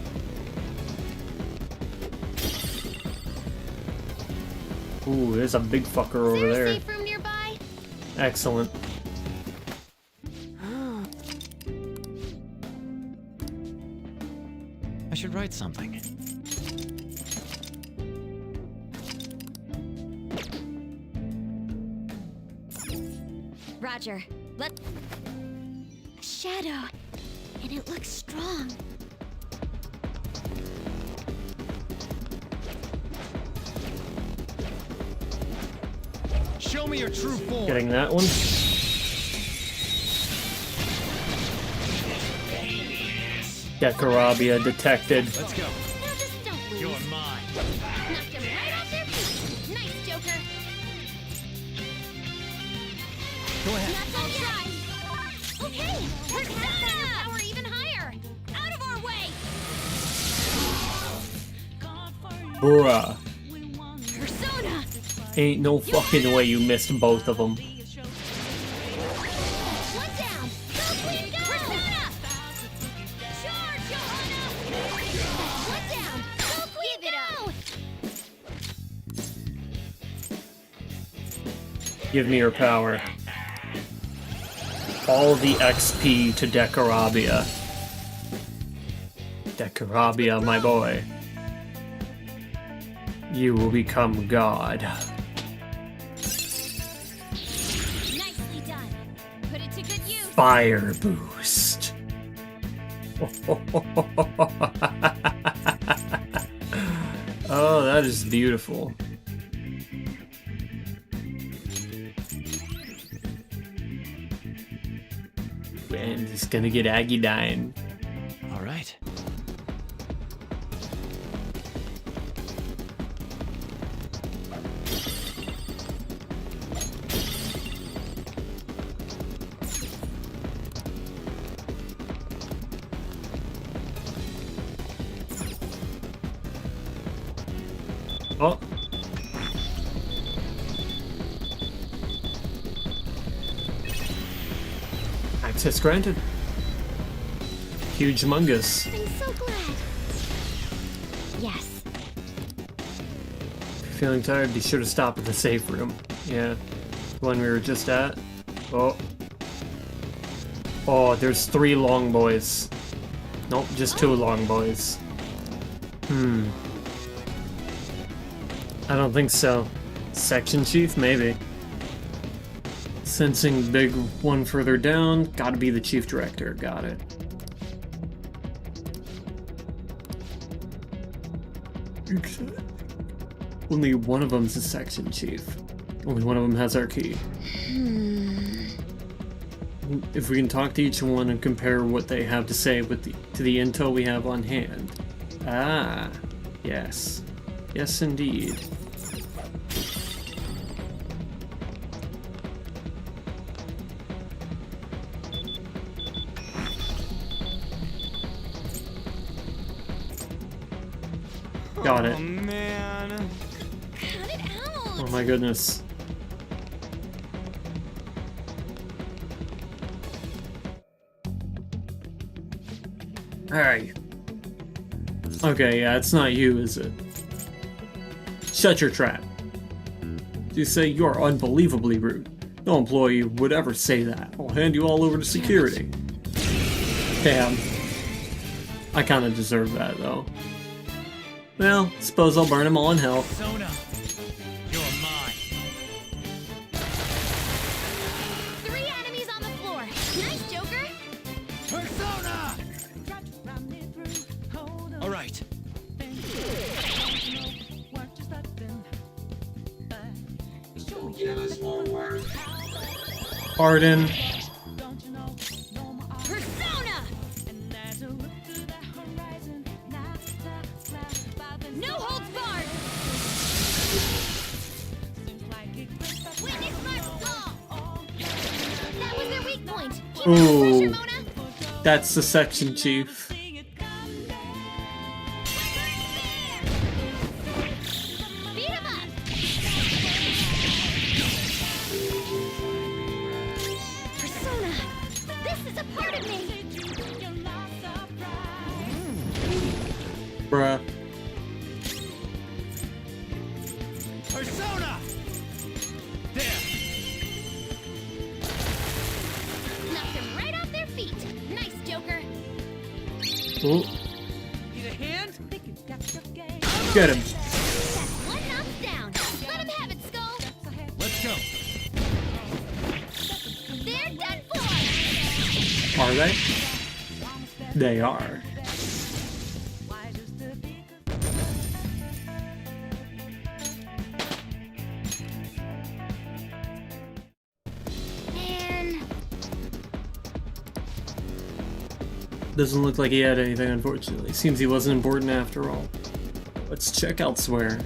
Ooh, there's a big fucker over there. Safe room nearby? Excellent. I should write something. Roger. Let. Shadow. And it looks strong. Show me your true form. Getting that one. Dekarabia detected. Let's go. Now just don't lose. You're mine. Knocked him right off their feet. Nice, Joker. Go ahead. Not so try. Okay, we're setting our power even higher. Out of our way. Bruh. Persona. Ain't no fucking way you missed both of them. One down. Go, Queen, go. Persona. Charge, Johanna. One down. Go, Queen, go. Give me your power. all the XP to Decorabia. Decorabia, my boy. You will become God. Nicely done. Put it to good use. Fire boost. Oh, that is beautiful. And he's gonna get Aggie dying. All right. Oh. Access granted. Huge mungus. I'm so glad. Yes. Feeling tired? Be sure to stop at the safe room. Yeah. The one we were just at. Oh. Oh, there's 3 long boys. Nope, just 2 long boys. I don't think so. Section chief? Maybe. Sensing big one further down. Gotta be the chief director. Got it. Only one of them's a section chief. Only one of them has our key. If we can talk to each one and compare what they have to say with to the intel we have on hand. Ah, yes. Yes, indeed. Got it. Oh, man. Cut it out. Oh my goodness. Alright. Okay, yeah, it's not you, is it? Shut your trap. You say you're unbelievably rude. No employee would ever say that. I'll hand you all over to security. Damn. I kinda deserve that, though. Well, suppose I'll burn them all in hell. Persona, you're mine. 3 enemies on the floor. Nice, Joker. Persona! All right. Give us more work. Pardon. Persona! No holds barred! Witness my fall! That was their weak point. Keep up the Ooh. pressure, Mona! That's the section chief. Beat him up! Persona! This is a part of me! Bruh. Persona! There! Knocked them right off their feet. Nice, Joker. Ooh. Need a hand? Get him. That's 1 knocked down. Let him have it, Skull. Let's go. They're done for. Are they? They are. Man. Doesn't look like he had anything, unfortunately. Seems he wasn't important after all. Let's check elsewhere.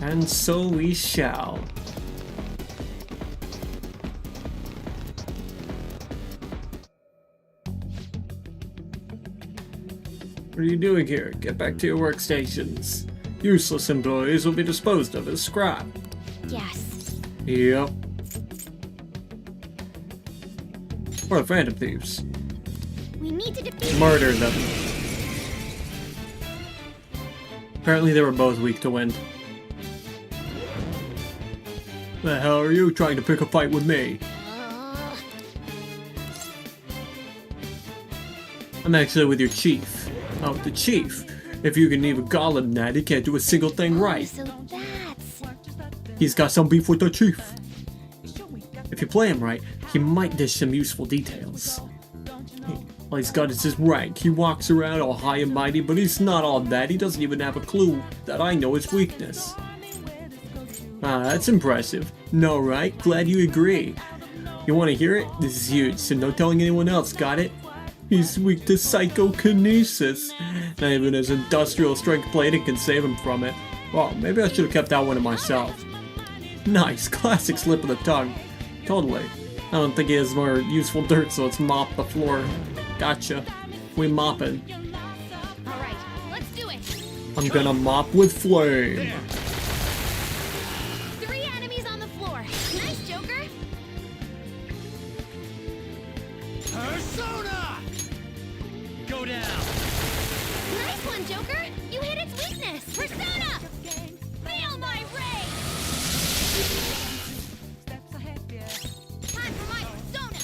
And so we shall. What are you doing here? Get back to your workstations. Useless employees will be disposed of as scrap. Yes. Yep. Or the Phantom Thieves. We need to defeat Murder them. Apparently they were both weak to wind. The hell are you trying to pick a fight with me? I'm actually with your chief. Oh, the chief. If you can even call him that, he can't do a single thing right. So that's... He's got some beef with the chief. If you play him right, he might dish some useful details. All he's got is his rank. He walks around all high and mighty, but he's not all that. He doesn't even have a clue that I know his weakness. Ah, that's impressive. No, right? Glad you agree. You want to hear it? This is huge, so no telling anyone else, got it? He's weak to psychokinesis. Not even his industrial strength plating can save him from it. Well, maybe I should have kept that one to myself. Nice, classic slip of the tongue. Totally. I don't think he has more useful dirt, so let's mop the floor. Gotcha. We mopping. Alright, let's do it. I'm gonna mop with flame. 3 enemies on the floor. Nice, Joker. Persona! Go down! Nice one, Joker. You hit its weakness. Persona! Feel my rage! Time for my persona!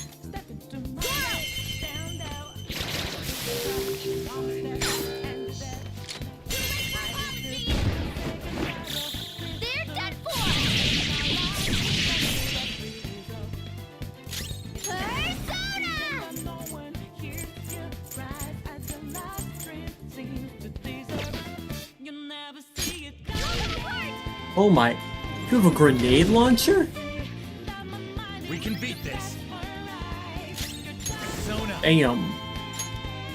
They're dead for! Oh my. You have a grenade launcher? We can beat this. Persona! Damn.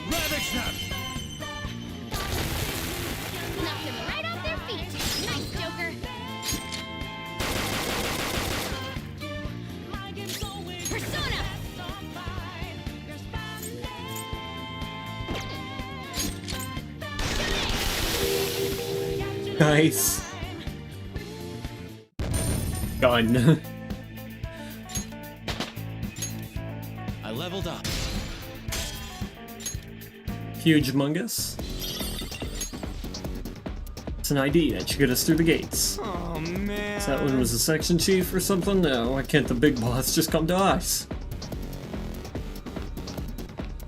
Ravage them! Knocked them right off their feet. Nice, Joker. Persona! Nice. Gun. I leveled up. Huge mungus. It's an ID that should get us through the gates. Oh man. Is that one was the section chief or something? No, why can't the big boss just come to us?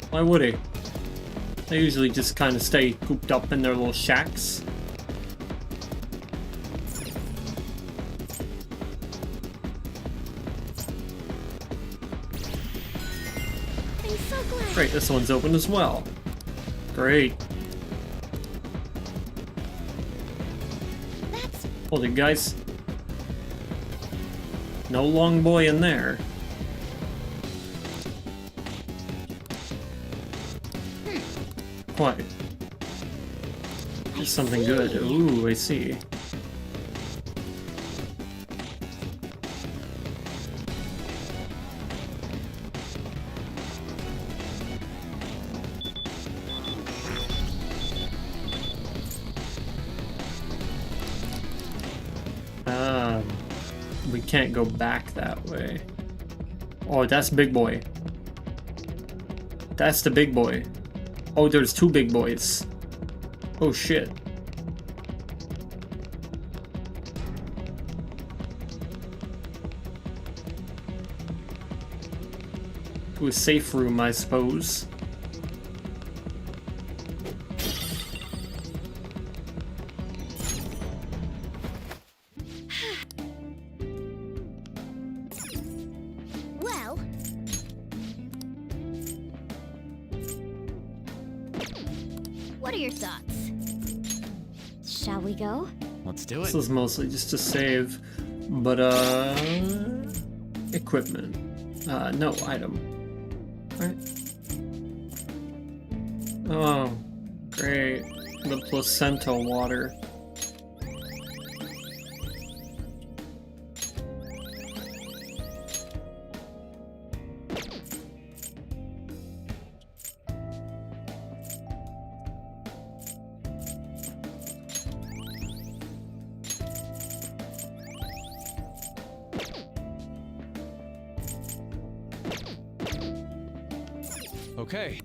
Why would he? They usually just kind of stay cooped up in their little shacks. I'm so glad. Great, this one's open as well. Great. That's... Hold it, guys. No long boy in there. What? There's something good. Ooh, I see. We can't go back that way. Oh, that's big boy. That's the big boy. Oh, there's 2 big boys. Oh shit. To a safe room, I suppose. Well... What are your thoughts? Shall we go? Let's do This it. is mostly just to save, but equipment. No item. Right. Oh, great. The placenta water. Okay.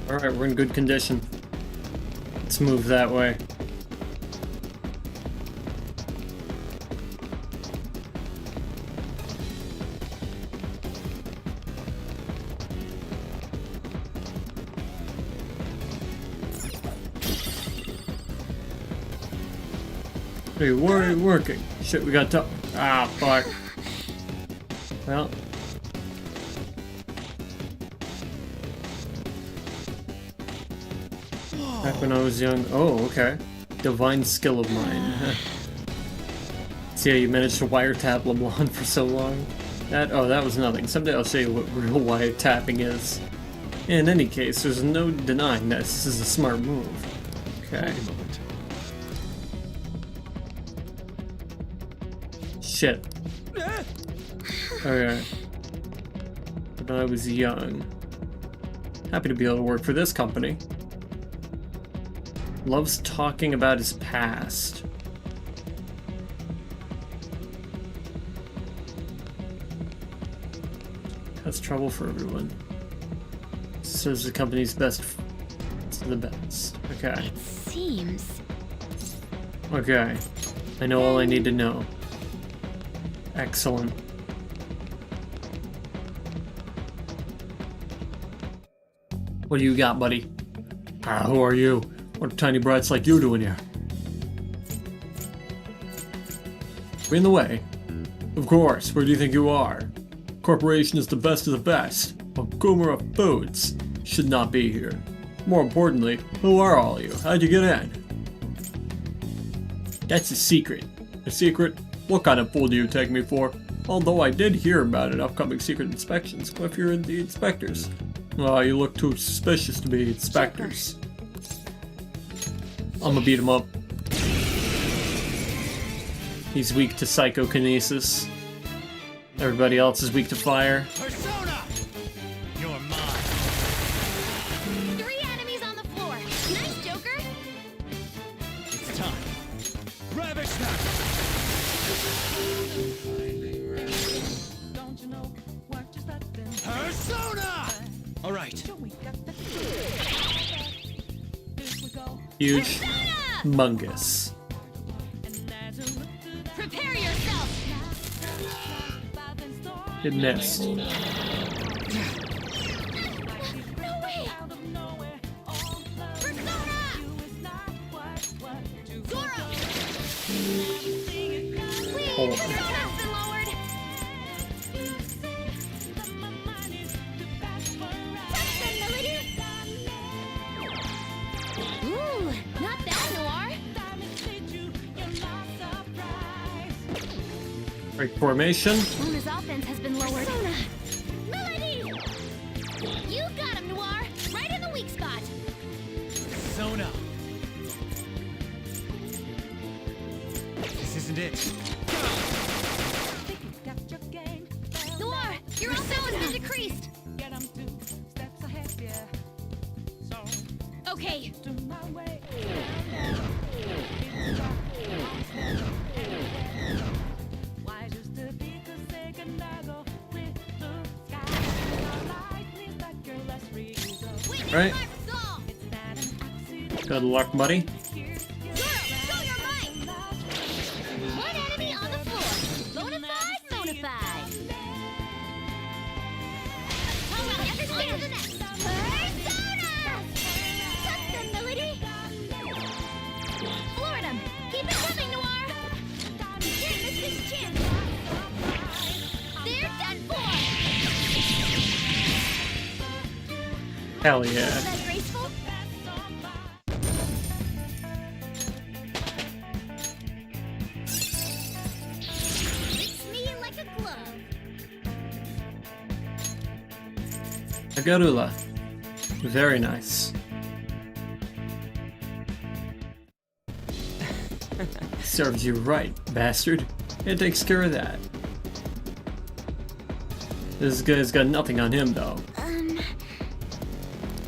Alright, we're in good condition. Let's move that way. Hey, we're working. Shit, we got to. Ah, fuck. Well. Back when I was young. Oh, okay. Divine skill of mine. See how you managed to wiretap LeBlanc for so long? That was nothing. Someday I'll show you what real wiretapping is. In any case, there's no denying that this is a smart move. Okay. Shit. Okay. When I was young. Happy to be able to work for this company. Loves talking about his past. Has trouble for everyone. Says the company's best. It's the best. Okay. It seems. Okay. I know all I need to know. Excellent. What do you got, buddy? Who are you? What are tiny brats like you doing here? We're in the way. Of course, where do you think you are? Corporation is the best of the best. Well, Gomera Foods should not be here. More importantly, who are all you? How'd you get in? That's a secret. A secret? What kind of fool do you take me for? Although I did hear about it, upcoming secret inspections. What if you're the inspectors? Oh, you look too suspicious to be inspectors. I'm gonna beat him up. He's weak to psychokinesis. Everybody else is weak to fire. Persona! You're mine. 3 enemies on the floor. Nice, Joker. It's time. Ravish them! Persona! All right. Huge. Mungus. Prepare yourself. It missed. No way. Persona! Zoro! Wait, Hold on. Persona's been lowered. Touch them, Melody. Ooh, not bad, Noir. Break formation. Luna's offense has been lowered. Persona! Melody! You got him, Noir. Right in the weak spot. Persona. This isn't it. Noir, your offense has been decreased. Okay. Right. Good luck, buddy. One enemy on the floor. Bonafide, bonafide. Alright, everybody to the next. Persona! Touch them, Melody. Floor them. Keep it coming, Noir. You can't miss this chance. They're done for. Hell yeah. Isn't that graceful? Fits me like a glove. Agarula. Very nice. Serves you right, bastard. It takes care of that. This guy's got nothing on him, though.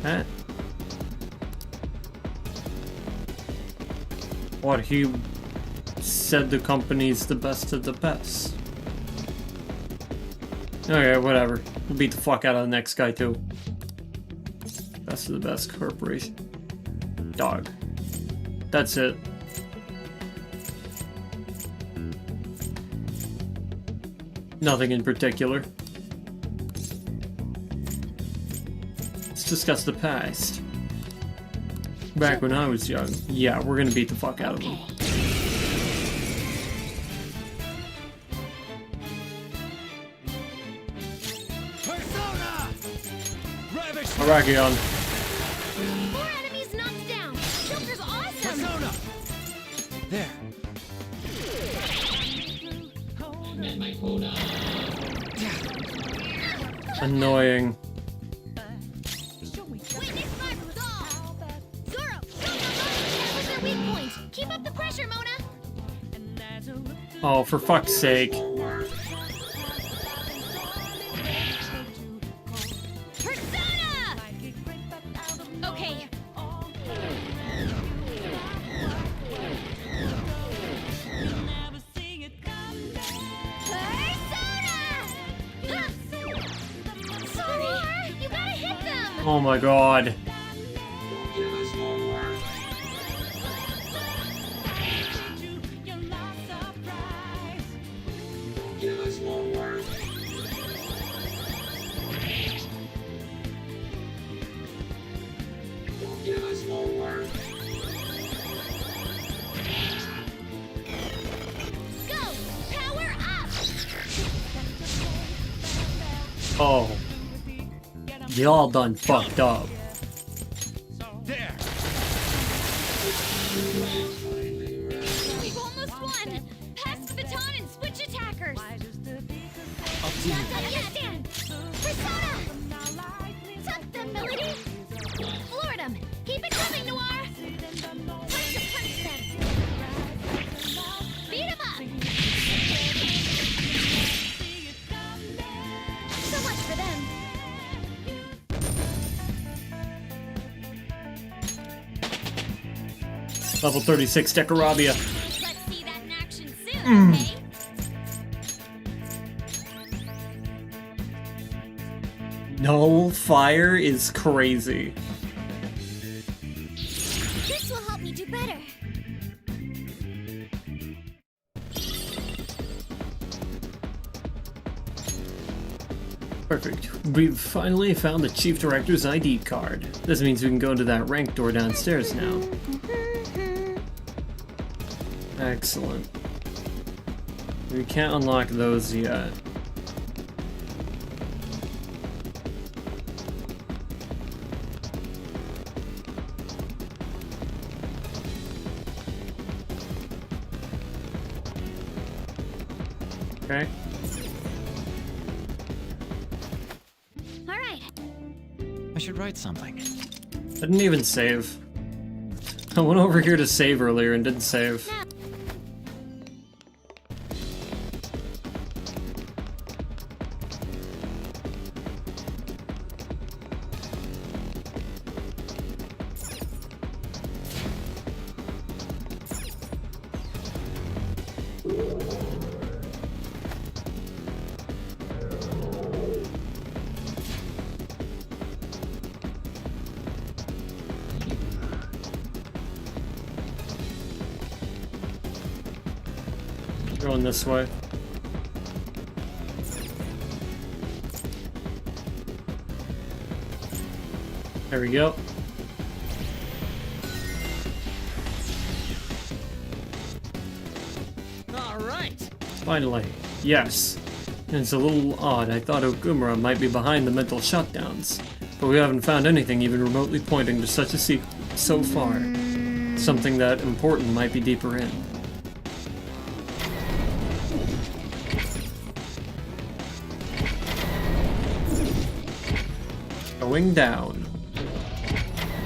Huh? What, he said the company's the best of the best. Okay, whatever. We'll beat the fuck out of the next guy, too. Best of the best corporation. Dog. That's it. Nothing in particular. Let's discuss the past. Back when I was young. Yeah, we're gonna beat the fuck out of them. Arakion. 4 enemies knocked down. Shelter's awesome. Persona! There. Annoying. Witness my resolve. Zoro, that was their weak point. Keep up the pressure, Mona. Oh, for fuck's sake. Persona! Okay. Persona! Sorry, you gotta hit them. Oh my god. Give us more work. Give us more work. Give us more work. Go! Power up! Oh. Y'all done fucked up. There. We've almost won! Pass the baton and switch attackers! Up to you. Understand! Persona! Tuck them, Melody! Floor them! Keep it coming, Noir! Time to punch them! Beat 'em up! So much for them! Level 36 Decorabia. Let's see that in action soon, okay? No fire is crazy. This will help me do better. Perfect. We've finally found the Chief Director's ID card. This means we can go into that rank door downstairs now. Excellent. We can't unlock those yet. Okay. All right. I should write something. I didn't even save. I went over here to save earlier and didn't save. Going this way. There we go. All right. Finally. Yes. And it's a little odd. I thought Okumura might be behind the mental shutdowns, but we haven't found anything even remotely pointing to such a secret so far. Something that important might be deeper in. Going down.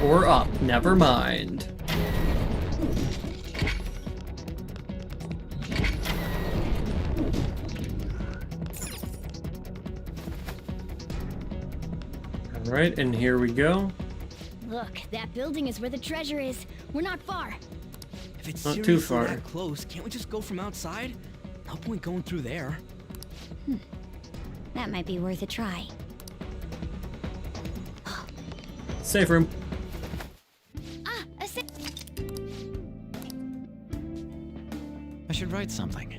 Or up, never mind. Alright, and here we go. Look, that building is where the treasure is. We're not far. If it's Not too seriously far. that close, can't we just go from outside? No point going through there. That might be worth a try. Safe room. Ah, a sa- I should write something.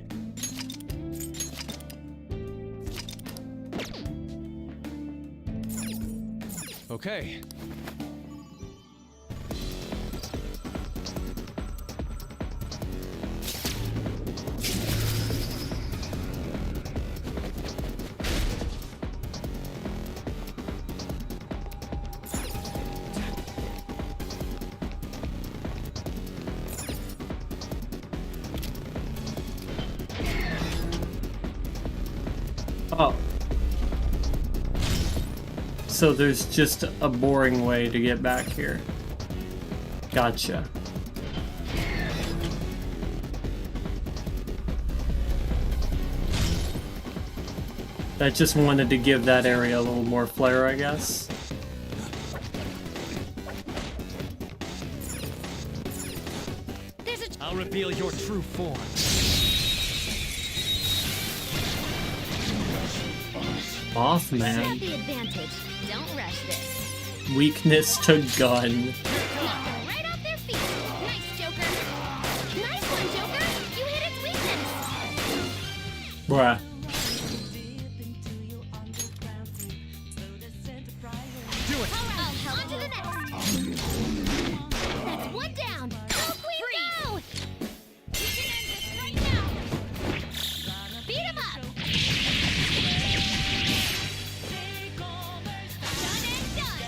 Okay. Oh. So there's just a boring way to get back here. Gotcha. I just wanted to give that area a little more flair, I guess. I'll reveal your true form. Mothman. Snap the advantage. Don't rush this. Weakness to gun. Right off their feet. Nice, Joker. Nice one, Joker. You hit its weakness. Bruh. Do it. All right, on to the next. That's one down. Go, Queen, go! You can end this right now. Beat him up. Done and done.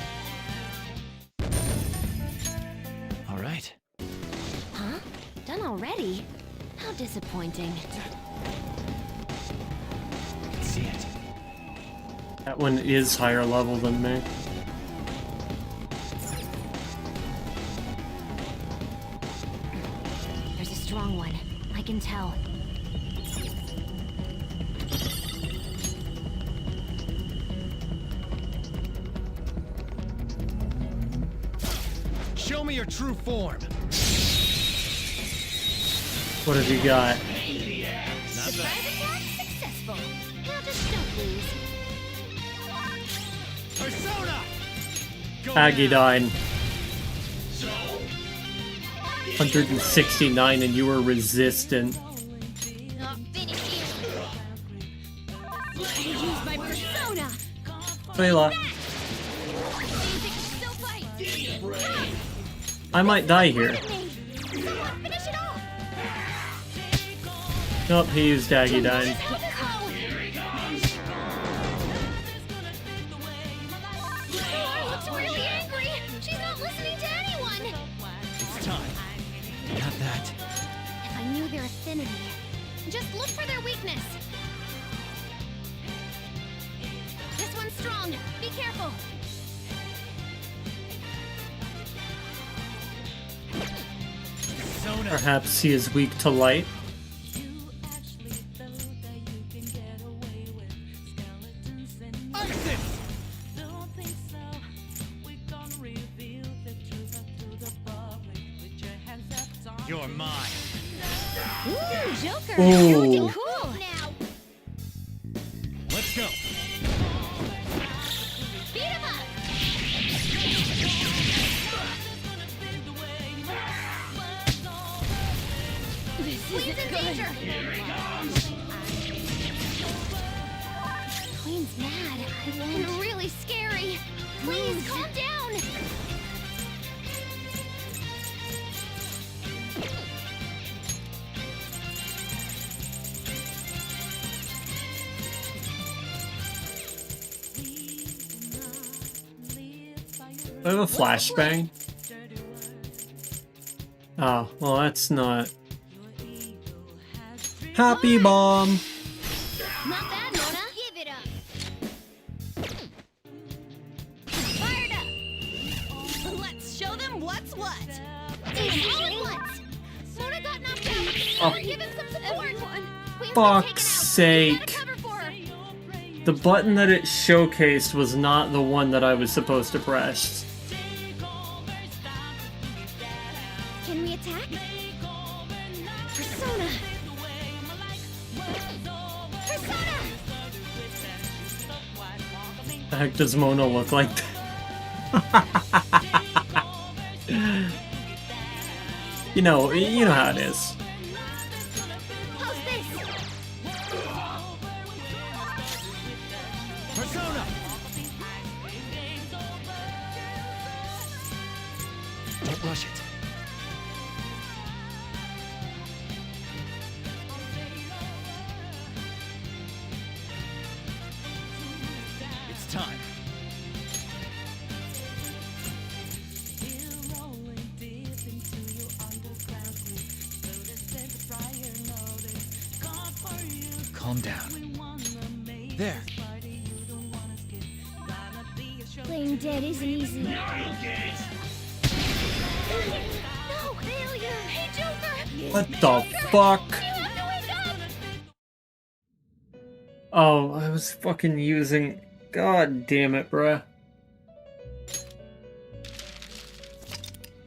All right. Huh? Done already? How disappointing. I can see it. That one is higher level than me. There's a strong one. I can tell. Show me your true form. What have you got? Surprise attack successful. Now just don't lose. Persona. Go Agidine. 169 and you were resistant. I'll finish you. I use my persona. Fela. Still fight. I might die here. Finish it off. Nope, he used Agidine. Laura looks really angry. She's not listening to anyone. It's time. Not that. If I knew their affinity, just look for their weakness. This one's strong. Be careful. Persona. Perhaps he is weak to light. Exit. You're mine. Ooh, Joker. Ooh. You're looking cool now. Let's go. Beat him up. This isn't good. Queen's mad. And really scary. Please calm down. I have a flashbang. Oh, well that's not. Happy bomb! Not bad, Mona. Give it up. Fired up. Let's show them what's what. All at once. Mona got knocked out. Oh. Give him some support. Queen's been Fuck's taken out. sake. Gotta cover for her. The button that it showcased was not the one that I was supposed to press. Can we attack? Persona. Persona. The heck does Mona look like that? You know how it is. How's this? Persona! Don't rush it. It's time. Calm down. There. Playing dead isn't easy. No, failure! Hey, Joker! What the fuck? You have to wake up! Oh, I was fucking using... God damn it, bruh.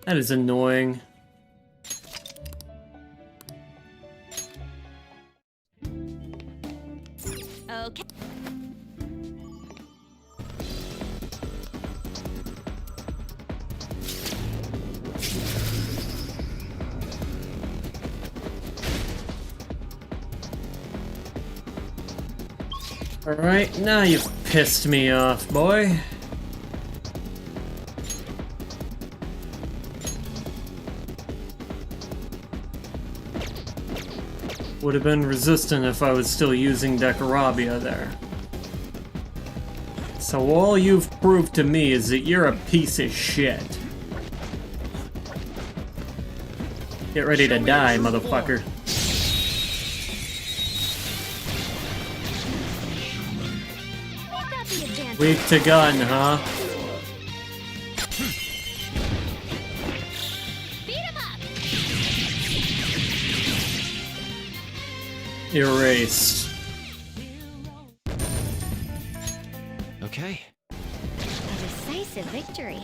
That is annoying. Okay. Alright, now you've pissed me off, boy. Would have been resistant if I was still using Decorabia there. So all you've proved to me is that you're a piece of shit. Get ready to die, motherfucker. Ain't that the advantage? Weak to gun, huh? Beat him up! Erased. Okay. A decisive victory.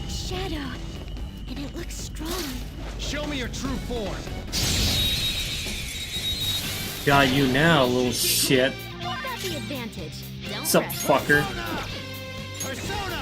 Shadow. And it looks strong. Show me your true form. Got you now, little shit. Ain't that the advantage? Don't What's up, rest. fucker? Persona!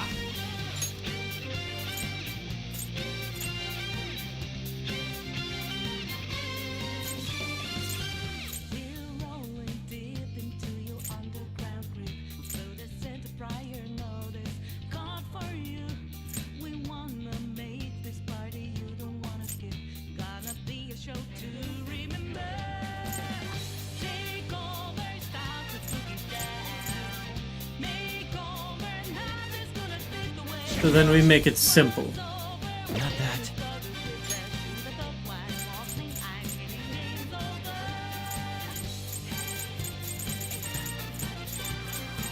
So then we make it simple. Not that.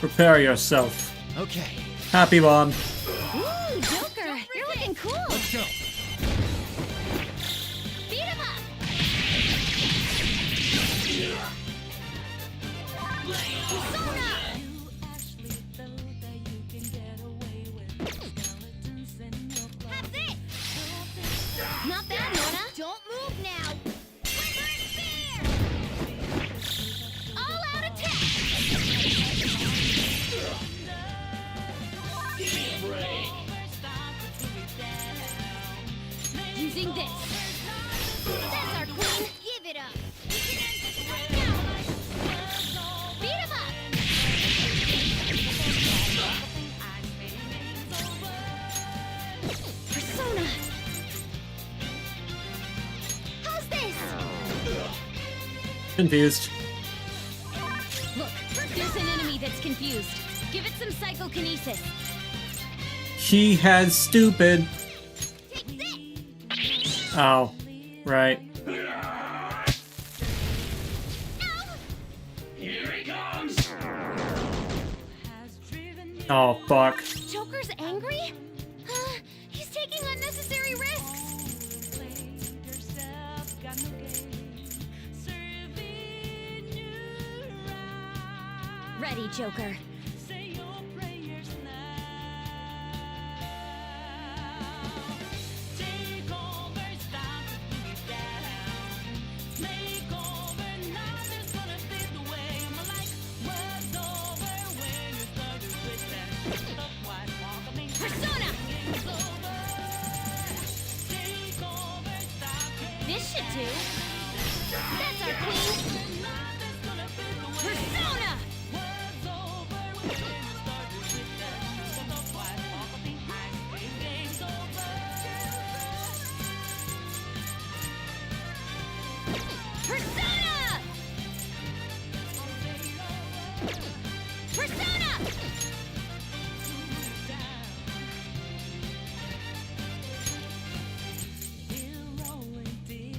Prepare yourself. Okay. Happy bomb. Ooh, Joker, you're looking cool. Let's go. Beat him up! Persona! Have this! Not bad, Nona. Don't move now. Wizard Spear! All out attack! Using this. That's our queen. Give it up. You can end this right now. Beat him up. Persona. How's this? Confused. Look, there's an enemy that's confused. Give it some psychokinesis. She has stupid. Take this. Oh, right. Here he comes! Oh, fuck. Joker's angry? He's taking unnecessary risks. Ready, Joker. wanted to. That's our queen. Persona! Persona! Persona!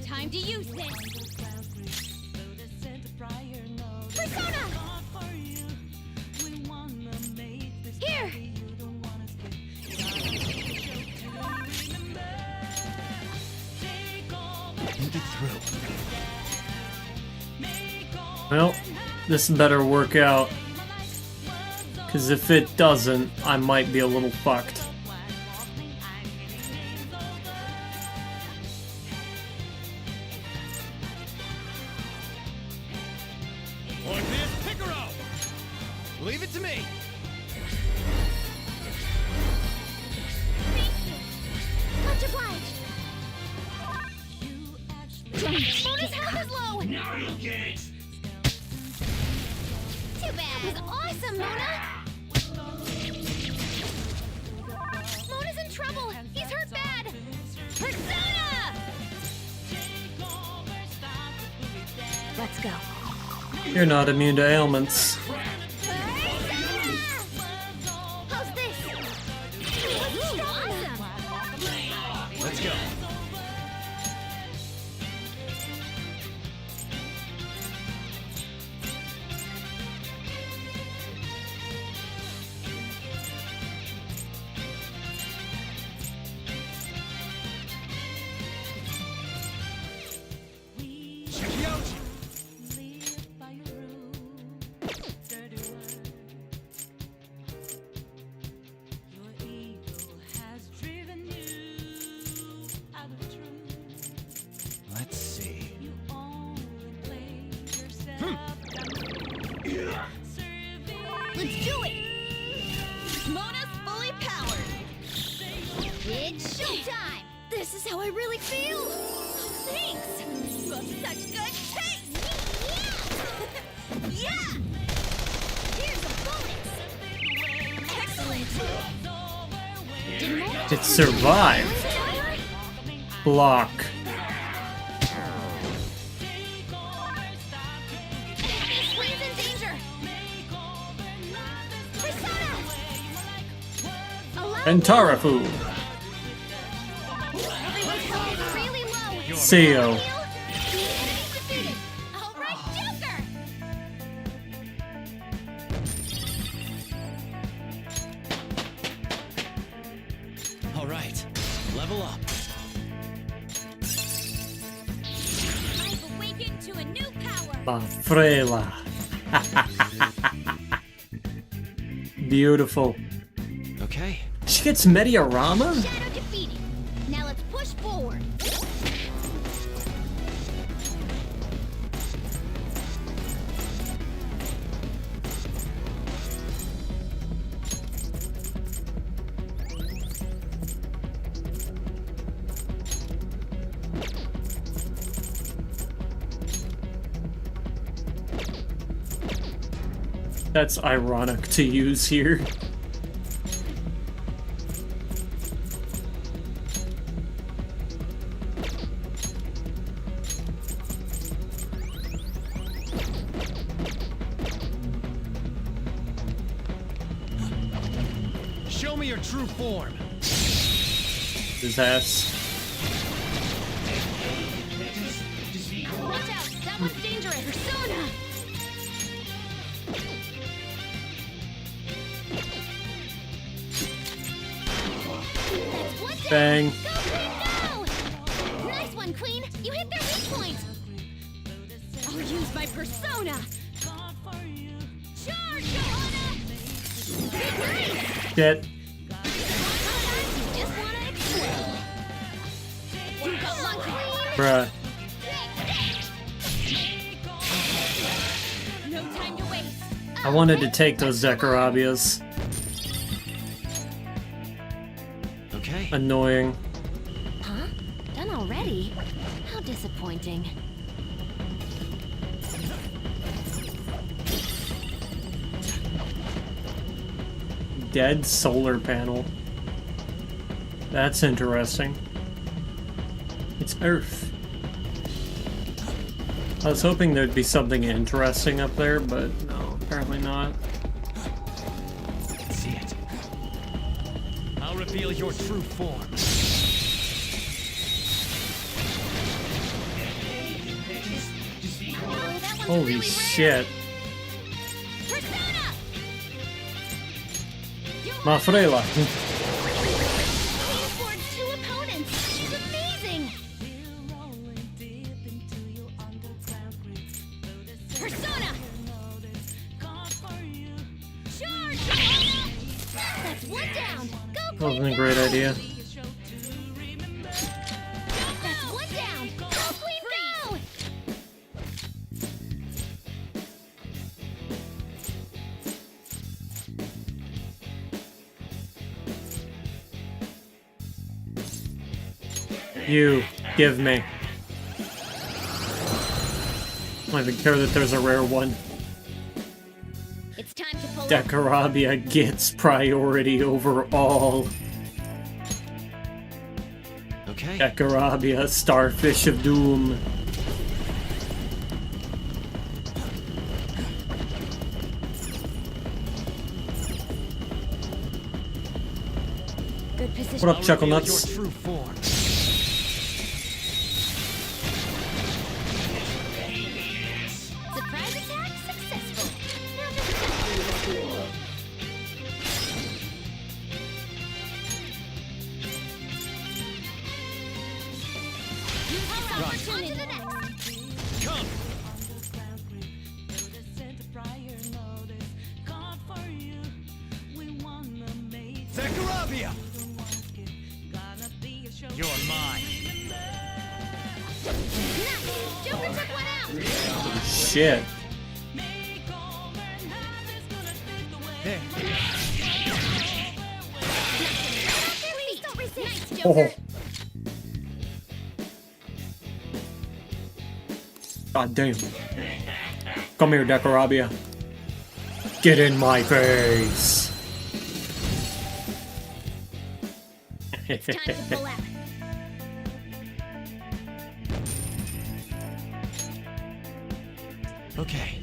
Time to use this. Persona! Here! Think it through. Well, this better work out. Because if it doesn't, I might be a little fucked. Orpheus Picaro! Leave it to me! Much obliged. Mona's health is low. Now you'll get it! Too bad. That was awesome, Mona. Mona's in trouble. He's hurt bad. Persona! Let's go. You're not immune to ailments. How's this? Ooh, awesome. Let's go. Let's see. Let's do it. Mona's fully powered. It's showtime. This is how I really feel. Thanks. You have such good taste. Yeah. Yeah. Here's a bonus. Excellent. Did Mona It survived. Block. This queen's in danger. Persona. Allow Entarafu. Everyone's health is really low. Seo. Enemy's defeated. All right, Joker. All right, level up. I've awakened to a new power. Mafrela. Beautiful. Okay. She gets Mediarama? Shadow defeated. Now let's push forward. That's ironic to use here. Show me your true form. His ass. Watch out. That one's dangerous. Persona. That's one down. Bang. Go, Queen, go! Nice one, Queen. You hit their weak point. I'll use my persona. Charge, Johanna! Nice! Get. Sometimes you just wanna explode. You got one, Queen. Bruh. No time to waste. I wanted to take those Decarabias. Okay. Annoying. Huh? Done already? How disappointing. Dead solar panel. That's interesting. It's Earth. I was hoping there'd be something interesting up there, but no, apparently not. Let's see it. I'll reveal your true form. Holy shit. Mafrela. Two opponents. She's amazing. Persona. Charge. That's one down. Go. Wasn't a great idea. That's one down. Go, Queen, go. You give me. I don't even care that there's a rare one. It's time to pull up. Decarabia gets priority over all. Okay. Decarabia, Starfish of Doom. Good position. What up, Chuckle Your Nuts? true form. Surprise attack successful. Now just use this opportunity. On to the next. Come. Decarabia! You're mine. Nice. Joker took one out. Shit. There. Please don't resist. Nice, Oh. Joker. God damn. Come here, Decarabia. Get in my face. It's time to pull out. Okay.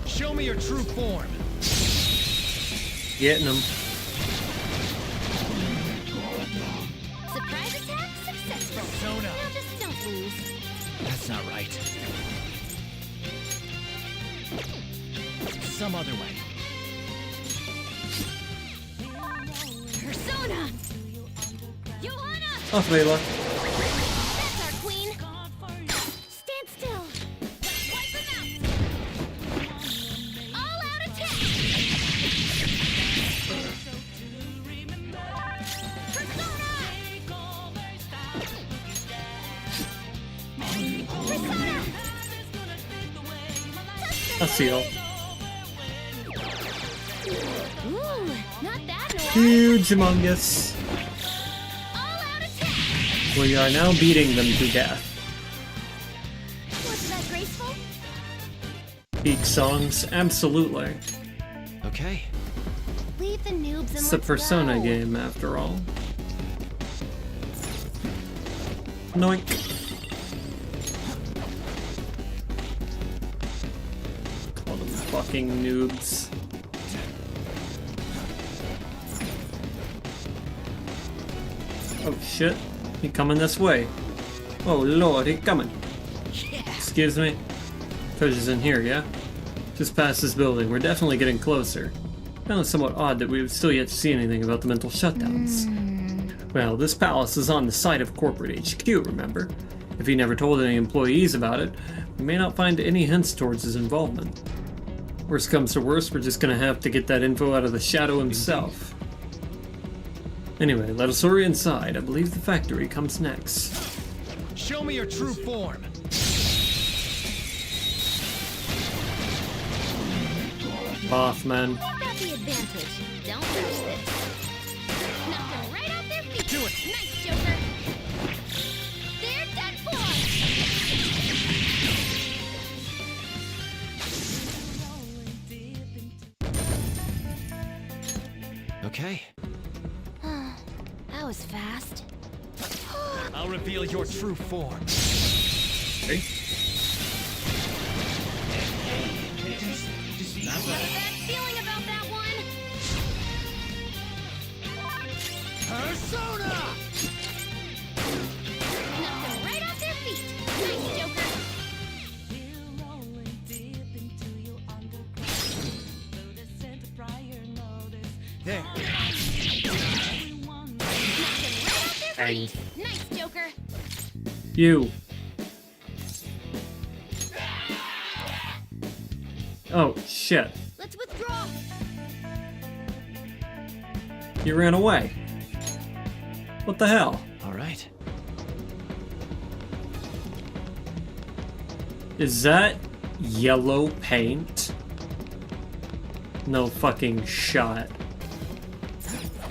Show me your true form. Getting him. Surprise attack successful. Persona. Now just don't lose. That's not right. Some other way. Persona. Johanna. Mafrela. That's our queen. Stand still. Let's wipe them out. All out attack. Persona. I seal. Ooh, not that noise. Huge humongous. All out attack. We are now beating them to death. Wasn't that graceful? Peak songs, absolutely. Okay. Leave the noobs and It's a let's Persona go. game, after all. Noink. Call them fucking noobs. Oh shit, he coming this way. Oh lord, he coming. Excuse me? Treasure's in here, yeah? Just past this building, we're definitely getting closer. Found it somewhat odd that we would still yet to see anything about the mental shutdowns. Well, this palace is on the site of corporate HQ, remember? If he never told any employees about it, we may not find any hints towards his involvement. Worst comes to worst, we're just gonna have to get that info out of the Shadow himself. Anyway, let us hurry inside. I believe the factory comes next. Show me your true form. Mothman. You've got the advantage. Don't rush this. Knock them right off their feet. Do it. Nice, Joker. They're done for. Okay. That was fast. I'll reveal your true form. Hey. Not a bad feeling about that one. Persona! Knock them right off their feet. Nice, Joker. There. Knock them right off their Dang. feet. Nice, Joker. You. Oh, shit. Let's withdraw. You ran away. What the hell? All right. Is that yellow paint? No fucking shot.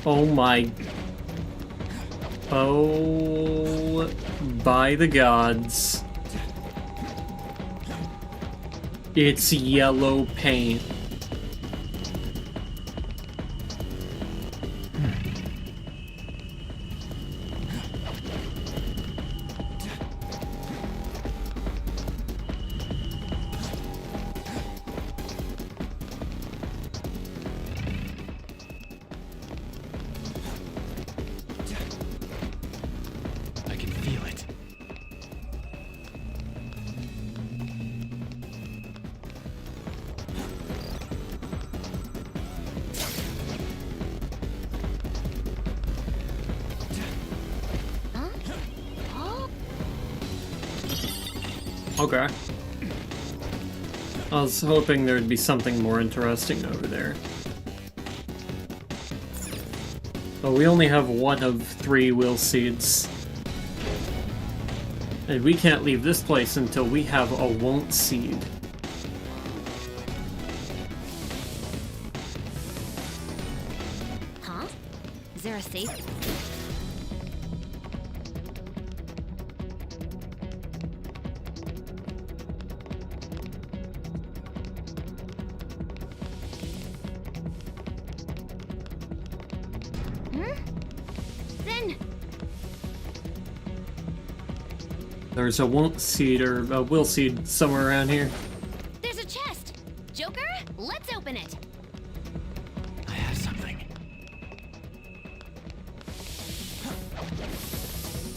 Oh my... Oh... By the gods. It's yellow paint. I can feel it. Okay. I was hoping there'd be something more interesting over there. But we only have one of 3 will seeds. And we can't leave this place until we have a won't seed. Huh? Is there a safe? Then There's a won't seed or a will seed somewhere around here. there's a chest. Joker, let's open it. I have something.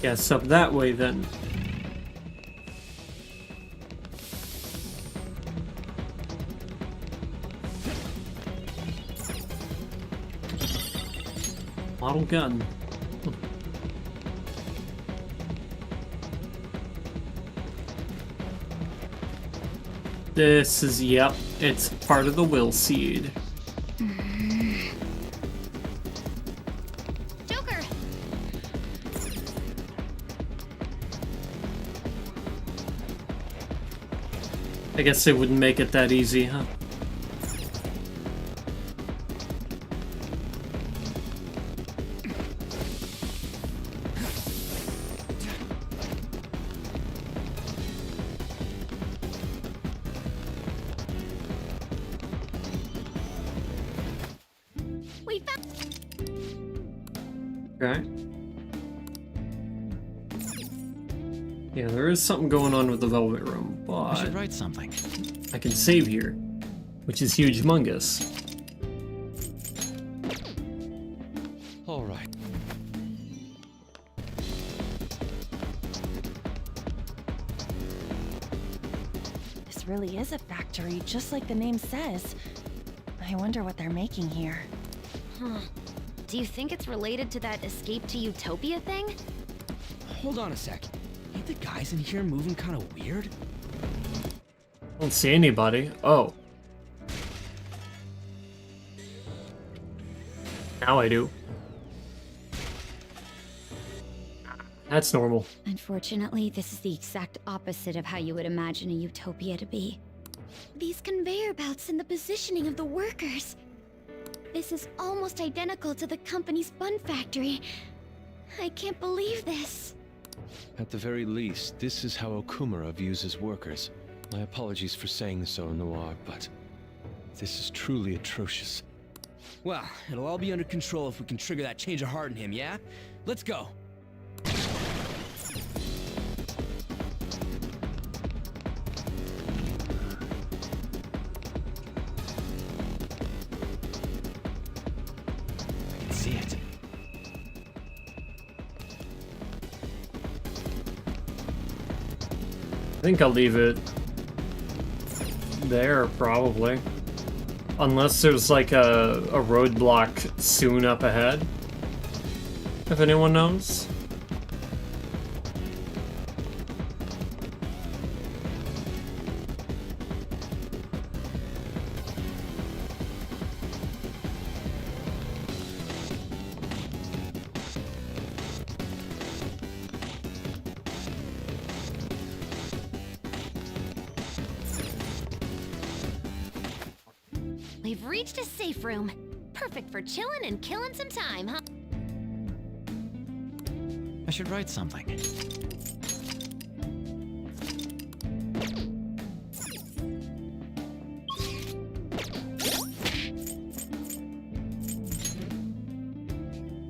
Yes, up that way then. Model gun. This is, yep, it's part of the will seed. Joker. I guess they wouldn't make it that easy, huh? We found. Okay. Yeah, there is something going on with the Velvet Room, I should but write something. I can save here, which is huge-mungus. All right. This really is a factory, just like the name says. I wonder what they're making here. Huh. Do you think it's related to that escape to Utopia thing? Hold on a sec. Ain't the guys in here moving kind of weird? Don't see anybody. Oh. Now I do. That's normal. Unfortunately, this is the exact opposite of how you would imagine a utopia to be. These conveyor belts and the positioning of the workers. This is almost identical to the company's bun factory. I can't believe this. At the very least, this is how Okumura views his workers. My apologies for saying so, Noir, but this is truly atrocious. Well, it'll all be under control if we can trigger that change of heart in him, yeah? Let's go. I can see it. I think I'll leave it there, probably. Unless there's like a roadblock soon up ahead. If anyone knows. We've reached a safe room. Perfect for chilling and killing some time, huh? I should write something.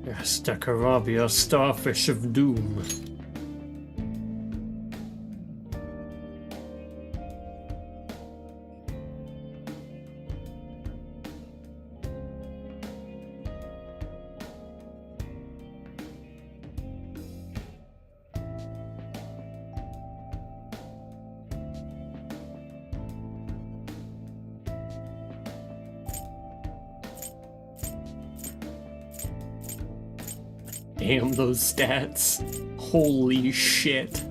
Yes, Dekarabia, Starfish of Doom. Damn those stats. Holy shit.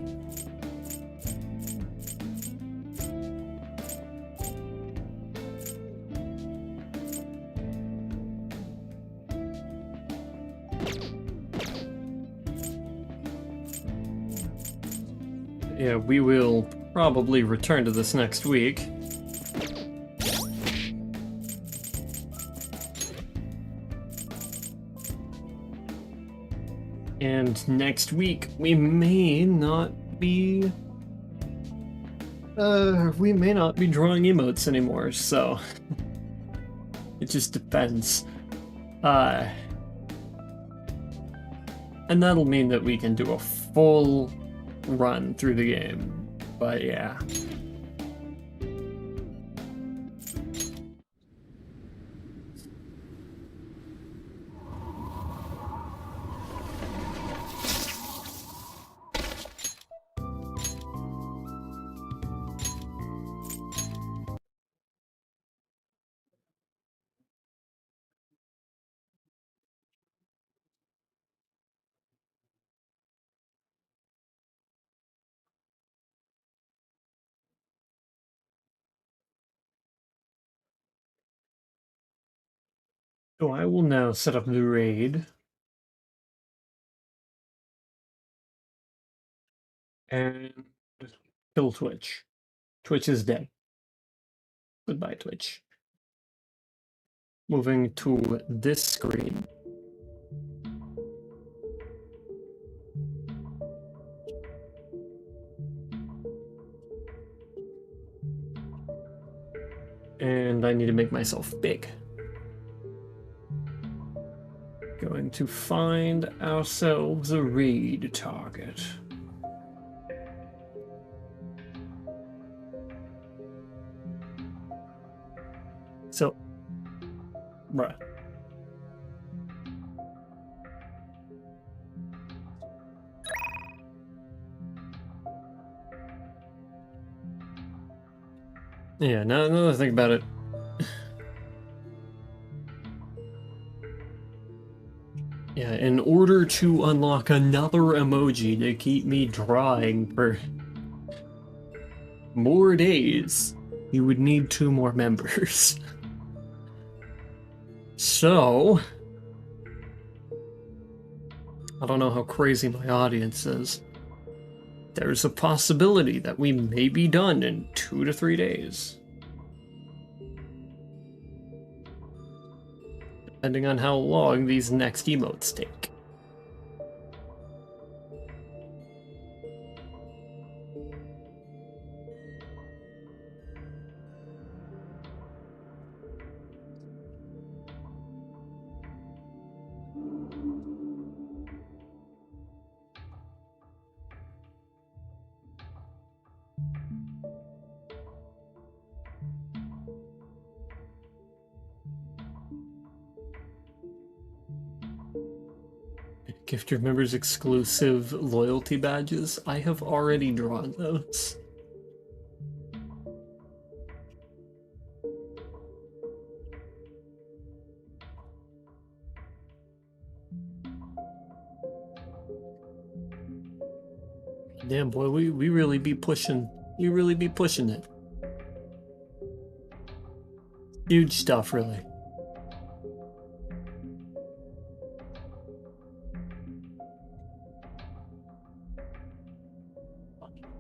Yeah, we will probably return to this next week. And next week, we may not be... we may not be drawing emotes anymore, so... it just depends. And that'll mean that we can do a full run through the game. But yeah. So I will now set up the raid. And kill Twitch. Twitch is dead. Goodbye, Twitch. Moving to this screen. And I need to make myself big. Going to find ourselves a raid target. So, bruh. Yeah, now that I think about it. Yeah, in order to unlock another emoji to keep me drawing for more days, you would need 2 more members. So, I don't know how crazy my audience is. There's a possibility that we may be done in 2 to 3 days. depending on how long these next emotes take. Gift your members exclusive loyalty badges. I have already drawn those. Damn boy, we really be pushing. You really be pushing it. Huge stuff, really.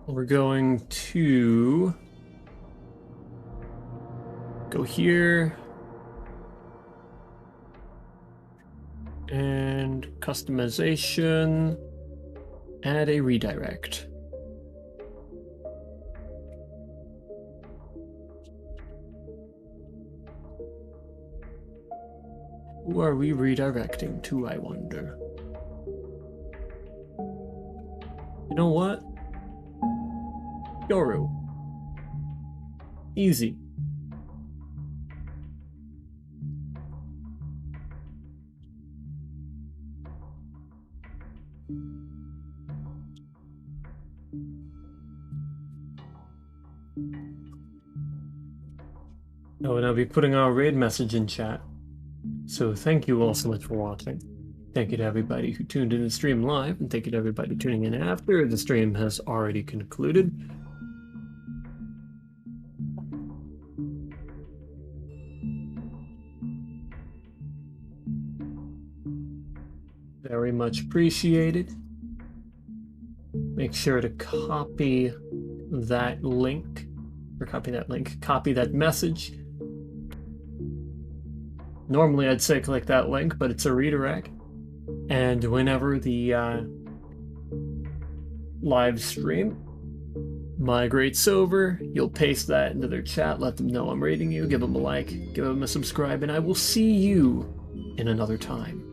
We're going to go here and customization, add a redirect. Who are we redirecting to, I wonder? You know what? Yoru. Easy. Oh, and I'll be putting our raid message in chat. So thank you all so much for watching. Thank you to everybody who tuned in the stream live, and thank you to everybody tuning in after the stream has already concluded. Very much appreciated. Make sure to copy that link, copy that message. Normally I'd say click that link, but it's a redirect. And whenever the live stream migrates over, you'll paste that into their chat, let them know I'm rating you, give them a like, give them a subscribe, and I will see you in another time.